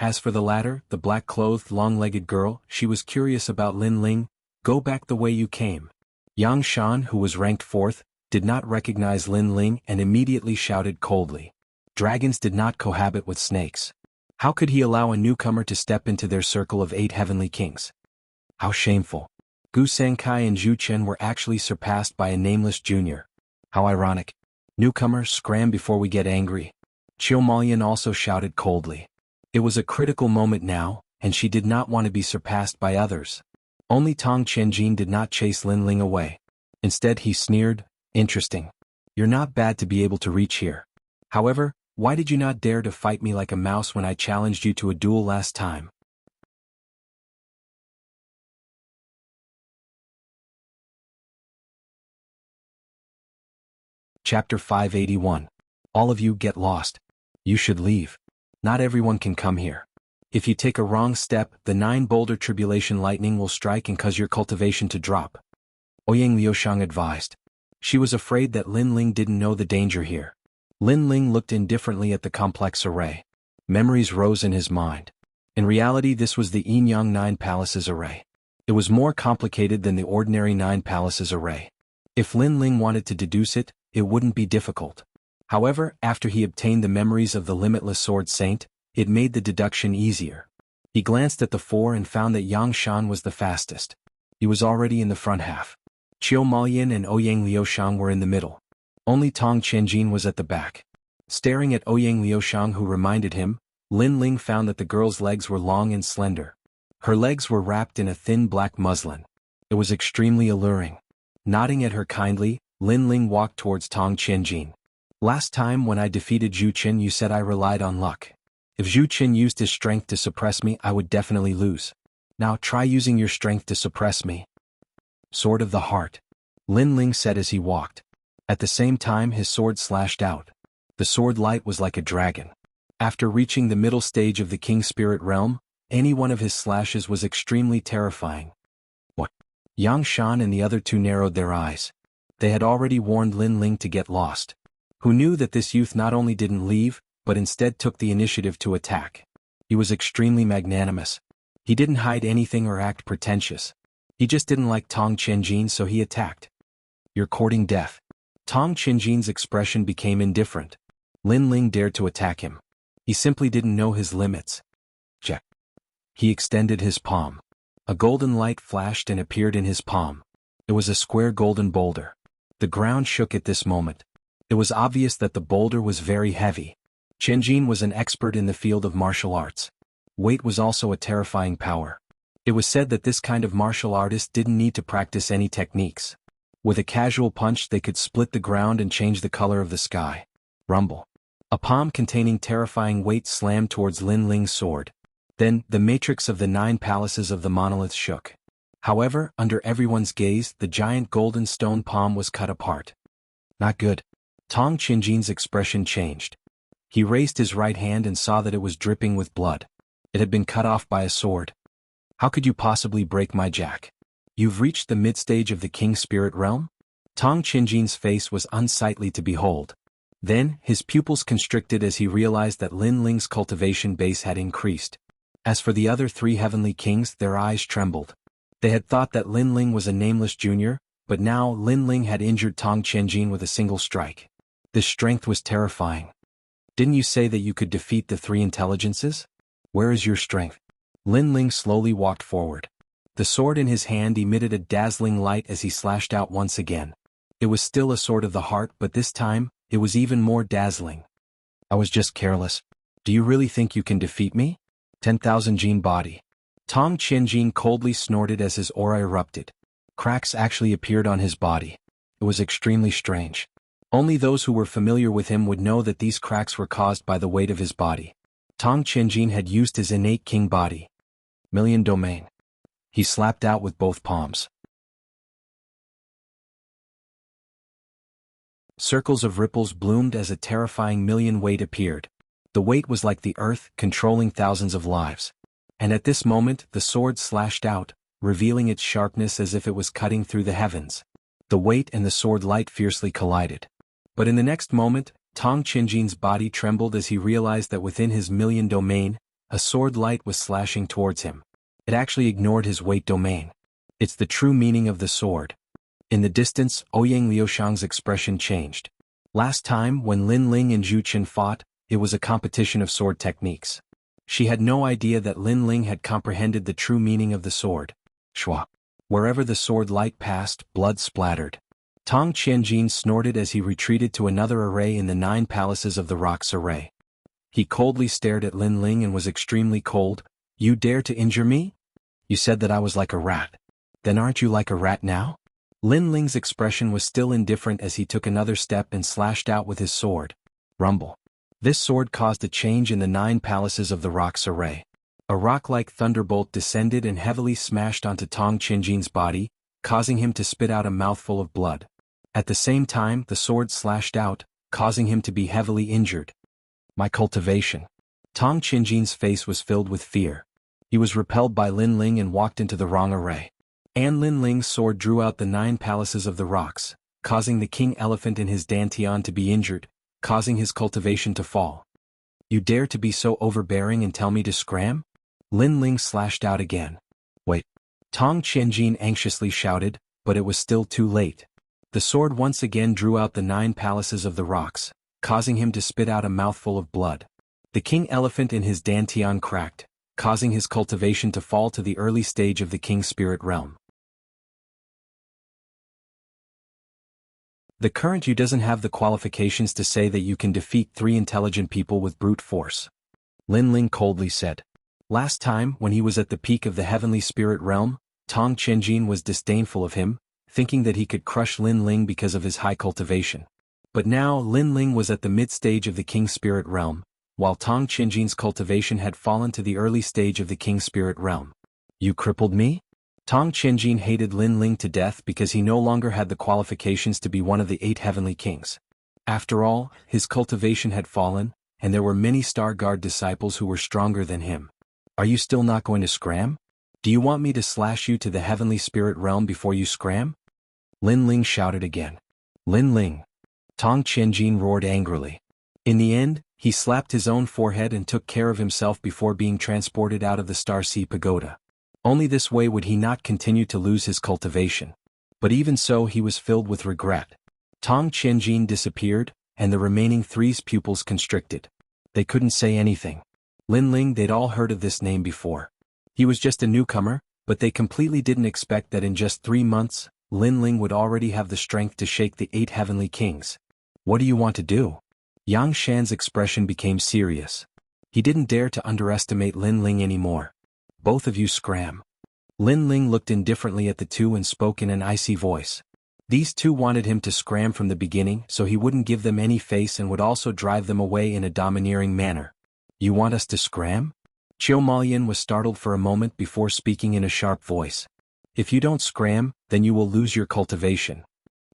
As for the latter, the black-clothed, long-legged girl, she was curious about Lin Ling. Go back the way you came. Yang Shan, who was ranked 4th, did not recognize Lin Ling and immediately shouted coldly. Dragons did not cohabit with snakes. How could he allow a newcomer to step into their circle of 8 heavenly kings? How shameful. Gu Sankai and Zhu Chen were actually surpassed by a nameless junior. How ironic. Newcomer, scram before we get angry. Qiu Malian also shouted coldly. It was a critical moment now, and she did not want to be surpassed by others. Only Tong Qianjin did not chase Lin Ling away. Instead he sneered, interesting. You're not bad to be able to reach here. However, why did you not dare to fight me like a mouse when I challenged you to a duel last time? Chapter 581. All of you get lost. You should leave. Not everyone can come here. If you take a wrong step, the 9-boulder tribulation lightning will strike and cause your cultivation to drop. Ouyang Liushang advised. She was afraid that Lin Ling didn't know the danger here. Lin Ling looked indifferently at the complex array. Memories rose in his mind. In reality, this was the Yin-Yang 9 Palaces array. It was more complicated than the ordinary 9 Palaces array. If Lin Ling wanted to deduce it, it wouldn't be difficult. However, after he obtained the memories of the Limitless Sword Saint, it made the deduction easier. He glanced at the 4 and found that Yang Shan was the fastest. He was already in the front half. Qiu Malian and Ouyang Liushang were in the middle. Only Tong Qianjin was at the back. Staring at Ouyang Liushang, who reminded him, Lin Ling found that the girl's legs were long and slender. Her legs were wrapped in a thin black muslin. It was extremely alluring. Nodding at her kindly, Lin Ling walked towards Tong Qianjin. Last time when I defeated Zhu Chen, you said I relied on luck. If Zhu Chen used his strength to suppress me, I would definitely lose. Now try using your strength to suppress me. Sword of the Heart. Lin Ling said as he walked. At the same time his sword slashed out. The sword light was like a dragon. After reaching the middle stage of the King Spirit realm, any one of his slashes was extremely terrifying. What? Yang Shan and the other 2 narrowed their eyes. They had already warned Lin Ling to get lost. Who knew that this youth not only didn't leave, but instead took the initiative to attack. He was extremely magnanimous. He didn't hide anything or act pretentious. He just didn't like Tong Qianjin, so he attacked. You're courting death. Tong Qianjin's expression became indifferent. Lin Ling dared to attack him. He simply didn't know his limits. Check. He extended his palm. A golden light flashed and appeared in his palm. It was a square golden boulder. The ground shook at this moment. It was obvious that the boulder was very heavy. Qianjin was an expert in the field of martial arts. Weight was also a terrifying power. It was said that this kind of martial artist didn't need to practice any techniques. With a casual punch they could split the ground and change the color of the sky. Rumble. A palm containing terrifying weight slammed towards Lin Ling's sword. Then, the matrix of the 9 palaces of the monolith shook. However, under everyone's gaze, the giant golden stone palm was cut apart. Not good. Tong Qianjin's expression changed. He raised his right hand and saw that it was dripping with blood. It had been cut off by a sword. How could you possibly break my jack? You've reached the mid-stage of the King Spirit realm? Tong Qianjin's face was unsightly to behold. Then, his pupils constricted as he realized that Lin Ling's cultivation base had increased. As for the other 3 heavenly kings, their eyes trembled. They had thought that Lin Ling was a nameless junior, but now Lin Ling had injured Tong Qianjin with a single strike. This strength was terrifying. Didn't you say that you could defeat the 3 intelligences? Where is your strength? Lin Ling slowly walked forward. The sword in his hand emitted a dazzling light as he slashed out once again. It was still a sword of the heart, but this time, it was even more dazzling. I was just careless. Do you really think you can defeat me? 10,000 gene body. Tong Qianjin coldly snorted as his aura erupted. Cracks actually appeared on his body. It was extremely strange. Only those who were familiar with him would know that these cracks were caused by the weight of his body. Tong Qianjin had used his innate king body. Million domain. He slapped out with both palms. Circles of ripples bloomed as a terrifying million weight appeared. The weight was like the earth, controlling thousands of lives. And at this moment, the sword slashed out, revealing its sharpness as if it was cutting through the heavens. The weight and the sword light fiercely collided. But in the next moment, Tong Qianjin's body trembled as he realized that within his million domain, A sword light was slashing towards him. It actually ignored his weight domain. It's the true meaning of the sword. In the distance, Ouyang Liushang's expression changed. Last time, when Lin Ling and Zhu Qin fought, it was a competition of sword techniques. She had no idea that Lin Ling had comprehended the true meaning of the sword. Shwa. Wherever the sword light passed, blood splattered. Tong Qianjin snorted as he retreated to another array in the 9 palaces of the rocks array. He coldly stared at Lin Ling and was extremely cold. You dare to injure me? You said that I was like a rat. Then aren't you like a rat now? Lin Ling's expression was still indifferent as he took another step and slashed out with his sword. Rumble. This sword caused a change in the 9 palaces of the rocks array. A rock-like thunderbolt descended and heavily smashed onto Tong Qianjin's body, causing him to spit out a mouthful of blood. At the same time, the sword slashed out, causing him to be heavily injured. My cultivation. Tong Qianjin's face was filled with fear. He was repelled by Lin Ling and walked into the wrong array. And Lin Ling's sword drew out the 9 palaces of the rocks, causing the king elephant in his dantian to be injured, causing his cultivation to fall. You dare to be so overbearing and tell me to scram? Lin Ling slashed out again. Wait. Tong Qianjin anxiously shouted, but it was still too late. The sword once again drew out the 9 palaces of the rocks, causing him to spit out a mouthful of blood. The king elephant in his dantian cracked, causing his cultivation to fall to the early stage of the king spirit realm. The current you doesn't have the qualifications to say that you can defeat 3 intelligent people with brute force. Lin Ling coldly said. Last time, when he was at the peak of the heavenly spirit realm, Tong Qianjin was disdainful of him, thinking that he could crush Lin Ling because of his high cultivation. But now Lin Ling was at the mid-stage of the king spirit realm, while Tong Qianjin's cultivation had fallen to the early stage of the king spirit realm. You crippled me? Tong Qianjin hated Lin Ling to death because he no longer had the qualifications to be one of the 8 heavenly kings. After all, his cultivation had fallen, and there were many Star Guard disciples who were stronger than him. Are you still not going to scram? Do you want me to slash you to the heavenly spirit realm before you scram? Lin Ling shouted again. Lin Ling. Tong Qianjin roared angrily. In the end, he slapped his own forehead and took care of himself before being transported out of the Star Sea Pagoda. Only this way would he not continue to lose his cultivation. But even so, he was filled with regret. Tong Qianjin disappeared, and the remaining 3's pupils constricted. They couldn't say anything. Lin Ling, they'd all heard of this name before. He was just a newcomer, but they completely didn't expect that in just 3 months, Lin Ling would already have the strength to shake the 8 heavenly kings. What do you want to do? Yang Shan's expression became serious. He didn't dare to underestimate Lin Ling anymore. Both of you scram. Lin Ling looked indifferently at the 2 and spoke in an icy voice. These 2 wanted him to scram from the beginning so he wouldn't give them any face and would also drive them away in a domineering manner. You want us to scram? Qiu Malian was startled for a moment before speaking in a sharp voice. If you don't scram, then you will lose your cultivation.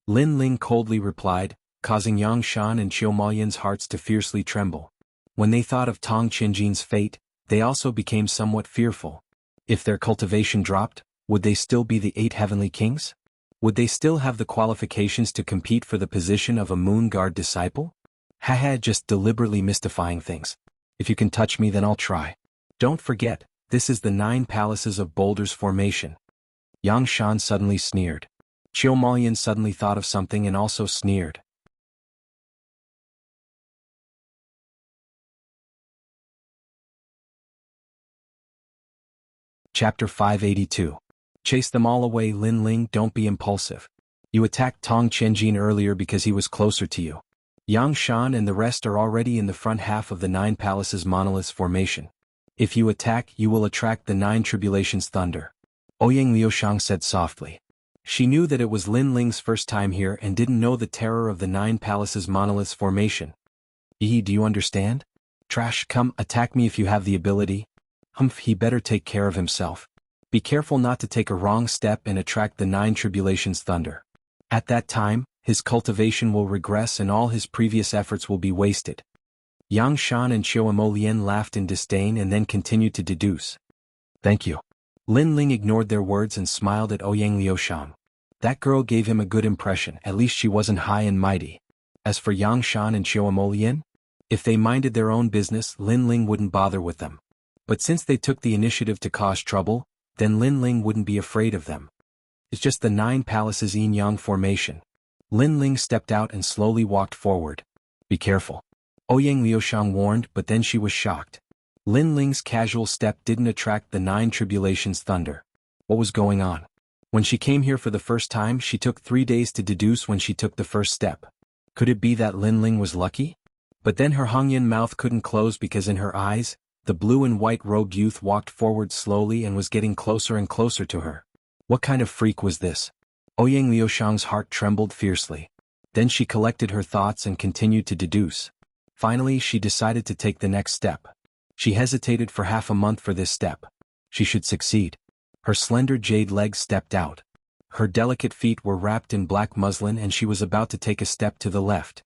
Lin Ling coldly replied, causing Yang Shan and Qiu Malian's hearts to fiercely tremble. When they thought of Tong Qianjin's fate, they also became somewhat fearful. If their cultivation dropped, would they still be the 8 heavenly kings? Would they still have the qualifications to compete for the position of a Moon Guard disciple? Haha, just deliberately mystifying things. If you can touch me, then I'll try. Don't forget, this is the 9 palaces of boulders formation. Yang Shan suddenly sneered. Qiu Malian suddenly thought of something and also sneered. Chapter 582. Chase them all away. Lin Ling, don't be impulsive. You attacked Tong Qianjin earlier because he was closer to you. Yang Shan and the rest are already in the front half of the 9 palaces monoliths formation. If you attack, you will attract the 9 tribulations thunder. Ouyang Liushang said softly. She knew that it was Lin Ling's first time here and didn't know the terror of the 9 palaces monoliths formation. Do you understand? Trash, come, attack me if you have the ability. Humph, he better take care of himself. Be careful not to take a wrong step and attract the 9 tribulations thunder. At that time, his cultivation will regress and all his previous efforts will be wasted. Yang Shan and Qiu Molian laughed in disdain and then continued to deduce. Thank you. Lin Ling ignored their words and smiled at Ouyang Liushang. That girl gave him a good impression, at least she wasn't high and mighty. As for Yang Shan and Qiu Molian, if they minded their own business, Lin Ling wouldn't bother with them. But since they took the initiative to cause trouble, then Lin Ling wouldn't be afraid of them. It's just the 9 palaces yin-yang formation. Lin Ling stepped out and slowly walked forward. Be careful. Ouyang Liushang warned, but then she was shocked. Lin Ling's casual step didn't attract the 9 tribulations' thunder. What was going on? When she came here for the first time, she took 3 days to deduce when she took the first step. Could it be that Lin Ling was lucky? But then her Hongyan mouth couldn't close because in her eyes, the blue and white robed youth walked forward slowly and was getting closer and closer to her. What kind of freak was this? Ouyang Liushang's heart trembled fiercely. Then she collected her thoughts and continued to deduce. Finally, she decided to take the next step. She hesitated for half a month for this step. She should succeed. Her slender jade legs stepped out. Her delicate feet were wrapped in black muslin and she was about to take a step to the left.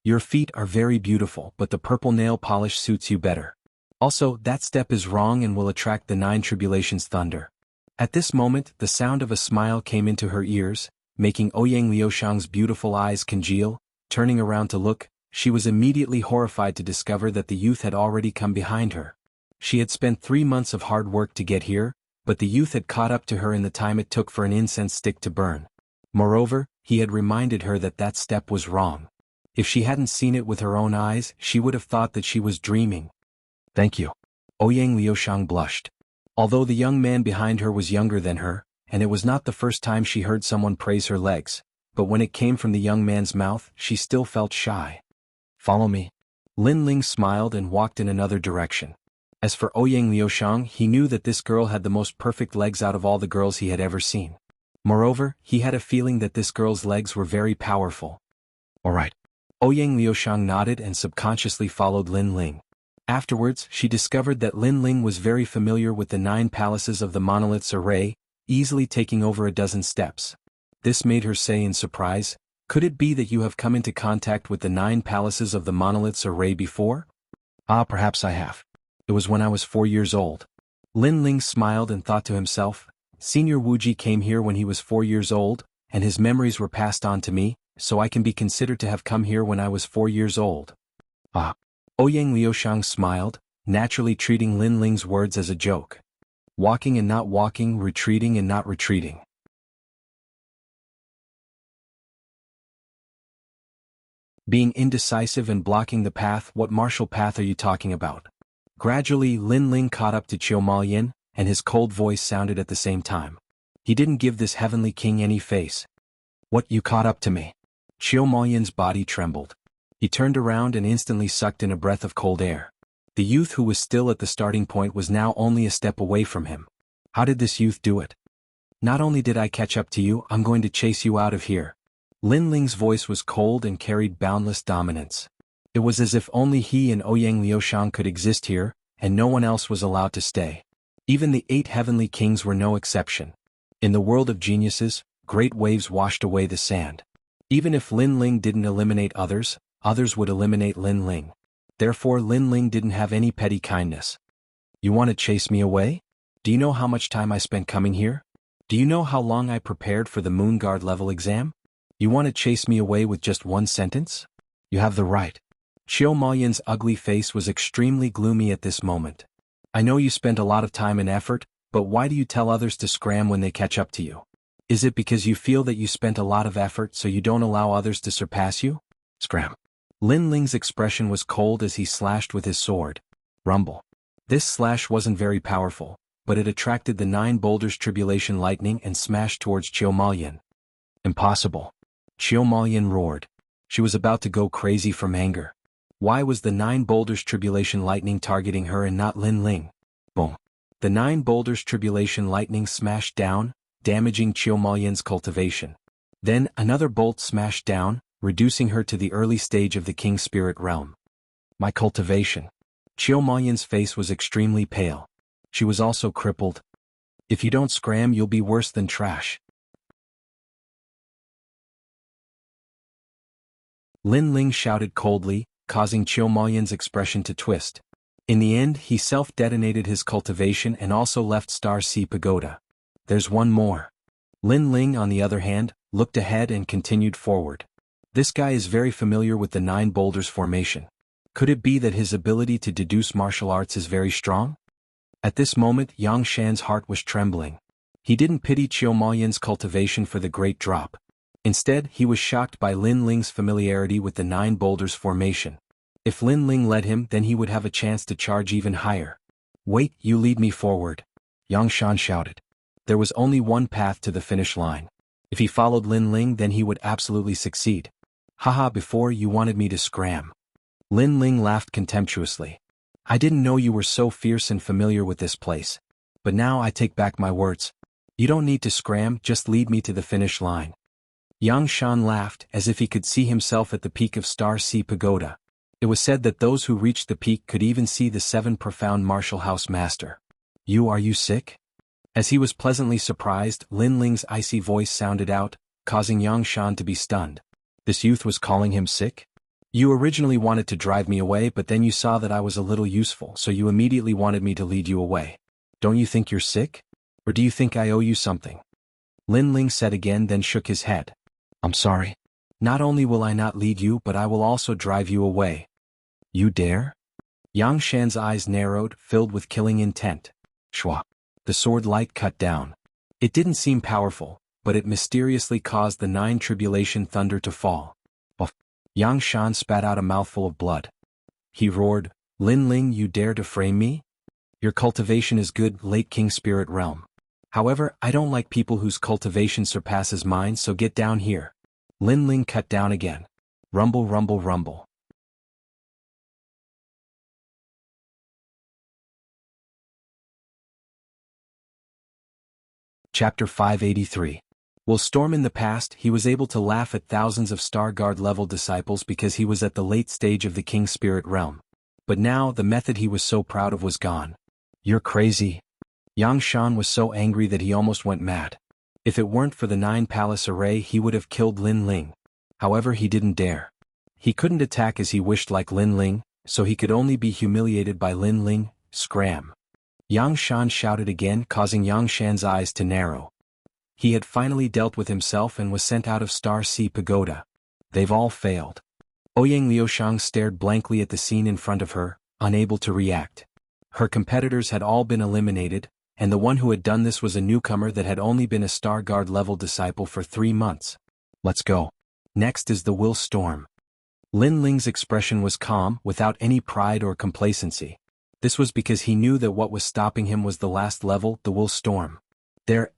Your feet are very beautiful, but the purple nail polish suits you better. Also, that step is wrong and will attract the 9 tribulations' thunder. At this moment, the sound of a smile came into her ears, making Ouyang Liushang's beautiful eyes congeal. Turning around to look, she was immediately horrified to discover that the youth had already come behind her. She had spent 3 months of hard work to get here, but the youth had caught up to her in the time it took for an incense stick to burn. Moreover, he had reminded her that that step was wrong. If she hadn't seen it with her own eyes, she would have thought that she was dreaming. Thank you. Ouyang Liushang blushed. Although the young man behind her was younger than her, and it was not the first time she heard someone praise her legs, but when it came from the young man's mouth, she still felt shy. Follow me. Lin Ling smiled and walked in another direction. As for Ouyang Liushang, he knew that this girl had the most perfect legs out of all the girls he had ever seen. Moreover, he had a feeling that this girl's legs were very powerful. Alright. Ouyang Liushang nodded and subconsciously followed Lin Ling. Afterwards, she discovered that Lin Ling was very familiar with the 9 palaces of the monolith's array, easily taking over a dozen steps. This made her say in surprise, "Could it be that you have come into contact with the 9 palaces of the monolith's array before?" "Ah, perhaps I have. It was when I was 4 years old." Lin Ling smiled and thought to himself, Senior Wuji came here when he was 4 years old, and his memories were passed on to me, so I can be considered to have come here when I was 4 years old. Ah. Ouyang Liushang smiled, naturally treating Lin Ling's words as a joke. Walking and not walking, retreating and not retreating. Being indecisive and blocking the path. What martial path are you talking about? Gradually, Lin Ling caught up to Chiu Maoyan, and his cold voice sounded at the same time. He didn't give this heavenly king any face. What, you caught up to me? Chiu Maoyan's body trembled. He turned around and instantly sucked in a breath of cold air. The youth who was still at the starting point was now only a step away from him. How did this youth do it? Not only did I catch up to you, I'm going to chase you out of here. Lin Ling's voice was cold and carried boundless dominance. It was as if only he and Ouyang Liushang could exist here, and no one else was allowed to stay. Even the 8 heavenly kings were no exception. In the world of geniuses, great waves washed away the sand. Even if Lin Ling didn't eliminate others, others would eliminate Lin Ling. Therefore Lin Ling didn't have any petty kindness. You want to chase me away? Do you know how much time I spent coming here? Do you know how long I prepared for the Moon Guard level exam? You want to chase me away with just one sentence? You have the right. Chiu Maoyan's ugly face was extremely gloomy at this moment. I know you spent a lot of time and effort, but why do you tell others to scram when they catch up to you? Is it because you feel that you spent a lot of effort so you don't allow others to surpass you? Scram. Lin Ling's expression was cold as he slashed with his sword. Rumble. This slash wasn't very powerful, but it attracted the 9 boulders tribulation lightning and smashed towards Chiu Maoyan. Impossible. Chiu Maoyan roared. She was about to go crazy from anger. Why was the 9 boulders tribulation lightning targeting her and not Lin Ling? Boom. The 9 boulders tribulation lightning smashed down, damaging Chiu Maoyan's cultivation. Then another bolt smashed down, reducing her to the early stage of the King Spirit realm. My cultivation. Chiu Maoyan's face was extremely pale. She was also crippled. If you don't scram, you'll be worse than trash. Lin Ling shouted coldly, causing Chiu Maoyan's expression to twist. In the end, he self-detonated his cultivation and also left Star Sea Pagoda. There's one more. Lin Ling, on the other hand, looked ahead and continued forward. This guy is very familiar with the 9 boulders formation. Could it be that his ability to deduce martial arts is very strong? At this moment Yang Shan's heart was trembling. He didn't pity Qiu Maoyan's cultivation for the great drop. Instead, he was shocked by Lin Ling's familiarity with the 9 boulders formation. If Lin Ling led him, then he would have a chance to charge even higher. "Wait, you lead me forward," Yang Shan shouted. There was only one path to the finish line. If he followed Lin Ling, then he would absolutely succeed. "Haha, before you wanted me to scram." Lin Ling laughed contemptuously. "I didn't know you were so fierce and familiar with this place. But now I take back my words. You don't need to scram, just lead me to the finish line." Yang Shan laughed as if he could see himself at the peak of Star Sea Pagoda. It was said that those who reached the peak could even see the 7 profound martial house master. Are you sick?" As he was pleasantly surprised, Lin Ling's icy voice sounded out, causing Yang Shan to be stunned. This youth was calling him sick? "You originally wanted to drive me away, but then you saw that I was a little useful, so you immediately wanted me to lead you away. Don't you think you're sick? Or do you think I owe you something?" Lin Ling said again, then shook his head. "I'm sorry. Not only will I not lead you, but I will also drive you away." "You dare?" Yang Shan's eyes narrowed, filled with killing intent. Shwa. The sword light cut down. It didn't seem powerful, but it mysteriously caused the 9 tribulation thunder to fall. Uff. Yang Shan spat out a mouthful of blood. He roared, "Lin Ling, you dare to frame me? Your cultivation is good, late King Spirit Realm. However, I don't like people whose cultivation surpasses mine, so get down here." Lin Ling cut down again. Rumble, rumble, rumble. Chapter 583. While Storm in the past, he was able to laugh at thousands of Star Guard level disciples because he was at the late stage of the King Spirit Realm. But now, the method he was so proud of was gone. "You're crazy." Yang Shan was so angry that he almost went mad. If it weren't for the 9 palace array, he would have killed Lin Ling. However, he didn't dare. He couldn't attack as he wished like Lin Ling, so he could only be humiliated by Lin Ling. Scram. Yang Shan shouted again, causing Yang Shan's eyes to narrow. He had finally dealt with himself and was sent out of Star Sea Pagoda. They've all failed. Ouyang Liushang stared blankly at the scene in front of her, unable to react. Her competitors had all been eliminated, and the one who had done this was a newcomer that had only been a Star Guard level disciple for 3 months. "Let's go. Next is the Will Storm." Lin Ling's expression was calm, without any pride or complacency. This was because he knew that what was stopping him was the last level, the Will Storm.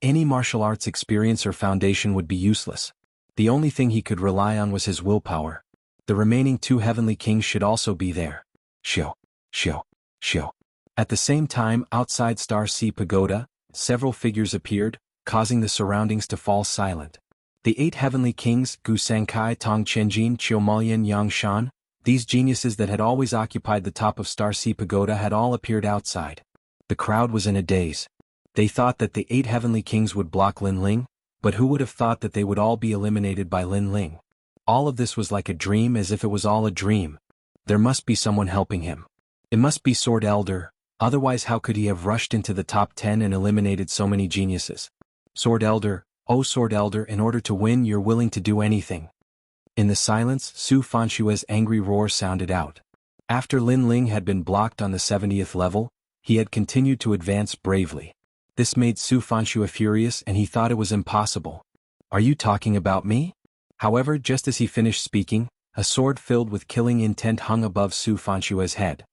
Any martial arts experience or foundation would be useless. The only thing he could rely on was his willpower. The remaining 2 heavenly kings should also be there. Shio, shio, shio. At the same time, outside Star Sea Pagoda, several figures appeared, causing the surroundings to fall silent. The 8 heavenly kings, Gu Sankai, Tong Chenjin, Qiu Maoyan, Yang Shan, these geniuses that had always occupied the top of Star Sea Pagoda had all appeared outside. The crowd was in a daze. They thought that the 8 heavenly kings would block Lin Ling, but who would have thought that they would all be eliminated by Lin Ling? All of this was like a dream, as if it was all a dream. There must be someone helping him. It must be Sword Elder, otherwise how could he have rushed into the top 10 and eliminated so many geniuses? Sword Elder, oh Sword Elder, in order to win you're willing to do anything. In the silence, Su Fanshue's angry roar sounded out. After Lin Ling had been blocked on the 70th level, he had continued to advance bravely. This made Su Fanshue furious and he thought it was impossible. "Are you talking about me?" However, just as he finished speaking, a sword filled with killing intent hung above Su Fanshue's head.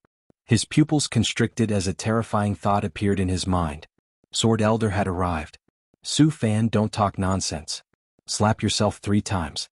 His pupils constricted as a terrifying thought appeared in his mind. Sword Elder had arrived. "Su Fan, don't talk nonsense. Slap yourself 3 times.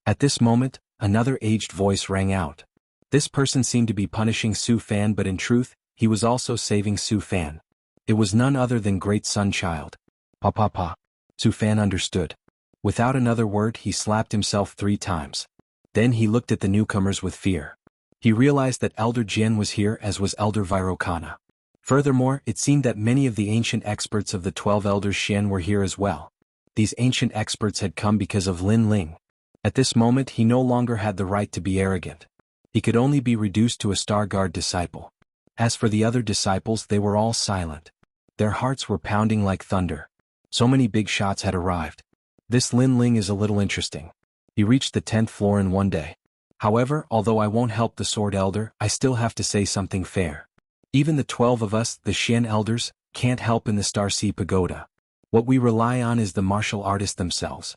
At this moment, another aged voice rang out. This person seemed to be punishing Su Fan, but in truth, he was also saving Su Fan. It was none other than Great Sunchild. Pa. Su Fan understood. Without another word, he slapped himself 3 times. Then he looked at the newcomers with fear. He realized that Elder Jian was here, as was Elder Virokana. Furthermore, it seemed that many of the ancient experts of the 12 Elders Xian were here as well. These ancient experts had come because of Lin Ling. At this moment he no longer had the right to be arrogant. He could only be reduced to a Star Guard disciple. As for the other disciples, they were all silent. Their hearts were pounding like thunder. So many big shots had arrived. This Lin Ling is a little interesting. He reached the 10th floor in 1 day. However, although I won't help the Sword Elder, I still have to say something fair. Even the 12 of us, the Xian elders, can't help in the Star Sea Pagoda. What we rely on is the martial artists themselves.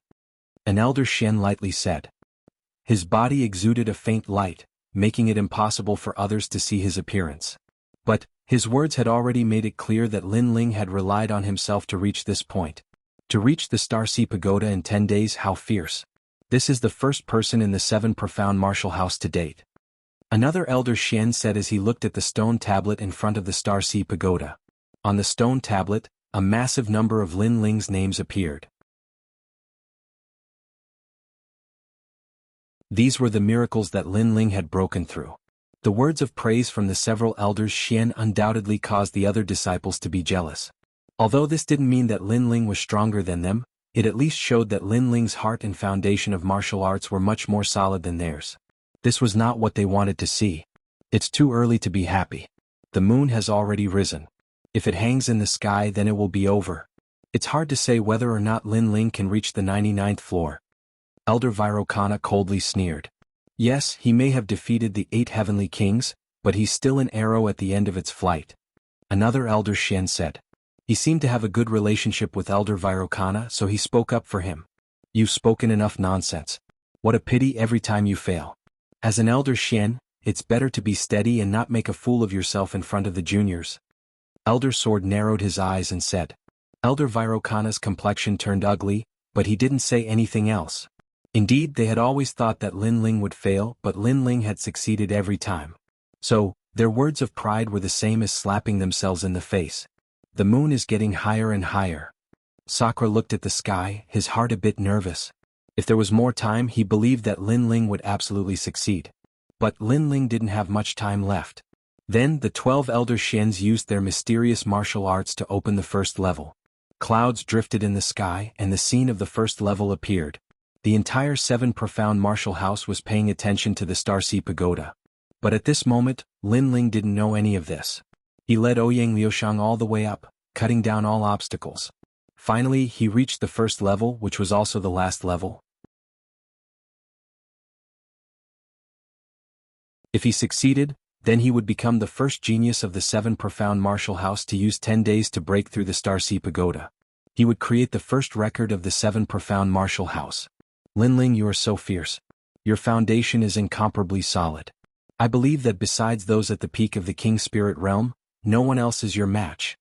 An elder Xian lightly said. His body exuded a faint light, making it impossible for others to see his appearance. But, his words had already made it clear that Lin Ling had relied on himself to reach this point. To reach the Star Sea Pagoda in 10 days, how fierce. This is the first person in the 7 profound martial house to date. Another elder Xian said as he looked at the stone tablet in front of the Star Sea Pagoda. On the stone tablet, a massive number of Lin Ling's names appeared. These were the miracles that Lin Ling had broken through. The words of praise from the several elders Xian undoubtedly caused the other disciples to be jealous. Although this didn't mean that Lin Ling was stronger than them, it at least showed that Lin Ling's heart and foundation of martial arts were much more solid than theirs. This was not what they wanted to see. It's too early to be happy. The moon has already risen. If it hangs in the sky, then it will be over. It's hard to say whether or not Lin Ling can reach the 99th floor. Elder Vairocana coldly sneered. Yes, he may have defeated the 8 heavenly kings, but he's still an arrow at the end of its flight. Another elder Xian said. He seemed to have a good relationship with Elder Vairocana, so he spoke up for him. You've spoken enough nonsense. What a pity every time you fail. As an elder Xian, it's better to be steady and not make a fool of yourself in front of the juniors. Elder Sword narrowed his eyes and said. Elder Vairocana's complexion turned ugly, but he didn't say anything else. Indeed, they had always thought that Lin Ling would fail, but Lin Ling had succeeded every time. So, their words of pride were the same as slapping themselves in the face. The moon is getting higher and higher. Sakura looked at the sky, his heart a bit nervous. If there was more time, he believed that Lin Ling would absolutely succeed. But Lin Ling didn't have much time left. Then the 12 elder Xians used their mysterious martial arts to open the first level. Clouds drifted in the sky, and the scene of the first level appeared. The entire 7 profound martial house was paying attention to the Star Sea Pagoda. But at this moment, Lin Ling didn't know any of this. He led Ouyang Liushang all the way up, cutting down all obstacles. Finally, he reached the first level, which was also the last level. If he succeeded, then he would become the first genius of the 7 profound martial house to use 10 days to break through the Star Sea Pagoda. He would create the first record of the 7 profound martial house. Lin Ling, you are so fierce. Your foundation is incomparably solid. I believe that besides those at the peak of the King Spirit realm, no one else is your match.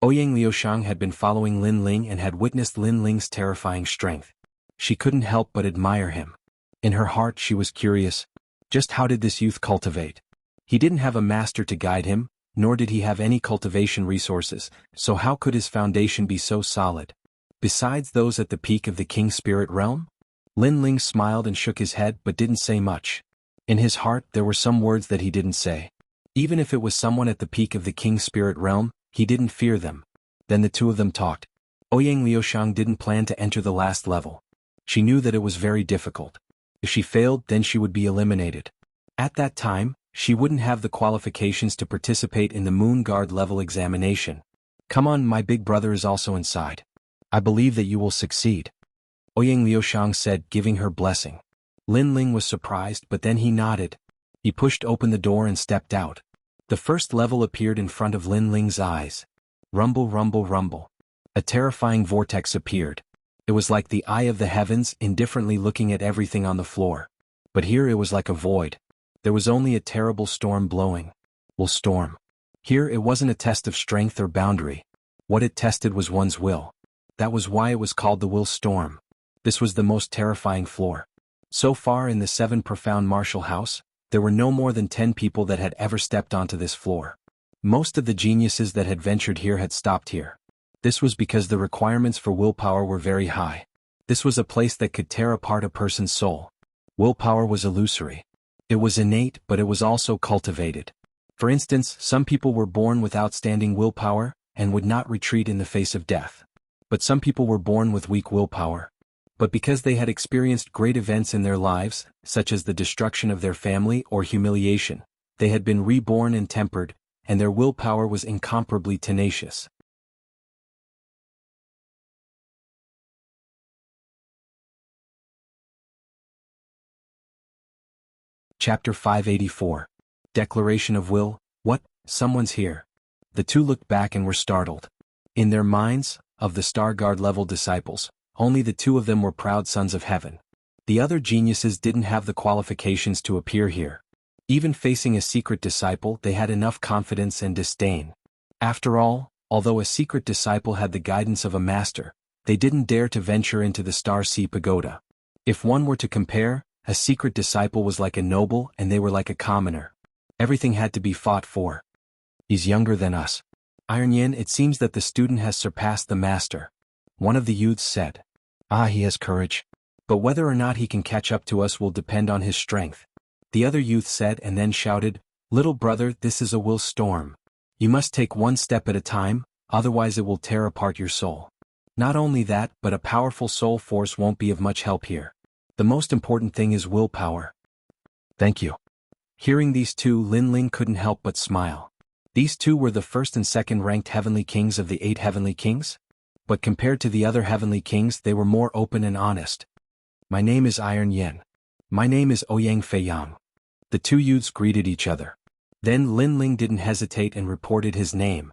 Ouyang Liushang had been following Lin Ling and had witnessed Lin Ling's terrifying strength. She couldn't help but admire him. In her heart she was curious. Just how did this youth cultivate? He didn't have a master to guide him, nor did he have any cultivation resources, so how could his foundation be so solid? Besides those at the peak of the King Spirit realm? Lin Ling smiled and shook his head but didn't say much. In his heart there were some words that he didn't say. Even if it was someone at the peak of the King Spirit realm, he didn't fear them. Then the two of them talked. Ouyang Liushang didn't plan to enter the last level. She knew that it was very difficult. If she failed, then she would be eliminated. At that time, she wouldn't have the qualifications to participate in the Moon Guard level examination. Come on, my big brother is also inside. I believe that you will succeed. Ouyang Liushang said, giving her blessing. Lin Ling was surprised, but then he nodded. He pushed open the door and stepped out. The first level appeared in front of Lin Ling's eyes. Rumble, rumble, rumble. A terrifying vortex appeared. It was like the eye of the heavens, indifferently looking at everything on the floor. But here it was like a void. There was only a terrible storm blowing. Will storm. Here it wasn't a test of strength or boundary. What it tested was one's will. That was why it was called the will storm. This was the most terrifying floor. So far in the 7 profound martial house, there were no more than 10 people that had ever stepped onto this floor. Most of the geniuses that had ventured here had stopped here. This was because the requirements for willpower were very high. This was a place that could tear apart a person's soul. Willpower was illusory. It was innate, but it was also cultivated. For instance, some people were born with outstanding willpower, and would not retreat in the face of death. But some people were born with weak willpower. But because they had experienced great events in their lives, such as the destruction of their family or humiliation, they had been reborn and tempered, and their willpower was incomparably tenacious. Chapter 584. Declaration of Will. What? Someone's here. The two looked back and were startled. In their minds, of the Star Guard level disciples, only the two of them were proud sons of heaven. The other geniuses didn't have the qualifications to appear here. Even facing a secret disciple, they had enough confidence and disdain. After all, although a secret disciple had the guidance of a master, they didn't dare to venture into the Star Sea Pagoda. If one were to compare, a secret disciple was like a noble and they were like a commoner. Everything had to be fought for. He's younger than us. Iron Yin, it seems that the student has surpassed the master. One of the youths said. He has courage. But whether or not he can catch up to us will depend on his strength. The other youth said and then shouted, Little brother, this is a will storm. You must take one step at a time, otherwise it will tear apart your soul. Not only that, but a powerful soul force won't be of much help here. The most important thing is willpower. Thank you. Hearing these two, Lin Ling couldn't help but smile. These two were the first and second ranked heavenly kings of the 8 heavenly kings? But compared to the other heavenly kings, they were more open and honest. My name is Iron Yin. My name is Ouyang Feiyang. The two youths greeted each other. Then Lin Ling didn't hesitate and reported his name.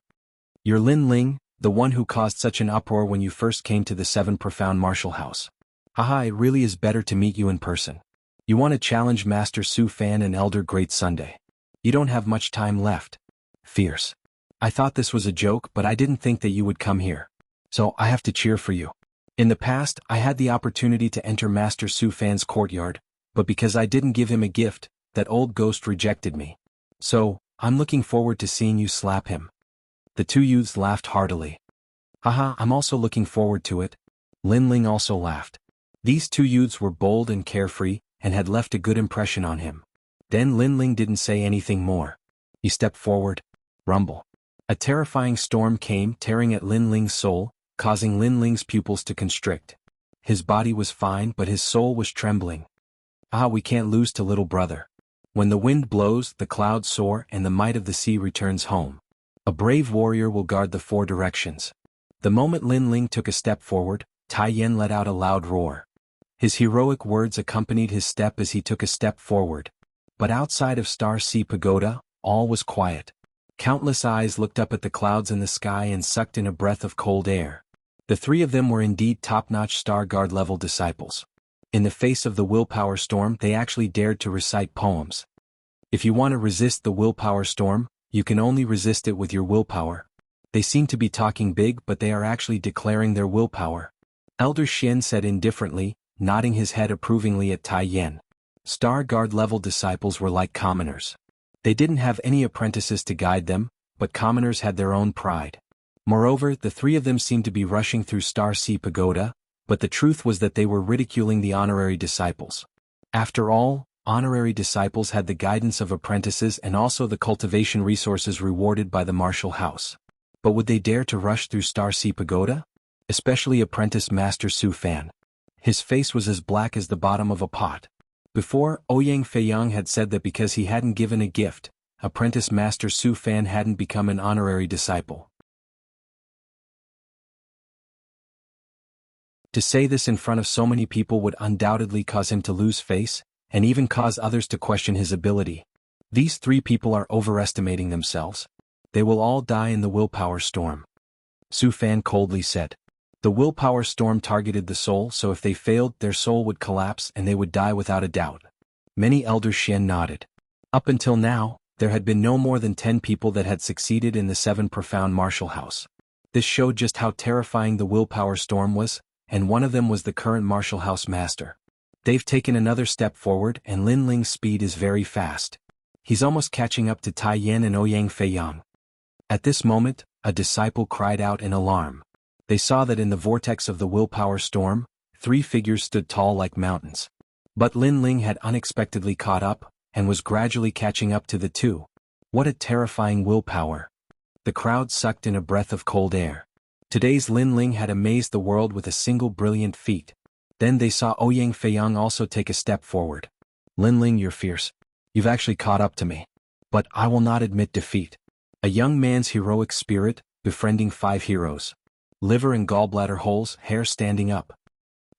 You're Lin Ling, the one who caused such an uproar when you first came to the 7 Profound Martial House. Haha, it really is better to meet you in person. You want to challenge Master Su Fan and Elder Great Sunday. You don't have much time left. Fierce. I thought this was a joke, but I didn't think that you would come here. So I have to cheer for you. In the past, I had the opportunity to enter Master Su Fan's courtyard, but because I didn't give him a gift, that old ghost rejected me. So, I'm looking forward to seeing you slap him. The two youths laughed heartily. Haha, I'm also looking forward to it. Lin Ling also laughed. These two youths were bold and carefree, and had left a good impression on him. Then Lin Ling didn't say anything more. He stepped forward. Rumble. A terrifying storm came, tearing at Lin Ling's soul, causing Lin Ling's pupils to constrict. His body was fine, but his soul was trembling. We can't lose to little brother. When the wind blows, the clouds soar, and the might of the sea returns home. A brave warrior will guard the 4 directions. The moment Lin Ling took a step forward, Tai Yen let out a loud roar. His heroic words accompanied his step as he took a step forward. But outside of Star Sea Pagoda, all was quiet. Countless eyes looked up at the clouds in the sky and sucked in a breath of cold air. The 3 of them were indeed top-notch Star Guard level disciples. In the face of the willpower storm, they actually dared to recite poems. If you want to resist the willpower storm, you can only resist it with your willpower. They seem to be talking big, but they are actually declaring their willpower. Elder Xian said indifferently, nodding his head approvingly at Tai Yen. Star Guard level disciples were like commoners. They didn't have any apprentices to guide them, but commoners had their own pride. Moreover, the 3 of them seemed to be rushing through Star Sea Pagoda, but the truth was that they were ridiculing the honorary disciples. After all, honorary disciples had the guidance of apprentices and also the cultivation resources rewarded by the martial house. But would they dare to rush through Star Sea Pagoda? Especially apprentice Master Su Fan. His face was as black as the bottom of a pot. Before, Ouyang Feiyang had said that because he hadn't given a gift, apprentice Master Su Fan hadn't become an honorary disciple. To say this in front of so many people would undoubtedly cause him to lose face, and even cause others to question his ability. These 3 people are overestimating themselves. They will all die in the willpower storm. Su Fan coldly said. The willpower storm targeted the soul, so if they failed, their soul would collapse and they would die without a doubt. Many elders Xian nodded. Up until now, there had been no more than 10 people that had succeeded in the 7 Profound Martial House. This showed just how terrifying the willpower storm was, and one of them was the current martial house master. They've taken another step forward, and Lin Ling's speed is very fast. He's almost catching up to Tai Yen and Ouyang Feiyang. At this moment, a disciple cried out in alarm. They saw that in the vortex of the willpower storm, 3 figures stood tall like mountains. But Lin Ling had unexpectedly caught up, and was gradually catching up to the 2. What a terrifying willpower. The crowd sucked in a breath of cold air. Today's Lin Ling had amazed the world with a single brilliant feat. Then they saw Ouyang Feiyang also take a step forward. Lin Ling, you're fierce. You've actually caught up to me. But I will not admit defeat. A young man's heroic spirit, befriending 5 heroes. Liver and gallbladder holes, hair standing up.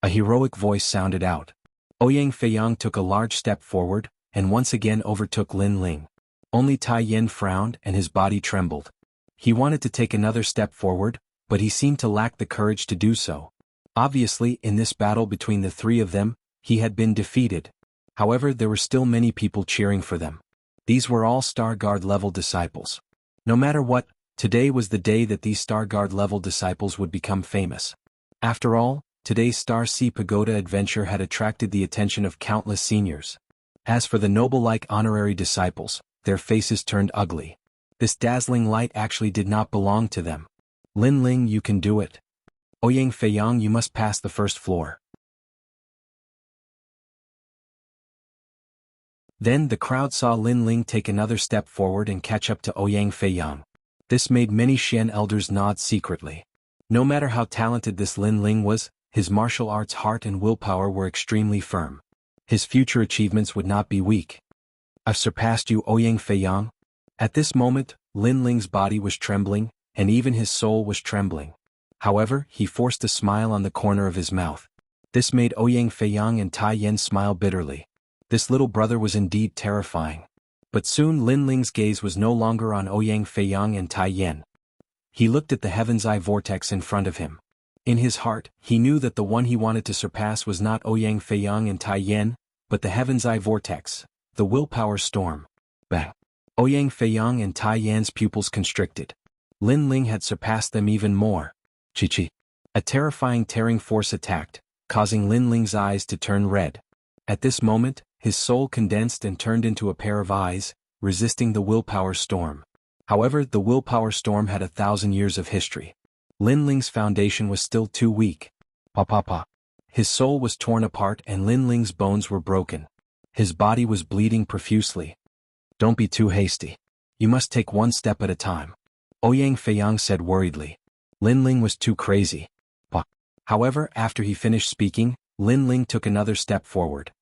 A heroic voice sounded out. Ouyang Feiyang took a large step forward, and once again overtook Lin Ling. Only Tai Yin frowned and his body trembled. He wanted to take another step forward, but he seemed to lack the courage to do so. Obviously, in this battle between the three of them, he had been defeated. However, there were still many people cheering for them. These were all Star Guard level disciples. No matter what, today was the day that these Star Guard level disciples would become famous. After all, today's Star Sea Pagoda adventure had attracted the attention of countless seniors. As for the noble-like honorary disciples, their faces turned ugly. This dazzling light actually did not belong to them. Lin Ling, you can do it. Ouyang Feiyang, you must pass the first floor. Then the crowd saw Lin Ling take another step forward and catch up to Ouyang Feiyang. This made many Xian elders nod secretly. No matter how talented this Lin Ling was, his martial arts heart and willpower were extremely firm. His future achievements would not be weak. I've surpassed you, Ouyang Feiyang. At this moment, Lin Ling's body was trembling, and even his soul was trembling. However, he forced a smile on the corner of his mouth. This made Ouyang Feiyang and Tai Yin smile bitterly. This little brother was indeed terrifying. But soon Lin Ling's gaze was no longer on Ouyang Feiyang and Tai Yin. He looked at the Heaven's Eye vortex in front of him. In his heart, he knew that the one he wanted to surpass was not Ouyang Feiyang and Tai Yin, but the Heaven's Eye vortex, the willpower storm. Bang! Ouyang Feiyang and Tai Yan's pupils constricted. Lin Ling had surpassed them even more. Chi-chi. A terrifying tearing force attacked, causing Lin Ling's eyes to turn red. At this moment, his soul condensed and turned into a pair of eyes, resisting the willpower storm. However, the willpower storm had 1,000 years of history. Lin Ling's foundation was still too weak. Pa. His soul was torn apart and Lin Ling's bones were broken. His body was bleeding profusely. Don't be too hasty. You must take one step at a time. Ouyang Feiyang said worriedly. Lin Ling was too crazy. Pa. However, after he finished speaking, Lin Ling took another step forward.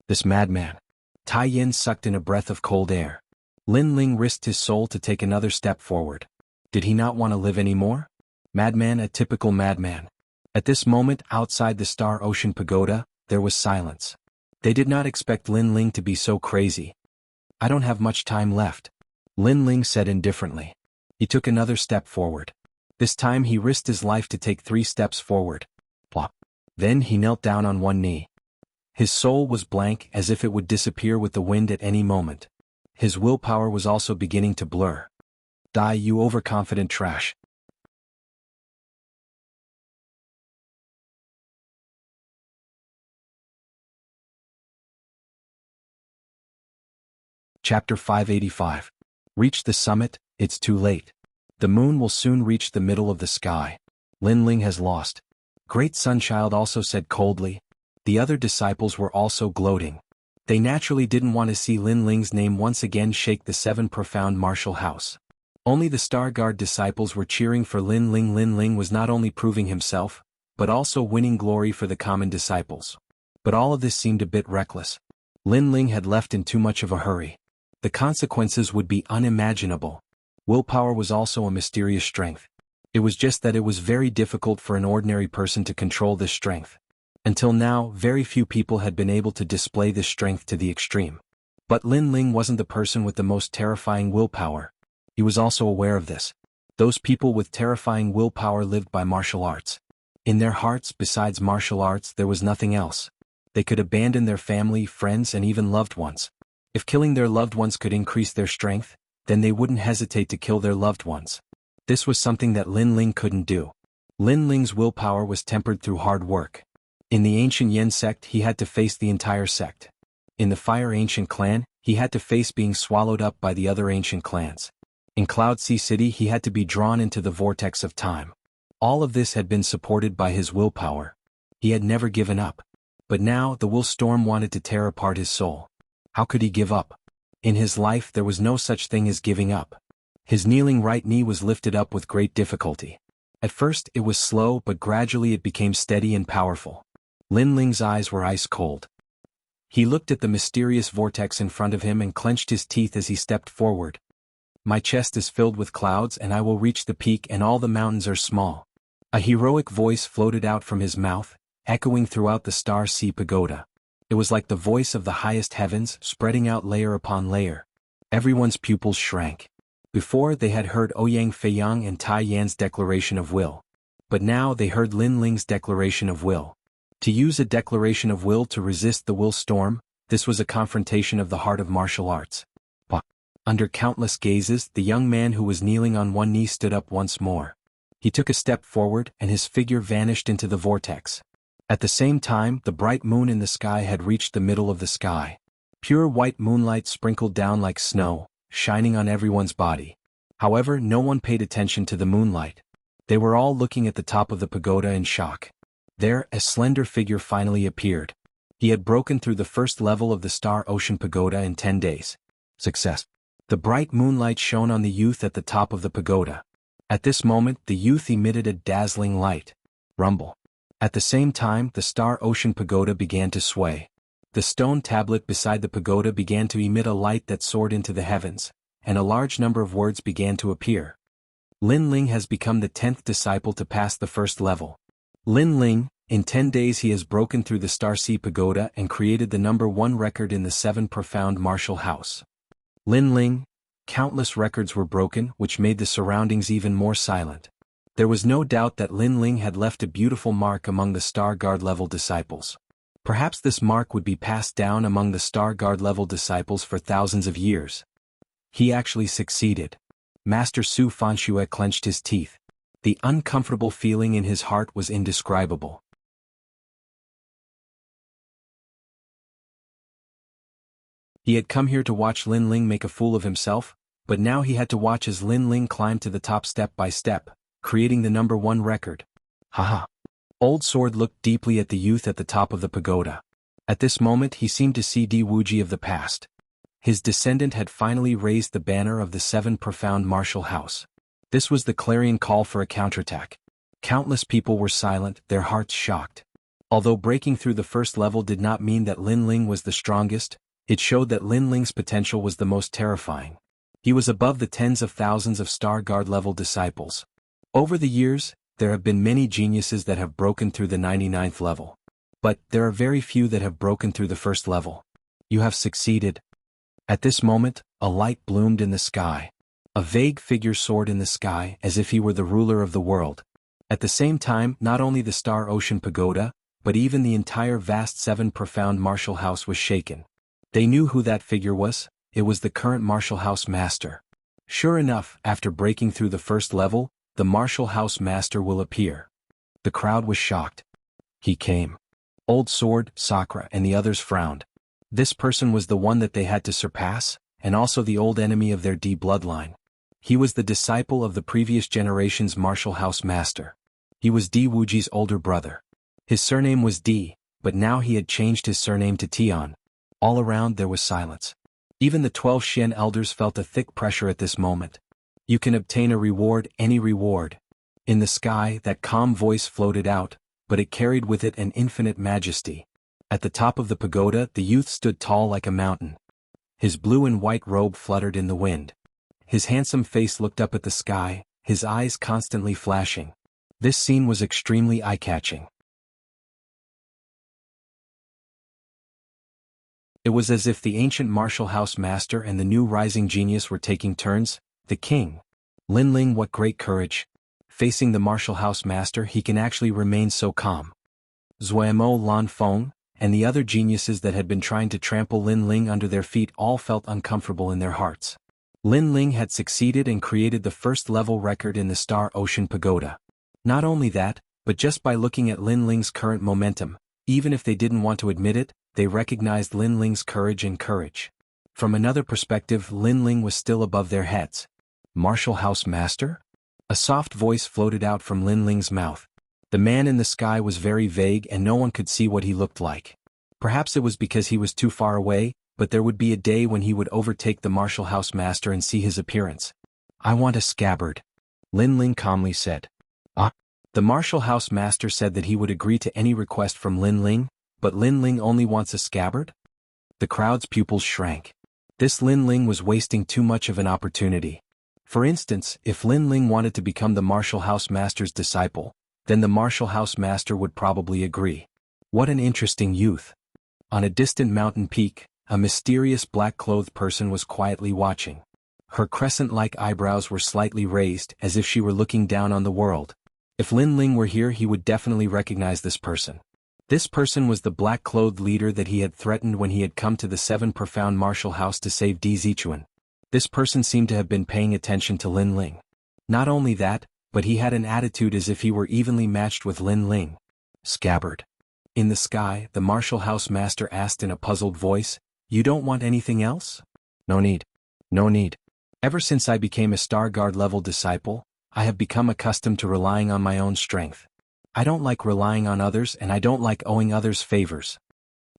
This madman. Tai Yin sucked in a breath of cold air. Lin Ling risked his soul to take another step forward. Did he not want to live anymore? Madman, a typical madman. At this moment, outside the Star Ocean Pagoda, there was silence. They did not expect Lin Ling to be so crazy. I don't have much time left, Lin Ling said indifferently. He took another step forward. This time he risked his life to take 3 steps forward. Plop. Then he knelt down on one knee. His soul was blank, as if it would disappear with the wind at any moment. His willpower was also beginning to blur. Die, you overconfident trash. Chapter 585. Reach the summit, it's too late. The moon will soon reach the middle of the sky. Lin Ling has lost. Great Sunchild also said coldly. The other disciples were also gloating. They naturally didn't want to see Lin Ling's name once again shake the 7 profound martial house. Only the Star Guard disciples were cheering for Lin Ling. Lin Ling was not only proving himself, but also winning glory for the common disciples. But all of this seemed a bit reckless. Lin Ling had left in too much of a hurry. The consequences would be unimaginable. Willpower was also a mysterious strength. It was just that it was very difficult for an ordinary person to control this strength. Until now, very few people had been able to display this strength to the extreme. But Lin Ling wasn't the person with the most terrifying willpower. He was also aware of this. Those people with terrifying willpower lived by martial arts. In their hearts, besides martial arts, there was nothing else. They could abandon their family, friends, and even loved ones. If killing their loved ones could increase their strength, then they wouldn't hesitate to kill their loved ones. This was something that Lin Ling couldn't do. Lin Ling's willpower was tempered through hard work. In the Ancient Yin sect, he had to face the entire sect. In the Fire Ancient clan, he had to face being swallowed up by the other ancient clans. In Cloud Sea City, he had to be drawn into the vortex of time. All of this had been supported by his willpower. He had never given up. But now, the will storm wanted to tear apart his soul. How could he give up? In his life, there was no such thing as giving up. His kneeling right knee was lifted up with great difficulty. At first, it was slow, but gradually it became steady and powerful. Lin Ling's eyes were ice cold. He looked at the mysterious vortex in front of him and clenched his teeth as he stepped forward. My chest is filled with clouds and I will reach the peak and all the mountains are small. A heroic voice floated out from his mouth, echoing throughout the Star Sea Pagoda. It was like the voice of the highest heavens, spreading out layer upon layer. Everyone's pupils shrank. Before, they had heard Ouyang Feiyang and Tai Yan's declaration of will. But now they heard Lin Ling's declaration of will. To use a declaration of will to resist the will storm, this was a confrontation of the heart of martial arts. Under countless gazes, the young man who was kneeling on one knee stood up once more. He took a step forward, and his figure vanished into the vortex. At the same time, the bright moon in the sky had reached the middle of the sky. Pure white moonlight sprinkled down like snow, shining on everyone's body. However, no one paid attention to the moonlight. They were all looking at the top of the pagoda in shock. There, a slender figure finally appeared. He had broken through the first level of the Star Ocean Pagoda in 10 days. Success. The bright moonlight shone on the youth at the top of the pagoda. At this moment, the youth emitted a dazzling light. Rumble. At the same time, the Star Ocean Pagoda began to sway. The stone tablet beside the pagoda began to emit a light that soared into the heavens, and a large number of words began to appear. Lin Ling has become the 10th disciple to pass the first level. Lin Ling, in 10 days he has broken through the Star Sea Pagoda and created the #1 record in the 7 profound martial house. Lin Ling, countless records were broken, which made the surroundings even more silent. There was no doubt that Lin Ling had left a beautiful mark among the Star Guard level disciples. Perhaps this mark would be passed down among the Star Guard level disciples for thousands of years. He actually succeeded. Master Su Fanxue clenched his teeth. The uncomfortable feeling in his heart was indescribable. He had come here to watch Lin Ling make a fool of himself, but now he had to watch as Lin Ling climbed to the top step by step, creating the #1 record. Haha. Old Sword looked deeply at the youth at the top of the pagoda. At this moment he seemed to see Di Wuji of the past. His descendant had finally raised the banner of the 7 profound martial house. This was the clarion call for a counterattack. Countless people were silent, their hearts shocked. Although breaking through the first level did not mean that Lin Ling was the strongest, it showed that Lin Ling's potential was the most terrifying. He was above the tens of thousands of Star Guard level disciples. Over the years, there have been many geniuses that have broken through the 99th level. But there are very few that have broken through the first level. You have succeeded. At this moment, a light bloomed in the sky. A vague figure soared in the sky as if he were the ruler of the world. At the same time, not only the Star Ocean Pagoda, but even the entire vast 7 profound martial house was shaken. They knew who that figure was. It was the current martial house master. Sure enough, after breaking through the first level, the martial house master will appear. The crowd was shocked. He came. Old Sword, Sakura, and the others frowned. This person was the one that they had to surpass, and also the old enemy of their D bloodline. He was the disciple of the previous generation's martial house master. He was Di Wuji's older brother. His surname was Di, but now he had changed his surname to Tian. All around there was silence. Even the 12 Xian elders felt a thick pressure at this moment. You can obtain a reward, any reward. In the sky, that calm voice floated out, but it carried with it an infinite majesty. At the top of the pagoda, the youth stood tall like a mountain. His blue and white robe fluttered in the wind. His handsome face looked up at the sky, his eyes constantly flashing. This scene was extremely eye-catching. It was as if the ancient martial house master and the new rising genius were taking turns. The king. Lin Ling, what great courage. Facing the martial house master, he can actually remain so calm. Zuemo, Lan Feng, and the other geniuses that had been trying to trample Lin Ling under their feet all felt uncomfortable in their hearts. Lin Ling had succeeded and created the first level record in the Star Ocean Pagoda. Not only that, but just by looking at Lin Ling's current momentum, even if they didn't want to admit it, they recognized Lin Ling's courage and courage. From another perspective, Lin Ling was still above their heads. Martial House Master? A soft voice floated out from Lin Ling's mouth. The man in the sky was very vague and no one could see what he looked like. Perhaps it was because he was too far away, but there would be a day when he would overtake the Martial House Master and see his appearance. I want a scabbard. Lin Ling calmly said. Ah? The Martial House Master said that he would agree to any request from Lin Ling, but Lin Ling only wants a scabbard? The crowd's pupils shrank. This Lin Ling was wasting too much of an opportunity. For instance, if Lin Ling wanted to become the Martial House Master's disciple, then the Martial House Master would probably agree. What an interesting youth. On a distant mountain peak, a mysterious black-clothed person was quietly watching. Her crescent-like eyebrows were slightly raised, as if she were looking down on the world. If Lin Ling were here, he would definitely recognize this person. This person was the black-clothed leader that he had threatened when he had come to the Seven Profound Martial House to save Di Zichuan. This person seemed to have been paying attention to Lin Ling. Not only that, but he had an attitude as if he were evenly matched with Lin Ling. Scabbard. In the sky, the Martial House Master asked in a puzzled voice, "You don't want anything else?" "No need. No need. Ever since I became a Star Guard level disciple, I have become accustomed to relying on my own strength. I don't like relying on others and I don't like owing others favors,"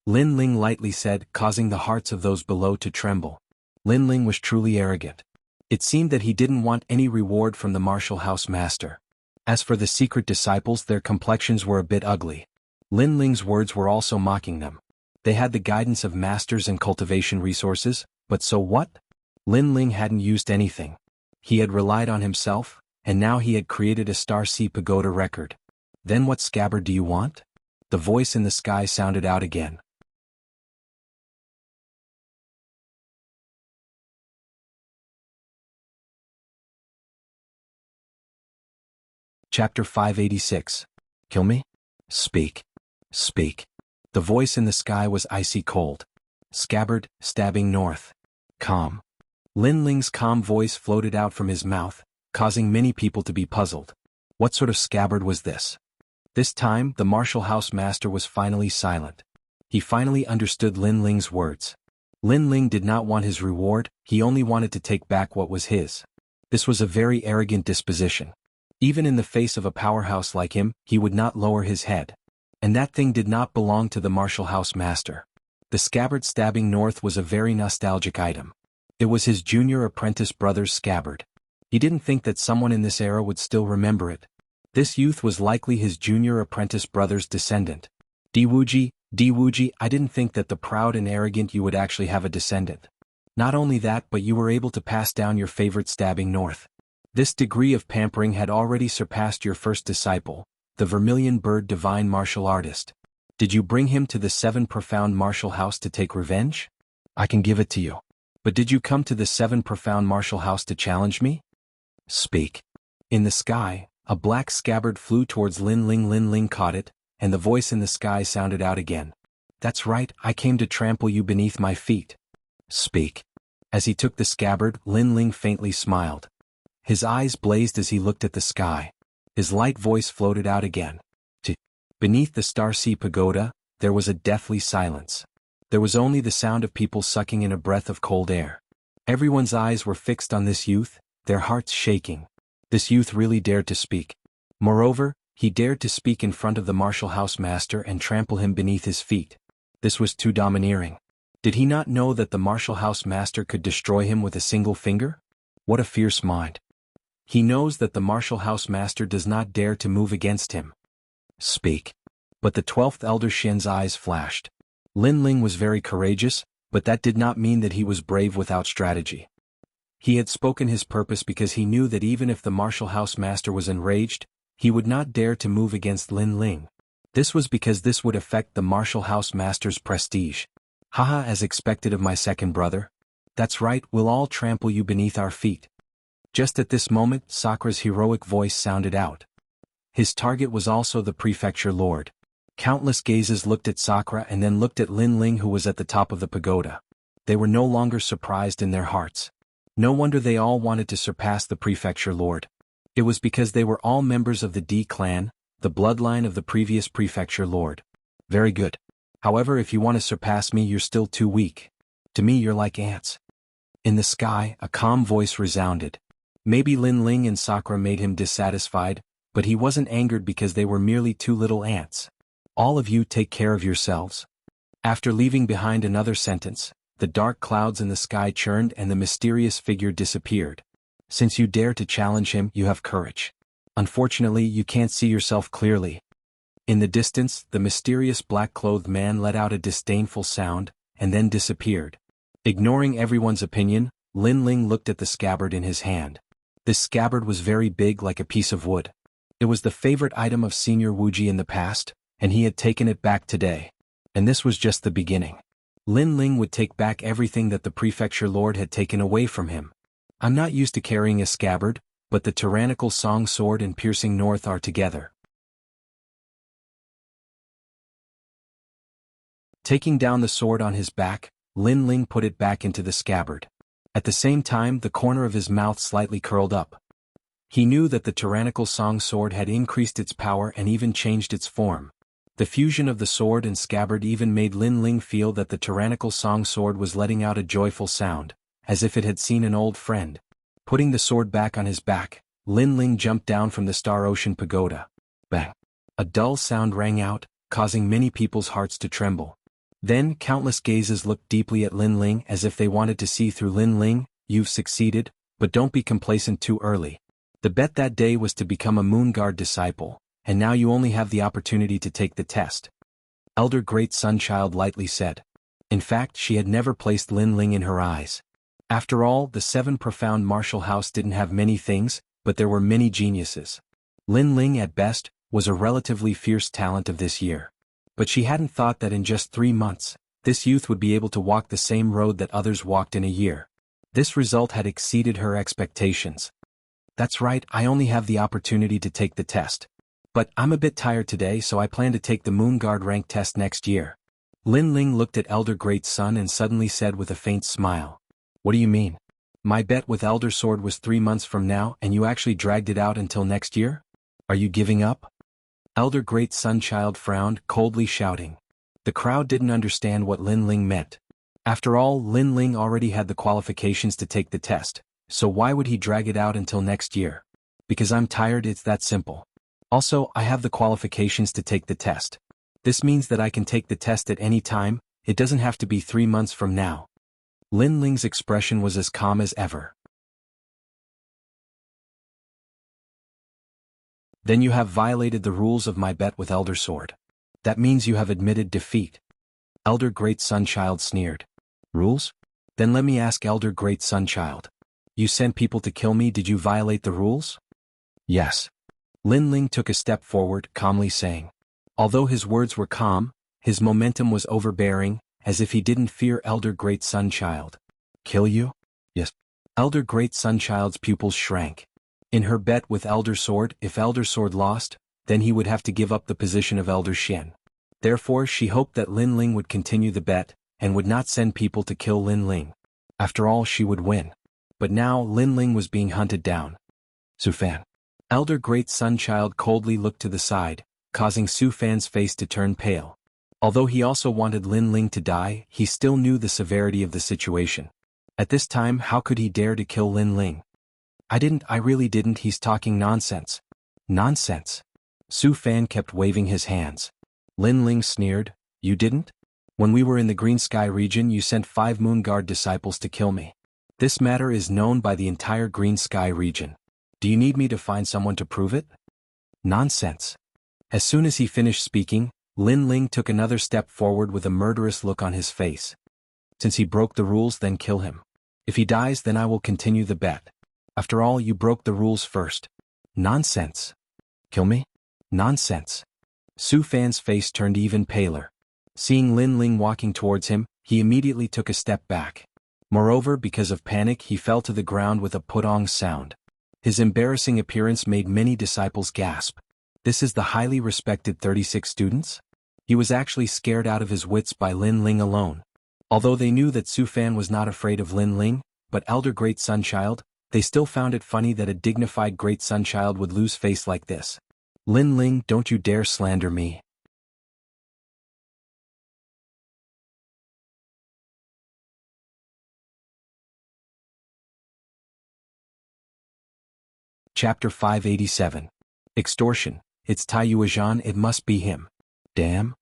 Lin Ling lightly said, causing the hearts of those below to tremble. Lin Ling was truly arrogant. It seemed that he didn't want any reward from the Martial House Master. As for the secret disciples, their complexions were a bit ugly. Lin Ling's words were also mocking them. They had the guidance of masters and cultivation resources, but so what? Lin Ling hadn't used anything. He had relied on himself, and now he had created a Star Sea Pagoda record. Then what scabbard do you want? The voice in the sky sounded out again. Chapter 586. Kill me? Speak. Speak. The voice in the sky was icy cold. Scabbard, stabbing north. Calm. Lin Ling's calm voice floated out from his mouth, causing many people to be puzzled. What sort of scabbard was this? This time, the Martial House Master was finally silent. He finally understood Lin Ling's words. Lin Ling did not want his reward, he only wanted to take back what was his. This was a very arrogant disposition. Even in the face of a powerhouse like him, he would not lower his head. And that thing did not belong to the Martial House Master. The scabbard stabbing north was a very nostalgic item. It was his junior apprentice brother's scabbard. He didn't think that someone in this era would still remember it. This youth was likely his junior apprentice brother's descendant. Di Wuji, I didn't think that the proud and arrogant you would actually have a descendant. Not only that, but you were able to pass down your favorite stabbing north. This degree of pampering had already surpassed your first disciple, the Vermilion Bird Divine Martial Artist. Did you bring him to the Seven Profound Martial House to take revenge? I can give it to you. But did you come to the Seven Profound Martial House to challenge me? Speak. In the sky, a black scabbard flew towards Lin Ling. Lin Ling caught it, and the voice in the sky sounded out again. That's right, I came to trample you beneath my feet. Speak. As he took the scabbard, Lin Ling faintly smiled. His eyes blazed as he looked at the sky. His light voice floated out again. Beneath the Star Sea Pagoda, there was a deathly silence. There was only the sound of people sucking in a breath of cold air. Everyone's eyes were fixed on this youth, their hearts shaking. This youth really dared to speak. Moreover, he dared to speak in front of the Martial House Master and trample him beneath his feet. This was too domineering. Did he not know that the Martial House Master could destroy him with a single finger? What a fierce mind. He knows that the Martial House Master does not dare to move against him. Speak. But the 12th Elder Shen's eyes flashed. Lin Ling was very courageous, but that did not mean that he was brave without strategy. He had spoken his purpose because he knew that even if the Martial House Master was enraged, he would not dare to move against Lin Ling. This was because this would affect the Martial House Master's prestige. Haha, as expected of my second brother. That's right, we'll all trample you beneath our feet. Just at this moment, Sakura's heroic voice sounded out. His target was also the Prefecture Lord. Countless gazes looked at Sakura and then looked at Lin Ling, who was at the top of the pagoda. They were no longer surprised in their hearts. No wonder they all wanted to surpass the Prefecture Lord. It was because they were all members of the D clan, the bloodline of the previous Prefecture Lord. Very good. However, if you want to surpass me, you're still too weak. To me, you're like ants. In the sky, a calm voice resounded. Maybe Lin Ling and Sakura made him dissatisfied, but he wasn't angered because they were merely two little ants. All of you take care of yourselves. After leaving behind another sentence, the dark clouds in the sky churned and the mysterious figure disappeared. Since you dare to challenge him, you have courage. Unfortunately, you can't see yourself clearly. In the distance, the mysterious black-clothed man let out a disdainful sound, and then disappeared. Ignoring everyone's opinion, Lin Ling looked at the scabbard in his hand. This scabbard was very big, like a piece of wood. It was the favorite item of Senior Wuji in the past, and he had taken it back today. And this was just the beginning. Lin Ling would take back everything that the prefecture lord had taken away from him. I'm not used to carrying a scabbard, but the tyrannical song sword and piercing north are together. Taking down the sword on his back, Lin Ling put it back into the scabbard. At the same time, the corner of his mouth slightly curled up. He knew that the tyrannical song sword had increased its power and even changed its form. The fusion of the sword and scabbard even made Lin Ling feel that the tyrannical song sword was letting out a joyful sound, as if it had seen an old friend. Putting the sword back on his back, Lin Ling jumped down from the Star Ocean Pagoda. Bang! A dull sound rang out, causing many people's hearts to tremble. Then countless gazes looked deeply at Lin Ling as if they wanted to see through Lin Ling. You've succeeded, but don't be complacent too early. The bet that day was to become a Moon Guard disciple, and now you only have the opportunity to take the test. Elder Great Sunchild lightly said. In fact, she had never placed Lin Ling in her eyes. After all, the 7 profound martial house didn't have many things, but there were many geniuses. Lin Ling, at best, was a relatively fierce talent of this year. But she hadn't thought that in just 3 months, this youth would be able to walk the same road that others walked in a year. This result had exceeded her expectations. That's right, I only have the opportunity to take the test. But I'm a bit tired today, so I plan to take the Moon Guard rank test next year. Lin Ling looked at Elder Great Sun and suddenly said with a faint smile. What do you mean? My bet with Elder Sword was 3 months from now and you actually dragged it out until next year? Are you giving up? Elder Great Sunchild frowned, coldly shouting. The crowd didn't understand what Lin Ling meant. After all, Lin Ling already had the qualifications to take the test, so why would he drag it out until next year? Because I'm tired, it's that simple. Also, I have the qualifications to take the test. This means that I can take the test at any time, it doesn't have to be 3 months from now. Lin Ling's expression was as calm as ever. Then you have violated the rules of my bet with Elder Sword. That means you have admitted defeat. Elder Great Sunchild sneered. Rules? Then let me ask Elder Great Sunchild. You sent people to kill me, did you violate the rules? Yes. Lin Ling took a step forward, calmly saying. Although his words were calm, his momentum was overbearing, as if he didn't fear Elder Great Sunchild. Kill you? Yes. Elder Great Sunchild's pupils shrank. In her bet with Elder Sword, if Elder Sword lost, then he would have to give up the position of Elder Xian. Therefore she hoped that Lin Ling would continue the bet, and would not send people to kill Lin Ling. After all, she would win. But now Lin Ling was being hunted down. Su Fan. Elder Great Sunchild coldly looked to the side, causing Su Fan's face to turn pale. Although he also wanted Lin Ling to die, he still knew the severity of the situation. At this time, how could he dare to kill Lin Ling? I really didn't, he's talking nonsense. Nonsense. Su Fan kept waving his hands. Lin Ling sneered, you didn't? When we were in the Green Sky region you sent 5 Moon Guard disciples to kill me. This matter is known by the entire Green Sky region. Do you need me to find someone to prove it? Nonsense. As soon as he finished speaking, Lin Ling took another step forward with a murderous look on his face. Since he broke the rules, then kill him. If he dies, then I will continue the bet. After all, you broke the rules first. Nonsense. Kill me? Nonsense. Su Fan's face turned even paler. Seeing Lin Ling walking towards him, he immediately took a step back. Moreover, because of panic, he fell to the ground with a putong sound. His embarrassing appearance made many disciples gasp. This is the highly respected 36 students? He was actually scared out of his wits by Lin Ling alone. Although they knew that Su Fan was not afraid of Lin Ling, but Elder Great Sunchild, they still found it funny that a dignified Great Sunchild would lose face like this. Lin Ling, don't you dare slander me. Chapter 587. Extortion. It's Tai Yuezhan, it must be him. Damn.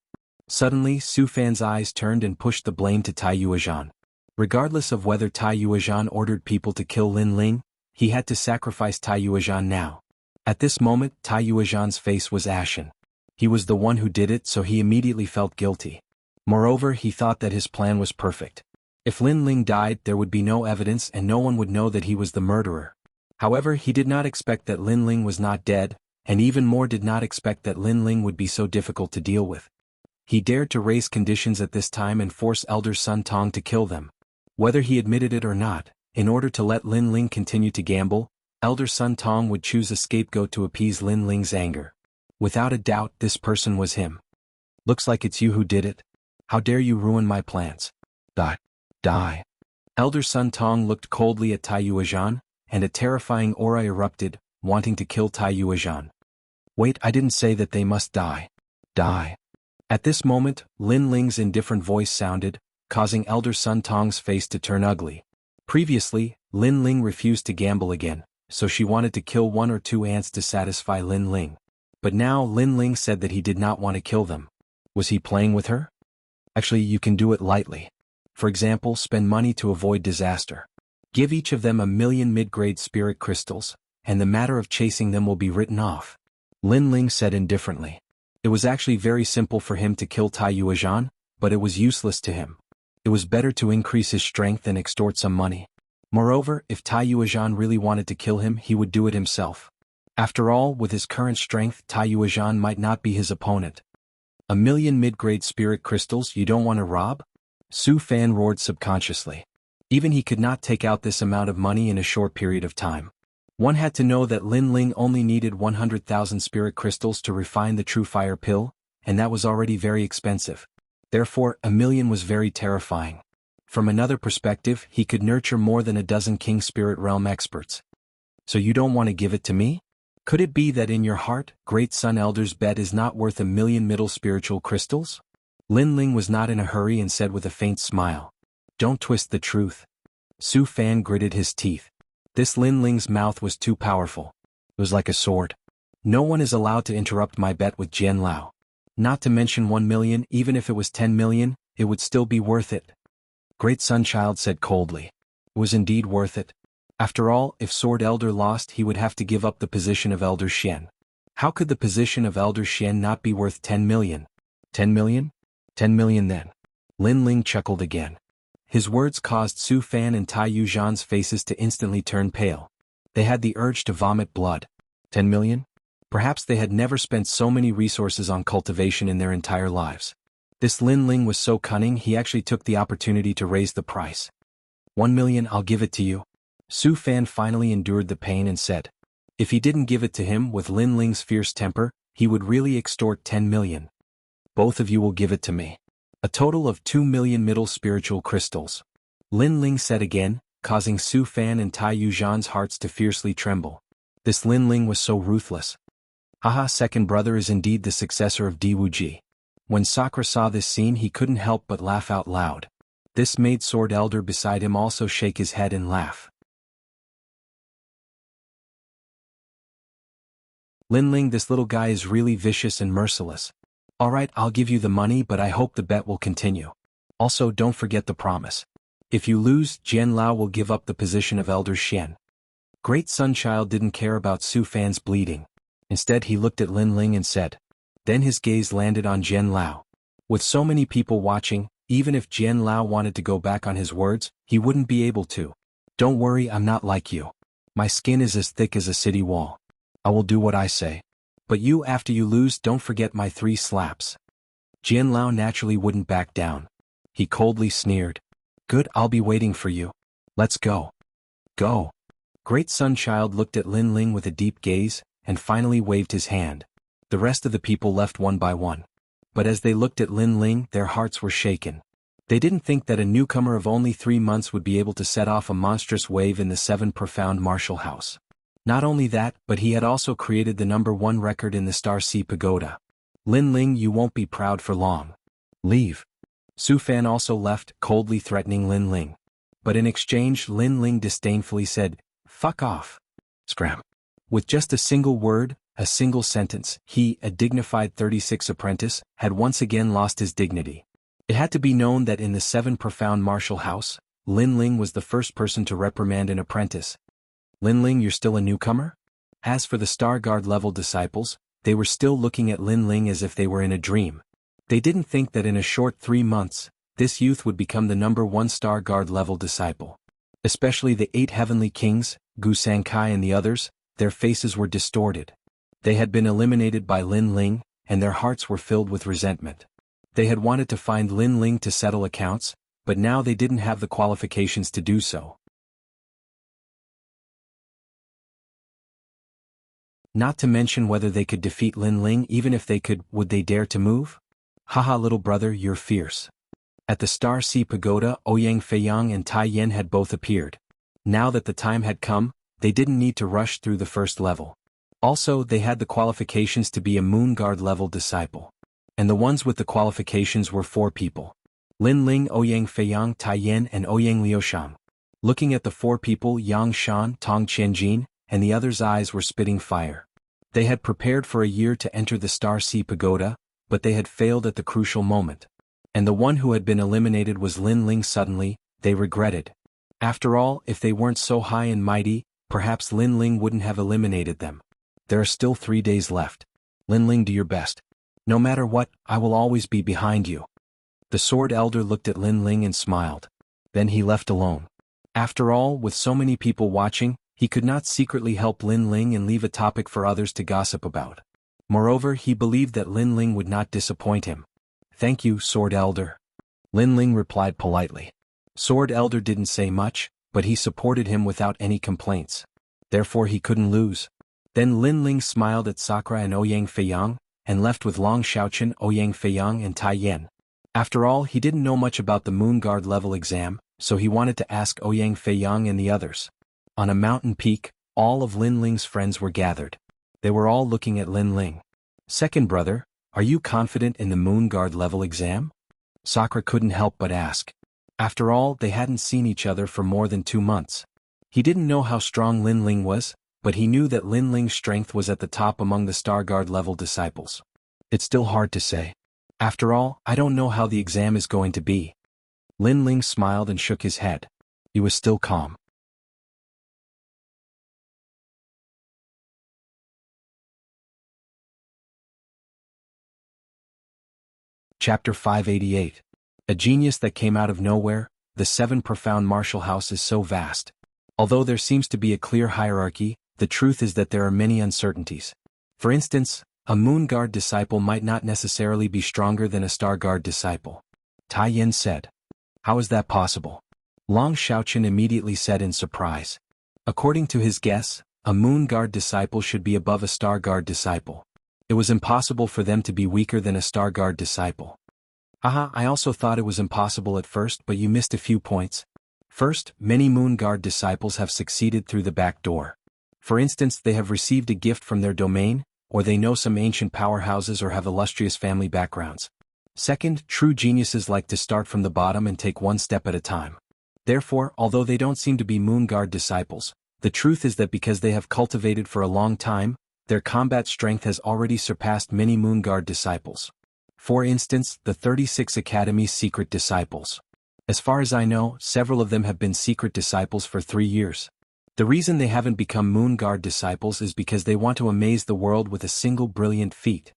Suddenly, Su Fan's eyes turned and pushed the blame to Tai Yuezhan. Regardless of whether Tai Yuezhan ordered people to kill Lin Ling, he had to sacrifice Tai Yuezhan now. At this moment, Tai Yuezhan's face was ashen. He was the one who did it, so he immediately felt guilty. Moreover, he thought that his plan was perfect. If Lin Ling died, there would be no evidence and no one would know that he was the murderer. However, he did not expect that Lin Ling was not dead, and even more did not expect that Lin Ling would be so difficult to deal with. He dared to raise conditions at this time and force Elder Sun Tong to kill them. Whether he admitted it or not, in order to let Lin Ling continue to gamble, Elder Sun Tong would choose a scapegoat to appease Lin Ling's anger. Without a doubt, this person was him. Looks like it's you who did it. How dare you ruin my plans? Die. Elder Sun Tong looked coldly at Tai Yuezhan, and a terrifying aura erupted, wanting to kill Tai Yuezhan. Wait, I didn't say that they must die. Die. At this moment, Lin Ling's indifferent voice sounded, causing Elder Sun Tong's face to turn ugly. Previously, Lin Ling refused to gamble again, so she wanted to kill 1 or 2 ants to satisfy Lin Ling. But now Lin Ling said that he did not want to kill them. Was he playing with her? Actually, you can do it lightly. For example, spend money to avoid disaster. Give each of them 1,000,000 mid-grade spirit crystals, and the matter of chasing them will be written off. Lin Ling said indifferently. It was actually very simple for him to kill Tai Yuezhan, but it was useless to him. It was better to increase his strength and extort some money. Moreover, if Tai Yuezhan really wanted to kill him, he would do it himself. After all, with his current strength, Tai Yuezhan might not be his opponent. 1,000,000 mid-grade spirit crystals you don't want to rob? Su Fan roared subconsciously. Even he could not take out this amount of money in a short period of time. One had to know that Lin Ling only needed 100,000 spirit crystals to refine the true fire pill, and that was already very expensive. Therefore, 1,000,000 was very terrifying. From another perspective, he could nurture more than a dozen King Spirit Realm experts. So you don't want to give it to me? Could it be that in your heart, Great Sun Elder's bet is not worth 1,000,000 middle spiritual crystals? Lin Ling was not in a hurry and said with a faint smile. Don't twist the truth. Su Fan gritted his teeth. This Lin Ling's mouth was too powerful. It was like a sword. No one is allowed to interrupt my bet with Jian Lao. Not to mention 1,000,000, even if it was 10,000,000, it would still be worth it. Great Sunchild said coldly. It was indeed worth it. After all, if Sword Elder lost, he would have to give up the position of Elder Xian. How could the position of Elder Xian not be worth 10,000,000? 10,000,000? 10,000,000 then. Lin Ling chuckled again. His words caused Su Fan and Tai Yuezhan's faces to instantly turn pale. They had the urge to vomit blood. 10,000,000? Perhaps they had never spent so many resources on cultivation in their entire lives. This Lin Ling was so cunning he actually took the opportunity to raise the price. 1,000,000, I'll give it to you. Su Fan finally endured the pain and said. If he didn't give it to him with Lin Ling's fierce temper, he would really extort 10,000,000. Both of you will give it to me. A total of 2,000,000 middle spiritual crystals. Lin Ling said again, causing Su Fan and Tai Yuezhan's hearts to fiercely tremble. This Lin Ling was so ruthless. Haha, second brother is indeed the successor of Diwuji. When Sakura saw this scene, he couldn't help but laugh out loud. This made Sword Elder beside him also shake his head and laugh. Lin Ling, this little guy is really vicious and merciless. Alright, I'll give you the money, but I hope the bet will continue. Also, don't forget the promise. If you lose, Jian Lao will give up the position of Elder Xian. Great Sunchild didn't care about Su Fan's bleeding. Instead, he looked at Lin Ling and said. Then his gaze landed on Jian Lao. With so many people watching, even if Jian Lao wanted to go back on his words, he wouldn't be able to. Don't worry, I'm not like you. My skin is as thick as a city wall. I will do what I say. But you, after you lose, don't forget my 3 slaps. Jian Lao naturally wouldn't back down. He coldly sneered. Good, I'll be waiting for you. Let's go. Go. Great Sunchild looked at Lin Ling with a deep gaze, and finally waved his hand. The rest of the people left one by one. But as they looked at Lin Ling, their hearts were shaken. They didn't think that a newcomer of only 3 months would be able to set off a monstrous wave in the 7 profound martial house. Not only that, but he had also created the #1 record in the Star Sea Pagoda. Lin Ling, you won't be proud for long. Leave. Su Fan also left, coldly threatening Lin Ling. But in exchange, Lin Ling disdainfully said, fuck off. Scram. With just a single word, a single sentence, he, a dignified 36 apprentice, had once again lost his dignity. It had to be known that in the 7 profound martial house, Lin Ling was the first person to reprimand an apprentice. Lin Ling, you're still a newcomer? As for the Star Guard level disciples, they were still looking at Lin Ling as if they were in a dream. They didn't think that in a short 3 months, this youth would become the #1 Star Guard level disciple. Especially the 8 heavenly kings, Gu Sankai and the others, their faces were distorted. They had been eliminated by Lin Ling, and their hearts were filled with resentment. They had wanted to find Lin Ling to settle accounts, but now they didn't have the qualifications to do so. Not to mention whether they could defeat Lin Ling. Even if they could, would they dare to move? Haha, little brother, you're fierce. At the Star Sea Pagoda, Ouyang Feiyang and Tai Yen had both appeared. Now that the time had come, they didn't need to rush through the first level. Also, they had the qualifications to be a Moon Guard level disciple. And the ones with the qualifications were 4 people. Lin Ling, Ouyang Feiyang, Tai Yen and Ouyang Liushang. Looking at the 4 people, Yang Shan, Tong Qianjin, and the others' eyes were spitting fire. They had prepared for a year to enter the Star Sea Pagoda, but they had failed at the crucial moment. And the one who had been eliminated was Lin Ling. Suddenly, they regretted. After all, if they weren't so high and mighty, perhaps Lin Ling wouldn't have eliminated them. There are still 3 days left. Lin Ling, do your best. No matter what, I will always be behind you. The Sword Elder looked at Lin Ling and smiled. Then he left alone. After all, with so many people watching, he could not secretly help Lin Ling and leave a topic for others to gossip about. Moreover, he believed that Lin Ling would not disappoint him. Thank you, Sword Elder. Lin Ling replied politely. Sword Elder didn't say much, but he supported him without any complaints. Therefore he couldn't lose. Then Lin Ling smiled at Sakura and Ouyang Feiyang, and left with Long Xiaochen, Ouyang Feiyang and Tai Yen. After all, he didn't know much about the Moon Guard level exam, so he wanted to ask Ouyang Feiyang and the others. On a mountain peak, all of Lin Ling's friends were gathered. They were all looking at Lin Ling. Second brother, are you confident in the Moon Guard level exam? Sakura couldn't help but ask. After all, they hadn't seen each other for more than 2 months. He didn't know how strong Lin Ling was, but he knew that Lin Ling's strength was at the top among the Star Guard level disciples. It's still hard to say. After all, I don't know how the exam is going to be. Lin Ling smiled and shook his head. He was still calm. Chapter 588. A genius that came out of nowhere. The 7 profound martial house is so vast. Although there seems to be a clear hierarchy, the truth is that there are many uncertainties. For instance, a Moon Guard disciple might not necessarily be stronger than a Star Guard disciple. Tai Yen said. How is that possible? Long Xiaochen immediately said in surprise. According to his guess, a Moon Guard disciple should be above a Star Guard disciple. It was impossible for them to be weaker than a Star Guard disciple. Haha, I also thought it was impossible at first, but you missed a few points. First, many Moon Guard disciples have succeeded through the back door. For instance, they have received a gift from their domain, or they know some ancient powerhouses or have illustrious family backgrounds. Second, true geniuses like to start from the bottom and take 1 step at a time. Therefore, although they don't seem to be Moon Guard disciples, the truth is that because they have cultivated for a long time, their combat strength has already surpassed many Moon Guard disciples. For instance, the 36 Academy's secret disciples. As far as I know, several of them have been secret disciples for 3 years. The reason they haven't become Moon Guard disciples is because they want to amaze the world with a single brilliant feat.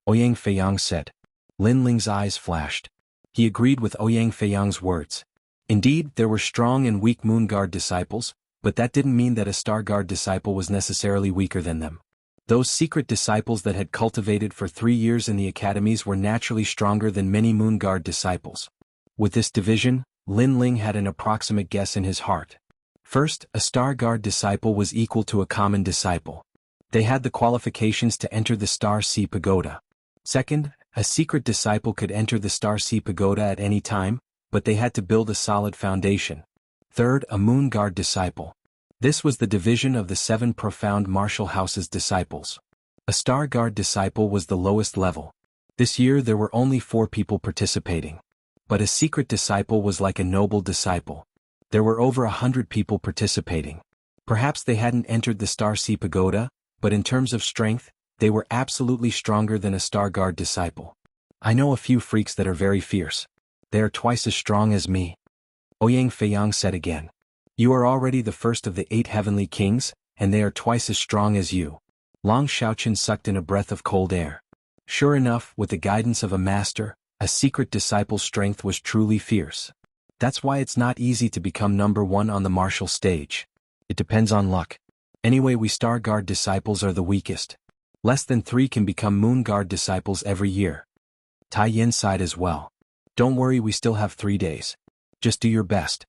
Ouyang Feiyang said. Lin Ling's eyes flashed. He agreed with Ouyang Feiyang's words. Indeed, there were strong and weak Moon Guard disciples, but that didn't mean that a Star Guard disciple was necessarily weaker than them. Those secret disciples that had cultivated for 3 years in the academies were naturally stronger than many Moon Guard disciples. With this division, Lin Ling had an approximate guess in his heart. First, a Star Guard disciple was equal to a common disciple. They had the qualifications to enter the Star Sea Pagoda. Second, a secret disciple could enter the Star Sea Pagoda at any time, but they had to build a solid foundation. Third, a Moon Guard disciple. This was the division of the 7 profound martial house's disciples. A Star Guard disciple was the lowest level. This year there were only 4 people participating. But a secret disciple was like a noble disciple. There were over 100 people participating. Perhaps they hadn't entered the Star Sea Pagoda, but in terms of strength, they were absolutely stronger than a Star Guard disciple. I know a few freaks that are very fierce. They are twice as strong as me. Ouyang Feiyang said again. You are already the first of the 8 heavenly kings, and they are twice as strong as you. Long Xiaochen sucked in a breath of cold air. Sure enough, with the guidance of a master, a secret disciple's strength was truly fierce. That's why it's not easy to become number 1 on the martial stage. It depends on luck. Anyway, we Star Guard disciples are the weakest. Less than 3 can become Moon Guard disciples every year. Tai Yin sighed as well. Don't worry, we still have 3 days. Just do your best.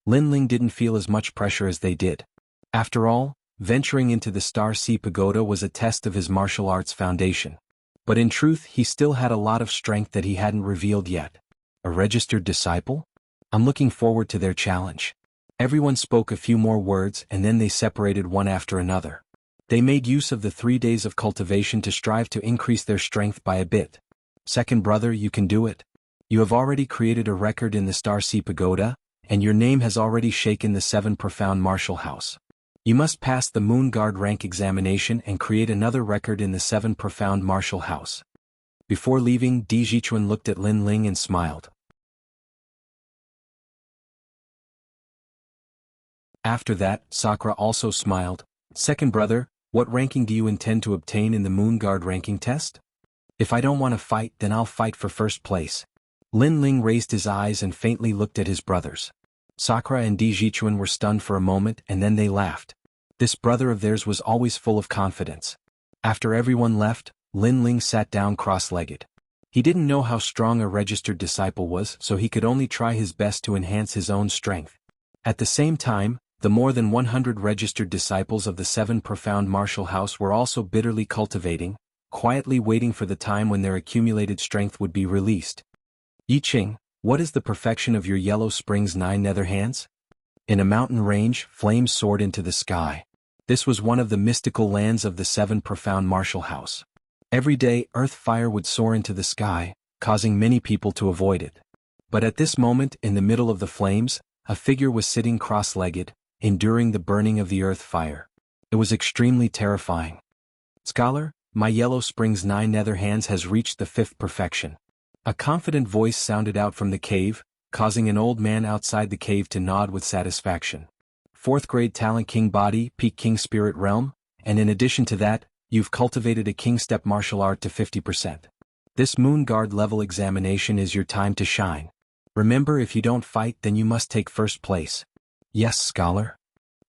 Lin Ling didn't feel as much pressure as they did. After all, venturing into the Star Sea Pagoda was a test of his martial arts foundation. But in truth, he still had a lot of strength that he hadn't revealed yet. A registered disciple? I'm looking forward to their challenge. Everyone spoke a few more words and then they separated one after another. They made use of the 3 days of cultivation to strive to increase their strength by a bit. Second brother, you can do it. You have already created a record in the Star Sea Pagoda, and your name has already shaken the 7 profound martial house. You must pass the Moon Guard rank examination and create another record in the 7 profound martial house. Before leaving, Di Jichuan looked at Lin Ling and smiled. After that, Sakura also smiled. Second brother, what ranking do you intend to obtain in the Moon Guard ranking test? If I don't want to fight, then I'll fight for first place. Lin Ling raised his eyes and faintly looked at his brothers. Sakura and Di Jichuan were stunned for a moment and then they laughed. This brother of theirs was always full of confidence. After everyone left, Lin Ling sat down cross-legged. He didn't know how strong a registered disciple was, so he could only try his best to enhance his own strength. At the same time, the more than 100 registered disciples of the 7 profound martial house were also bitterly cultivating, quietly waiting for the time when their accumulated strength would be released. Yi Qing, what is the perfection of your Yellow Springs 9 nether hands? In a mountain range, flames soared into the sky. This was one of the mystical lands of the 7 profound martial house. Every day, earth fire would soar into the sky, causing many people to avoid it. But at this moment, in the middle of the flames, a figure was sitting cross-legged, enduring the burning of the earth fire. It was extremely terrifying. Scholar, my Yellow Springs 9 nether hands has reached the 5th perfection. A confident voice sounded out from the cave, causing an old man outside the cave to nod with satisfaction. 4th grade talent King Body, Peak King Spirit Realm, and in addition to that, you've cultivated a King Step martial art to 50%. This Moon Guard level examination is your time to shine. Remember, if you don't fight, then you must take first place. Yes, scholar.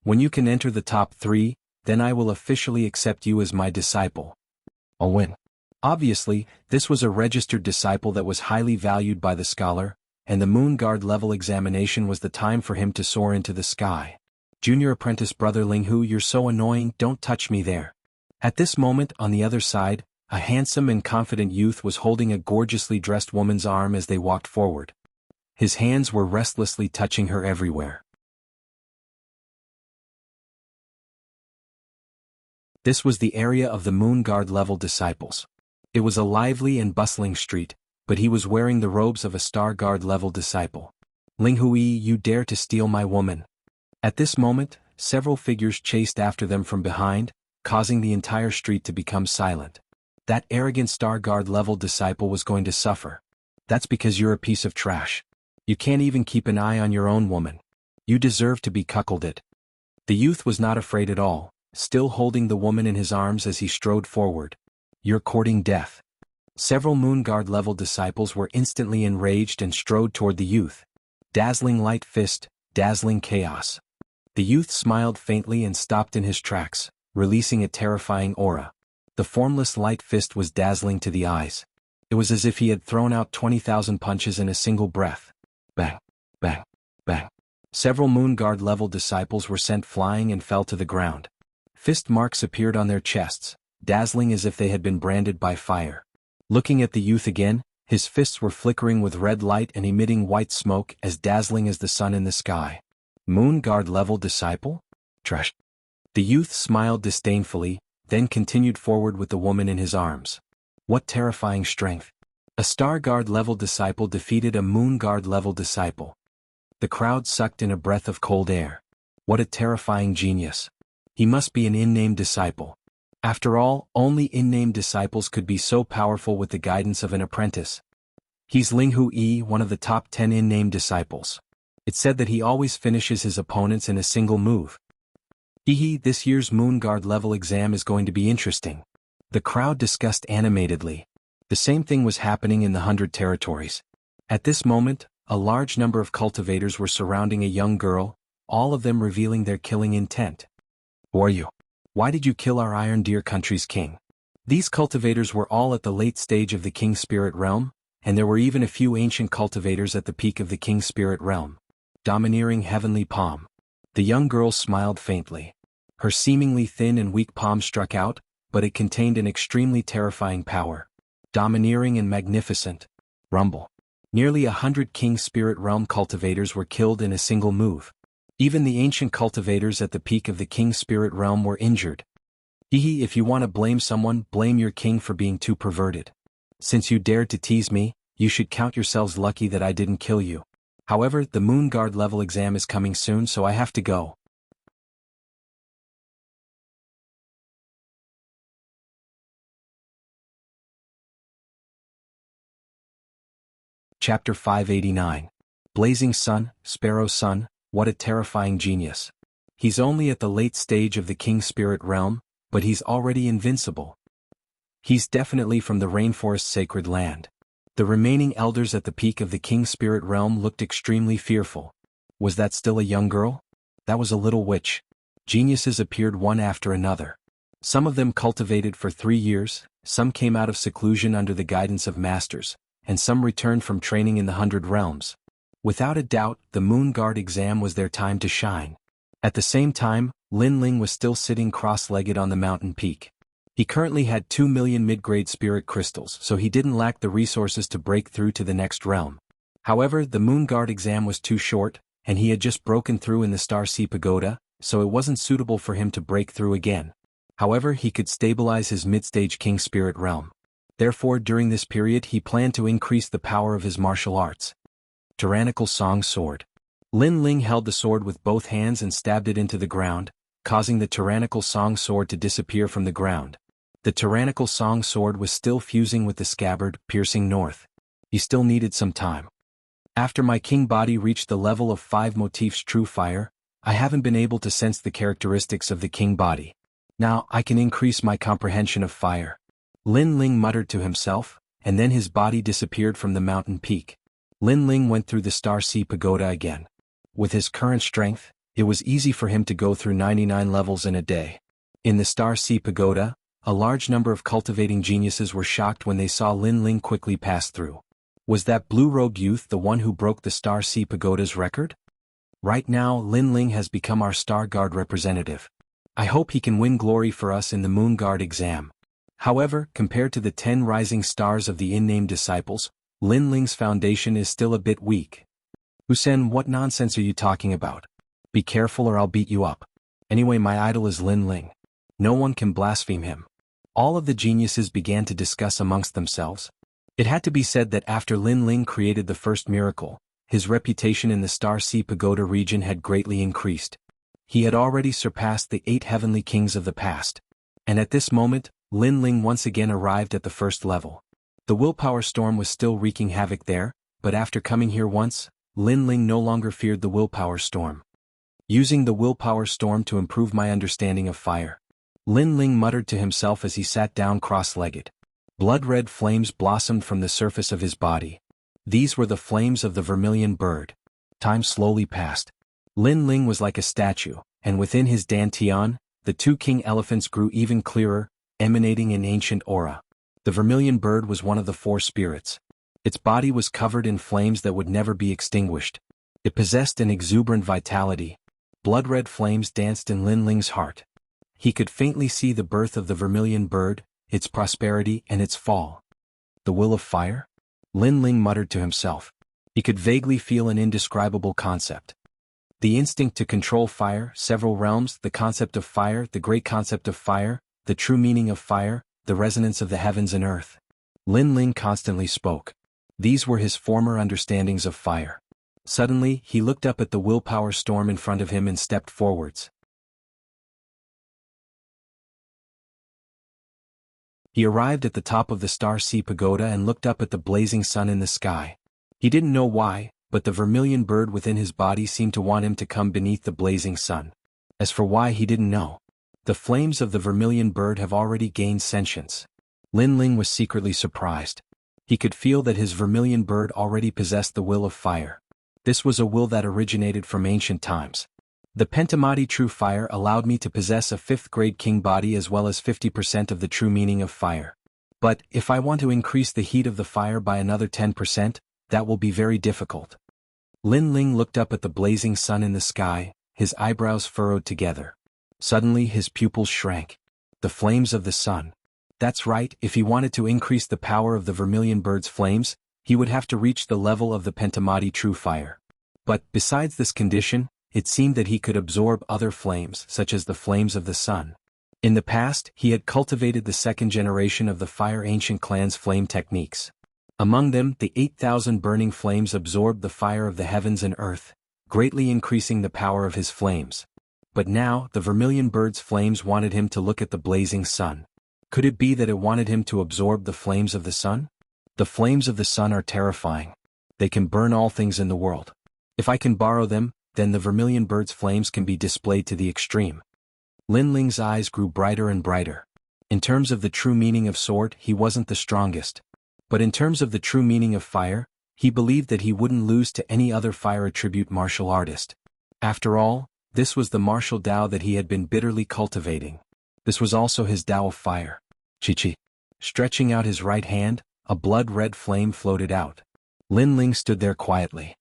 When you can enter the top 3, then I will officially accept you as my disciple. I'll win. Obviously, this was a registered disciple that was highly valued by the scholar, and the Moon Guard level examination was the time for him to soar into the sky. Junior apprentice brother Linghu, you're so annoying, don't touch me there. At this moment, on the other side, a handsome and confident youth was holding a gorgeously dressed woman's arm as they walked forward. His hands were restlessly touching her everywhere. This was the area of the Moon Guard level disciples. It was a lively and bustling street, but he was wearing the robes of a Star Guard level disciple. Linghui, you dare to steal my woman. At this moment, several figures chased after them from behind, causing the entire street to become silent. That arrogant Star Guard level disciple was going to suffer. That's because you're a piece of trash. You can't even keep an eye on your own woman. You deserve to be cuckolded. The youth was not afraid at all, still holding the woman in his arms as he strode forward. You're courting death. Several Moon Guard level disciples were instantly enraged and strode toward the youth. Dazzling light fist, dazzling chaos. The youth smiled faintly and stopped in his tracks, releasing a terrifying aura. The formless light fist was dazzling to the eyes. It was as if he had thrown out 20,000 punches in a single breath. Bang, bang, bang. Several Moon Guard level disciples were sent flying and fell to the ground. Fist marks appeared on their chests, dazzling as if they had been branded by fire. Looking at the youth again, his fists were flickering with red light and emitting white smoke as dazzling as the sun in the sky. Moon Guard level disciple? Trash. The youth smiled disdainfully, then continued forward with the woman in his arms. What terrifying strength. A Star Guard level disciple defeated a Moon Guard level disciple. The crowd sucked in a breath of cold air. What a terrifying genius. He must be an in-name disciple. After all, only in-name disciples could be so powerful with the guidance of an apprentice. He's Linghu Yi, one of the top 10 in-name disciples. It's said that he always finishes his opponents in a single move. Hehe, this year's Moon Guard level exam is going to be interesting. The crowd discussed animatedly. The same thing was happening in the 100 territories. At this moment, a large number of cultivators were surrounding a young girl, all of them revealing their killing intent. Who are you? Why did you kill our Iron Deer country's king? These cultivators were all at the late stage of the King Spirit Realm, and there were even a few ancient cultivators at the peak of the King Spirit realm. Domineering heavenly palm. The young girl smiled faintly. Her seemingly thin and weak palm struck out, but it contained an extremely terrifying power. Domineering and magnificent. Rumble. Nearly 100 King Spirit realm cultivators were killed in a single move. Even the ancient cultivators at the peak of the King Spirit realm were injured. Hehe, if you want to blame someone, blame your king for being too perverted. Since you dared to tease me, you should count yourselves lucky that I didn't kill you. However, the Moon Guard level exam is coming soon, so I have to go. Chapter 589. Blazing Sun, Sparrow's son, what a terrifying genius. He's only at the late stage of the King Spirit realm, but he's already invincible. He's definitely from the rainforest sacred land. The remaining elders at the peak of the King Spirit realm looked extremely fearful. Was that still a young girl? That was a little witch. Geniuses appeared one after another. Some of them cultivated for 3 years, some came out of seclusion under the guidance of masters, and some returned from training in the 100 realms. Without a doubt, the Moon Guard exam was their time to shine. At the same time, Lin Ling was still sitting cross-legged on the mountain peak. He currently had 2 million mid-grade spirit crystals, so he didn't lack the resources to break through to the next realm. However, the Moon Guard exam was too short, and he had just broken through in the Star Sea Pagoda, so it wasn't suitable for him to break through again. However, he could stabilize his mid-stage King Spirit realm. Therefore, during this period he planned to increase the power of his martial arts. Tyrannical Song Sword. Lin Ling held the sword with both hands and stabbed it into the ground, causing the Tyrannical Song Sword to disappear from the ground. The Tyrannical Song Sword was still fusing with the scabbard, piercing north. He still needed some time. After my king body reached the level of 5 motifs true fire, I haven't been able to sense the characteristics of the king body. Now I can increase my comprehension of fire. Lin Ling muttered to himself, and then his body disappeared from the mountain peak. Lin Ling went through the Star Sea Pagoda again. With his current strength, it was easy for him to go through 99 levels in a day. In the Star Sea Pagoda, a large number of cultivating geniuses were shocked when they saw Lin Ling quickly pass through. Was that blue-robed youth the one who broke the Star Sea Pagoda's record? Right now, Lin Ling has become our Star Guard representative. I hope he can win glory for us in the Moon Guard exam. However, compared to the 10 rising stars of the unnamed disciples, Lin Ling's foundation is still a bit weak. Hussein, what nonsense are you talking about? Be careful or I'll beat you up. Anyway, my idol is Lin Ling. No one can blaspheme him. All of the geniuses began to discuss amongst themselves. It had to be said that after Lin Ling created the first miracle, his reputation in the Star Sea Pagoda region had greatly increased. He had already surpassed the 8 heavenly kings of the past. And at this moment, Lin Ling once again arrived at the first level. The willpower storm was still wreaking havoc there, but after coming here once, Lin Ling no longer feared the willpower storm. Using the willpower storm to improve my understanding of fire. Lin Ling muttered to himself as he sat down cross-legged. Blood-red flames blossomed from the surface of his body. These were the flames of the vermilion bird. Time slowly passed. Lin Ling was like a statue, and within his dantian, the 2 king elephants grew even clearer, emanating an ancient aura. The vermilion bird was one of the 4 spirits. Its body was covered in flames that would never be extinguished. It possessed an exuberant vitality. Blood-red flames danced in Lin Ling's heart. He could faintly see the birth of the vermilion bird, its prosperity and its fall. The will of fire? Lin Ling muttered to himself. He could vaguely feel an indescribable concept. The instinct to control fire, several realms, the concept of fire, the great concept of fire, the true meaning of fire, the resonance of the heavens and earth. Lin Ling constantly spoke. These were his former understandings of fire. Suddenly, he looked up at the willpower storm in front of him and stepped forwards. He arrived at the top of the Star Sea Pagoda and looked up at the blazing sun in the sky. He didn't know why, but the vermilion bird within his body seemed to want him to come beneath the blazing sun. As for why, he didn't know. The flames of the vermilion bird have already gained sentience. Lin Ling was secretly surprised. He could feel that his vermilion bird already possessed the will of fire. This was a will that originated from ancient times. The Pentamati true fire allowed me to possess a 5th grade king body as well as 50% of the true meaning of fire. But, if I want to increase the heat of the fire by another 10%, that will be very difficult. Lin Ling looked up at the blazing sun in the sky, his eyebrows furrowed together. Suddenly his pupils shrank. The flames of the sun. That's right, if he wanted to increase the power of the vermilion bird's flames, he would have to reach the level of the Pentamati true fire. But, besides this condition, it seemed that he could absorb other flames, such as the flames of the sun. In the past, he had cultivated the second generation of the Fire Ancient Clan's flame techniques. Among them, the 8,000 burning flames absorbed the fire of the heavens and earth, greatly increasing the power of his flames. But now, the vermilion bird's flames wanted him to look at the blazing sun. Could it be that it wanted him to absorb the flames of the sun? The flames of the sun are terrifying. They can burn all things in the world. If I can borrow them, then the vermilion bird's flames can be displayed to the extreme. Lin Ling's eyes grew brighter and brighter. In terms of the true meaning of sword, he wasn't the strongest. But in terms of the true meaning of fire, he believed that he wouldn't lose to any other fire attribute martial artist. After all, this was the martial Tao that he had been bitterly cultivating. This was also his Tao of fire. Chi-chi. Stretching out his right hand, a blood-red flame floated out. Lin Ling stood there quietly.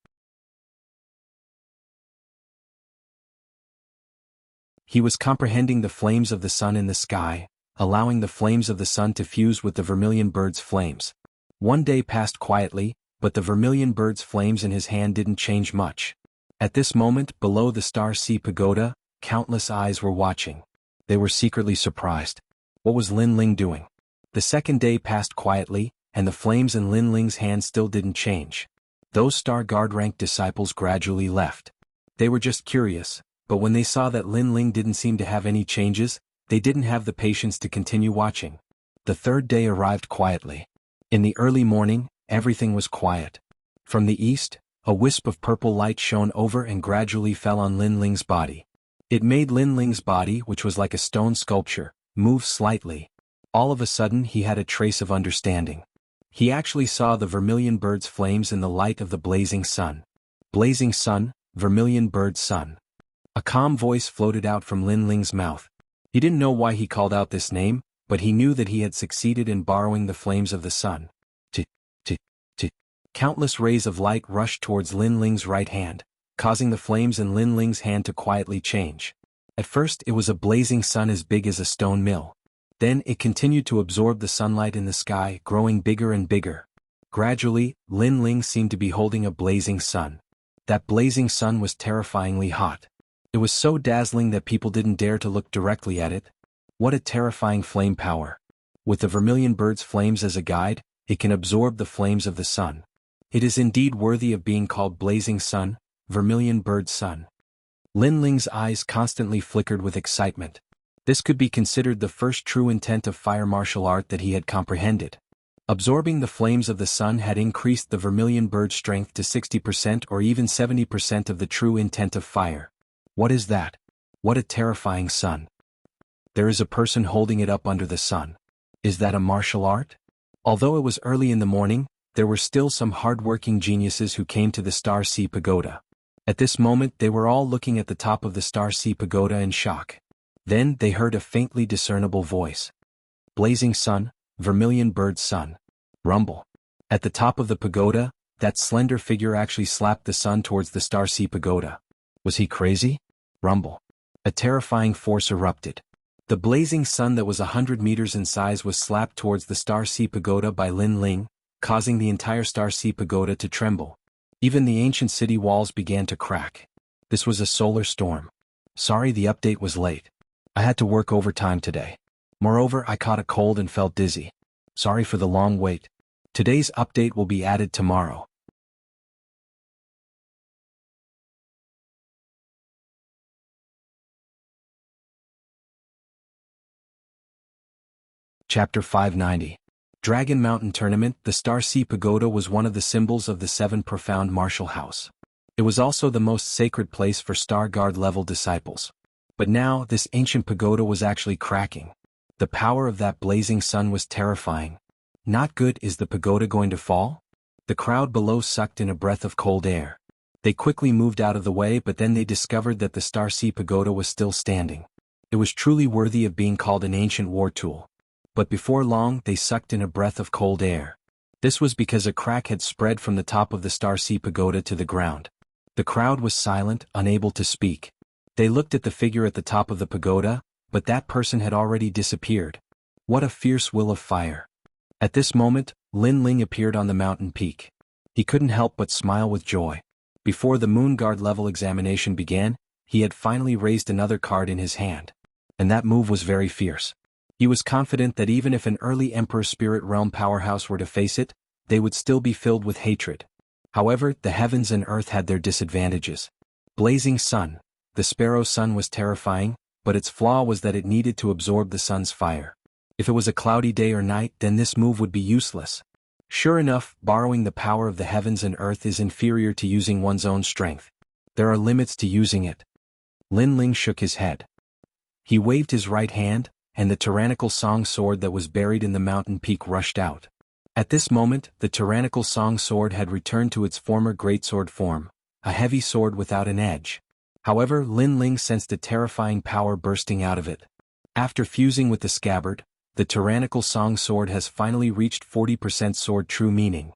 He was comprehending the flames of the sun in the sky, allowing the flames of the sun to fuse with the vermilion bird's flames. One day passed quietly, but the vermilion bird's flames in his hand didn't change much. At this moment, below the Star Sea Pagoda, countless eyes were watching. They were secretly surprised. What was Lin Ling doing? The second day passed quietly, and the flames in Lin Ling's hand still didn't change. Those Star Guard rank disciples gradually left. They were just curious, but when they saw that Lin Ling didn't seem to have any changes, they didn't have the patience to continue watching. The third day arrived quietly. In the early morning, everything was quiet. From the east, a wisp of purple light shone over and gradually fell on Lin Ling's body. It made Lin Ling's body, which was like a stone sculpture, move slightly. All of a sudden he had a trace of understanding. He actually saw the vermilion bird's flames in the light of the blazing sun. Blazing sun, vermilion bird sun. A calm voice floated out from Lin Ling's mouth. He didn't know why he called out this name, but he knew that he had succeeded in borrowing the flames of the sun. Countless rays of light rushed towards Lin Ling's right hand, causing the flames in Lin Ling's hand to quietly change. At first it was a blazing sun as big as a stone mill. Then it continued to absorb the sunlight in the sky, growing bigger and bigger. Gradually, Lin Ling seemed to be holding a blazing sun. That blazing sun was terrifyingly hot. It was so dazzling that people didn't dare to look directly at it. What a terrifying flame power. With the vermilion bird's flames as a guide, it can absorb the flames of the sun. It is indeed worthy of being called blazing sun, vermilion bird sun. Lin Ling's eyes constantly flickered with excitement. This could be considered the first true intent of fire martial art that he had comprehended. Absorbing the flames of the sun had increased the vermilion bird's strength to 60% or even 70% of the true intent of fire. What is that? What a terrifying sun. There is a person holding it up under the sun. Is that a martial art? Although it was early in the morning, there were still some hard-working geniuses who came to the Star Sea Pagoda. At this moment they were all looking at the top of the Star Sea Pagoda in shock. Then they heard a faintly discernible voice. Blazing sun, vermilion bird sun. Rumble. At the top of the pagoda, that slender figure actually slapped the sun towards the Star Sea Pagoda. Was he crazy? Rumble. A terrifying force erupted. The blazing sun that was 100 meters in size was slapped towards the Star Sea Pagoda by Lin Ling, causing the entire Star Sea Pagoda to tremble. Even the ancient city walls began to crack. This was a solar storm. Sorry the update was late. I had to work overtime today. Moreover, I caught a cold and felt dizzy. Sorry for the long wait. Today's update will be added tomorrow. Chapter 590. Dragon Mountain Tournament. The Star Sea Pagoda was one of the symbols of the Seven Profound Martial House. It was also the most sacred place for Star Guard level disciples. But now, this ancient pagoda was actually cracking. The power of that blazing sun was terrifying. Not good. Is the pagoda going to fall? The crowd below sucked in a breath of cold air. They quickly moved out of the way, but then they discovered that the Star Sea Pagoda was still standing. It was truly worthy of being called an ancient war tool. but before long they sucked in a breath of cold air. This was because a crack had spread from the top of the Star Sea Pagoda to the ground. The crowd was silent, unable to speak. They looked at the figure at the top of the pagoda, but that person had already disappeared. What a fierce will of fire. At this moment, Lin Ling appeared on the mountain peak. He couldn't help but smile with joy. Before the Moon Guard level examination began, he had finally raised another card in his hand. And that move was very fierce. He was confident that even if an early Emperor Spirit Realm powerhouse were to face it, they would still be filled with hatred. However, the heavens and earth had their disadvantages. Blazing sun. The Sparrow Sun was terrifying, but its flaw was that it needed to absorb the sun's fire. If it was a cloudy day or night, then this move would be useless. Sure enough, borrowing the power of the heavens and earth is inferior to using one's own strength. There are limits to using it. Lin Ling shook his head. He waved his right hand, and the tyrannical song sword that was buried in the mountain peak rushed out. At this moment, the tyrannical song sword had returned to its former greatsword form, a heavy sword without an edge. However, Lin Ling sensed a terrifying power bursting out of it. After fusing with the scabbard, the tyrannical song sword has finally reached 40% sword true meaning.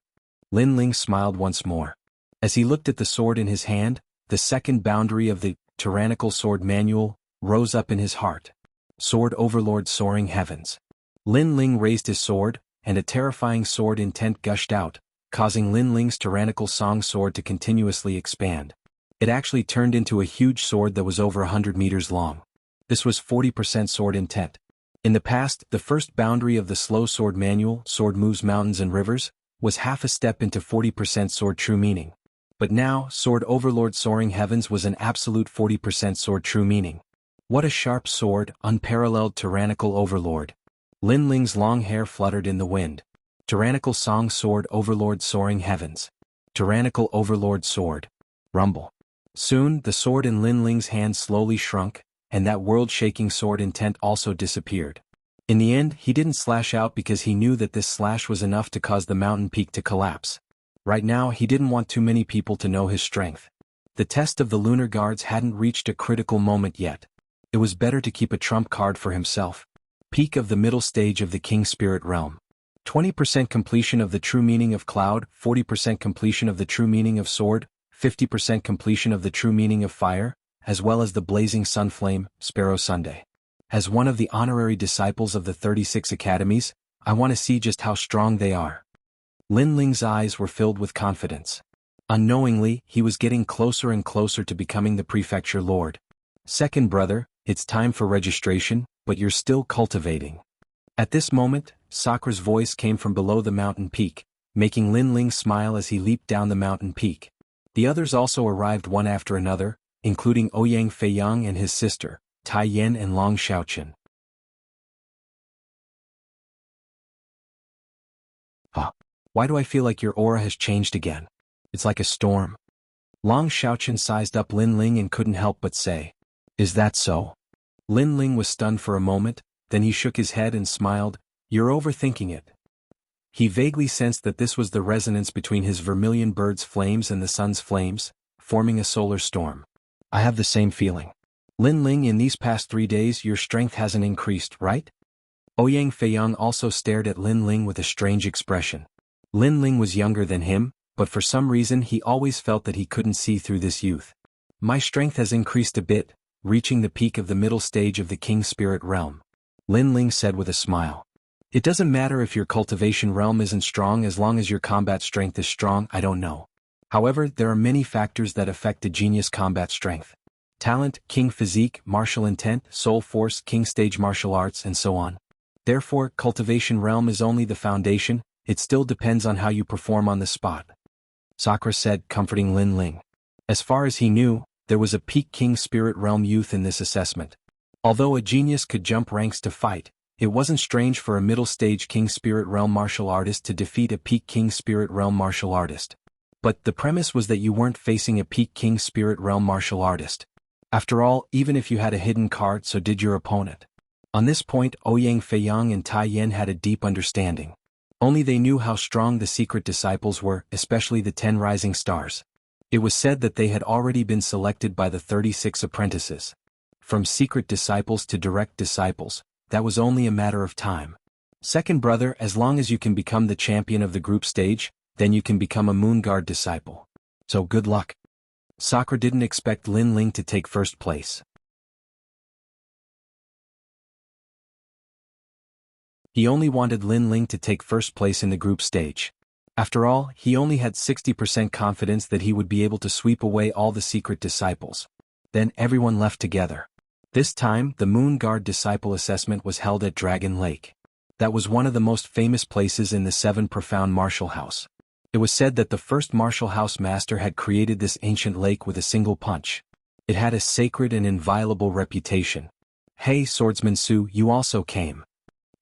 Lin Ling smiled once more. As he looked at the sword in his hand, the second boundary of the tyrannical sword manual rose up in his heart. Sword Overlord Soaring Heavens. Lin Ling raised his sword, and a terrifying sword intent gushed out, causing Lin Ling's tyrannical song sword to continuously expand. It actually turned into a huge sword that was over 100 meters long. This was 40% sword intent. In the past, the first boundary of the slow sword manual, Sword Moves Mountains and Rivers, was half a step into 40% sword true meaning. But now, Sword Overlord Soaring Heavens was an absolute 40% sword true meaning. What a sharp sword, unparalleled tyrannical overlord. Lin Ling's long hair fluttered in the wind. Tyrannical song sword Overlord Soaring Heavens. Tyrannical Overlord sword. Rumble. Soon, the sword in Lin Ling's hand slowly shrunk, and that world-shaking sword intent also disappeared. In the end, he didn't slash out because he knew that this slash was enough to cause the mountain peak to collapse. Right now, he didn't want too many people to know his strength. The test of the Lunar Guards hadn't reached a critical moment yet. It was better to keep a trump card for himself. Peak of the middle stage of the King Spirit Realm. 20% completion of the true meaning of Cloud, 40% completion of the true meaning of Sword, 50% completion of the true meaning of Fire, as well as the blazing sun flame, Sparrow Sunday. As one of the honorary disciples of the 36 academies, I want to see just how strong they are. Lin Ling's eyes were filled with confidence. Unknowingly, he was getting closer and closer to becoming the prefecture lord. Second brother, it's time for registration, but you're still cultivating. At this moment, Sakra's voice came from below the mountain peak, making Lin Ling smile as he leaped down the mountain peak. The others also arrived one after another, including Ouyang Feiyang and his sister, Tai Yan and Long Xiaoqun. Why do I feel like your aura has changed again? It's like a storm. Long Xiaoqun sized up Lin Ling and couldn't help but say, "Is that so?" Lin Ling was stunned for a moment, then he shook his head and smiled, "You're overthinking it." He vaguely sensed that this was the resonance between his vermilion bird's flames and the sun's flames, forming a solar storm. I have the same feeling. Lin Ling, in these past 3 days your strength hasn't increased, right? Ouyang Feiyang also stared at Lin Ling with a strange expression. Lin Ling was younger than him, but for some reason he always felt that he couldn't see through this youth. My strength has increased a bit, reaching the peak of the middle stage of the King Spirit Realm. Lin Ling said with a smile. It doesn't matter if your cultivation realm isn't strong as long as your combat strength is strong, I don't know. However, there are many factors that affect a genius combat strength. Talent, king physique, martial intent, soul force, king stage martial arts, and so on. Therefore, cultivation realm is only the foundation, it still depends on how you perform on the spot. Sakura said, comforting Lin Ling. As far as he knew, there was a peak king spirit realm youth in this assessment. Although a genius could jump ranks to fight, it wasn't strange for a middle stage king spirit realm martial artist to defeat a peak king spirit realm martial artist. But the premise was that you weren't facing a peak king spirit realm martial artist. After all, even if you had a hidden card, so did your opponent. On this point, Ouyang Feiyang and Tai Yan had a deep understanding. Only they knew how strong the secret disciples were, especially the 10 rising stars. It was said that they had already been selected by the 36 apprentices. From secret disciples to direct disciples, that was only a matter of time. Second brother, as long as you can become the champion of the group stage, then you can become a Moon Guard disciple. So good luck. Sakura didn't expect Lin Ling to take first place. He only wanted Lin Ling to take first place in the group stage. After all, he only had 60% confidence that he would be able to sweep away all the secret disciples. Then everyone left together. This time, the Moon Guard disciple assessment was held at Dragon Lake. That was one of the most famous places in the 7 Profound Martial House. It was said that the first martial house master had created this ancient lake with a single punch. It had a sacred and inviolable reputation. Hey Swordsman Su, you also came.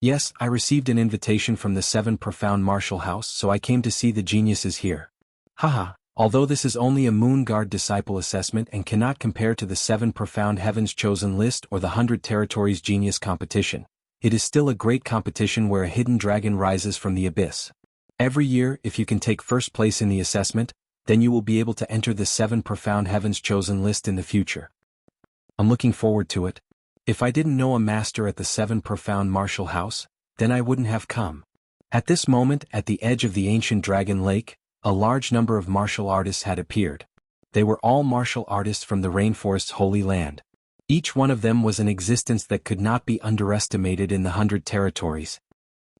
Yes, I received an invitation from the 7 Profound Martial House, so I came to see the geniuses here. Haha, although this is only a Moon Guard disciple assessment and cannot compare to the 7 Profound Heavens Chosen List or the 100 Territories Genius Competition, it is still a great competition where a hidden dragon rises from the abyss. Every year, if you can take first place in the assessment, then you will be able to enter the 7 Profound Heavens Chosen List in the future. I'm looking forward to it. If I didn't know a master at the 7 Profound Martial House, then I wouldn't have come. At this moment, at the edge of the ancient Dragon Lake, a large number of martial artists had appeared. They were all martial artists from the rainforest's holy land. Each one of them was an existence that could not be underestimated in the 100 territories.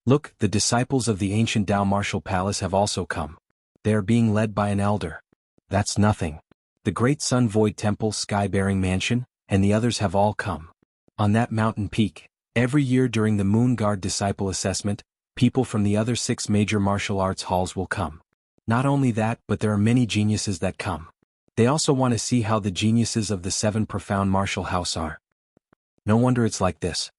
Look, the disciples of the ancient Tao Martial Palace have also come. They are being led by an elder. That's nothing. The Great Sun Void Temple Sky-Bearing Mansion, and the others have all come. On that mountain peak, every year during the Moon Guard Disciple Assessment, people from the other 6 major martial arts halls will come. Not only that, but there are many geniuses that come. They also want to see how the geniuses of the 7 Profound Martial House are. No wonder it's like this.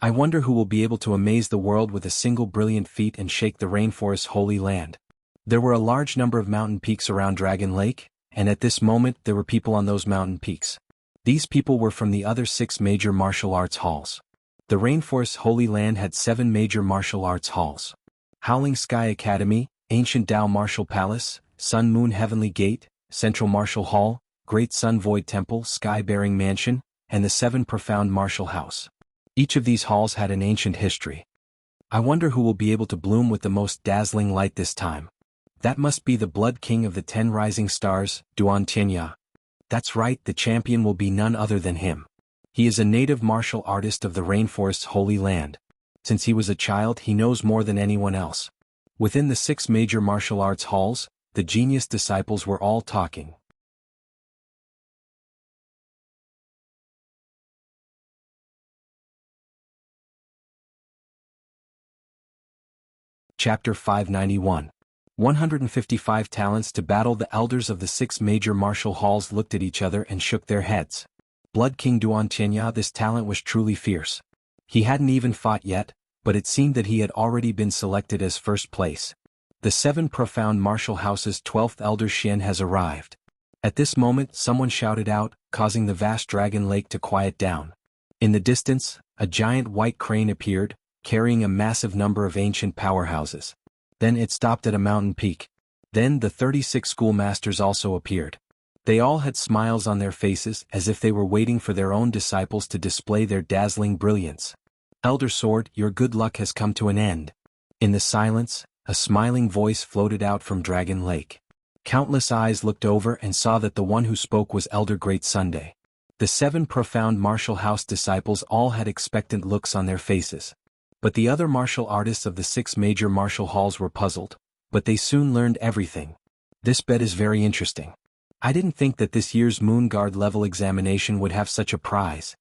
I wonder who will be able to amaze the world with a single brilliant feat and shake the rainforest's holy land. There were a large number of mountain peaks around Dragon Lake, and at this moment there were people on those mountain peaks. These people were from the other 6 major martial arts halls. The rainforest's holy land had 7 major martial arts halls. Howling Sky Academy, Ancient Tao Martial Palace, Sun Moon Heavenly Gate, Central Martial Hall, Great Sun Void Temple Sky-Bearing Mansion, and the 7 Profound Martial House. Each of these halls had an ancient history. I wonder who will be able to bloom with the most dazzling light this time. That must be the Blood King of the 10 Rising Stars, Duan Tianya. That's right, the champion will be none other than him. He is a native martial artist of the rainforest's holy land. Since he was a child, he knows more than anyone else. Within the 6 major martial arts halls, the genius disciples were all talking. Chapter 591. 155 Talents to Battle. The elders of the 6 major martial halls looked at each other and shook their heads. Blood King Duan Tianya, this talent was truly fierce. He hadn't even fought yet, but it seemed that he had already been selected as first place. The 7 Profound Martial House's 12th Elder Xian has arrived. At this moment someone shouted out, causing the vast Dragon Lake to quiet down. In the distance, a giant white crane appeared, carrying a massive number of ancient powerhouses. Then it stopped at a mountain peak. Then the 36 schoolmasters also appeared. They all had smiles on their faces as if they were waiting for their own disciples to display their dazzling brilliance. Elder Sword, your good luck has come to an end. In the silence, a smiling voice floated out from Dragon Lake. Countless eyes looked over and saw that the one who spoke was Elder Great Sunday. The 7 Profound Martial House disciples all had expectant looks on their faces. But the other martial artists of the 6 major martial halls were puzzled, but they soon learned everything. This bet is very interesting. I didn't think that this year's Moon Guard level examination would have such a prize.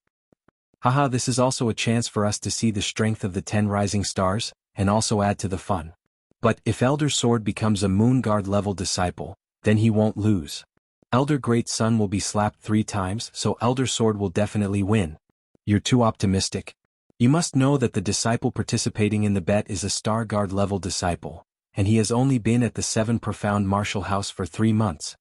Haha, this is also a chance for us to see the strength of the 10 rising stars, and also add to the fun. But if Elder Sword becomes a Moon Guard level disciple, then he won't lose. Elder Great Sun will be slapped 3 times, so Elder Sword will definitely win. You're too optimistic. You must know that the disciple participating in the bet is a Star Guard level disciple, and he has only been at the 7 Profound Martial House for 3 months.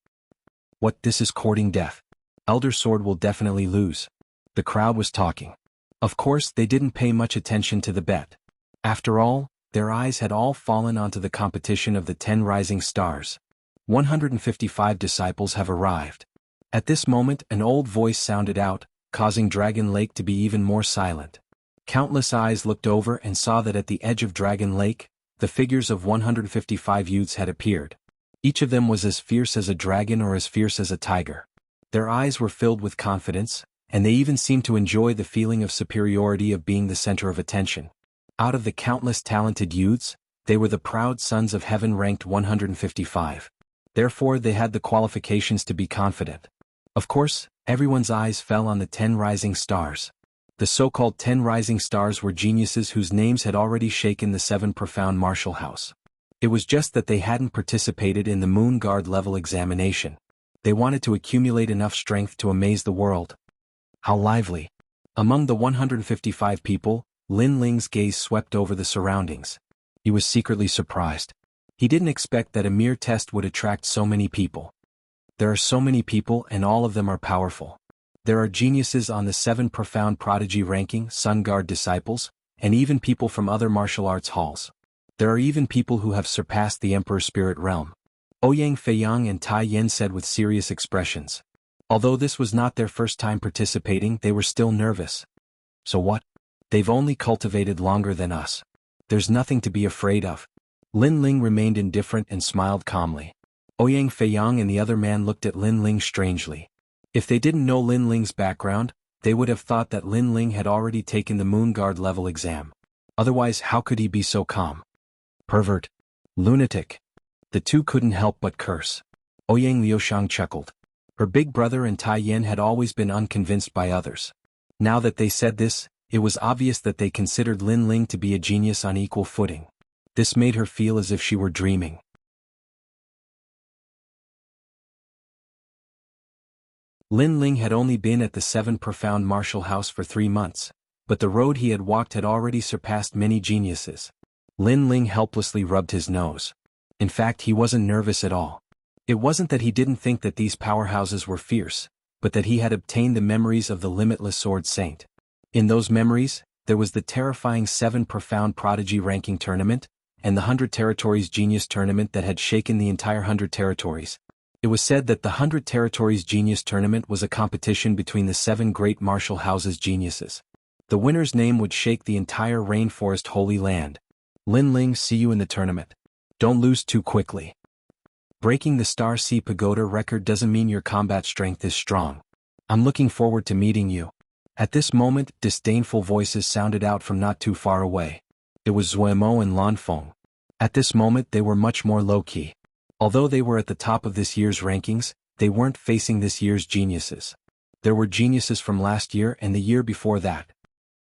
What, this is courting death? Elder Sword will definitely lose. The crowd was talking. Of course, they didn't pay much attention to the bet. After all, their eyes had all fallen onto the competition of the 10 rising stars. 155 disciples have arrived. At this moment, an old voice sounded out, causing Dragon Lake to be even more silent. Countless eyes looked over and saw that at the edge of Dragon Lake, the figures of 155 youths had appeared. Each of them was as fierce as a dragon or as fierce as a tiger. Their eyes were filled with confidence, and they even seemed to enjoy the feeling of superiority of being the center of attention. Out of the countless talented youths, they were the proud sons of heaven ranked 155. Therefore they had the qualifications to be confident. Of course, everyone's eyes fell on the 10 rising stars. The so-called 10 rising stars were geniuses whose names had already shaken the 7 profound martial house. It was just that they hadn't participated in the Moon Guard level examination. They wanted to accumulate enough strength to amaze the world. How lively! Among the 155 people, Lin Ling's gaze swept over the surroundings. He was secretly surprised. He didn't expect that a mere test would attract so many people. There are so many people and all of them are powerful. There are geniuses on the 7 profound prodigy ranking, Sun Guard disciples, and even people from other martial arts halls. There are even people who have surpassed the Emperor's spirit realm. Ouyang Feiyang and Tai Yin said with serious expressions. Although this was not their first time participating, they were still nervous. So what? They've only cultivated longer than us. There's nothing to be afraid of. Lin Ling remained indifferent and smiled calmly. Ouyang Feiyang and the other man looked at Lin Ling strangely. If they didn't know Lin Ling's background, they would have thought that Lin Ling had already taken the Moon Guard level exam. Otherwise, how could he be so calm? Pervert. Lunatic. The two couldn't help but curse. Ouyang Liushang chuckled. Her big brother and Tai Yin had always been unconvinced by others. Now that they said this, it was obvious that they considered Lin Ling to be a genius on equal footing. This made her feel as if she were dreaming. Lin Ling had only been at the 7 profound martial house for 3 months, but the road he had walked had already surpassed many geniuses. Lin Ling helplessly rubbed his nose. In fact, he wasn't nervous at all. It wasn't that he didn't think that these powerhouses were fierce, but that he had obtained the memories of the limitless Sword Saint. In those memories, there was the terrifying 7 profound prodigy ranking tournament, and the 100 territories genius tournament that had shaken the entire 100 territories. It was said that the 100 territories genius tournament was a competition between the 7 great martial houses geniuses. The winner's name would shake the entire rainforest holy land. Lin Ling, see you in the tournament. Don't lose too quickly. Breaking the Star Sea Pagoda record doesn't mean your combat strength is strong. I'm looking forward to meeting you. At this moment, disdainful voices sounded out from not too far away. It was Zuemo and Lan Feng. At this moment they were much more low-key. Although they were at the top of this year's rankings, they weren't facing this year's geniuses. There were geniuses from last year and the year before that.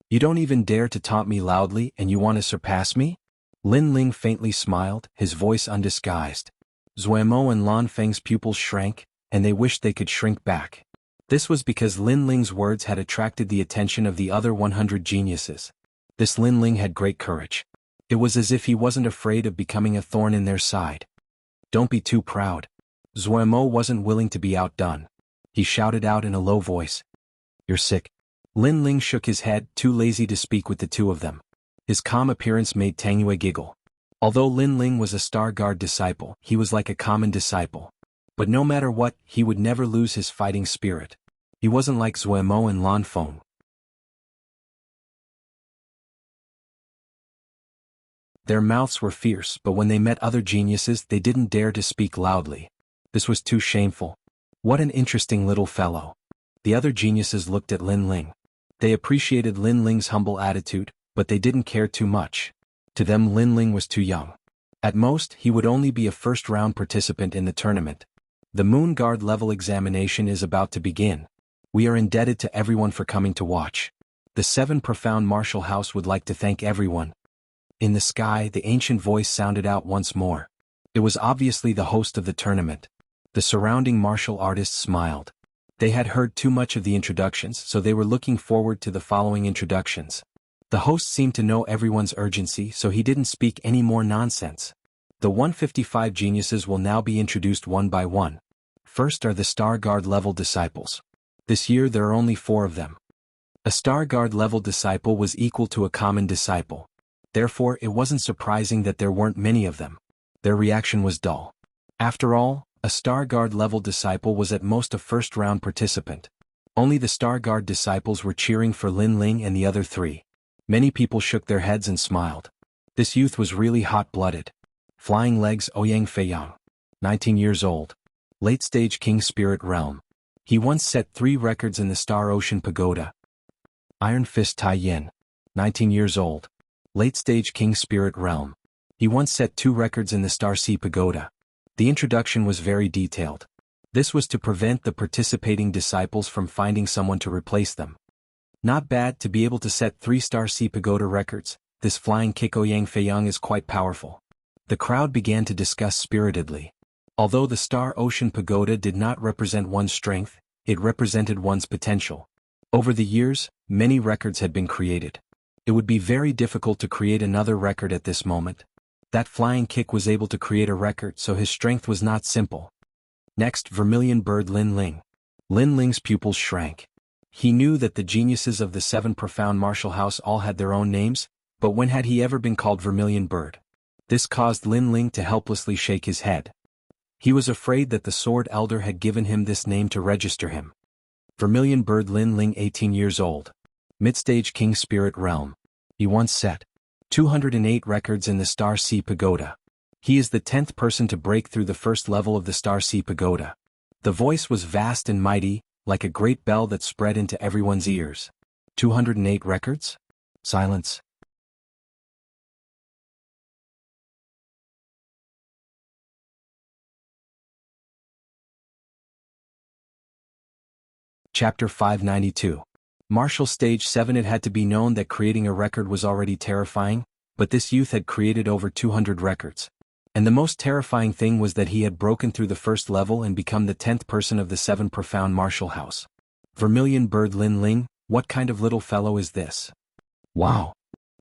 You don't even dare to taunt me loudly and you want to surpass me? Lin Ling faintly smiled, his voice undisguised. Zuemo and Lan Feng's pupils shrank, and they wished they could shrink back. This was because Lin Ling's words had attracted the attention of the other 100 geniuses. This Lin Ling had great courage. It was as if he wasn't afraid of becoming a thorn in their side. Don't be too proud. Zuemo wasn't willing to be outdone. He shouted out in a low voice. You're sick. Lin Ling shook his head, too lazy to speak with the two of them. His calm appearance made Tang Yue giggle. Although Lin Ling was a Star Guard disciple, he was like a common disciple. But no matter what, he would never lose his fighting spirit. He wasn't like Zuemo and Lan Feng. Their mouths were fierce, but when they met other geniuses they didn't dare to speak loudly. This was too shameful. What an interesting little fellow. The other geniuses looked at Lin Ling. They appreciated Lin Ling's humble attitude, but they didn't care too much. To them Lin Ling was too young. At most, he would only be a first-round participant in the tournament. The Moon Guard level examination is about to begin. We are indebted to everyone for coming to watch. The 7 profound martial house would like to thank everyone. In the sky, the ancient voice sounded out once more. It was obviously the host of the tournament. The surrounding martial artists smiled. They had heard too much of the introductions, so they were looking forward to the following introductions. The host seemed to know everyone's urgency, so he didn't speak any more nonsense. The 155 geniuses will now be introduced one by one. First are the Star Guard level disciples. This year there are only 4 of them. A Star Guard level disciple was equal to a common disciple. Therefore, it wasn't surprising that there weren't many of them. Their reaction was dull. After all, a Star Guard level disciple was at most a first-round participant. Only the Star Guard disciples were cheering for Lin Ling and the other 3. Many people shook their heads and smiled. This youth was really hot-blooded. Flying Legs Ouyang Feiyang. 19 years old. Late-stage King Spirit Realm. He once set 3 records in the Star Ocean Pagoda. Iron Fist Tai Yin. 19 years old. Late-stage King Spirit Realm. He once set 2 records in the Star Sea Pagoda. The introduction was very detailed. This was to prevent the participating disciples from finding someone to replace them. Not bad to be able to set 3 Star Sea Pagoda records. This flying kick Ouyang Feiyang is quite powerful. The crowd began to discuss spiritedly. Although the Star Ocean Pagoda did not represent one's strength, it represented one's potential. Over the years, many records had been created. It would be very difficult to create another record at this moment. That flying kick was able to create a record, so his strength was not simple. Next, Vermilion Bird Lin Ling. Lin Ling's pupils shrank. He knew that the geniuses of the 7 profound martial house all had their own names, but when had he ever been called Vermilion Bird? This caused Lin Ling to helplessly shake his head. He was afraid that the Sword Elder had given him this name to register him. Vermilion Bird Lin Ling 18 years old. Mid-stage King Spirit Realm. He once set 208 records in the Star Sea Pagoda. He is the 10th person to break through the first level of the Star Sea Pagoda. The voice was vast and mighty, like a great bell that spread into everyone's ears. 208 records? Silence. Chapter 592. Martial Stage 7. It had to be known that creating a record was already terrifying, but this youth had created over 200 records. And the most terrifying thing was that he had broken through the first level and become the 10th person of the 7 profound martial house. Vermilion Bird Lin Ling, what kind of little fellow is this? Wow!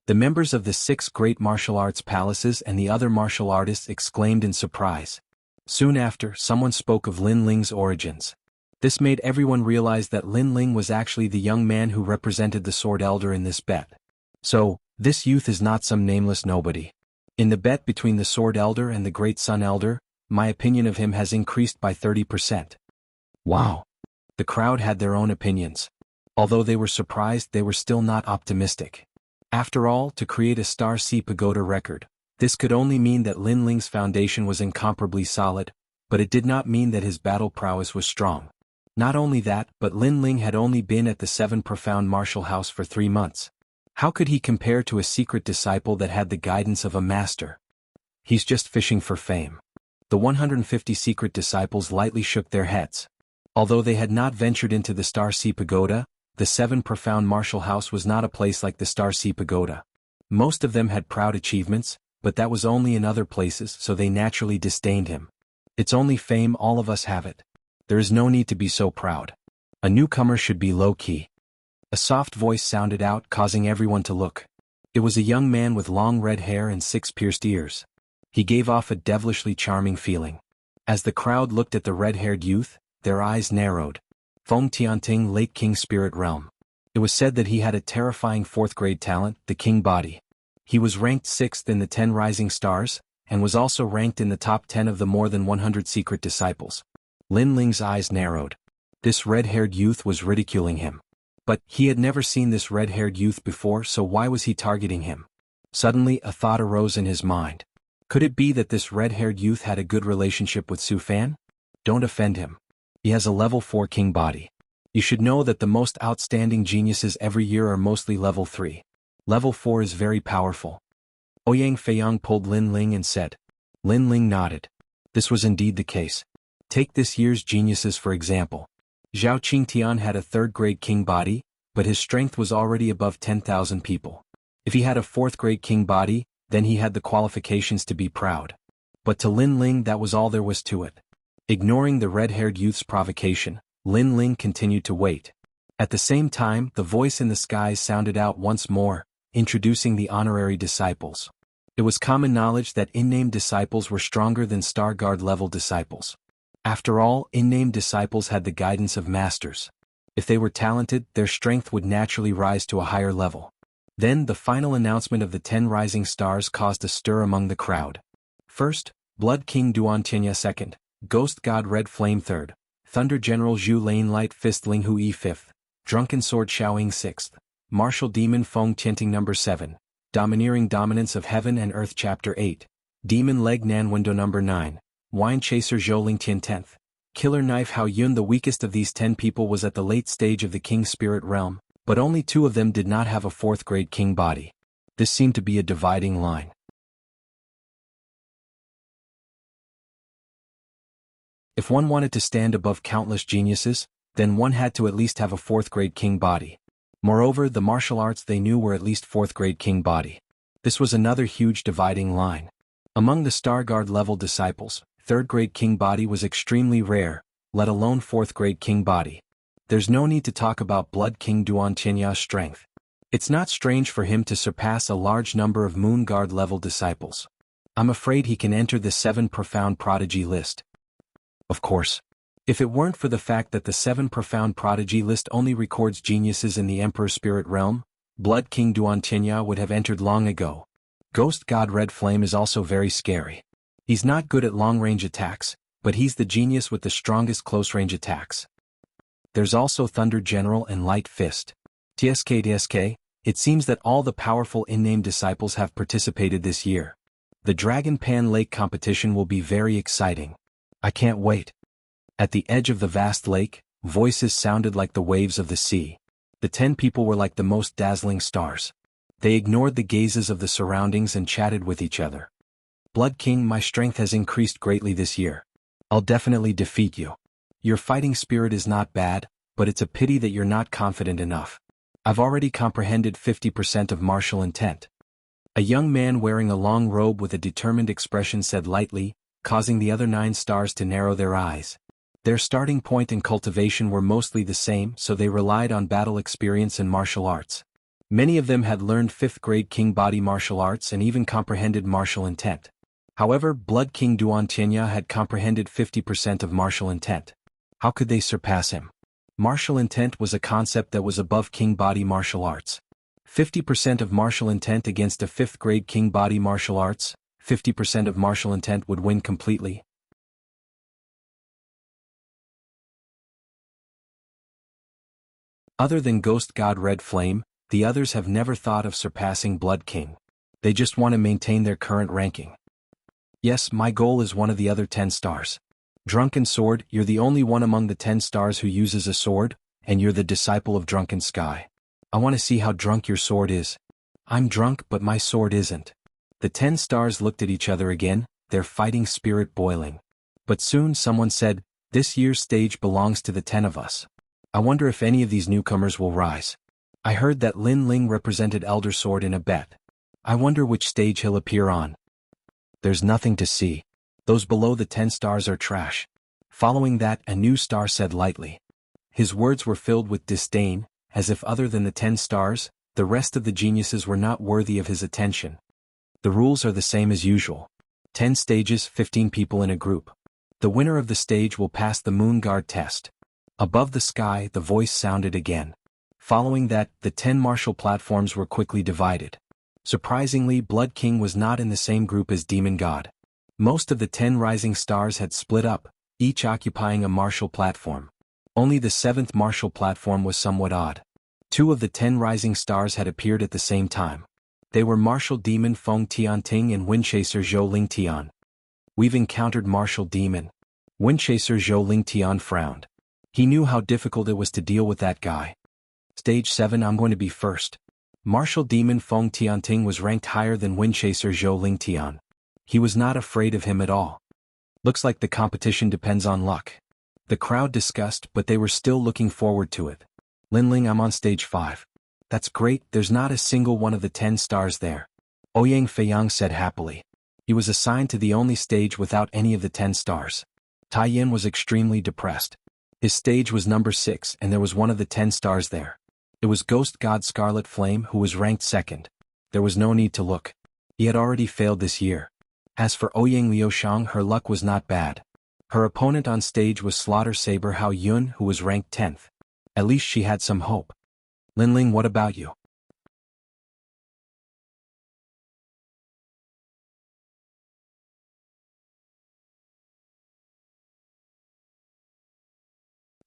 The members of the 6 great martial arts palaces and the other martial artists exclaimed in surprise. Soon after, someone spoke of Lin Ling's origins. This made everyone realize that Lin Ling was actually the young man who represented the Sword Elder in this bet. So, this youth is not some nameless nobody. In the bet between the Sword Elder and the Great Sun Elder, my opinion of him has increased by 30%. Wow! The crowd had their own opinions. Although they were surprised, they were still not optimistic. After all, to create a Star Sea Pagoda record, this could only mean that Lin Ling's foundation was incomparably solid, but it did not mean that his battle prowess was strong. Not only that, but Lin Ling had only been at the 7 profound martial house for 3 months. How could he compare to a secret disciple that had the guidance of a master? He's just fishing for fame. The 150 secret disciples lightly shook their heads. Although they had not ventured into the Star Sea Pagoda, the 7 profound martial house was not a place like the Star Sea Pagoda. Most of them had proud achievements, but that was only in other places, so they naturally disdained him. It's only fame, all of us have it. There is no need to be so proud. A newcomer should be low-key. A soft voice sounded out, causing everyone to look. It was a young man with long red hair and 6 pierced ears. He gave off a devilishly charming feeling. As the crowd looked at the red-haired youth, their eyes narrowed. Feng Tianting, Late King Spirit Realm. It was said that he had a terrifying 4th-grade talent, the King Body. He was ranked 6th in the 10 Rising Stars, and was also ranked in the top 10 of the more than 100 secret disciples. Lin Ling's eyes narrowed. This red-haired youth was ridiculing him. But he had never seen this red-haired youth before, so why was he targeting him? Suddenly, a thought arose in his mind. Could it be that this red-haired youth had a good relationship with Su Fan? Don't offend him. He has a level 4 king body. You should know that the most outstanding geniuses every year are mostly level 3. Level 4 is very powerful. Ouyang Feiyang pulled Lin Ling and said. Lin Ling nodded. This was indeed the case. Take this year's geniuses for example. Zhao Qingtian had a 3rd-grade king body, but his strength was already above 10,000 people. If he had a 4th-grade king body, then he had the qualifications to be proud. But to Lin Ling, that was all there was to it. Ignoring the red-haired youth's provocation, Lin Ling continued to wait. At the same time, the voice in the skies sounded out once more, introducing the honorary disciples. It was common knowledge that in-name disciples were stronger than Star Guard-level disciples. After all, in-name disciples had the guidance of masters. If they were talented, their strength would naturally rise to a higher level. Then the final announcement of the 10 rising stars caused a stir among the crowd. First, Blood King Duan Tianya 2nd, Ghost God Red Flame 3rd, Thunder General Zhu Lane Light Fist Ling Hui 5th, Drunken Sword Xiaoying 6th, Martial Demon Feng Tianting Number 7. Domineering Dominance of Heaven and Earth Chapter 8. Demon Leg Nan Window Number 9. Wine Chaser Zhou Ling Tian 10th. Killer Knife Hao Yun. The weakest of these 10 people was at the late stage of the King Spirit Realm, but only 2 of them did not have a 4th grade King body. This seemed to be a dividing line. If one wanted to stand above countless geniuses, then one had to at least have a 4th grade King body. Moreover, the martial arts they knew were at least 4th grade King body. This was another huge dividing line. Among the Star Guard level disciples, 3rd grade King body was extremely rare, let alone 4th grade King body. There's no need to talk about Blood King Duan Tianya's strength. It's not strange for him to surpass a large number of Moon Guard level disciples. I'm afraid he can enter the 7 Profound Prodigy list. Of course. If it weren't for the fact that the 7 Profound Prodigy list only records geniuses in the Emperor Spirit Realm, Blood King Duan Tianya would have entered long ago. Ghost God Red Flame is also very scary. He's not good at long-range attacks, but he's the genius with the strongest close-range attacks. There's also Thunder General and Light Fist. TSK, it seems that all the powerful in-name disciples have participated this year. The Dragon Pan Lake competition will be very exciting. I can't wait. At the edge of the vast lake, voices sounded like the waves of the sea. The 10 people were like the most dazzling stars. They ignored the gazes of the surroundings and chatted with each other. Blood King, my strength has increased greatly this year. I'll definitely defeat you. Your fighting spirit is not bad, but it's a pity that you're not confident enough. I've already comprehended 50% of martial intent. A young man wearing a long robe with a determined expression said lightly, causing the other 9 stars to narrow their eyes. Their starting point and cultivation were mostly the same, so they relied on battle experience and martial arts. Many of them had learned 5th grade King body martial arts and even comprehended martial intent. However, Blood King Duan Tianya had comprehended 50% of martial intent. How could they surpass him? Martial intent was a concept that was above King body martial arts. 50% of martial intent against a 5th grade King body martial arts, 50% of martial intent would win completely. Other than Ghost God Red Flame, the others have never thought of surpassing Blood King. They just want to maintain their current ranking. Yes, my goal is one of the other 10 stars. Drunken Sword, you're the only one among the 10 stars who uses a sword, and you're the disciple of Drunken Sky. I want to see how drunk your sword is. I'm drunk, but my sword isn't. The 10 stars looked at each other again, their fighting spirit boiling. But soon someone said, this year's stage belongs to the 10 of us. I wonder if any of these newcomers will rise. I heard that Lin Ling represented Elder Sword in a bet. I wonder which stage he'll appear on. There's nothing to see. Those below the 10 stars are trash. Following that, a new star said lightly. His words were filled with disdain, as if other than the 10 stars, the rest of the geniuses were not worthy of his attention. The rules are the same as usual. 10 stages, 15 people in a group. The winner of the stage will pass the Moon Guard test. Above the sky, the voice sounded again. Following that, the 10 martial platforms were quickly divided. Surprisingly, Blood King was not in the same group as Demon God. Most of the 10 rising stars had split up, each occupying a martial platform. Only the 7th martial platform was somewhat odd. 2 of the 10 rising stars had appeared at the same time. They were Martial Demon Feng Tianting and Windchaser Zhou Ling Tian. We've encountered Martial Demon. Windchaser Zhou Ling Tian frowned. He knew how difficult it was to deal with that guy. Stage 7, I'm going to be first. Martial Demon Feng Tianting was ranked higher than Windchaser Zhou Ling Tian. He was not afraid of him at all. Looks like the competition depends on luck. The crowd discussed, but they were still looking forward to it. Lin Ling, I'm on stage 5. That's great, there's not a single one of the 10 stars there. Ouyang Feiyang said happily. He was assigned to the only stage without any of the 10 stars. Tai Yin was extremely depressed. His stage was number 6 and there was one of the 10 stars there. It was Ghost God Scarlet Flame who was ranked 2nd. There was no need to look. He had already failed this year. As for Ouyang Liushang, her luck was not bad. Her opponent on stage was Slaughter Saber Hao Yun who was ranked 10th. At least she had some hope. Lin Ling, what about you?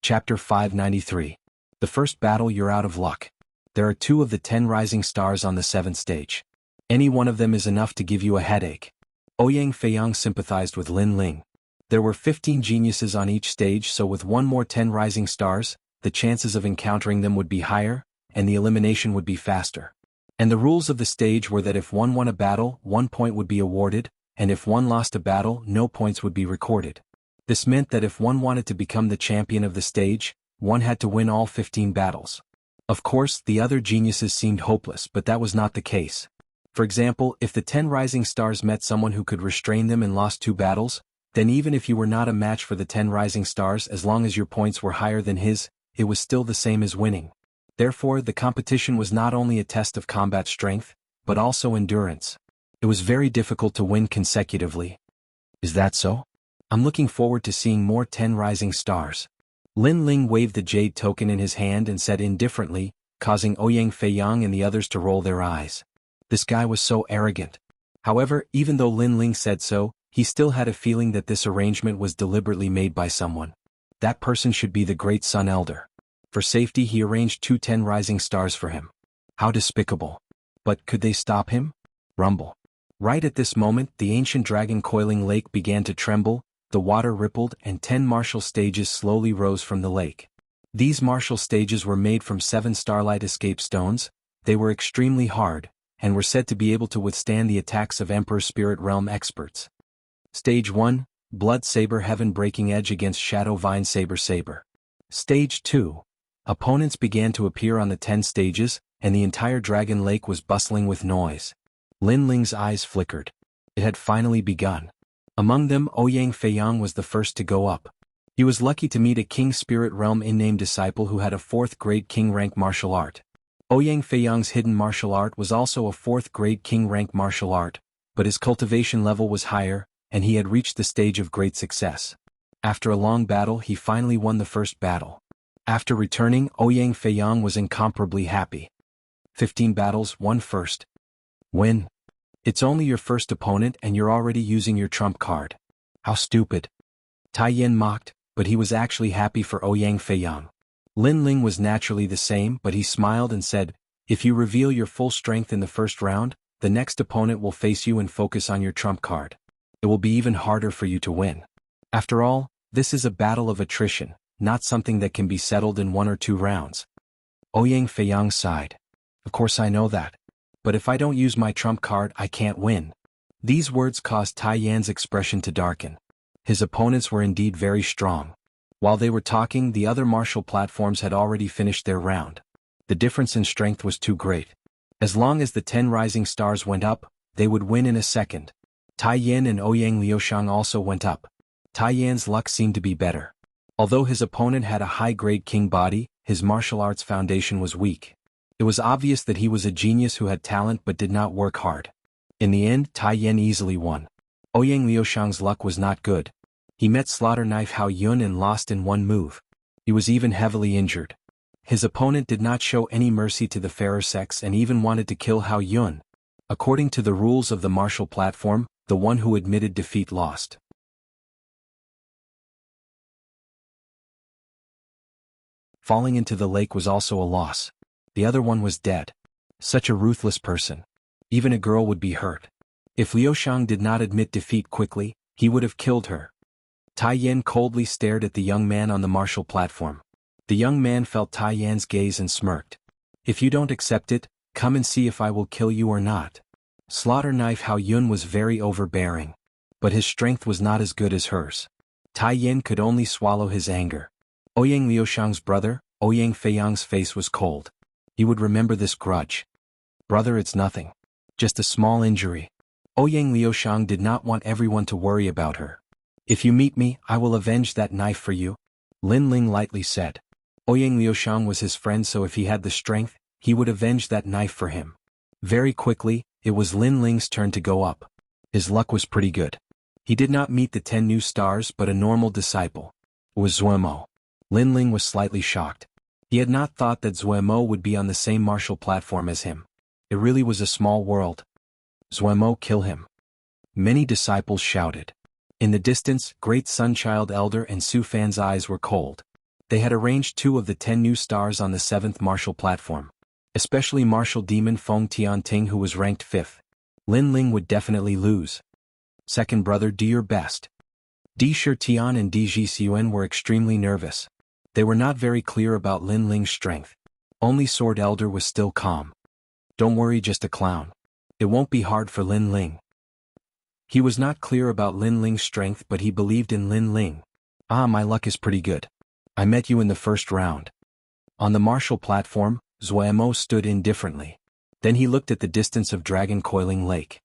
Chapter 593. The first battle, you're out of luck. There are 2 of the 10 rising stars on the 7th stage. Any one of them is enough to give you a headache. Ouyang Feiyang sympathized with Lin Ling. There were 15 geniuses on each stage, so with one more 10 rising stars, the chances of encountering them would be higher, and the elimination would be faster. And the rules of the stage were that if one won a battle, 1 point would be awarded, and if one lost a battle, no points would be recorded. This meant that if one wanted to become the champion of the stage, one had to win all 15 battles. Of course, the other geniuses seemed hopeless, but that was not the case. For example, if the 10 rising stars met someone who could restrain them and lost 2 battles, then even if you were not a match for the 10 rising stars, as long as your points were higher than his, it was still the same as winning. Therefore, the competition was not only a test of combat strength, but also endurance. It was very difficult to win consecutively. Is that so? I'm looking forward to seeing more 10 rising stars. Lin Ling waved the jade token in his hand and said indifferently, causing Ouyang Feiyang and the others to roll their eyes. This guy was so arrogant. However, even though Lin Ling said so, he still had a feeling that this arrangement was deliberately made by someone. That person should be the Great Sun Elder. For safety, he arranged 2 10 rising stars for him. How despicable. But could they stop him? Rumble. Right at this moment, the ancient dragon coiling lake began to tremble, the water rippled, and 10 martial stages slowly rose from the lake. These martial stages were made from 7 starlight escape stones. They were extremely hard, and were said to be able to withstand the attacks of Emperor Spirit Realm experts. Stage 1, Blood Saber Heaven Breaking Edge against Shadow Vine Saber. Stage 2. Opponents began to appear on the 10 stages, and the entire dragon lake was bustling with noise. Lin Ling's eyes flickered. It had finally begun. Among them, Ouyang Feiyang was the first to go up. He was lucky to meet a King Spirit Realm in-named disciple who had a 4th grade King rank martial art. Ouyang Feiyang's hidden martial art was also a 4th grade King rank martial art, but his cultivation level was higher, and he had reached the stage of great success. After a long battle, he finally won the first battle. After returning, Ouyang Feiyang was incomparably happy. 15 battles, won first. Win. It's only your first opponent and you're already using your trump card. How stupid. Tai Yan mocked, but he was actually happy for Ouyang Feiyang. Lin Ling was naturally the same, but he smiled and said, if you reveal your full strength in the first round, the next opponent will face you and focus on your trump card. It will be even harder for you to win. After all, this is a battle of attrition, not something that can be settled in 1 or 2 rounds. Ouyang Feiyang sighed. Of course I know that. But if I don't use my trump card, I can't win. These words caused Tai Yan's expression to darken. His opponents were indeed very strong. While they were talking, the other martial platforms had already finished their round. The difference in strength was too great. As long as the 10 rising stars went up, they would win in a second. Tai Yan and Ouyang Liushang also went up. Tai Yan's luck seemed to be better. Although his opponent had a high-grade king body, his martial arts foundation was weak. It was obvious that he was a genius who had talent but did not work hard. In the end, Tai Yan easily won. Ouyang Liushang's luck was not good. He met Slaughter Knife Hao Yun and lost in 1 move. He was even heavily injured. His opponent did not show any mercy to the fairer sex and even wanted to kill Hao Yun. According to the rules of the martial platform, the one who admitted defeat lost. Falling into the lake was also a loss. The other one was dead. Such a ruthless person. Even a girl would be hurt. If Liushang did not admit defeat quickly, he would have killed her. Tai Yan coldly stared at the young man on the martial platform. The young man felt Tai Yan's gaze and smirked. If you don't accept it, come and see if I will kill you or not. Slaughter Knife Hao Yun was very overbearing. But his strength was not as good as hers. Tai Yan could only swallow his anger. Ouyang Liushang's brother, Ouyang Feiyang's face was cold. He would remember this grudge. Brother, it's nothing. Just a small injury. Ouyang Liushang did not want everyone to worry about her. If you meet me, I will avenge that knife for you, Lin Ling lightly said. Ouyang Liushang was his friend, so if he had the strength, he would avenge that knife for him. Very quickly, it was Lin Ling's turn to go up. His luck was pretty good. He did not meet the 10 new stars but a normal disciple. It was Zuemo. Lin Ling was slightly shocked. He had not thought that Zuemo would be on the same martial platform as him. It really was a small world. Zuemo, kill him. Many disciples shouted. In the distance, Great Sunchild Elder and Su Fan's eyes were cold. They had arranged 2 of the 10 new stars on the 7th martial platform. Especially martial demon Feng Tianting, who was ranked 5th. Lin Ling would definitely lose. Second brother, do your best. Di Shitian and Di Jixuan were extremely nervous. They were not very clear about Lin Ling's strength. Only Sword Elder was still calm. Don't worry, just a clown. It won't be hard for Lin Ling. He was not clear about Lin Ling's strength, but he believed in Lin Ling. Ah, my luck is pretty good. I met you in the first round. On the martial platform, Zuemo stood indifferently. Then he looked at the distance of Dragon Coiling Lake.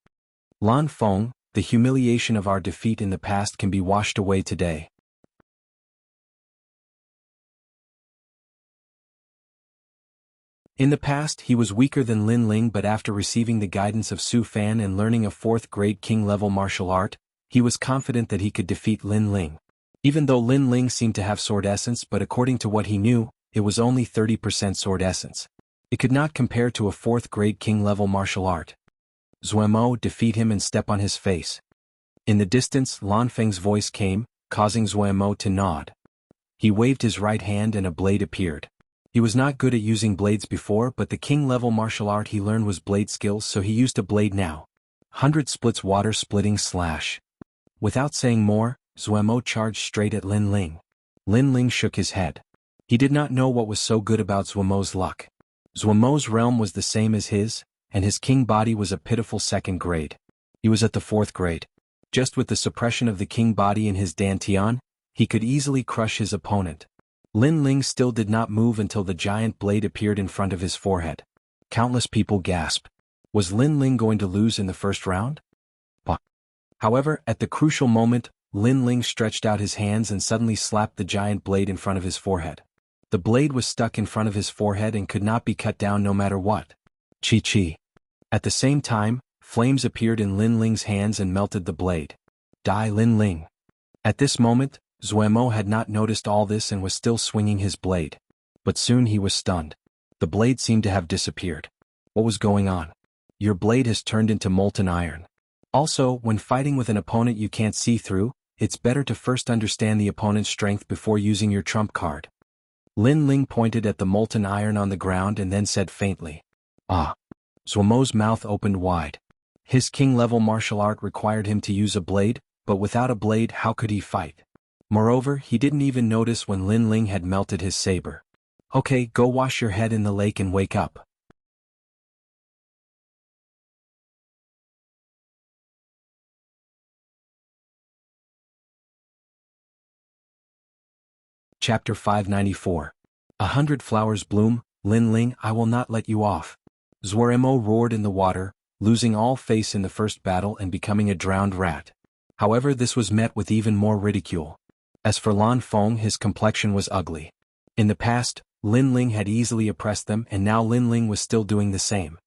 Lan Feng, the humiliation of our defeat in the past can be washed away today. In the past, he was weaker than Lin Ling, but after receiving the guidance of Su Fan and learning a 4th-grade king-level martial art, he was confident that he could defeat Lin Ling. Even though Lin Ling seemed to have sword essence, but according to what he knew, it was only 30% sword essence. It could not compare to a 4th-grade king-level martial art. Zuemo, defeat him and step on his face. In the distance, Lan Feng's voice came, causing Zuemo to nod. He waved his right hand and a blade appeared. He was not good at using blades before, but the king-level martial art he learned was blade skills, so he used a blade now. 100 splits water-splitting slash. Without saying more, Zuemo charged straight at Lin Ling. Lin Ling shook his head. He did not know what was so good about Zuemo's luck. Zuemo's realm was the same as his, and his king body was a pitiful 2nd grade. He was at the 4th grade. Just with the suppression of the king body in his dantian, he could easily crush his opponent. Lin Ling still did not move until the giant blade appeared in front of his forehead. Countless people gasped. Was Lin Ling going to lose in the first round? However, at the crucial moment, Lin Ling stretched out his hands and suddenly slapped the giant blade in front of his forehead. The blade was stuck in front of his forehead and could not be cut down no matter what. Chi. At the same time, flames appeared in Lin Ling's hands and melted the blade. Die Lin Ling. At this moment, Zuemo had not noticed all this and was still swinging his blade. But soon he was stunned. The blade seemed to have disappeared. What was going on? Your blade has turned into molten iron. Also, when fighting with an opponent you can't see through, it's better to first understand the opponent's strength before using your trump card. Lin Ling pointed at the molten iron on the ground and then said faintly, "Ah." Zuemo's mouth opened wide. His king-level martial art required him to use a blade, but without a blade how could he fight? Moreover, he didn't even notice when Lin Ling had melted his saber. Okay, go wash your head in the lake and wake up. Chapter 594. 100 flowers bloom, Lin Ling, I will not let you off. Zuemo roared in the water, losing all face in the first battle and becoming a drowned rat. However, this was met with even more ridicule. As for Lan Feng, his complexion was ugly. In the past, Lin Ling had easily oppressed them, and now Lin Ling was still doing the same.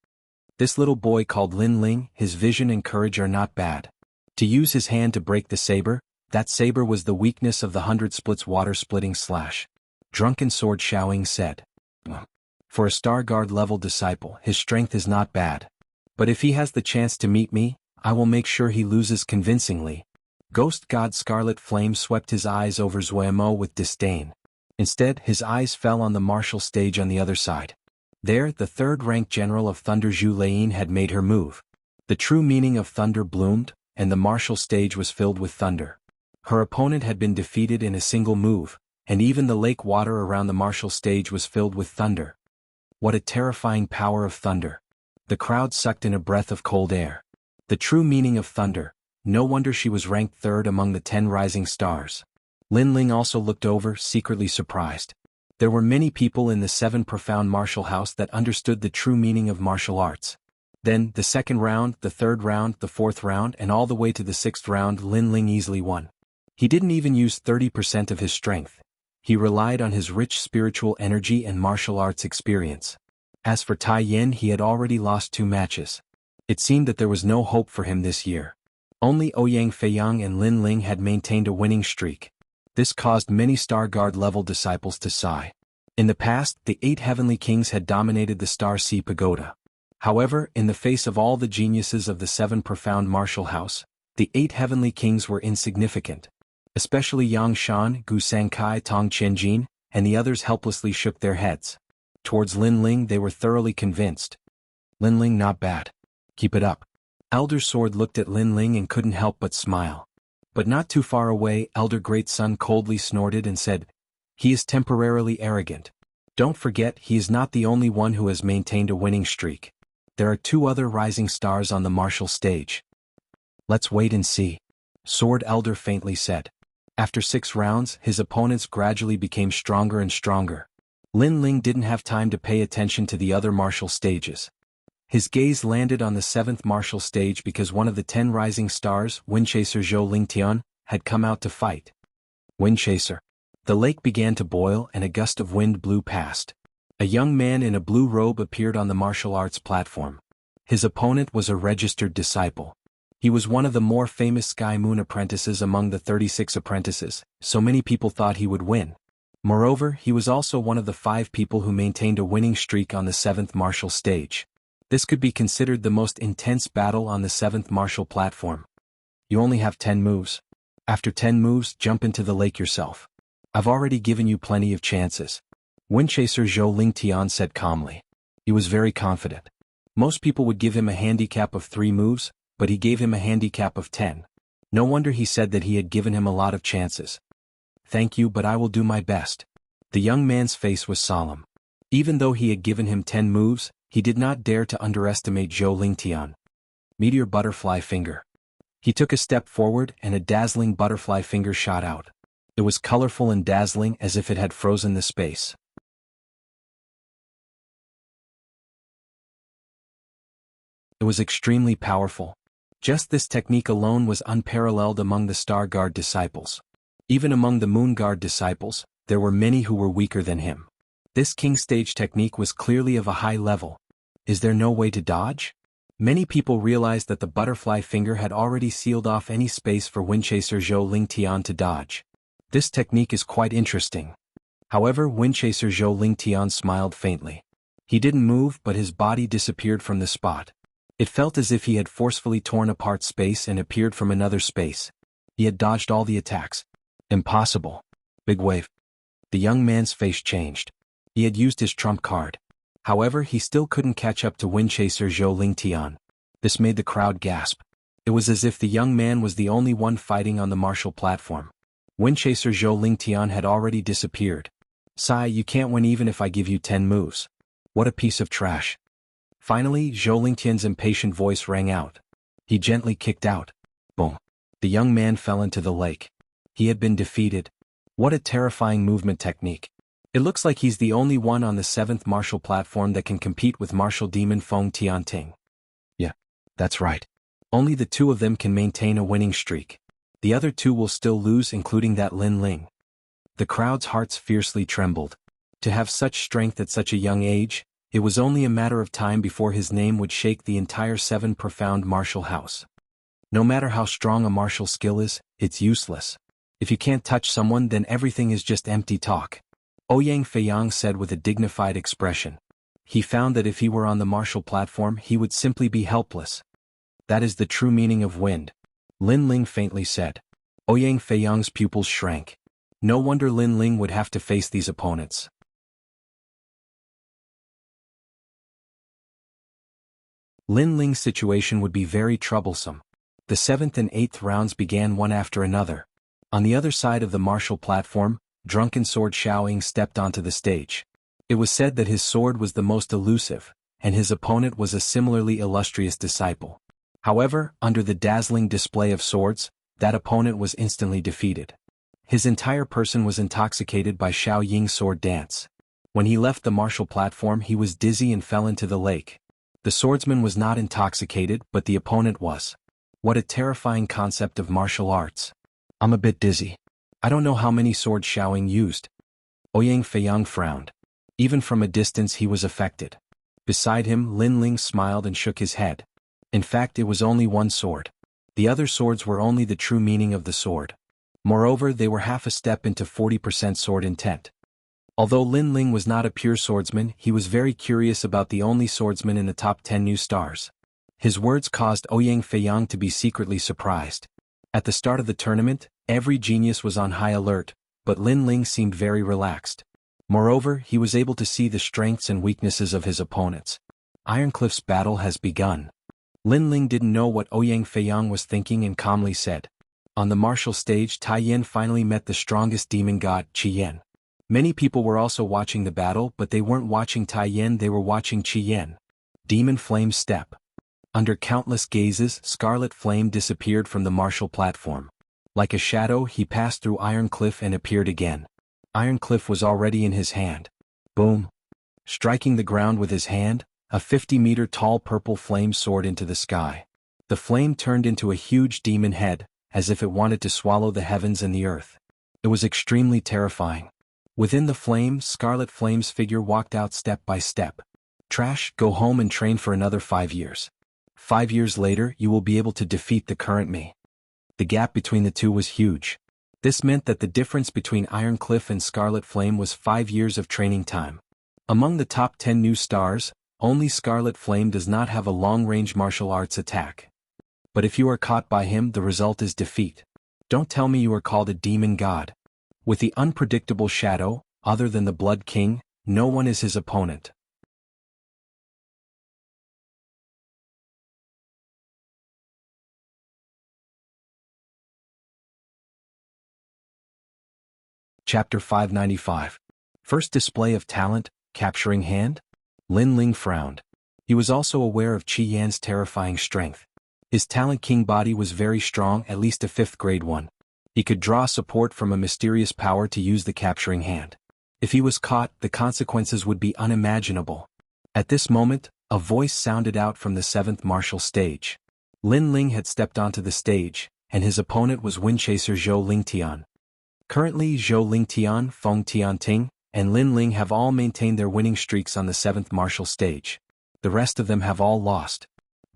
This little boy called Lin Ling, his vision and courage are not bad. To use his hand to break the saber, that saber was the weakness of the 100 splits water-splitting slash. Drunken Sword Xiaoying said. For a Star Guard level disciple, his strength is not bad. But if he has the chance to meet me, I will make sure he loses convincingly. Ghost God Scarlet Flame swept his eyes over Zuemo with disdain. Instead, his eyes fell on the martial stage on the other side. There, the 3rd-ranked general of Thunder Zhu Lane had made her move. The true meaning of thunder bloomed, and the martial stage was filled with thunder. Her opponent had been defeated in a single move, and even the lake water around the martial stage was filled with thunder. What a terrifying power of thunder. The crowd sucked in a breath of cold air. The true meaning of thunder. No wonder she was ranked 3rd among the 10 rising stars. Lin Ling also looked over, secretly surprised. There were many people in the 7 profound martial house that understood the true meaning of martial arts. Then, the 2nd round, the 3rd round, the 4th round, and all the way to the 6th round, Lin Ling easily won. He didn't even use 30% of his strength. He relied on his rich spiritual energy and martial arts experience. As for Tai Yin, he had already lost 2 matches. It seemed that there was no hope for him this year. Only Ouyang Feiyang and Lin Ling had maintained a winning streak. This caused many Star Guard level disciples to sigh. In the past, the 8 heavenly kings had dominated the Star Sea Pagoda. However, in the face of all the geniuses of the 7 profound martial house, the 8 heavenly kings were insignificant. Especially Yang Shan, Gu Sankai, Tong Qianjin, and the others helplessly shook their heads. Towards Lin Ling they were thoroughly convinced. Lin Ling, not bad. Keep it up. Elder Sword looked at Lin Ling and couldn't help but smile. But not too far away, Elder Great Sun coldly snorted and said, he is temporarily arrogant. Don't forget, he is not the only one who has maintained a winning streak. There are 2 other rising stars on the martial stage. Let's wait and see. Sword Elder faintly said. After 6 rounds, his opponents gradually became stronger and stronger. Lin Ling didn't have time to pay attention to the other martial stages. His gaze landed on the 7th martial stage because one of the 10 rising stars, Windchaser Zhou Lingtian, had come out to fight. Windchaser. The lake began to boil and a gust of wind blew past. A young man in a blue robe appeared on the martial arts platform. His opponent was a registered disciple. He was one of the more famous Sky Moon apprentices among the 36 apprentices, so many people thought he would win. Moreover, he was also one of the 5 people who maintained a winning streak on the 7th martial stage. This could be considered the most intense battle on the 7th martial platform. You only have 10 moves. After 10 moves, jump into the lake yourself. I've already given you plenty of chances. Windchaser Zhou Lingtian said calmly. He was very confident. Most people would give him a handicap of 3 moves, but he gave him a handicap of 10. No wonder he said that he had given him a lot of chances. Thank you, but I will do my best. The young man's face was solemn. Even though he had given him 10 moves, he did not dare to underestimate Zhou Lingtian. Meteor Butterfly Finger. He took a step forward and a dazzling butterfly finger shot out. It was colorful and dazzling as if it had frozen the space. It was extremely powerful. Just this technique alone was unparalleled among the Star Guard disciples. Even among the Moon Guard disciples, there were many who were weaker than him. This King Stage technique was clearly of a high level. Is there no way to dodge? Many people realized that the butterfly finger had already sealed off any space for Windchaser Zhou Lingtian to dodge. This technique is quite interesting. However, Windchaser Zhou Lingtian smiled faintly. He didn't move, but his body disappeared from the spot. It felt as if he had forcefully torn apart space and appeared from another space. He had dodged all the attacks. Impossible. Big wave. The young man's face changed. He had used his trump card. However, he still couldn't catch up to Windchaser Zhou Lingtian. This made the crowd gasp. It was as if the young man was the only one fighting on the martial platform. Windchaser Zhou Lingtian had already disappeared. Sai, you can't win even if I give you 10 moves. What a piece of trash. Finally, Zhou Lingtian's impatient voice rang out. He gently kicked out. Boom. The young man fell into the lake. He had been defeated. What a terrifying movement technique. It looks like he's the only one on the 7th martial platform that can compete with martial demon Feng Tianting. Yeah, that's right. Only the 2 of them can maintain a winning streak. The other 2 will still lose, including that Lin Ling. The crowd's hearts fiercely trembled. To have such strength at such a young age, it was only a matter of time before his name would shake the entire 7 profound martial house. No matter how strong a martial skill is, it's useless. If you can't touch someone, then everything is just empty talk. Ouyang Feiyang said with a dignified expression. He found that if he were on the martial platform, he would simply be helpless. That is the true meaning of wind. Lin Ling faintly said. Ouyang Feiyang's pupils shrank. No wonder Lin Ling would have to face these opponents. Lin Ling's situation would be very troublesome. The 7th and 8th rounds began one after another. On the other side of the martial platform, Drunken Sword Xiaoying stepped onto the stage. It was said that his sword was the most elusive, and his opponent was a similarly illustrious disciple. However, under the dazzling display of swords, that opponent was instantly defeated. His entire person was intoxicated by Xiaoying's sword dance. When he left the martial platform, he was dizzy and fell into the lake. The swordsman was not intoxicated, but the opponent was. What a terrifying concept of martial arts. I'm a bit dizzy. I don't know how many swords Xiaoying used. Ouyang Feiyang frowned. Even from a distance he was affected. Beside him, Lin Ling smiled and shook his head. In fact, it was only one sword. The other swords were only the true meaning of the sword. Moreover, they were half a step into 40% sword intent. Although Lin Ling was not a pure swordsman, he was very curious about the only swordsman in the top 10 new stars. His words caused Ouyang Feiyang to be secretly surprised. At the start of the tournament, every genius was on high alert, but Lin Ling seemed very relaxed. Moreover, he was able to see the strengths and weaknesses of his opponents. Ironcliff's battle has begun. Lin Ling didn't know what Ouyang Feiyang was thinking and calmly said. On the martial stage, Tai Yan finally met the strongest demon god, Qi Yan. Many people were also watching the battle, but they weren't watching Tai Yan, they were watching Qi Yan. Demon Flame Step. Under countless gazes, Scarlet Flame disappeared from the martial platform. Like a shadow, he passed through Iron Cliff and appeared again. Iron Cliff was already in his hand. Boom! Striking the ground with his hand, a 50-meter-tall purple flame soared into the sky. The flame turned into a huge demon head, as if it wanted to swallow the heavens and the earth. It was extremely terrifying. Within the flame, Scarlet Flame's figure walked out step by step. Trash, go home and train for another 5 years. 5 years later, you will be able to defeat the current me. The gap between the two was huge. This meant that the difference between Iron Cliff and Scarlet Flame was 5 years of training time. Among the top 10 new stars, only Scarlet Flame does not have a long-range martial arts attack. But if you are caught by him, the result is defeat. Don't tell me you are called a demon god. With the unpredictable shadow, other than the Blood King, no one is his opponent. Chapter 595. First display of talent, capturing hand? Lin Ling frowned. He was also aware of Qi Yan's terrifying strength. His Talent King body was very strong, at least a 5th grade one. He could draw support from a mysterious power to use the capturing hand. If he was caught, the consequences would be unimaginable. At this moment, a voice sounded out from the 7th martial stage. Lin Ling had stepped onto the stage, and his opponent was Windchaser Zhou Lingtian. Currently, Zhou Lingtian, Feng Tianting, and Lin Ling have all maintained their winning streaks on the 7th martial stage. The rest of them have all lost.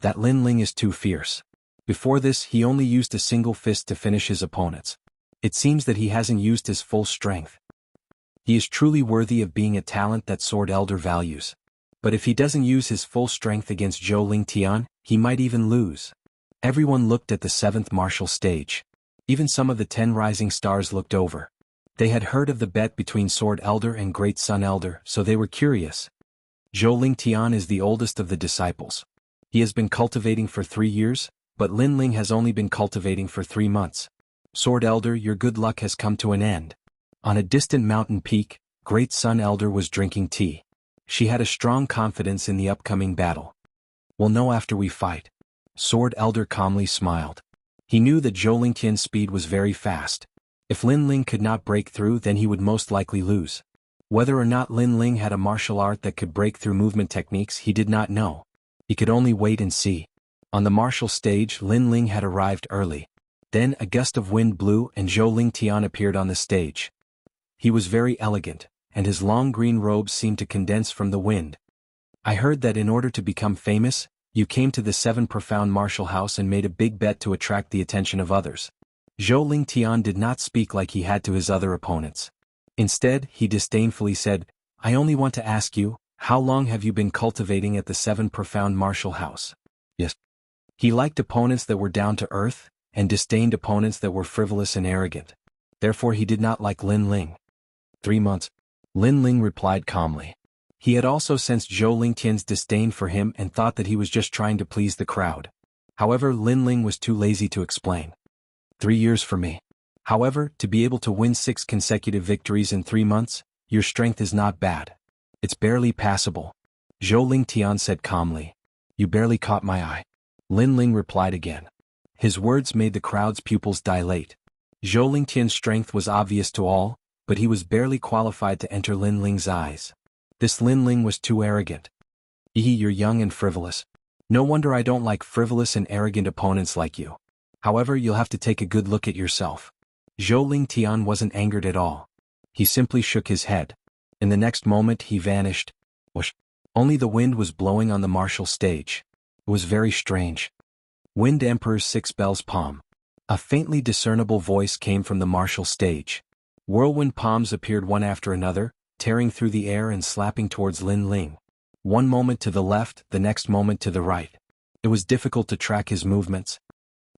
That Lin Ling is too fierce. Before this, he only used a single fist to finish his opponents. It seems that he hasn't used his full strength. He is truly worthy of being a talent that Sword Elder values. But if he doesn't use his full strength against Zhou Lingtian, he might even lose. Everyone looked at the 7th martial stage. Even some of the 10 rising stars looked over. They had heard of the bet between Sword Elder and Great Sun Elder, so they were curious. Zhou Lingtian is the oldest of the disciples. He has been cultivating for 3 years, but Lin Ling has only been cultivating for 3 months. Sword Elder, your good luck has come to an end. On a distant mountain peak, Great Sun Elder was drinking tea. She had a strong confidence in the upcoming battle. We'll know after we fight. Sword Elder calmly smiled. He knew that Zhou Lingtian's speed was very fast. If Lin Ling could not break through, then he would most likely lose. Whether or not Lin Ling had a martial art that could break through movement techniques, he did not know. He could only wait and see. On the martial stage, Lin Ling had arrived early. Then a gust of wind blew and Zhou Lingtian appeared on the stage. He was very elegant, and his long green robes seemed to condense from the wind. I heard that in order to become famous, you came to the 7 Profound Martial House and made a big bet to attract the attention of others. Zhou Lingtian did not speak like he had to his other opponents. Instead, he disdainfully said, I only want to ask you, how long have you been cultivating at the 7 Profound Martial House? Yes. He liked opponents that were down to earth, and disdained opponents that were frivolous and arrogant. Therefore he did not like Lin Ling. 3 months. Lin Ling replied calmly. He had also sensed Zhou Lingtian's disdain for him and thought that he was just trying to please the crowd. However, Lin Ling was too lazy to explain. 3 years for me. However, to be able to win 6 consecutive victories in 3 months, your strength is not bad. It's barely passable. Zhou Lingtian said calmly. You barely caught my eye. Lin Ling replied again. His words made the crowd's pupils dilate. Zhou Lingtian's strength was obvious to all, but he was barely qualified to enter Lin Ling's eyes. This Lin Ling was too arrogant. You're young and frivolous. No wonder I don't like frivolous and arrogant opponents like you. However, you'll have to take a good look at yourself. Zhou Lingtian wasn't angered at all. He simply shook his head. In the next moment he vanished. Whoosh. Only the wind was blowing on the martial stage. It was very strange. Wind Emperor's 6 bells palm. A faintly discernible voice came from the martial stage. Whirlwind palms appeared one after another, tearing through the air and slapping towards Lin Ling. One moment to the left, the next moment to the right. It was difficult to track his movements.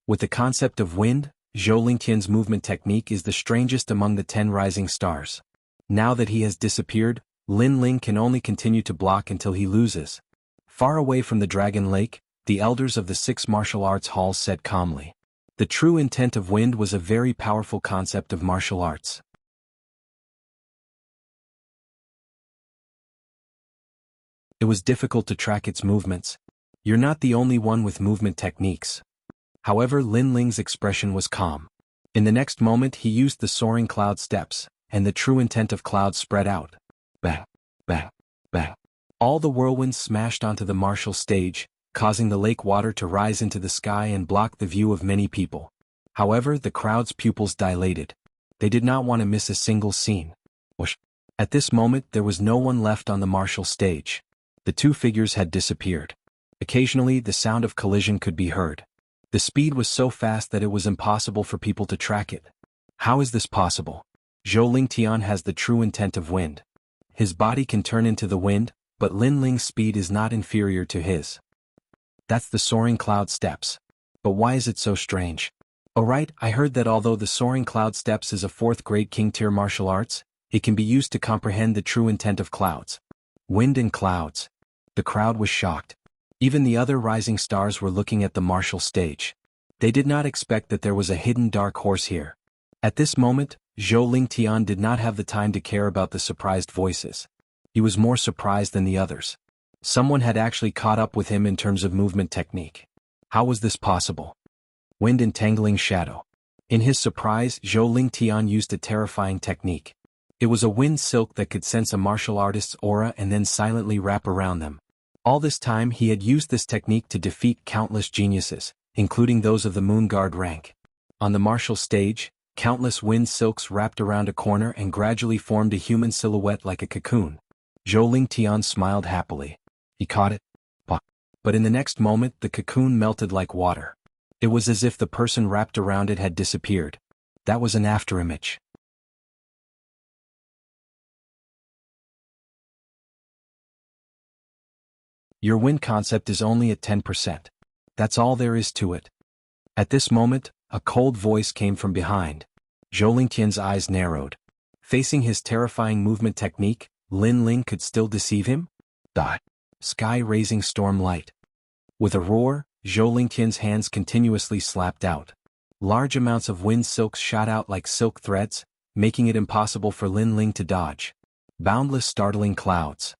With the concept of wind, Zhou Lingtian's movement technique is the strangest among the 10 rising stars. Now that he has disappeared, Lin Ling can only continue to block until he loses. Far away from the Dragon Lake, the elders of the 6 martial arts halls said calmly. The true intent of wind was a very powerful concept of martial arts. It was difficult to track its movements. You're not the only one with movement techniques. However, Lin Ling's expression was calm. In the next moment he used the soaring cloud steps, and the true intent of clouds spread out. Bang, bang, bang. All the whirlwinds smashed onto the martial stage, causing the lake water to rise into the sky and block the view of many people. However, the crowd's pupils dilated. They did not want to miss a single scene. Whoosh. At this moment there was no one left on the martial stage. The 2 figures had disappeared. Occasionally the sound of collision could be heard. The speed was so fast that it was impossible for people to track it. How is this possible? Zhou Lingtian has the true intent of wind. His body can turn into the wind, but Lin Ling's speed is not inferior to his. That's the soaring cloud steps. But why is it so strange? Alright, I heard that although the soaring cloud steps is a 4th grade king tier martial arts, it can be used to comprehend the true intent of clouds. Wind and clouds. The crowd was shocked. Even the other rising stars were looking at the martial stage. They did not expect that there was a hidden dark horse here. At this moment, Zhou Lingtian did not have the time to care about the surprised voices. He was more surprised than the others. Someone had actually caught up with him in terms of movement technique. How was this possible? Wind entangling shadow. In his surprise, Zhou Lingtian used a terrifying technique. It was a wind silk that could sense a martial artist's aura and then silently wrap around them. All this time he had used this technique to defeat countless geniuses, including those of the Moon Guard rank. On the martial stage, countless wind silks wrapped around a corner and gradually formed a human silhouette like a cocoon. Zhou Lingtian smiled happily. He caught it. But in the next moment the cocoon melted like water. It was as if the person wrapped around it had disappeared. That was an afterimage. Your wind concept is only at 10%. That's all there is to it. At this moment, a cold voice came from behind. Zhou Lingtian's eyes narrowed. Facing his terrifying movement technique, Lin Ling could still deceive him? Sky-raising storm light. With a roar, Zhou Lingtian's hands continuously slapped out. Large amounts of wind silks shot out like silk threads, making it impossible for Lin Ling to dodge. Boundless startling clouds.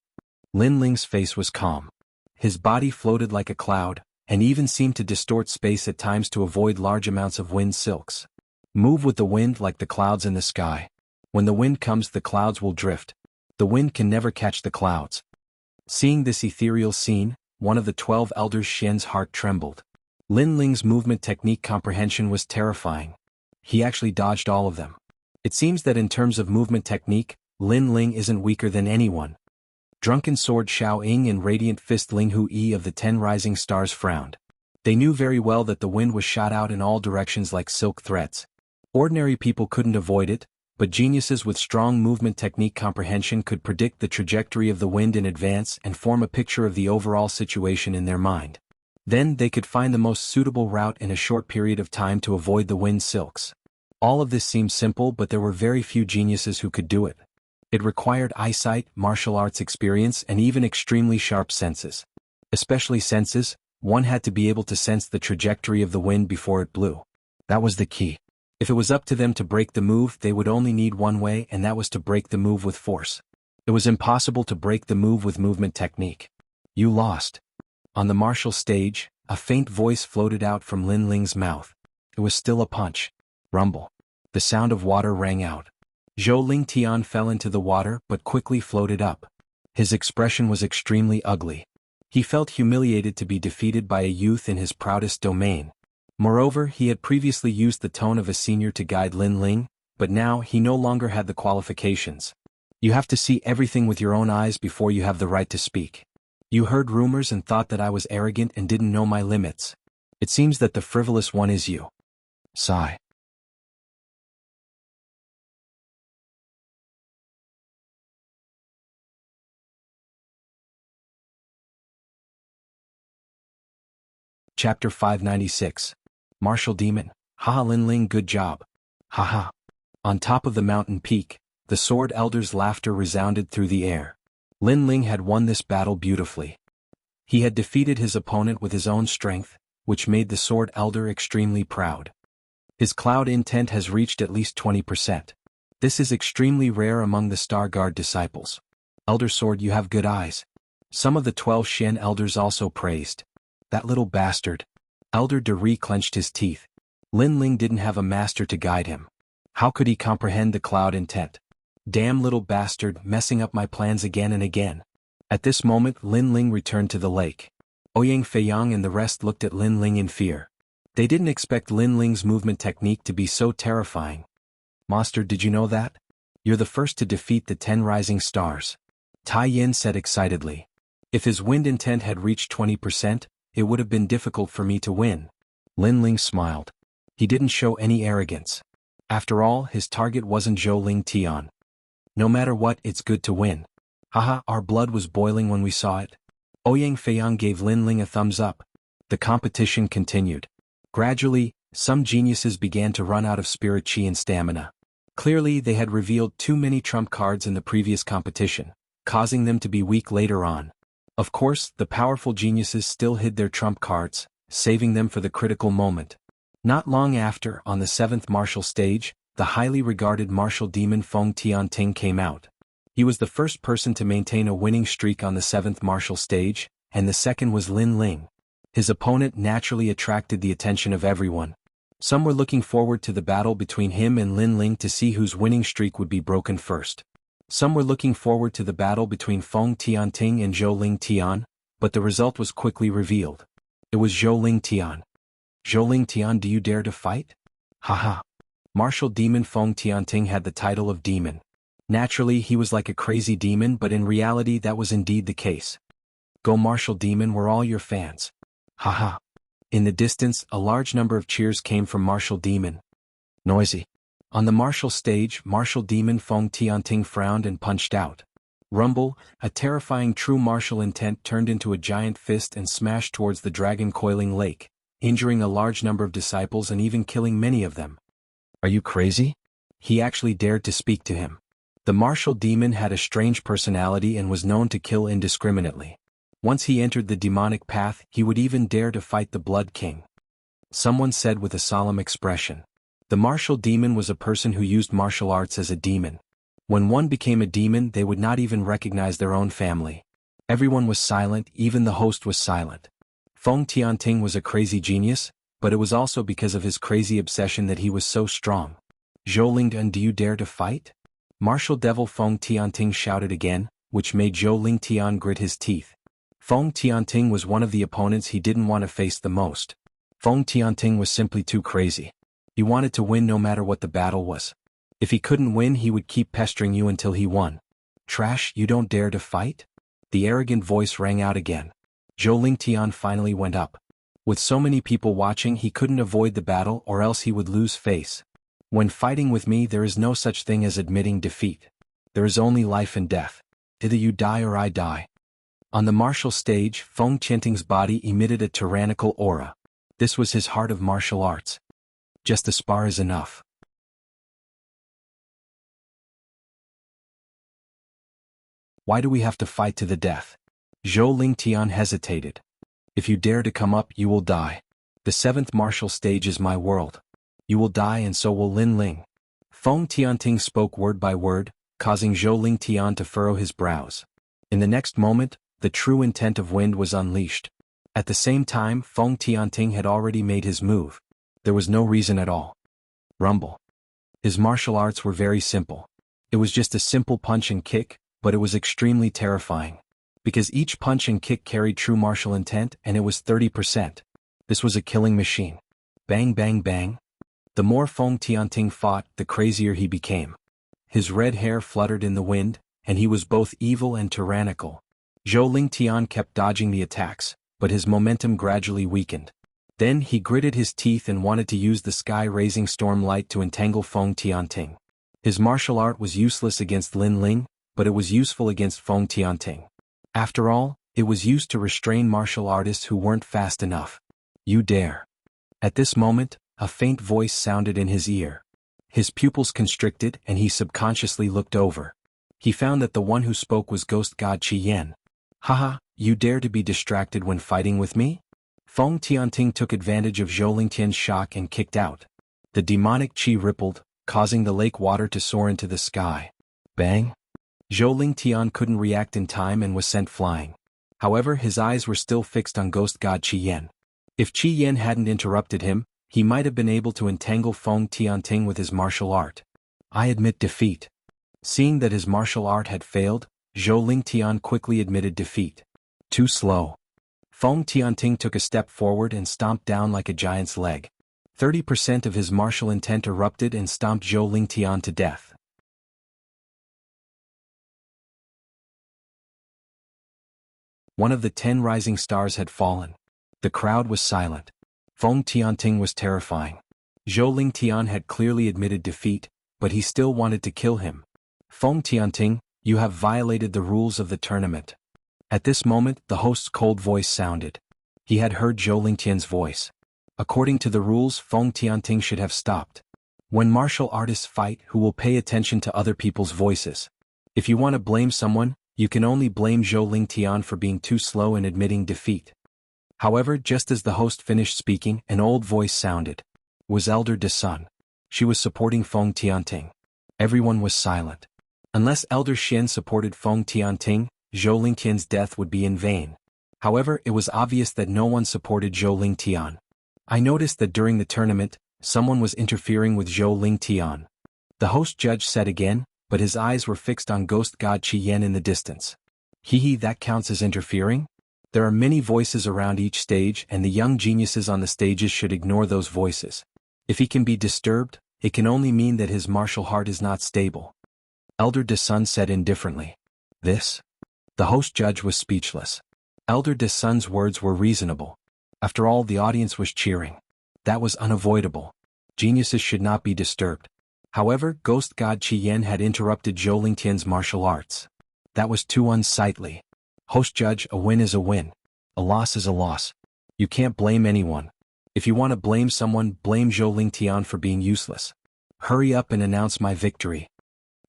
Lin Ling's face was calm. His body floated like a cloud, and even seemed to distort space at times to avoid large amounts of wind silks. Move with the wind like the clouds in the sky. When the wind comes, the clouds will drift. The wind can never catch the clouds. Seeing this ethereal scene, one of the 12 elders Xian's heart trembled. Lin Ling's movement technique comprehension was terrifying. He actually dodged all of them. It seems that in terms of movement technique, Lin Ling isn't weaker than anyone. Drunken Sword Xiao Ying and Radiant Fist Ling Hu Yi of the 10 Rising Stars frowned. They knew very well that the wind was shot out in all directions like silk threads. Ordinary people couldn't avoid it, but geniuses with strong movement technique comprehension could predict the trajectory of the wind in advance and form a picture of the overall situation in their mind. Then they could find the most suitable route in a short period of time to avoid the wind silks. All of this seemed simple, but there were very few geniuses who could do it. It required eyesight, martial arts experience, and even extremely sharp senses. Especially senses, one had to be able to sense the trajectory of the wind before it blew. That was the key. If it was up to them to break the move, they would only need one way, and that was to break the move with force. It was impossible to break the move with movement technique. You lost. On the martial stage, a faint voice floated out from Lin Ling's mouth. It was still a punch. Rumble. The sound of water rang out. Zhou Lingtian fell into the water but quickly floated up. His expression was extremely ugly. He felt humiliated to be defeated by a youth in his proudest domain. Moreover, he had previously used the tone of a senior to guide Lin Ling, but now he no longer had the qualifications. You have to see everything with your own eyes before you have the right to speak. You heard rumors and thought that I was arrogant and didn't know my limits. It seems that the frivolous one is you. Sigh. Chapter 596. Martial Demon. Haha Lin Ling, good job. Haha. On top of the mountain peak, The Sword Elder's laughter resounded through the air. Lin Ling had won this battle beautifully. He had defeated his opponent with his own strength, which made the Sword Elder extremely proud. His cloud intent has reached at least 20%. This is extremely rare among the Star Guard disciples. Elder Sword, you have good eyes. Some of the 12 Shen elders also praised. That little bastard. Elder De clenched his teeth. Lin Ling didn't have a master to guide him. How could he comprehend the cloud intent? Damn little bastard, messing up my plans again and again. At this moment Lin Ling returned to the lake. Ouyang Feiyang and the rest looked at Lin Ling in fear. They didn't expect Lin Ling's movement technique to be so terrifying. Master, did you know that? You're the first to defeat the 10 rising stars. Tai Yin said excitedly. If his wind intent had reached 20%, it would have been difficult for me to win. Lin Ling smiled. He didn't show any arrogance. After all, his target wasn't Zhou Ling Tian. No matter what, it's good to win. Haha, our blood was boiling when we saw it. Ouyang Feiyang gave Lin Ling a thumbs up. The competition continued. Gradually, some geniuses began to run out of spirit chi and stamina. Clearly, they had revealed too many trump cards in the previous competition, causing them to be weak later on. Of course, the powerful geniuses still hid their trump cards, saving them for the critical moment. Not long after, on the 7th martial stage, the highly regarded martial demon Feng Tianting came out. He was the first person to maintain a winning streak on the 7th martial stage, and the second was Lin Ling. His opponent naturally attracted the attention of everyone. Some were looking forward to the battle between him and Lin Ling to see whose winning streak would be broken first. Some were looking forward to the battle between Feng Tianting and Zhou Ling Tian, but the result was quickly revealed. It was Zhou Ling Tian. Zhou Ling Tian, do you dare to fight? Haha. Martial demon Feng Tianting had the title of demon. Naturally, he was like a crazy demon, but in reality that was indeed the case. Go martial demon, we're all your fans. Haha. In the distance, a large number of cheers came from martial demon. Noisy. On the martial stage, martial demon Feng Tianting frowned and punched out. Rumble, a terrifying true martial intent turned into a giant fist and smashed towards the dragon coiling lake, injuring a large number of disciples and even killing many of them. Are you crazy? He actually dared to speak to him. The martial demon had a strange personality and was known to kill indiscriminately. Once he entered the demonic path, he would even dare to fight the Blood King. Someone said with a solemn expression. The martial demon was a person who used martial arts as a demon. When one became a demon, they would not even recognize their own family. Everyone was silent, even the host was silent. Feng Tianting was a crazy genius, but it was also because of his crazy obsession that he was so strong. Zhou Lingdan, do you dare to fight? Martial devil Feng Tianting shouted again, which made Zhou Ling Tian grit his teeth. Feng Tianting was one of the opponents he didn't want to face the most. Feng Tianting was simply too crazy. He wanted to win no matter what the battle was. If he couldn't win, he would keep pestering you until he won. Trash, you don't dare to fight? The arrogant voice rang out again. Zhou Ling Tian finally went up. With so many people watching, he couldn't avoid the battle or else he would lose face. When fighting with me, there is no such thing as admitting defeat. There is only life and death. Either you die or I die. On the martial stage, Feng Tianting's body emitted a tyrannical aura. This was his heart of martial arts. Just a spar is enough. Why do we have to fight to the death? Zhou Ling Tian hesitated. If you dare to come up, you will die. The 7th martial stage is my world. You will die and so will Lin Ling. Feng Tianting spoke word by word, causing Zhou Ling Tian to furrow his brows. In the next moment, the true intent of wind was unleashed. At the same time, Feng Tianting had already made his move. There was no reason at all. Rumble. His martial arts were very simple. It was just a simple punch and kick, but it was extremely terrifying. Because each punch and kick carried true martial intent and it was 30%. This was a killing machine. Bang bang bang. The more Feng Tianting fought, the crazier he became. His red hair fluttered in the wind, and he was both evil and tyrannical. Zhou Ling Tian kept dodging the attacks, but his momentum gradually weakened. Then he gritted his teeth and wanted to use the sky-raising storm light to entangle Feng Tianting. His martial art was useless against Lin Ling, but it was useful against Feng Tianting. After all, it was used to restrain martial artists who weren't fast enough. You dare. At this moment, a faint voice sounded in his ear. His pupils constricted and he subconsciously looked over. He found that the one who spoke was ghost god Qi Yan. Haha, you dare to be distracted when fighting with me? Feng Tianting took advantage of Zhou Lingtian's shock and kicked out. The demonic qi rippled, causing the lake water to soar into the sky. Bang! Zhou Lingtian couldn't react in time and was sent flying. However, his eyes were still fixed on ghost god Qi Yan. If Qi Yan hadn't interrupted him, he might have been able to entangle Feng Tianting with his martial art. I admit defeat. Seeing that his martial art had failed, Zhou Lingtian quickly admitted defeat. Too slow. Feng Tianting took a step forward and stomped down like a giant's leg. 30% of his martial intent erupted and stomped Zhou Lingtian to death. One of the 10 rising stars had fallen. The crowd was silent. Feng Tianting was terrifying. Zhou Lingtian had clearly admitted defeat, but he still wanted to kill him. Feng Tianting, you have violated the rules of the tournament. At this moment, the host's cold voice sounded. He had heard Zhou Lingtian's voice. According to the rules, Feng Tianting should have stopped. When martial artists fight, who will pay attention to other people's voices? If you want to blame someone, you can only blame Zhou Lingtian for being too slow in admitting defeat. However, just as the host finished speaking, an old voice sounded. It was Elder De Sun. She was supporting Feng Tianting. Everyone was silent. Unless Elder Xian supported Feng Tianting, Zhou Lingtian's death would be in vain. However, it was obvious that no one supported Zhou Lingtian. I noticed that during the tournament, someone was interfering with Zhou Lingtian. The host judge said again, but his eyes were fixed on ghost god Qi Yan in the distance. Hehe, that counts as interfering? There are many voices around each stage and the young geniuses on the stages should ignore those voices. If he can be disturbed, it can only mean that his martial heart is not stable. Elder De Sun said indifferently. This? The host judge was speechless. Elder De Sun's words were reasonable. After all, the audience was cheering. That was unavoidable. Geniuses should not be disturbed. However, ghost god Qi Yan had interrupted Zhou Lingtian's martial arts. That was too unsightly. Host judge, a win is a win. A loss is a loss. You can't blame anyone. If you want to blame someone, blame Zhou Lingtian for being useless. Hurry up and announce my victory.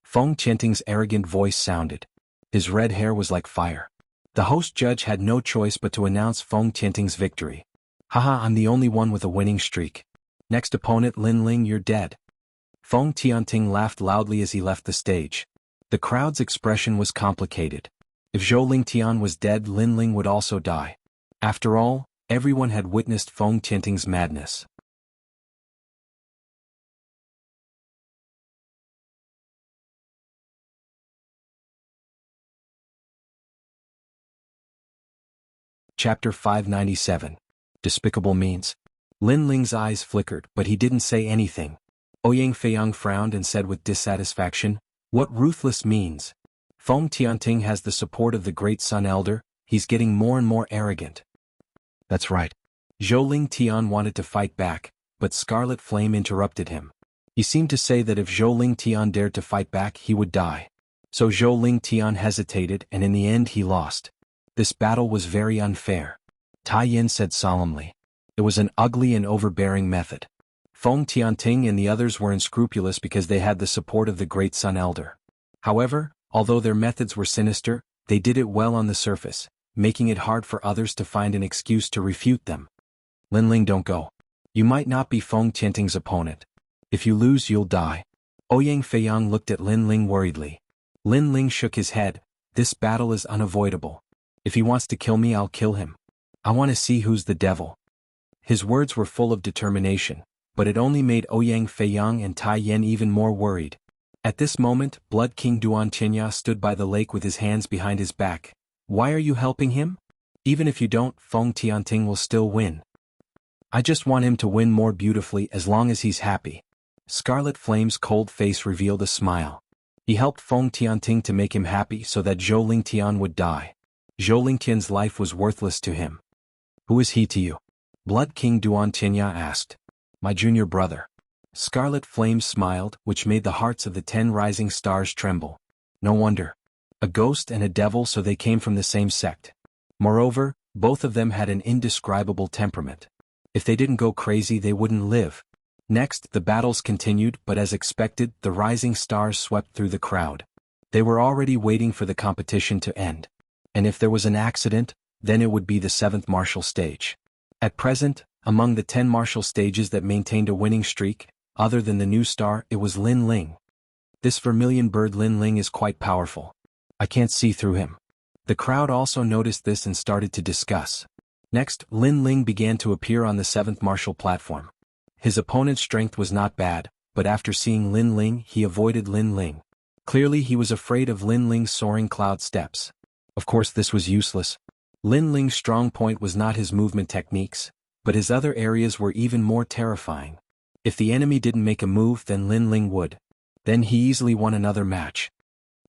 Feng Tianting's arrogant voice sounded. His red hair was like fire. The host judge had no choice but to announce Feng Tianting's victory. Haha, I'm the only one with a winning streak. Next opponent, Lin Ling, you're dead. Feng Tianting laughed loudly as he left the stage. The crowd's expression was complicated. If Zhou Lingtian was dead, Lin Ling would also die. After all, everyone had witnessed Feng Tianting's madness. Chapter 597. Despicable Means. Lin Ling's eyes flickered, but he didn't say anything. Ouyang Feiyang frowned and said with dissatisfaction, what ruthless means? Feng Tianting has the support of the Great Sun Elder, he's getting more and more arrogant. That's right. Zhou Lingtian wanted to fight back, but Scarlet Flame interrupted him. He seemed to say that if Zhou Lingtian dared to fight back, he would die. So Zhou Lingtian hesitated and in the end he lost. This battle was very unfair. Tai Yin said solemnly. It was an ugly and overbearing method. Feng Tianting and the others were unscrupulous because they had the support of the Great Sun Elder. However, although their methods were sinister, they did it well on the surface, making it hard for others to find an excuse to refute them. Lin Ling, don't go. You might not be Feng Tianting's opponent. If you lose, you'll die. Ouyang Feiyang looked at Lin Ling worriedly. Lin Ling shook his head. This battle is unavoidable. If he wants to kill me, I'll kill him. I want to see who's the devil. His words were full of determination, but it only made Ouyang Feiyang and Tai Yin even more worried. At this moment, Blood King Duan Qinya stood by the lake with his hands behind his back. Why are you helping him? Even if you don't, Feng Tianting will still win. I just want him to win more beautifully as long as he's happy. Scarlet Flame's cold face revealed a smile. He helped Feng Tianting to make him happy so that Zhou Lingtian would die. Zhou Lingtian's life was worthless to him. Who is he to you? Blood King Duan Qinya asked. My junior brother. Scarlet Flame smiled, which made the hearts of the 10 rising stars tremble. No wonder. A ghost and a devil, so they came from the same sect. Moreover, both of them had an indescribable temperament. If they didn't go crazy, they wouldn't live. Next, the battles continued, but as expected, the rising stars swept through the crowd. They were already waiting for the competition to end. And if there was an accident, then it would be the 7th martial stage. At present, among the 10 martial stages that maintained a winning streak, other than the new star, it was Lin Ling. This vermilion bird Lin Ling is quite powerful. I can't see through him. The crowd also noticed this and started to discuss. Next, Lin Ling began to appear on the 7th martial platform. His opponent's strength was not bad, but after seeing Lin Ling, he avoided Lin Ling. Clearly he was afraid of Lin Ling's soaring cloud steps. Of course this was useless. Lin Ling's strong point was not his movement techniques, but his other areas were even more terrifying. If the enemy didn't make a move, then Lin Ling would. Then he easily won another match.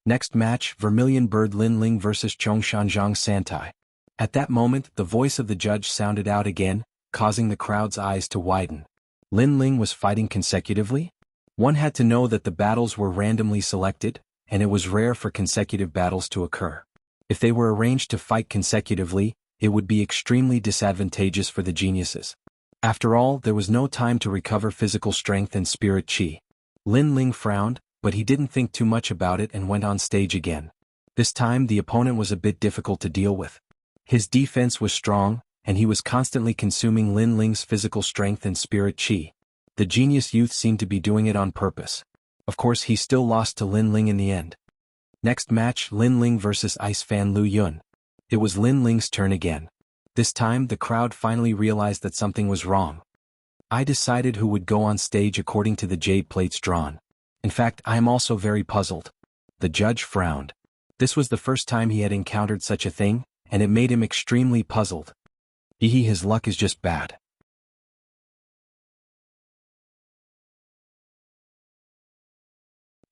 Next match, Vermilion Bird Lin Ling vs Chongshanjiang Santai. At that moment, the voice of the judge sounded out again, causing the crowd's eyes to widen. Lin Ling was fighting consecutively? One had to know that the battles were randomly selected, and it was rare for consecutive battles to occur. If they were arranged to fight consecutively, it would be extremely disadvantageous for the geniuses. After all, there was no time to recover physical strength and spirit chi. Lin Ling frowned, but he didn't think too much about it and went on stage again. This time the opponent was a bit difficult to deal with. His defense was strong, and he was constantly consuming Lin Ling's physical strength and spirit chi. The genius youth seemed to be doing it on purpose. Of course he still lost to Lin Ling in the end. Next match, Lin Ling vs Ice Fan Lu Yun. It was Lin Ling's turn again. This time the crowd finally realized that something was wrong. I decided who would go on stage according to the jade plates drawn. In fact, I am also very puzzled. The judge frowned. This was the first time he had encountered such a thing, and it made him extremely puzzled. His luck is just bad.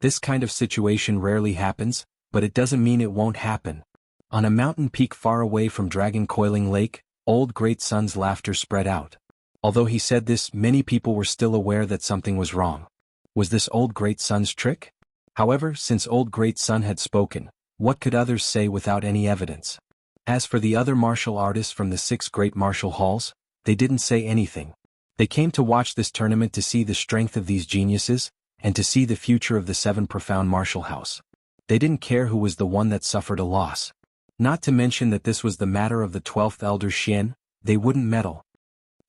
This kind of situation rarely happens, but it doesn't mean it won't happen. On a mountain peak far away from Dragon Coiling Lake, Old Great Sun's laughter spread out. Although he said this, many people were still aware that something was wrong. Was this Old Great Sun's trick? However, since Old Great Sun had spoken, what could others say without any evidence? As for the other martial artists from the 6 great martial halls, they didn't say anything. They came to watch this tournament to see the strength of these geniuses, and to see the future of the 7 profound martial house. They didn't care who was the one that suffered a loss. Not to mention that this was the matter of the 12th elder Xian, they wouldn't meddle.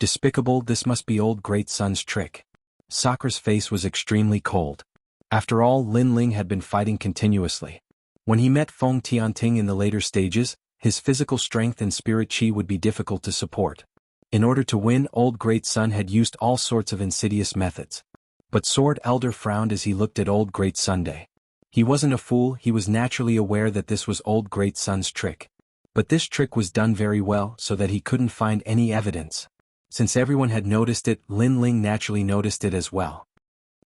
Despicable, this must be Old Great Sun's trick. Sakura's face was extremely cold. After all, Lin Ling had been fighting continuously. When he met Feng Tianting in the later stages, his physical strength and spirit chi would be difficult to support. In order to win, Old Great Sun had used all sorts of insidious methods. But Sword Elder frowned as he looked at Old Great Sunday. He wasn't a fool, he was naturally aware that this was Old Great Sun's trick. But this trick was done very well so that he couldn't find any evidence. Since everyone had noticed it, Lin Ling naturally noticed it as well.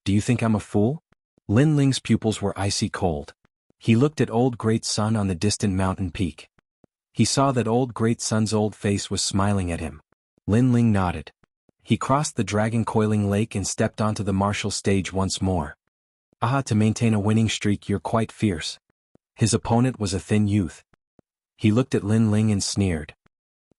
Do you think I'm a fool? Lin Ling's pupils were icy cold. He looked at Old Great Sun on the distant mountain peak. He saw that Old Great Sun's old face was smiling at him. Lin Ling nodded. He crossed the Dragon Coiling Lake and stepped onto the martial stage once more. "Ah, to maintain a winning streak you're quite fierce." His opponent was a thin youth. He looked at Lin Ling and sneered.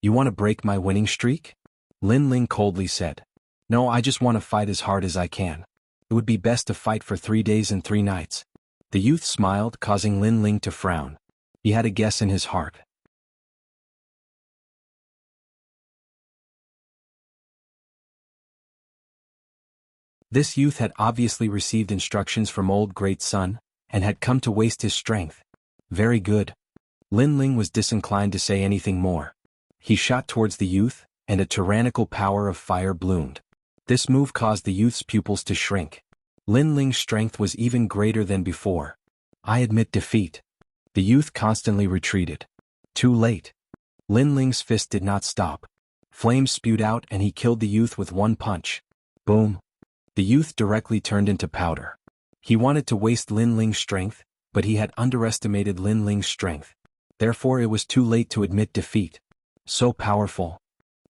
"You want to break my winning streak?" Lin Ling coldly said. "No, I just want to fight as hard as I can. It would be best to fight for 3 days and 3 nights. The youth smiled, causing Lin Ling to frown. He had a guess in his heart. This youth had obviously received instructions from Old Great Sun, and had come to waste his strength. Very good. Lin Ling was disinclined to say anything more. He shot towards the youth, and a tyrannical power of fire bloomed. This move caused the youth's pupils to shrink. Lin Ling's strength was even greater than before. "I admit defeat." The youth constantly retreated. Too late. Lin Ling's fist did not stop. Flames spewed out and he killed the youth with one punch. Boom. The youth directly turned into powder. He wanted to waste Lin Ling's strength, but he had underestimated Lin Ling's strength. Therefore it was too late to admit defeat. So powerful.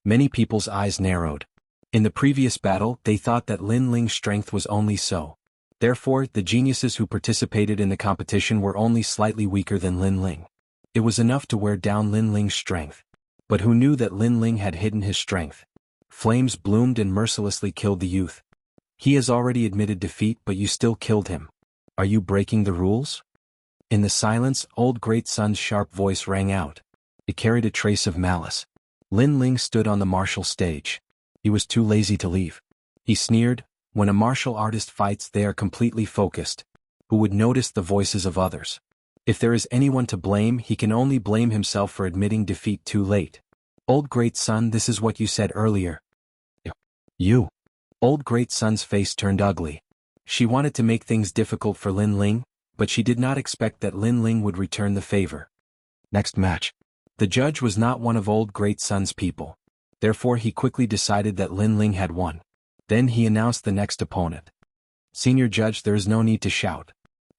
Many people's eyes narrowed. In the previous battle, they thought that Lin Ling's strength was only so. Therefore, the geniuses who participated in the competition were only slightly weaker than Lin Ling. It was enough to wear down Lin Ling's strength. But who knew that Lin Ling had hidden his strength? Flames bloomed and mercilessly killed the youth. He has already admitted defeat, but you still killed him. Are you breaking the rules? In the silence, Old Great Sun's sharp voice rang out. It carried a trace of malice. Lin Ling stood on the martial stage. He was too lazy to leave. He sneered, when a martial artist fights they are completely focused. Who would notice the voices of others? If there is anyone to blame, he can only blame himself for admitting defeat too late. Old Great Sun, this is what you said earlier. You. Old Great Sun's face turned ugly. She wanted to make things difficult for Lin Ling, but she did not expect that Lin Ling would return the favor. Next match. The judge was not one of Old Great Sun's people. Therefore he quickly decided that Lin Ling had won. Then he announced the next opponent. Senior Judge, there is no need to shout.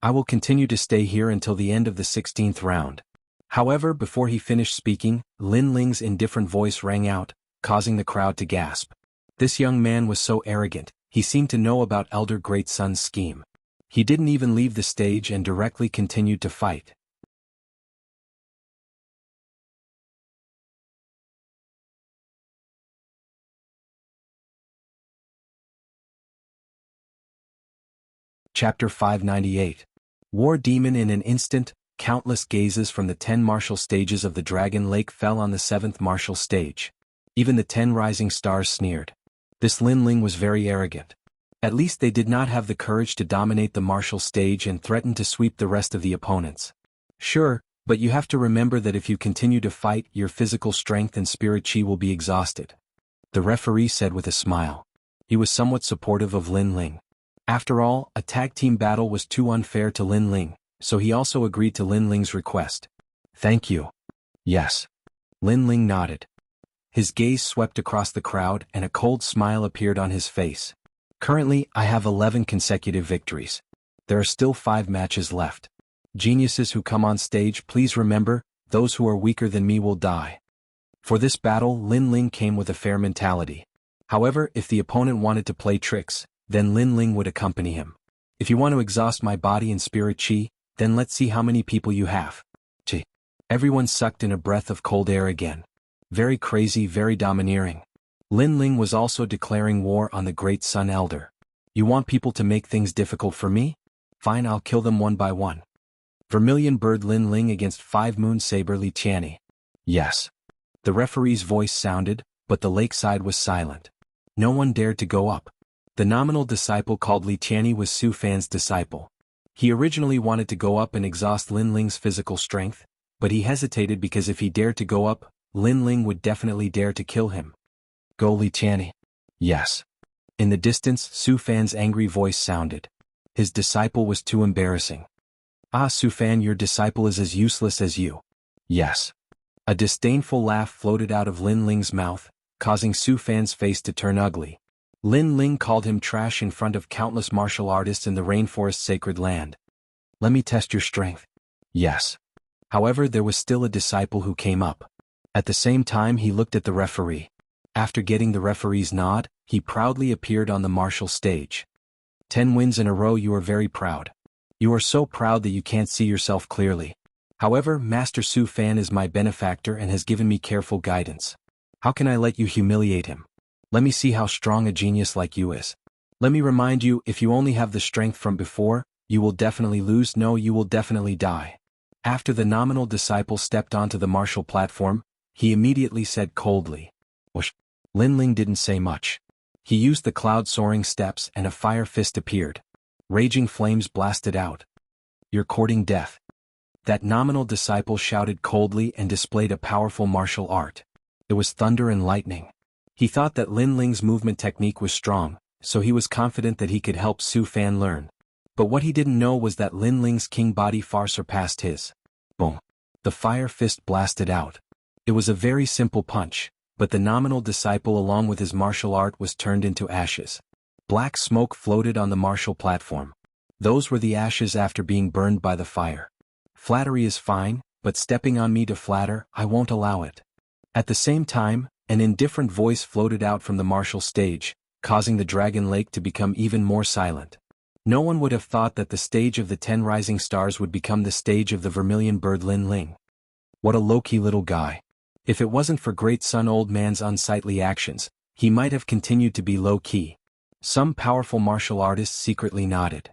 I will continue to stay here until the end of the 16th round. However, before he finished speaking, Lin Ling's indifferent voice rang out, causing the crowd to gasp. This young man was so arrogant, he seemed to know about Elder Great Sun's scheme. He didn't even leave the stage and directly continued to fight. Chapter 598. War Demon. In an instant, countless gazes from the 10 martial stages of the Dragon Lake fell on the 7th martial stage. Even the 10 rising stars sneered. This Lin Ling was very arrogant. At least they did not have the courage to dominate the martial stage and threaten to sweep the rest of the opponents. Sure, but you have to remember that if you continue to fight, your physical strength and spirit chi will be exhausted. The referee said with a smile. He was somewhat supportive of Lin Ling. After all, a tag team battle was too unfair to Lin Ling, so he also agreed to Lin Ling's request. Thank you. Yes. Lin Ling nodded. His gaze swept across the crowd and a cold smile appeared on his face. Currently, I have 11 consecutive victories. There are still 5 matches left. Geniuses who come on stage, please remember, those who are weaker than me will die. For this battle, Lin Ling came with a fair mentality. However, if the opponent wanted to play tricks, then Lin Ling would accompany him. If you want to exhaust my body and spirit chi, then let's see how many people you have. Chi. Everyone sucked in a breath of cold air again. Very crazy, very domineering. Lin Ling was also declaring war on the Great Sun Elder. You want people to make things difficult for me? Fine, I'll kill them one by one. Vermilion Bird Lin Ling against 5 Moon Saber Li Tianyi. Yes. The referee's voice sounded, but the lakeside was silent. No one dared to go up. The nominal disciple called Li Tianyi was Su Fan's disciple. He originally wanted to go up and exhaust Lin Ling's physical strength, but he hesitated because if he dared to go up, Lin Ling would definitely dare to kill him. Go Li Tianyi. Yes. In the distance, Su Fan's angry voice sounded. His disciple was too embarrassing. Ah, Su Fan, your disciple is as useless as you. Yes. A disdainful laugh floated out of Lin Ling's mouth, causing Su Fan's face to turn ugly. Lin Ling called him trash in front of countless martial artists in the rainforest sacred land. Let me test your strength. Yes. However, there was still a disciple who came up. At the same time he looked at the referee. After getting the referee's nod, he proudly appeared on the martial stage. 10 wins in a row. You are very proud. You are so proud that you can't see yourself clearly. However, Master Su Fan is my benefactor and has given me careful guidance. How can I let you humiliate him? Let me see how strong a genius like you is. Let me remind you, if you only have the strength from before, you will definitely lose. No, you will definitely die. After the nominal disciple stepped onto the martial platform, he immediately said coldly. Whoosh. Lin Ling didn't say much. He used the cloud-soaring steps and a fire fist appeared. Raging flames blasted out. You're courting death. That nominal disciple shouted coldly and displayed a powerful martial art. It was thunder and lightning. He thought that Lin Ling's movement technique was strong, so he was confident that he could help Su Fan learn. But what he didn't know was that Lin Ling's king body far surpassed his. Boom. The fire fist blasted out. It was a very simple punch, but the nominal disciple along with his martial art was turned into ashes. Black smoke floated on the martial platform. Those were the ashes after being burned by the fire. Flattery is fine, but stepping on me to flatter, I won't allow it. At the same time, an indifferent voice floated out from the martial stage, causing the Dragon Lake to become even more silent. No one would have thought that the stage of the 10 rising stars would become the stage of the Vermilion Bird Lin Ling. What a low-key little guy. If it wasn't for Great Sun Old Man's unsightly actions, he might have continued to be low-key. Some powerful martial artists secretly nodded.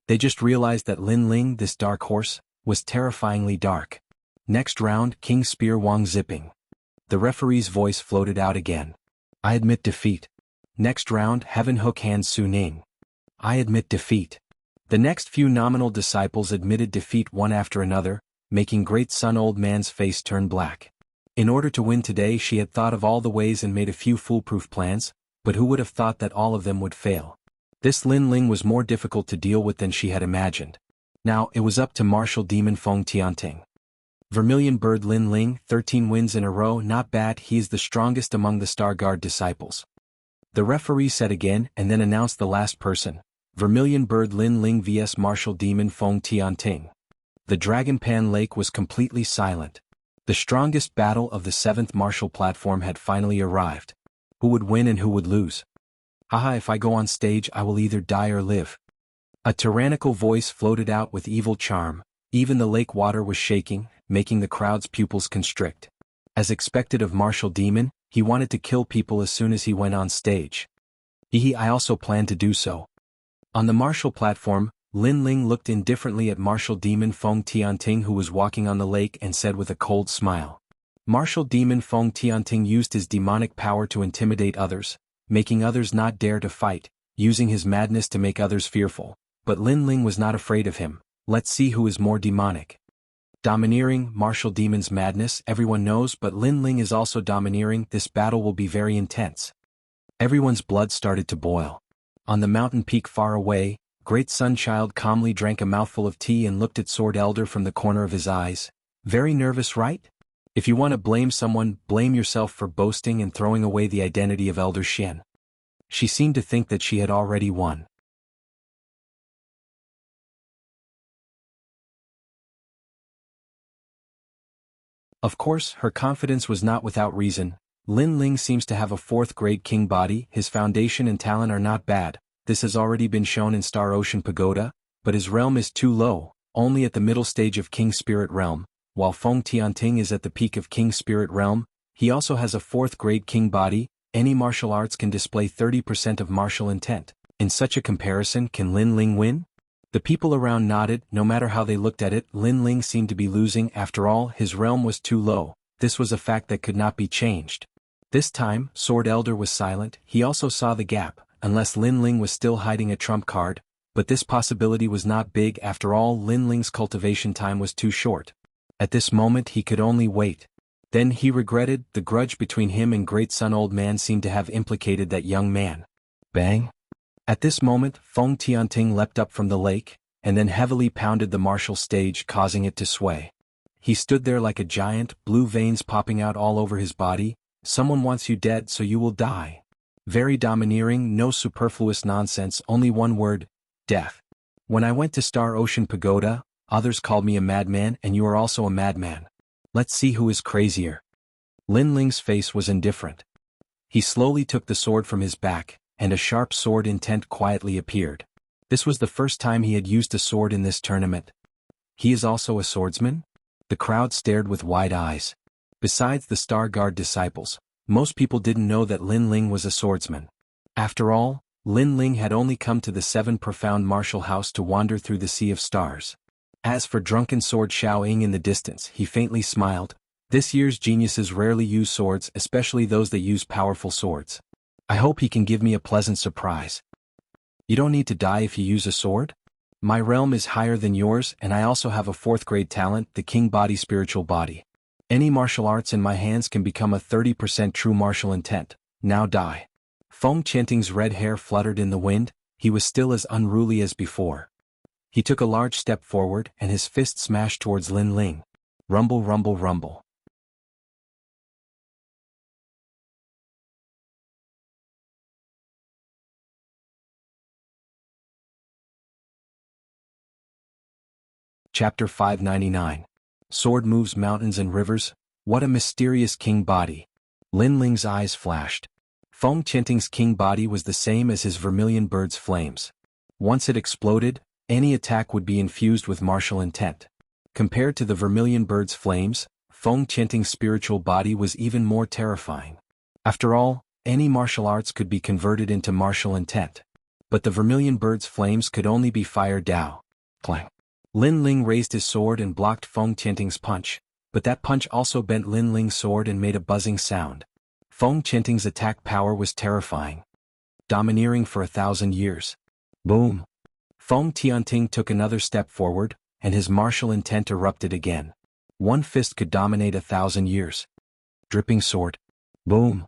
They just realized that Lin Ling, this dark horse, was terrifyingly dark. Next round, King Spear Wang zipping. The referee's voice floated out again. I admit defeat. Next round, Heaven Hook Hand Su Ning. I admit defeat. The next few nominal disciples admitted defeat one after another, making Great Sun Old Man's face turn black. In order to win today, she had thought of all the ways and made a few foolproof plans, but who would have thought that all of them would fail? This Lin Ling was more difficult to deal with than she had imagined. Now, it was up to martial demon Feng Tianting. Vermilion Bird Lin Ling, 13 wins in a row, not bad, he is the strongest among the Star Guard disciples. The referee said again and then announced the last person, Vermilion Bird Lin Ling vs Martial Demon Feng Tianting. The Dragon Pan Lake was completely silent. The strongest battle of the 7th martial platform had finally arrived. Who would win and who would lose? Haha, if I go on stage I will either die or live. A tyrannical voice floated out with evil charm. Even the lake water was shaking, making the crowd's pupils constrict. As expected of Martial Demon, he wanted to kill people as soon as he went on stage. I also planned to do so. On the martial platform, Lin Ling looked indifferently at Martial Demon Feng Tianting, who was walking on the lake, and said with a cold smile. Martial Demon Feng Tianting used his demonic power to intimidate others, making others not dare to fight, using his madness to make others fearful. But Lin Ling was not afraid of him. Let's see who is more demonic. Domineering, Martial Demon's madness, everyone knows, but Lin Ling is also domineering. This battle will be very intense. Everyone's blood started to boil. On the mountain peak far away, Great Sunchild calmly drank a mouthful of tea and looked at Sword Elder from the corner of his eyes. Very nervous, right? If you want to blame someone, blame yourself for boasting and throwing away the identity of Elder Xian. She seemed to think that she had already won. Of course, her confidence was not without reason. Lin Ling seems to have a 4th-grade king body, his foundation and talent are not bad. This has already been shown in Star Ocean Pagoda, but his realm is too low, only at the middle stage of King Spirit Realm, while Feng Tianting is at the peak of King Spirit Realm. He also has a 4th-grade king body. Any martial arts can display 30% of martial intent. In such a comparison, can Lin Ling win? The people around nodded. No matter how they looked at it, Lin Ling seemed to be losing. After all, his realm was too low. This was a fact that could not be changed. This time, Sword Elder was silent. He also saw the gap, unless Lin Ling was still hiding a trump card, but this possibility was not big. After all, Lin Ling's cultivation time was too short. At this moment he could only wait. Then he regretted, the grudge between him and Great Sun Old Man seemed to have implicated that young man. Bang! At this moment, Feng Tianting leapt up from the lake, and then heavily pounded the martial stage, causing it to sway. He stood there like a giant, blue veins popping out all over his body. Someone wants you dead, so you will die. Very domineering, no superfluous nonsense, only one word, death. When I went to Star Ocean Pagoda, others called me a madman, and you are also a madman. Let's see who is crazier. Lin Ling's face was indifferent. He slowly took the sword from his back, and a sharp sword intent quietly appeared. This was the first time he had used a sword in this tournament. He is also a swordsman? The crowd stared with wide eyes. Besides the Star Guard disciples, most people didn't know that Lin Ling was a swordsman. After all, Lin Ling had only come to the 7 profound martial house to wander through the sea of stars. As for drunken sword Xiao Ying in the distance, he faintly smiled. This year's geniuses rarely use swords, especially those that use powerful swords. I hope he can give me a pleasant surprise. You don't need to die if you use a sword? My realm is higher than yours, and I also have a 4th-grade talent, the king body spiritual body. Any martial arts in my hands can become a 30% true martial intent. Now die. Feng Tianting's red hair fluttered in the wind. He was still as unruly as before. He took a large step forward, and his fist smashed towards Lin Ling. Rumble, rumble, rumble. Chapter 599. Sword moves mountains and rivers. What a mysterious king body. Lin Ling's eyes flashed. Feng Tianting's king body was the same as his vermilion bird's flames. Once it exploded, any attack would be infused with martial intent. Compared to the vermilion bird's flames, Feng Qianting's spiritual body was even more terrifying. After all, any martial arts could be converted into martial intent. But the vermilion bird's flames could only be fire Dao. Clang. Lin Ling raised his sword and blocked Feng Qianting's punch, but that punch also bent Lin Ling's sword and made a buzzing sound. Feng Qianting's attack power was terrifying. Domineering for 1,000 years. Boom. Feng Tianting took another step forward, and his martial intent erupted again. One fist could dominate 1,000 years. Dripping sword. Boom.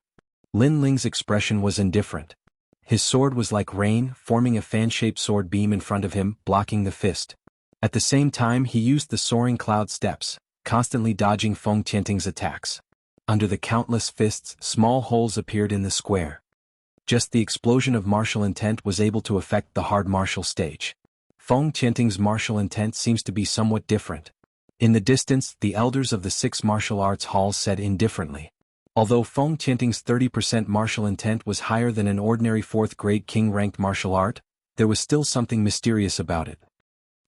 Lin Ling's expression was indifferent. His sword was like rain, forming a fan-shaped sword beam in front of him, blocking the fist. At the same time he used the soaring cloud steps, constantly dodging Feng Qianting's attacks. Under the countless fists, small holes appeared in the square. Just the explosion of martial intent was able to affect the hard martial stage. Feng Qianting's martial intent seems to be somewhat different. In the distance, the elders of the 6 martial arts halls said indifferently. Although Feng Qianting's 30% martial intent was higher than an ordinary 4th-grade king-ranked martial art, there was still something mysterious about it.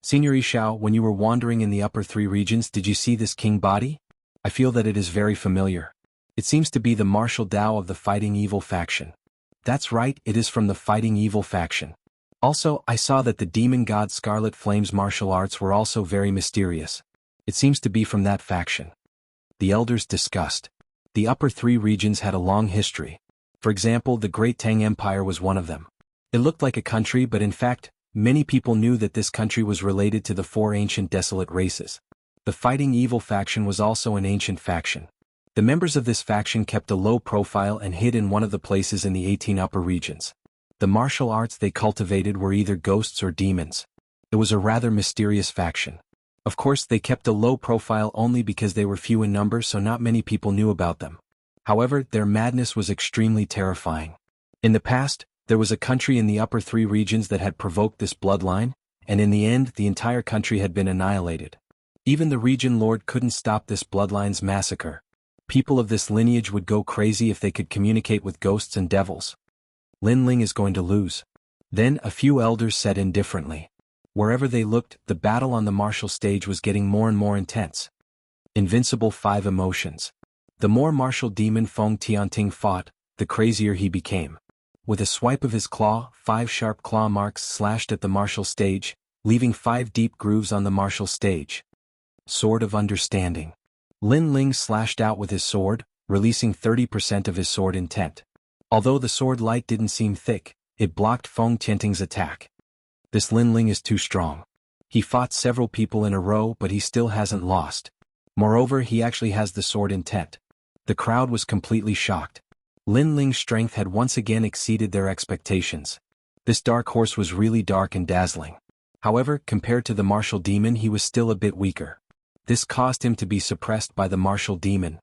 Senior Yishao, when you were wandering in the upper 3 regions, did you see this king body? I feel that it is very familiar. It seems to be the martial Dao of the Fighting Evil faction. That's right, it is from the Fighting Evil faction. Also, I saw that the demon god Scarlet Flame's martial arts were also very mysterious. It seems to be from that faction. The elders discussed. The upper 3 regions had a long history. For example, the Great Tang Empire was one of them. It looked like a country, but in fact, many people knew that this country was related to the 4 ancient desolate races. The Fighting Evil faction was also an ancient faction. The members of this faction kept a low profile and hid in one of the places in the 18 upper regions. The martial arts they cultivated were either ghosts or demons. It was a rather mysterious faction. Of course, they kept a low profile only because they were few in number, so not many people knew about them. However, their madness was extremely terrifying. In the past, there was a country in the upper 3 regions that had provoked this bloodline, and in the end, the entire country had been annihilated. Even the region lord couldn't stop this bloodline's massacre. People of this lineage would go crazy if they could communicate with ghosts and devils. Lin Ling is going to lose. Then a few elders said indifferently. Wherever they looked, the battle on the martial stage was getting more and more intense. Invincible 5 emotions. The more martial demon Feng Tianting fought, the crazier he became. With a swipe of his claw, 5 sharp claw marks slashed at the martial stage, leaving 5 deep grooves on the martial stage. Sword of Understanding. Lin Ling slashed out with his sword, releasing 30% of his sword intent. Although the sword light didn't seem thick, it blocked Feng Qianting's attack. This Lin Ling is too strong. He fought several people in a row, but he still hasn't lost. Moreover, he actually has the sword intent. The crowd was completely shocked. Lin Ling's strength had once again exceeded their expectations. This dark horse was really dark and dazzling. However, compared to the martial demon, he was still a bit weaker. This caused him to be suppressed by the martial demon.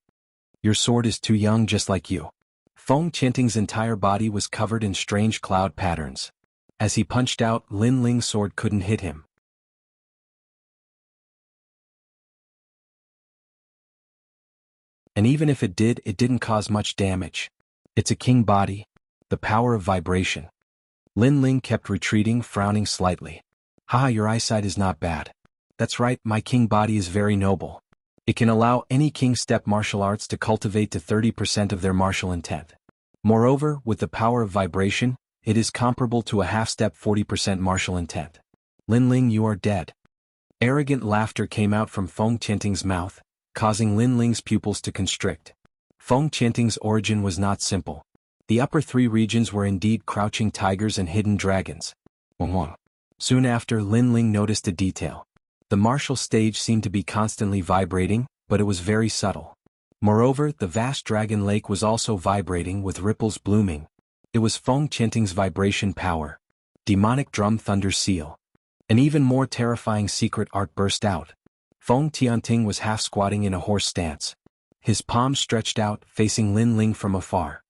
Your sword is too young, just like you. Feng Qianting's entire body was covered in strange cloud patterns. As he punched out, Lin Ling's sword couldn't hit him. And even if it did, it didn't cause much damage. It's a king body. The power of vibration. Lin Ling kept retreating, frowning slightly. Haha, your eyesight is not bad. That's right, my king body is very noble. It can allow any king step martial arts to cultivate to 30% of their martial intent. Moreover, with the power of vibration, it is comparable to a half-step 40% martial intent. Lin Ling, you are dead. Arrogant laughter came out from Feng Qianting's mouth, causing Lin Ling's pupils to constrict. Feng Qianting's origin was not simple. The upper 3 regions were indeed crouching tigers and hidden dragons. Soon after, Lin Ling noticed a detail. The martial stage seemed to be constantly vibrating, but it was very subtle. Moreover, the vast dragon lake was also vibrating with ripples blooming. It was Feng Qianting's vibration power. Demonic drum thunder seal. An even more terrifying secret art burst out. Feng Tianting was half squatting in a horse stance. His palms stretched out, facing Lin Ling from afar.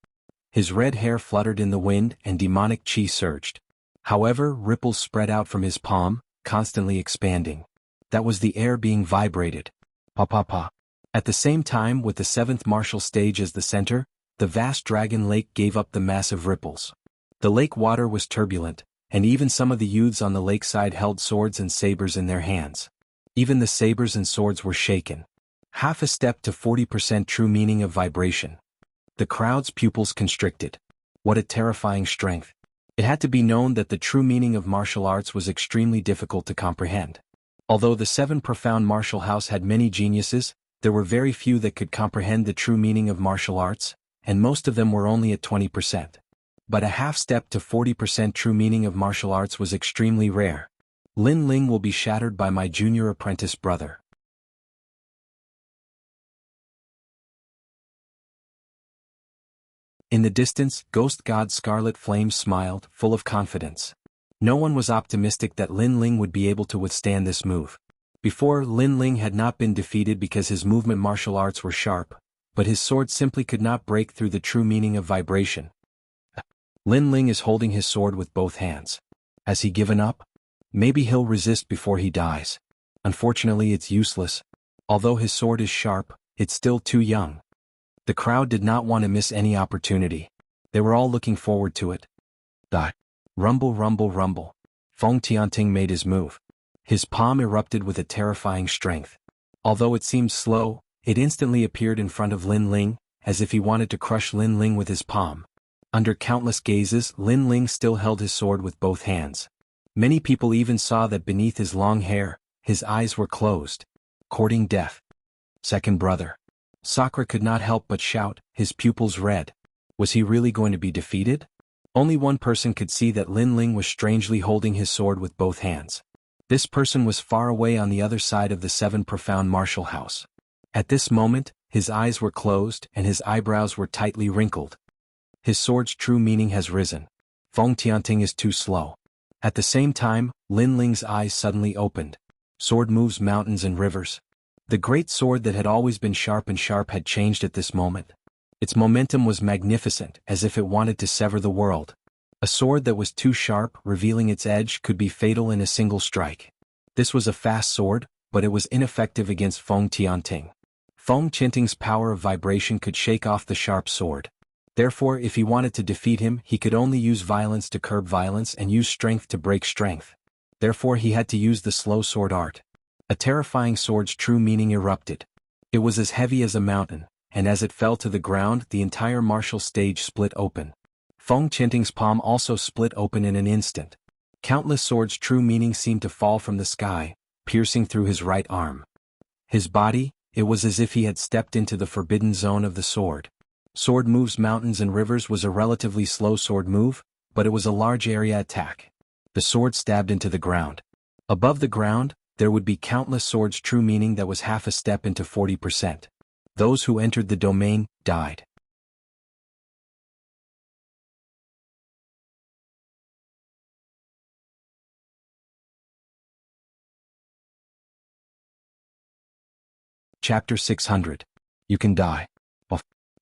His red hair fluttered in the wind and demonic chi surged. However, ripples spread out from his palm, constantly expanding. That was the air being vibrated. Pa. At the same time, with the 7th martial stage as the center, the vast dragon lake gave up the massive ripples. The lake water was turbulent, and even some of the youths on the lakeside held swords and sabers in their hands. Even the sabers and swords were shaken. Half a step to 40% true meaning of vibration. The crowd's pupils constricted. What a terrifying strength. It had to be known that the true meaning of martial arts was extremely difficult to comprehend. Although the 7 profound martial house had many geniuses, there were very few that could comprehend the true meaning of martial arts, and most of them were only at 20%. But a half step to 40% true meaning of martial arts was extremely rare. Lin Ling will be shattered by my junior apprentice brother. In the distance, Ghost God Scarlet Flame smiled, full of confidence. No one was optimistic that Lin Ling would be able to withstand this move. Before, Lin Ling had not been defeated because his movement martial arts were sharp, but his sword simply could not break through the true meaning of vibration. Lin Ling is holding his sword with both hands. Has he given up? Maybe he'll resist before he dies. Unfortunately, it's useless. Although his sword is sharp, it's still too young. The crowd did not want to miss any opportunity. They were all looking forward to it. Rumble, rumble, rumble. Feng Tianting made his move. His palm erupted with a terrifying strength. Although it seemed slow, it instantly appeared in front of Lin Ling, as if he wanted to crush Lin Ling with his palm. Under countless gazes, Lin Ling still held his sword with both hands. Many people even saw that beneath his long hair, his eyes were closed. Courting death. Second brother. Sakura could not help but shout, his pupils red. Was he really going to be defeated? Only one person could see that Lin Ling was strangely holding his sword with both hands. This person was far away on the other side of the 7 profound martial house. At this moment, his eyes were closed and his eyebrows were tightly wrinkled. His sword's true meaning has risen. Feng Tianting is too slow. At the same time, Lin Ling's eyes suddenly opened. Sword moves mountains and rivers. The great sword that had always been sharp and sharp had changed at this moment. Its momentum was magnificent, as if it wanted to sever the world. A sword that was too sharp, revealing its edge, could be fatal in a single strike. This was a fast sword, but it was ineffective against Feng Tianting. Feng Tianting's power of vibration could shake off the sharp sword. Therefore, if he wanted to defeat him, he could only use violence to curb violence and use strength to break strength. Therefore, he had to use the slow sword art. A terrifying sword's true meaning erupted. It was as heavy as a mountain, and as it fell to the ground, the entire martial stage split open. Feng Tianting's palm also split open in an instant. Countless swords' true meaning seemed to fall from the sky, piercing through his right arm. His body, it was as if he had stepped into the forbidden zone of the sword. Sword moves mountains and rivers was a relatively slow sword move, but it was a large area attack. The sword stabbed into the ground. Above the ground, there would be countless swords' true meaning that was half a step into 40%. Those who entered the domain died. Chapter 600. You can die.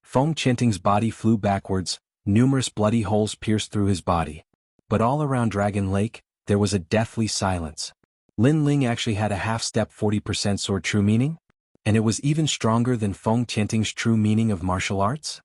Feng Tianting's body flew backwards, numerous bloody holes pierced through his body. But all around Dragon Lake, there was a deathly silence. Lin Ling actually had a half-step 40% sword true meaning? And it was even stronger than Feng Tianting's true meaning of martial arts?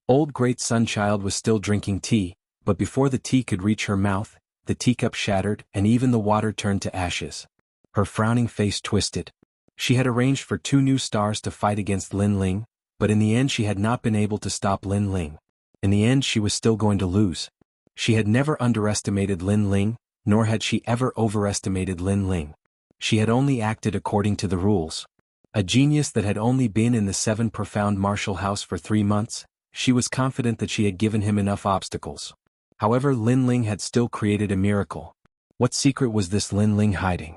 Old Great Sunchild was still drinking tea, but before the tea could reach her mouth, the teacup shattered and even the water turned to ashes. Her frowning face twisted. She had arranged for 2 new stars to fight against Lin Ling, but in the end she had not been able to stop Lin Ling. In the end she was still going to lose. She had never underestimated Lin Ling, nor had she ever overestimated Lin Ling. She had only acted according to the rules. A genius that had only been in the 7 profound martial house for 3 months, she was confident that she had given him enough obstacles. However, Lin Ling had still created a miracle. What secret was this Lin Ling hiding?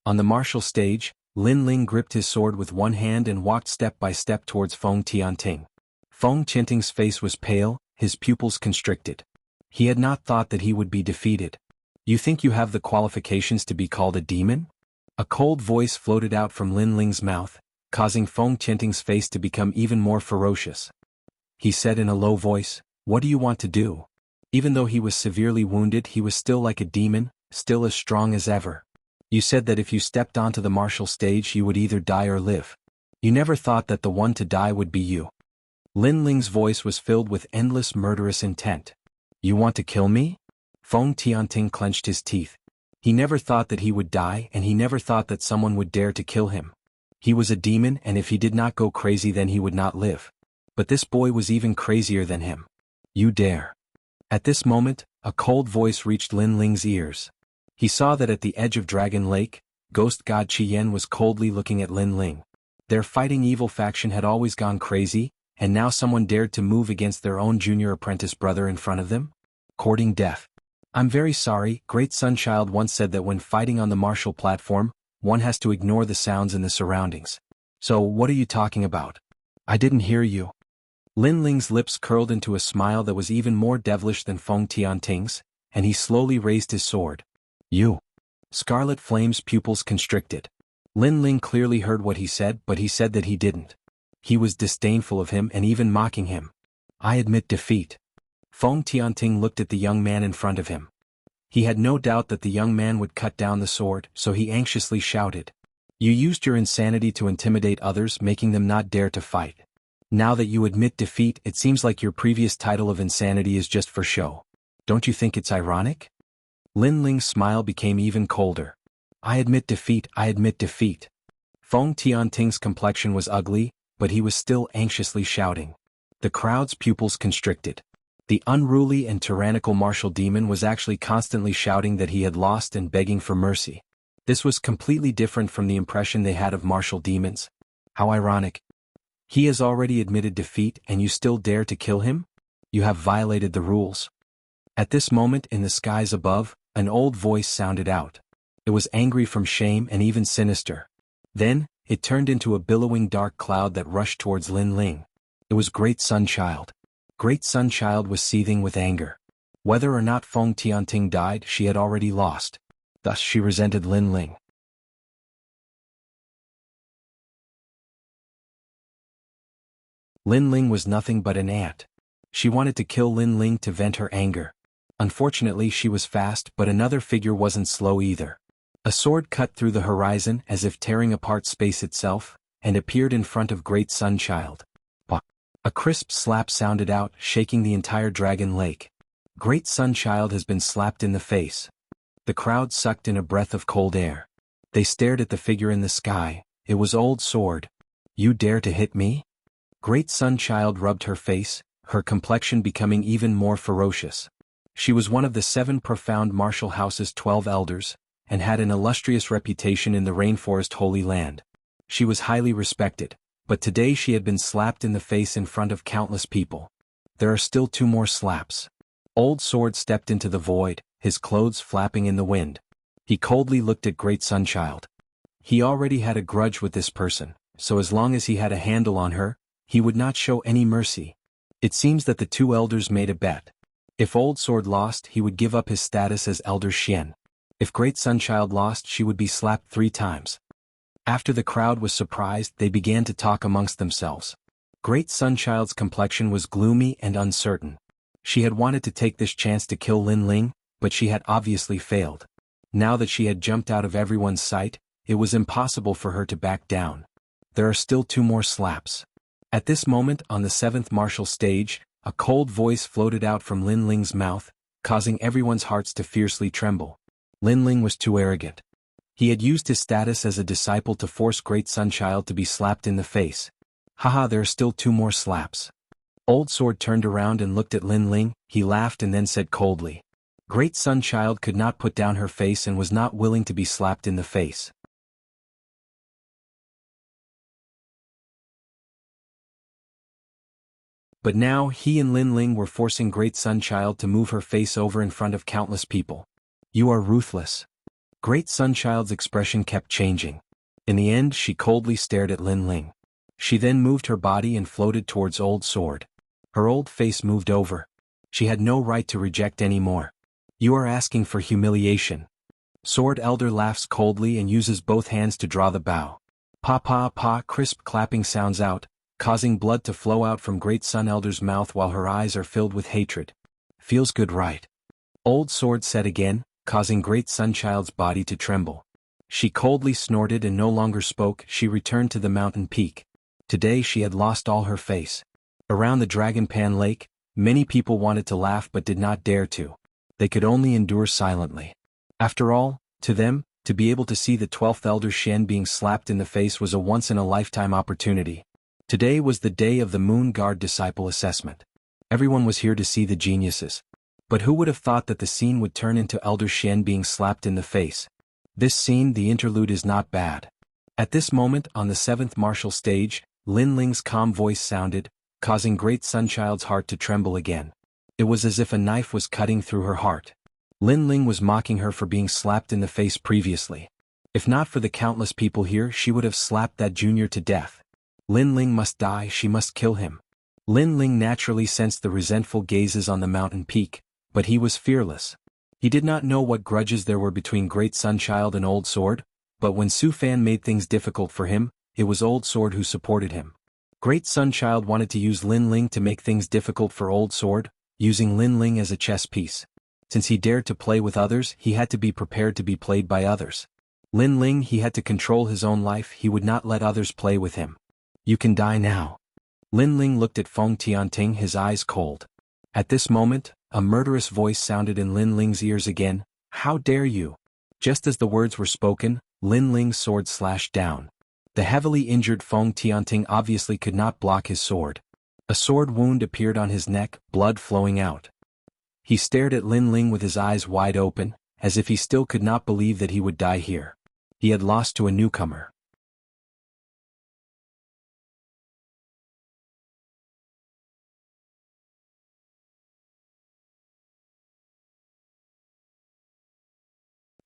On the martial stage, Lin Ling gripped his sword with one hand and walked step by step towards Feng Tianting. Feng Tianting's face was pale, his pupils constricted. He had not thought that he would be defeated. You think you have the qualifications to be called a demon? A cold voice floated out from Lin Ling's mouth, causing Feng Tianting's face to become even more ferocious. He said in a low voice, "What do you want to do?" Even though he was severely wounded, he was still like a demon, still as strong as ever. You said that if you stepped onto the martial stage you would either die or live. You never thought that the one to die would be you. Lin Ling's voice was filled with endless murderous intent. You want to kill me? Feng Tianting clenched his teeth. He never thought that he would die and he never thought that someone would dare to kill him. He was a demon, and if he did not go crazy then he would not live. But this boy was even crazier than him. You dare. At this moment, a cold voice reached Lin Ling's ears. He saw that at the edge of Dragon Lake, ghost god Qian was coldly looking at Lin Ling. Their fighting evil faction had always gone crazy, and now someone dared to move against their own junior apprentice brother in front of them? Courting death. I'm very sorry, Great Sunchild once said that when fighting on the martial platform, one has to ignore the sounds in the surroundings. So what are you talking about? I didn't hear you. Lin Ling's lips curled into a smile that was even more devilish than Feng Tianting's, and he slowly raised his sword. You. Scarlet Flame's pupils constricted. Lin Ling clearly heard what he said, but he said that he didn't. He was disdainful of him and even mocking him. I admit defeat. Feng Tianting looked at the young man in front of him. He had no doubt that the young man would cut down the sword, so he anxiously shouted. You used your insanity to intimidate others, making them not dare to fight. Now that you admit defeat, it seems like your previous title of insanity is just for show. Don't you think it's ironic? Lin Ling's smile became even colder. I admit defeat, I admit defeat. Feng Tianting's complexion was ugly, but he was still anxiously shouting. The crowd's pupils constricted. The unruly and tyrannical martial demon was actually constantly shouting that he had lost and begging for mercy. This was completely different from the impression they had of martial demons. How ironic. He has already admitted defeat and you still dare to kill him? You have violated the rules. At this moment in the skies above, an old voice sounded out. It was angry from shame and even sinister. Then, it turned into a billowing dark cloud that rushed towards Lin Ling. It was Great Sunchild. Great Sunchild was seething with anger. Whether or not Feng Tianting died, she had already lost. Thus she resented Lin Ling. Lin Ling was nothing but an ant. She wanted to kill Lin Ling to vent her anger. Unfortunately she was fast, but another figure wasn't slow either. A sword cut through the horizon as if tearing apart space itself, and appeared in front of Great Sunchild. A crisp slap sounded out, shaking the entire Dragon Lake. Great Sunchild has been slapped in the face. The crowd sucked in a breath of cold air. They stared at the figure in the sky. It was Old Sword. You dare to hit me? Great Sunchild rubbed her face, her complexion becoming even more ferocious. She was one of the 7 profound martial house's 12 elders, and had an illustrious reputation in the Rainforest Holy Land. She was highly respected, but today she had been slapped in the face in front of countless people. There are still 2 more slaps. Old Sword stepped into the void, his clothes flapping in the wind. He coldly looked at Great Sunchild. He already had a grudge with this person, so as long as he had a handle on her, he would not show any mercy. It seems that the 2 elders made a bet. If Old Sword lost, he would give up his status as Elder Xian. If Great Sunchild lost, she would be slapped 3 times. After the crowd was surprised, they began to talk amongst themselves. Great Sunchild's complexion was gloomy and uncertain. She had wanted to take this chance to kill Lin Ling, but she had obviously failed. Now that she had jumped out of everyone's sight, it was impossible for her to back down. There are still 2 more slaps. At this moment on the 7th martial stage, a cold voice floated out from Lin Ling's mouth, causing everyone's hearts to fiercely tremble. Lin Ling was too arrogant. He had used his status as a disciple to force Great Sunchild to be slapped in the face. Haha, there are still 2 more slaps. Old Sword turned around and looked at Lin Ling. He laughed and then said coldly. Great Sunchild could not put down her face and was not willing to be slapped in the face. But now he and Lin Ling were forcing Great Sunchild to move her face over in front of countless people. You are ruthless. Great Sunchild's expression kept changing. In the end, she coldly stared at Lin Ling. She then moved her body and floated towards Old Sword. Her old face moved over. She had no right to reject any more. You are asking for humiliation. Sword Elder laughs coldly and uses both hands to draw the bow. Pa pa pa, crisp clapping sounds out, causing blood to flow out from Great Sun Elder's mouth while her eyes are filled with hatred. Feels good, right? Old Sword said again, causing Great Sunchild's body to tremble. She coldly snorted and no longer spoke. She returned to the mountain peak. Today she had lost all her face. Around the Dragon Pan Lake, many people wanted to laugh but did not dare to. They could only endure silently. After all, to them, To be able to see the 12th Elder Shen being slapped in the face was a once-in-a-lifetime opportunity. Today was the day of the Moon Guard Disciple assessment. Everyone was here to see the geniuses. But who would have thought that the scene would turn into Elder Shen being slapped in the face? This scene, the interlude, is not bad. At this moment, on the 7th martial stage, Lin Ling's calm voice sounded, causing Great Sunchild's heart to tremble again. It was as if a knife was cutting through her heart. Lin Ling was mocking her for being slapped in the face previously. If not for the countless people here, she would have slapped that junior to death. Lin Ling must die, she must kill him. Lin Ling naturally sensed the resentful gazes on the mountain peak, but he was fearless. He did not know what grudges there were between Great Sunchild and Old Sword, but when Su Fan made things difficult for him, it was Old Sword who supported him. Great Sunchild wanted to use Lin Ling to make things difficult for Old Sword, using Lin Ling as a chess piece. Since he dared to play with others, he had to be prepared to be played by others. Lin Ling, he had to control his own life, he would not let others play with him. You can die now. Lin Ling looked at Feng Tianting, his eyes cold. At this moment, a murderous voice sounded in Lin Ling's ears again. How dare you? Just as the words were spoken, Lin Ling's sword slashed down. The heavily injured Feng Tianting obviously could not block his sword. A sword wound appeared on his neck, blood flowing out. He stared at Lin Ling with his eyes wide open, as if he still could not believe that he would die here. He had lost to a newcomer.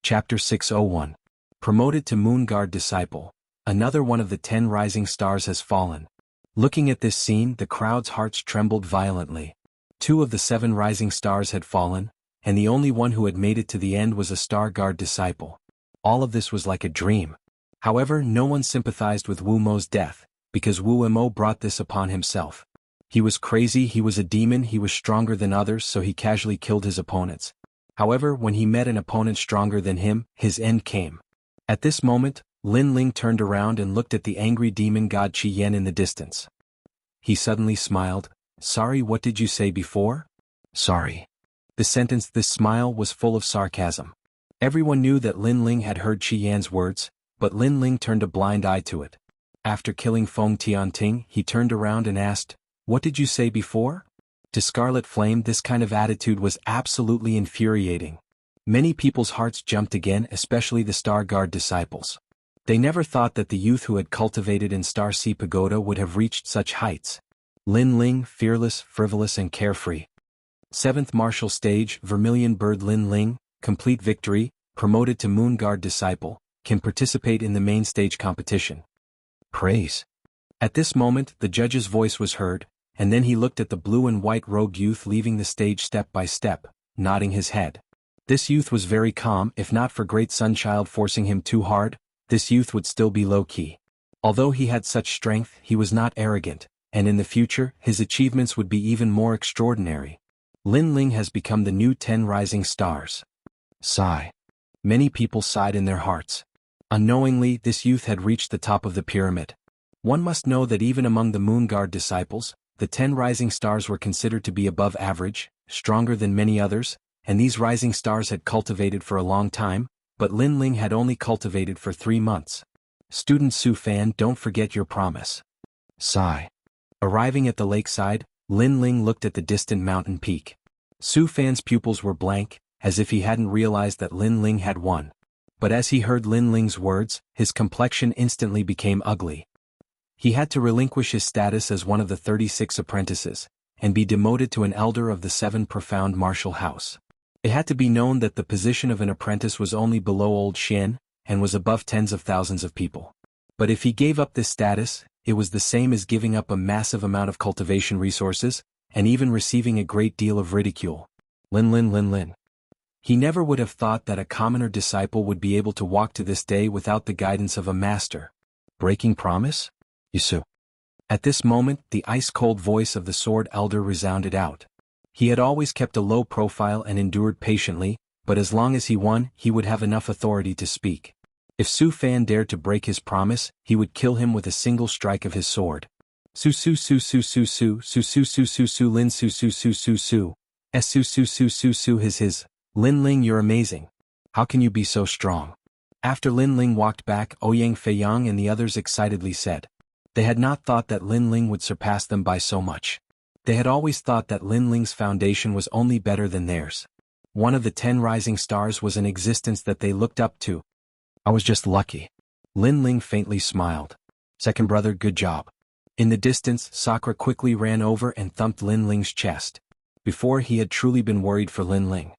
Chapter 601. Promoted to Moon Guard Disciple. Another one of the 10 rising stars has fallen. Looking at this scene, the crowd's hearts trembled violently. 2 of the 7 rising stars had fallen, and the only one who had made it to the end was a Star Guard disciple. All of this was like a dream. However, no one sympathized with Wu Mo's death, because Wu Mo brought this upon himself. He was crazy, he was a demon, he was stronger than others, so he casually killed his opponents. However, when he met an opponent stronger than him, his end came. At this moment, Lin Ling turned around and looked at the angry demon god Qi Yan in the distance. He suddenly smiled. Sorry, what did you say before? Sorry. This smile was full of sarcasm. Everyone knew that Lin Ling had heard Qi Yan's words, but Lin Ling turned a blind eye to it. After killing Feng Tianting, he turned around and asked, What did you say before? To Scarlet Flame, this kind of attitude was absolutely infuriating. Many people's hearts jumped again, especially the Star Guard disciples. They never thought that the youth who had cultivated in Star Sea Pagoda would have reached such heights. Lin Ling, fearless, frivolous and carefree. 7th martial stage, Vermilion Bird Lin Ling, complete victory, promoted to Moon Guard disciple, can participate in the main stage competition. Praise. At this moment, the judge's voice was heard, and then he looked at the blue and white robed youth leaving the stage step by step, nodding his head. This youth was very calm. If not for Great Sunchild forcing him too hard, this youth would still be low-key. Although he had such strength, he was not arrogant, and in the future, his achievements would be even more extraordinary. Lin Ling has become the new 10 rising stars. Sigh. Many people sighed in their hearts. Unknowingly, this youth had reached the top of the pyramid. One must know that even among the Moon Guard disciples, the 10 rising stars were considered to be above average, stronger than many others, and these rising stars had cultivated for a long time, but Lin Ling had only cultivated for 3 months. Student Su Fan, don't forget your promise. Sigh. Arriving at the lakeside, Lin Ling looked at the distant mountain peak. Su Fan's pupils were blank, as if he hadn't realized that Lin Ling had won. But as he heard Lin Ling's words, his complexion instantly became ugly. He had to relinquish his status as one of the 36 apprentices, and be demoted to an elder of the 7 profound martial house. It had to be known that the position of an apprentice was only below Old Shen, and was above tens of thousands of people. But if he gave up this status, it was the same as giving up a massive amount of cultivation resources, and even receiving a great deal of ridicule. Lin. He never would have thought that a commoner disciple would be able to walk to this day without the guidance of a master. Breaking promise? Yusu. At this moment, the ice-cold voice of the Sword Elder resounded out. He had always kept a low profile and endured patiently, but as long as he won, he would have enough authority to speak. If Su Fan dared to break his promise, he would kill him with a single strike of his sword. Lin his. Lin Ling, you're amazing. How can you be so strong? After Lin Ling walked back, Ouyang Feiyang and the others excitedly said. They had not thought that Lin Ling would surpass them by so much. They had always thought that Lin Ling's foundation was only better than theirs. One of the 10 rising stars was an existence that they looked up to. I was just lucky. Lin Ling faintly smiled. Second brother, good job. In the distance, Sakura quickly ran over and thumped Lin Ling's chest. Before, he had truly been worried for Lin Ling.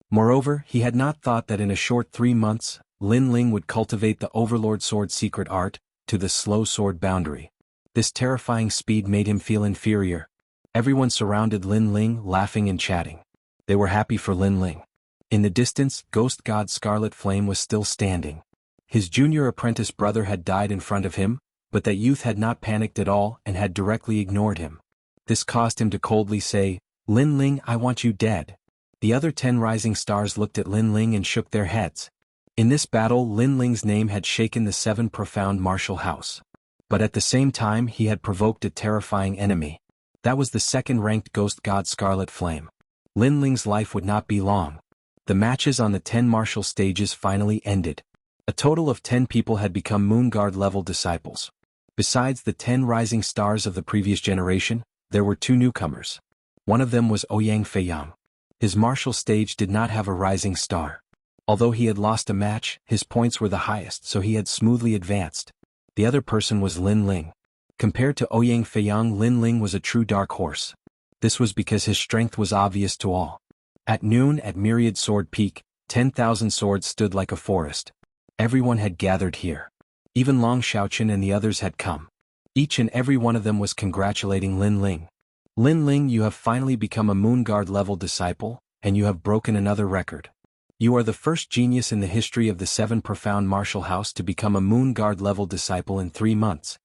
Moreover, he had not thought that in a short 3 months, Lin Ling would cultivate the Overlord Sword secret art to the slow sword boundary. This terrifying speed made him feel inferior. Everyone surrounded Lin Ling, laughing and chatting. They were happy for Lin Ling. In the distance, Ghost God Scarlet Flame was still standing. His junior apprentice brother had died in front of him, but that youth had not panicked at all and had directly ignored him. This caused him to coldly say, Lin Ling, I want you dead. The other 10 rising stars looked at Lin Ling and shook their heads. In this battle, Lin Ling's name had shaken the 7 profound martial house. But at the same time, he had provoked a terrifying enemy. That was the second-ranked Ghost God Scarlet Flame. Lin Ling's life would not be long. The matches on the 10 martial stages finally ended. A total of 10 people had become Moon Guard level disciples. Besides the 10 rising stars of the previous generation, there were 2 newcomers. One of them was Ouyang Feiyang. His martial stage did not have a rising star. Although he had lost a match, his points were the highest, so he had smoothly advanced. The other person was Lin Ling. Compared to Ouyang Feiyang, Lin Ling was a true dark horse. This was because his strength was obvious to all. At noon at Myriad Sword Peak, 10,000 swords stood like a forest. Everyone had gathered here. Even Long Xiaoqun and the others had come. Each and every one of them was congratulating Lin Ling. Lin Ling, you have finally become a Moon Guard level disciple, and you have broken another record. You are the first genius in the history of the 7 profound martial house to become a Moon Guard level disciple in 3 months.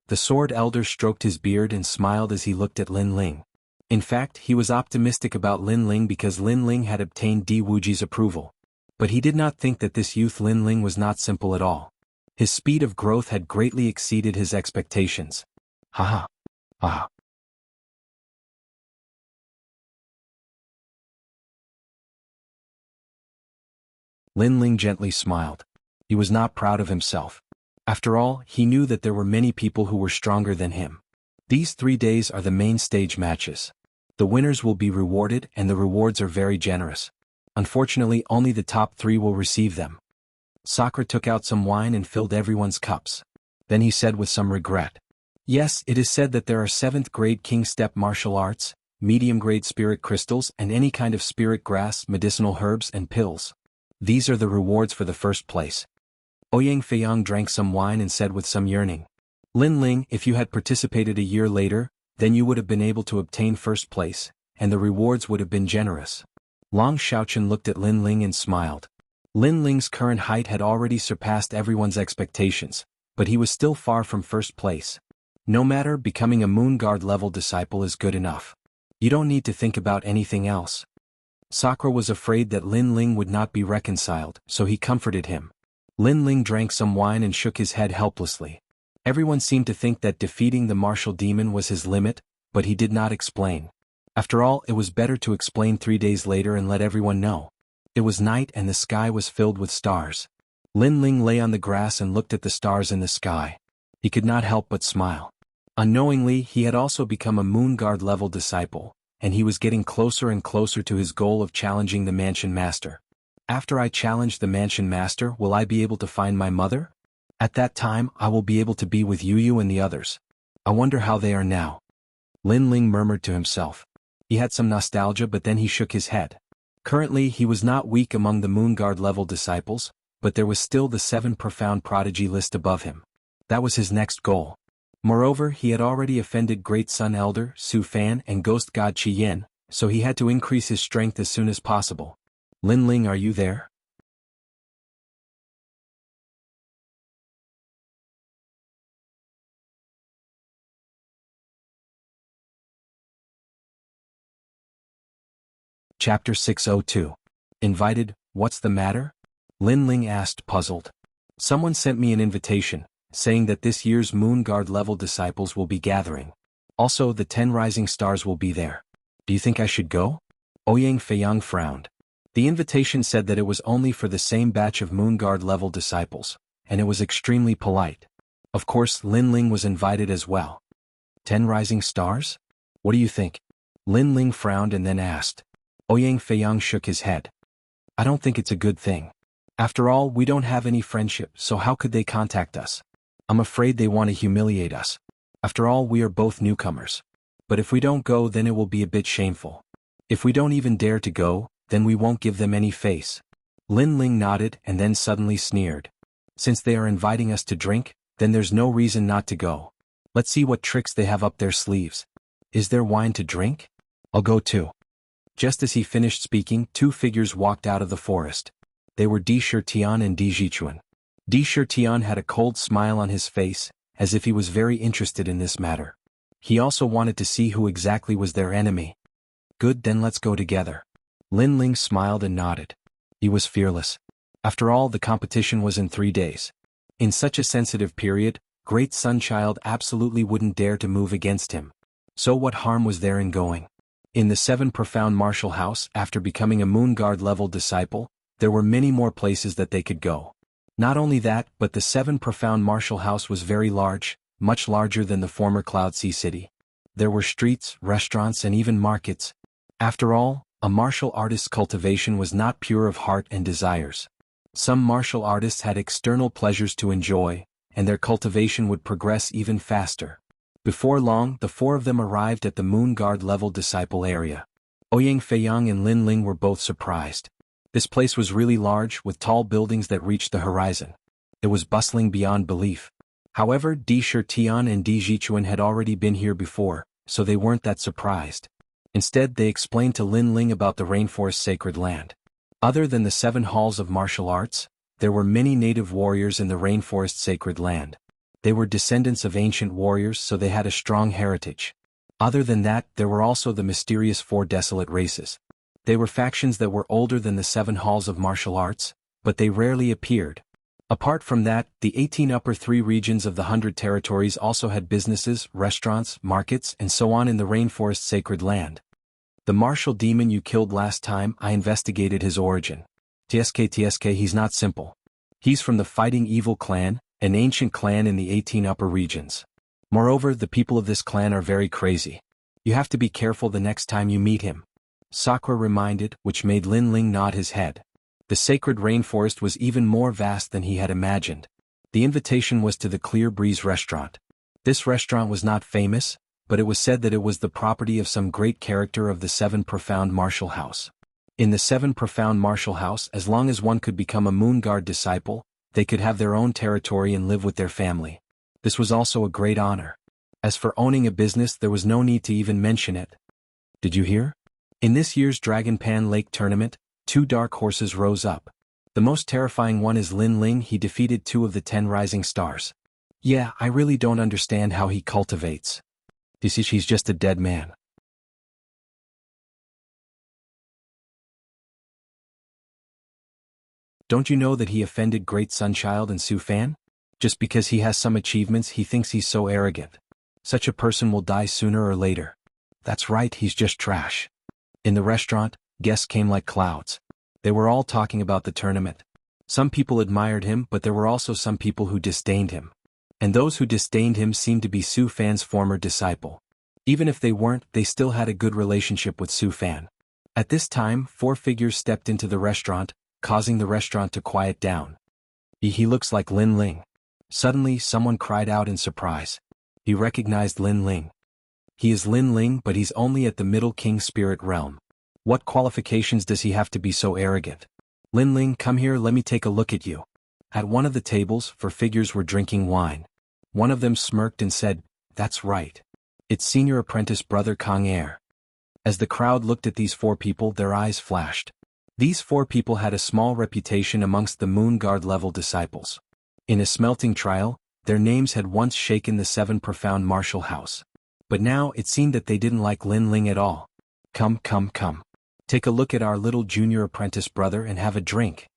The Sword Elder stroked his beard and smiled as he looked at Lin Ling. In fact, he was optimistic about Lin Ling because Lin Ling had obtained Di Wuji's approval. But he did not think that this youth Lin Ling was not simple at all. His speed of growth had greatly exceeded his expectations. Haha. Haha. Lin Ling gently smiled. He was not proud of himself. After all, he knew that there were many people who were stronger than him. These 3 days are the main stage matches. The winners will be rewarded and the rewards are very generous. Unfortunately, only the top 3 will receive them. Sakura took out some wine and filled everyone's cups. Then he said with some regret. Yes, it is said that there are 7th grade King Step martial arts, medium grade spirit crystals and any kind of spirit grass, medicinal herbs and pills. These are the rewards for the first place. Ouyang Feiyang drank some wine and said with some yearning. Lin Ling, if you had participated a year later, then you would have been able to obtain first place, and the rewards would have been generous. Long Xiaoqun looked at Lin Ling and smiled. Lin Ling's current height had already surpassed everyone's expectations, but he was still far from first place. No matter, becoming a Moon Guard level disciple is good enough. You don't need to think about anything else. Sakura was afraid that Lin Ling would not be reconciled, so he comforted him. Lin Ling drank some wine and shook his head helplessly. Everyone seemed to think that defeating the martial demon was his limit, but he did not explain. After all, it was better to explain 3 days later and let everyone know. It was night and the sky was filled with stars. Lin Ling lay on the grass and looked at the stars in the sky. He could not help but smile. Unknowingly, he had also become a Moon Guard level disciple, and he was getting closer and closer to his goal of challenging the Mansion Master. After I challenge the Mansion Master, will I be able to find my mother? At that time, I will be able to be with Yu and the others. I wonder how they are now. Lin Ling murmured to himself. He had some nostalgia, but then he shook his head. Currently, he was not weak among the Moon Guard level disciples, but there was still the 7 profound prodigy list above him. That was his next goal. Moreover, he had already offended Great Sun Elder, Su Fan and Ghost God Qi Yin, so he had to increase his strength as soon as possible. Lin Ling, are you there? Chapter 602. Invited, what's the matter? Lin Ling asked, puzzled. Someone sent me an invitation, saying that this year's Moon Guard level disciples will be gathering. Also, the 10 rising stars will be there. Do you think I should go? Ouyang Feiyang frowned. The invitation said that it was only for the same batch of Moon Guard level disciples, and it was extremely polite. Of course, Lin Ling was invited as well. 10 rising stars? What do you think? Lin Ling frowned and then asked. Ouyang Feiyang shook his head. I don't think it's a good thing. After all, we don't have any friendship, so how could they contact us? I'm afraid they want to humiliate us. After all, we are both newcomers. But if we don't go, then it will be a bit shameful. If we don't even dare to go, then we won't give them any face. Lin Ling nodded and then suddenly sneered. Since they are inviting us to drink, then there's no reason not to go. Let's see what tricks they have up their sleeves. Is there wine to drink? I'll go too. Just as he finished speaking, 2 figures walked out of the forest. They were Di Shirtian and Di Jichuan. Di Shirtian had a cold smile on his face, as if he was very interested in this matter. He also wanted to see who exactly was their enemy. Good, then let's go together. Lin Ling smiled and nodded. He was fearless. After all, the competition was in 3 days. In such a sensitive period, Great Sunchild absolutely wouldn't dare to move against him. So what harm was there in going? In the 7 Profound Martial House, after becoming a Moon Guard level disciple, there were many more places that they could go. Not only that, but the 7 Profound Martial House was very large, much larger than the former Cloud Sea City. There were streets, restaurants and even markets. After all, a martial artist's cultivation was not pure of heart and desires. Some martial artists had external pleasures to enjoy, and their cultivation would progress even faster. Before long, the 4 of them arrived at the Moon Guard level disciple area. Ouyang Feiyang and Lin Ling were both surprised. This place was really large, with tall buildings that reached the horizon. It was bustling beyond belief. However, Di Shirtian and Di Jichuan had already been here before, so they weren't that surprised. Instead, they explained to Lin Ling about the rainforest sacred land. Other than the 7 halls of martial arts, there were many native warriors in the rainforest sacred land. They were descendants of ancient warriors, so they had a strong heritage. Other than that, there were also the mysterious 4 desolate races. They were factions that were older than the 7 halls of martial arts, but they rarely appeared. Apart from that, the 18 upper 3 regions of the 100 territories also had businesses, restaurants, markets, and so on in the rainforest sacred land. The martial demon you killed last time, I investigated his origin. TSK, he's not simple. He's from the Fighting Evil clan, an ancient clan in the 18 upper regions. Moreover, the people of this clan are very crazy. You have to be careful the next time you meet him. Sakura reminded, which made Lin Ling nod his head. The sacred rainforest was even more vast than he had imagined. The invitation was to the Clear Breeze restaurant. This restaurant was not famous, but it was said that it was the property of some great character of the 7 Profound Martial House. In the 7 Profound Martial House, as long as one could become a Moon Guard disciple, they could have their own territory and live with their family. This was also a great honor. As for owning a business, there was no need to even mention it. Did you hear? In this year's Dragon Pan Lake tournament, 2 dark horses rose up. The most terrifying one is Lin Ling. He defeated 2 of the 10 rising stars. Yeah, I really don't understand how he cultivates. He's just a dead man. Don't you know that he offended Great Sunchild and Su Fan? Just because he has some achievements, he thinks he's so arrogant. Such a person will die sooner or later. That's right, he's just trash. In the restaurant, guests came like clouds. They were all talking about the tournament. Some people admired him, but there were also some people who disdained him. And those who disdained him seemed to be Su Fan's former disciple. Even if they weren't, they still had a good relationship with Su Fan. At this time, 4 figures stepped into the restaurant, causing the restaurant to quiet down. He looks like Lin Ling. Suddenly, someone cried out in surprise. He recognized Lin Ling. He is Lin Ling, but he's only at the Middle King Spirit Realm. What qualifications does he have to be so arrogant? Lin Ling, come here, let me take a look at you. At one of the tables, 4 figures were drinking wine. One of them smirked and said, "That's right. It's Senior Apprentice Brother Kang Er." As the crowd looked at these 4 people, their eyes flashed. These 4 people had a small reputation amongst the Moon Guard level disciples. In a smelting trial, their names had once shaken the 7 Profound Martial House. But now it seemed that they didn't like Lin Ling at all. Come. Take a look at our little junior apprentice brother and have a drink.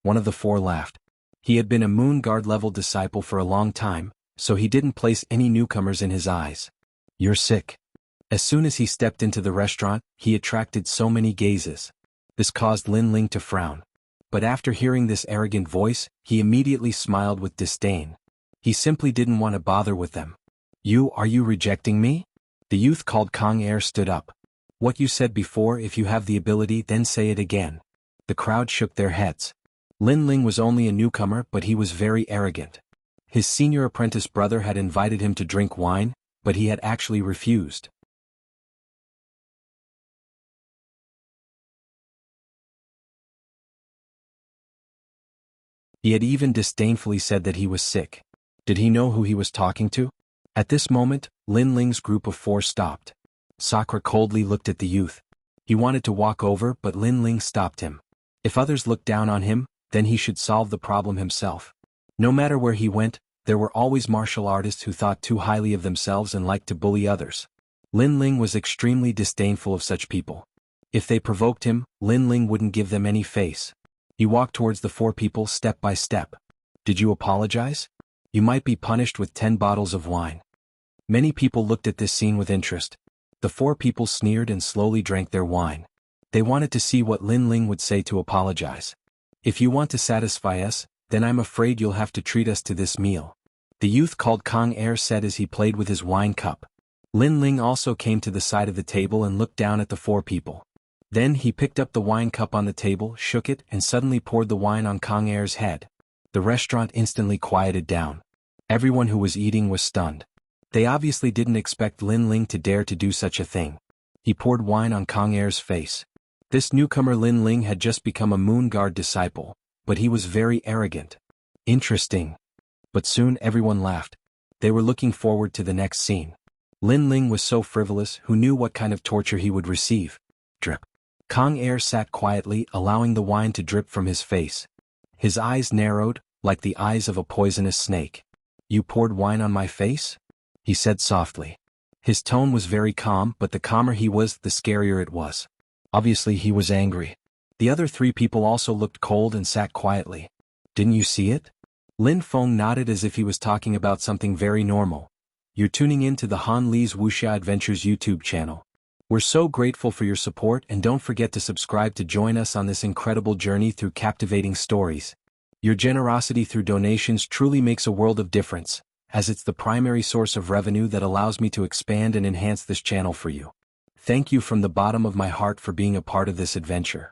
One of the 4 laughed. He had been a Moon Guard level disciple for a long time, so he didn't place any newcomers in his eyes. You're sick. As soon as he stepped into the restaurant, he attracted so many gazes. This caused Lin Ling to frown. But after hearing this arrogant voice, he immediately smiled with disdain. He simply didn't want to bother with them. Are you rejecting me? The youth called Kang Er stood up. What you said before, if you have the ability, then say it again. The crowd shook their heads. Lin Ling was only a newcomer, but he was very arrogant. His senior apprentice brother had invited him to drink wine, but he had actually refused. He had even disdainfully said that he was sick. Did he know who he was talking to? At this moment, Lin Ling's group of 4 stopped. Sakura coldly looked at the youth. He wanted to walk over, but Lin Ling stopped him. If others looked down on him, then he should solve the problem himself. No matter where he went, there were always martial artists who thought too highly of themselves and liked to bully others. Lin Ling was extremely disdainful of such people. If they provoked him, Lin Ling wouldn't give them any face. He walked towards the 4 people step by step. Did you apologize? You might be punished with 10 bottles of wine. Many people looked at this scene with interest. The 4 people sneered and slowly drank their wine. They wanted to see what Lin Ling would say to apologize. If you want to satisfy us, then I'm afraid you'll have to treat us to this meal. The youth called Kang Er said as he played with his wine cup. Lin Ling also came to the side of the table and looked down at the 4 people. Then he picked up the wine cup on the table, shook it, and suddenly poured the wine on Kang Er's head. The restaurant instantly quieted down. Everyone who was eating was stunned. They obviously didn't expect Lin Ling to dare to do such a thing. He poured wine on Kang Er's face. This newcomer Lin Ling had just become a Moon Guard disciple, but he was very arrogant. Interesting. But soon everyone laughed. They were looking forward to the next scene. Lin Ling was so frivolous, who knew what kind of torture he would receive? Drip. Kang Er sat quietly, allowing the wine to drip from his face. His eyes narrowed, like the eyes of a poisonous snake. You poured wine on my face? He said softly. His tone was very calm, but the calmer he was, the scarier it was. Obviously he was angry. The other 3 people also looked cold and sat quietly. Didn't you see it? Lin Feng nodded as if he was talking about something very normal. You're tuning in to the Han Li's Wuxia Adventures YouTube channel. We're so grateful for your support, and don't forget to subscribe to join us on this incredible journey through captivating stories. Your generosity through donations truly makes a world of difference, as it's the primary source of revenue that allows me to expand and enhance this channel for you. Thank you from the bottom of my heart for being a part of this adventure.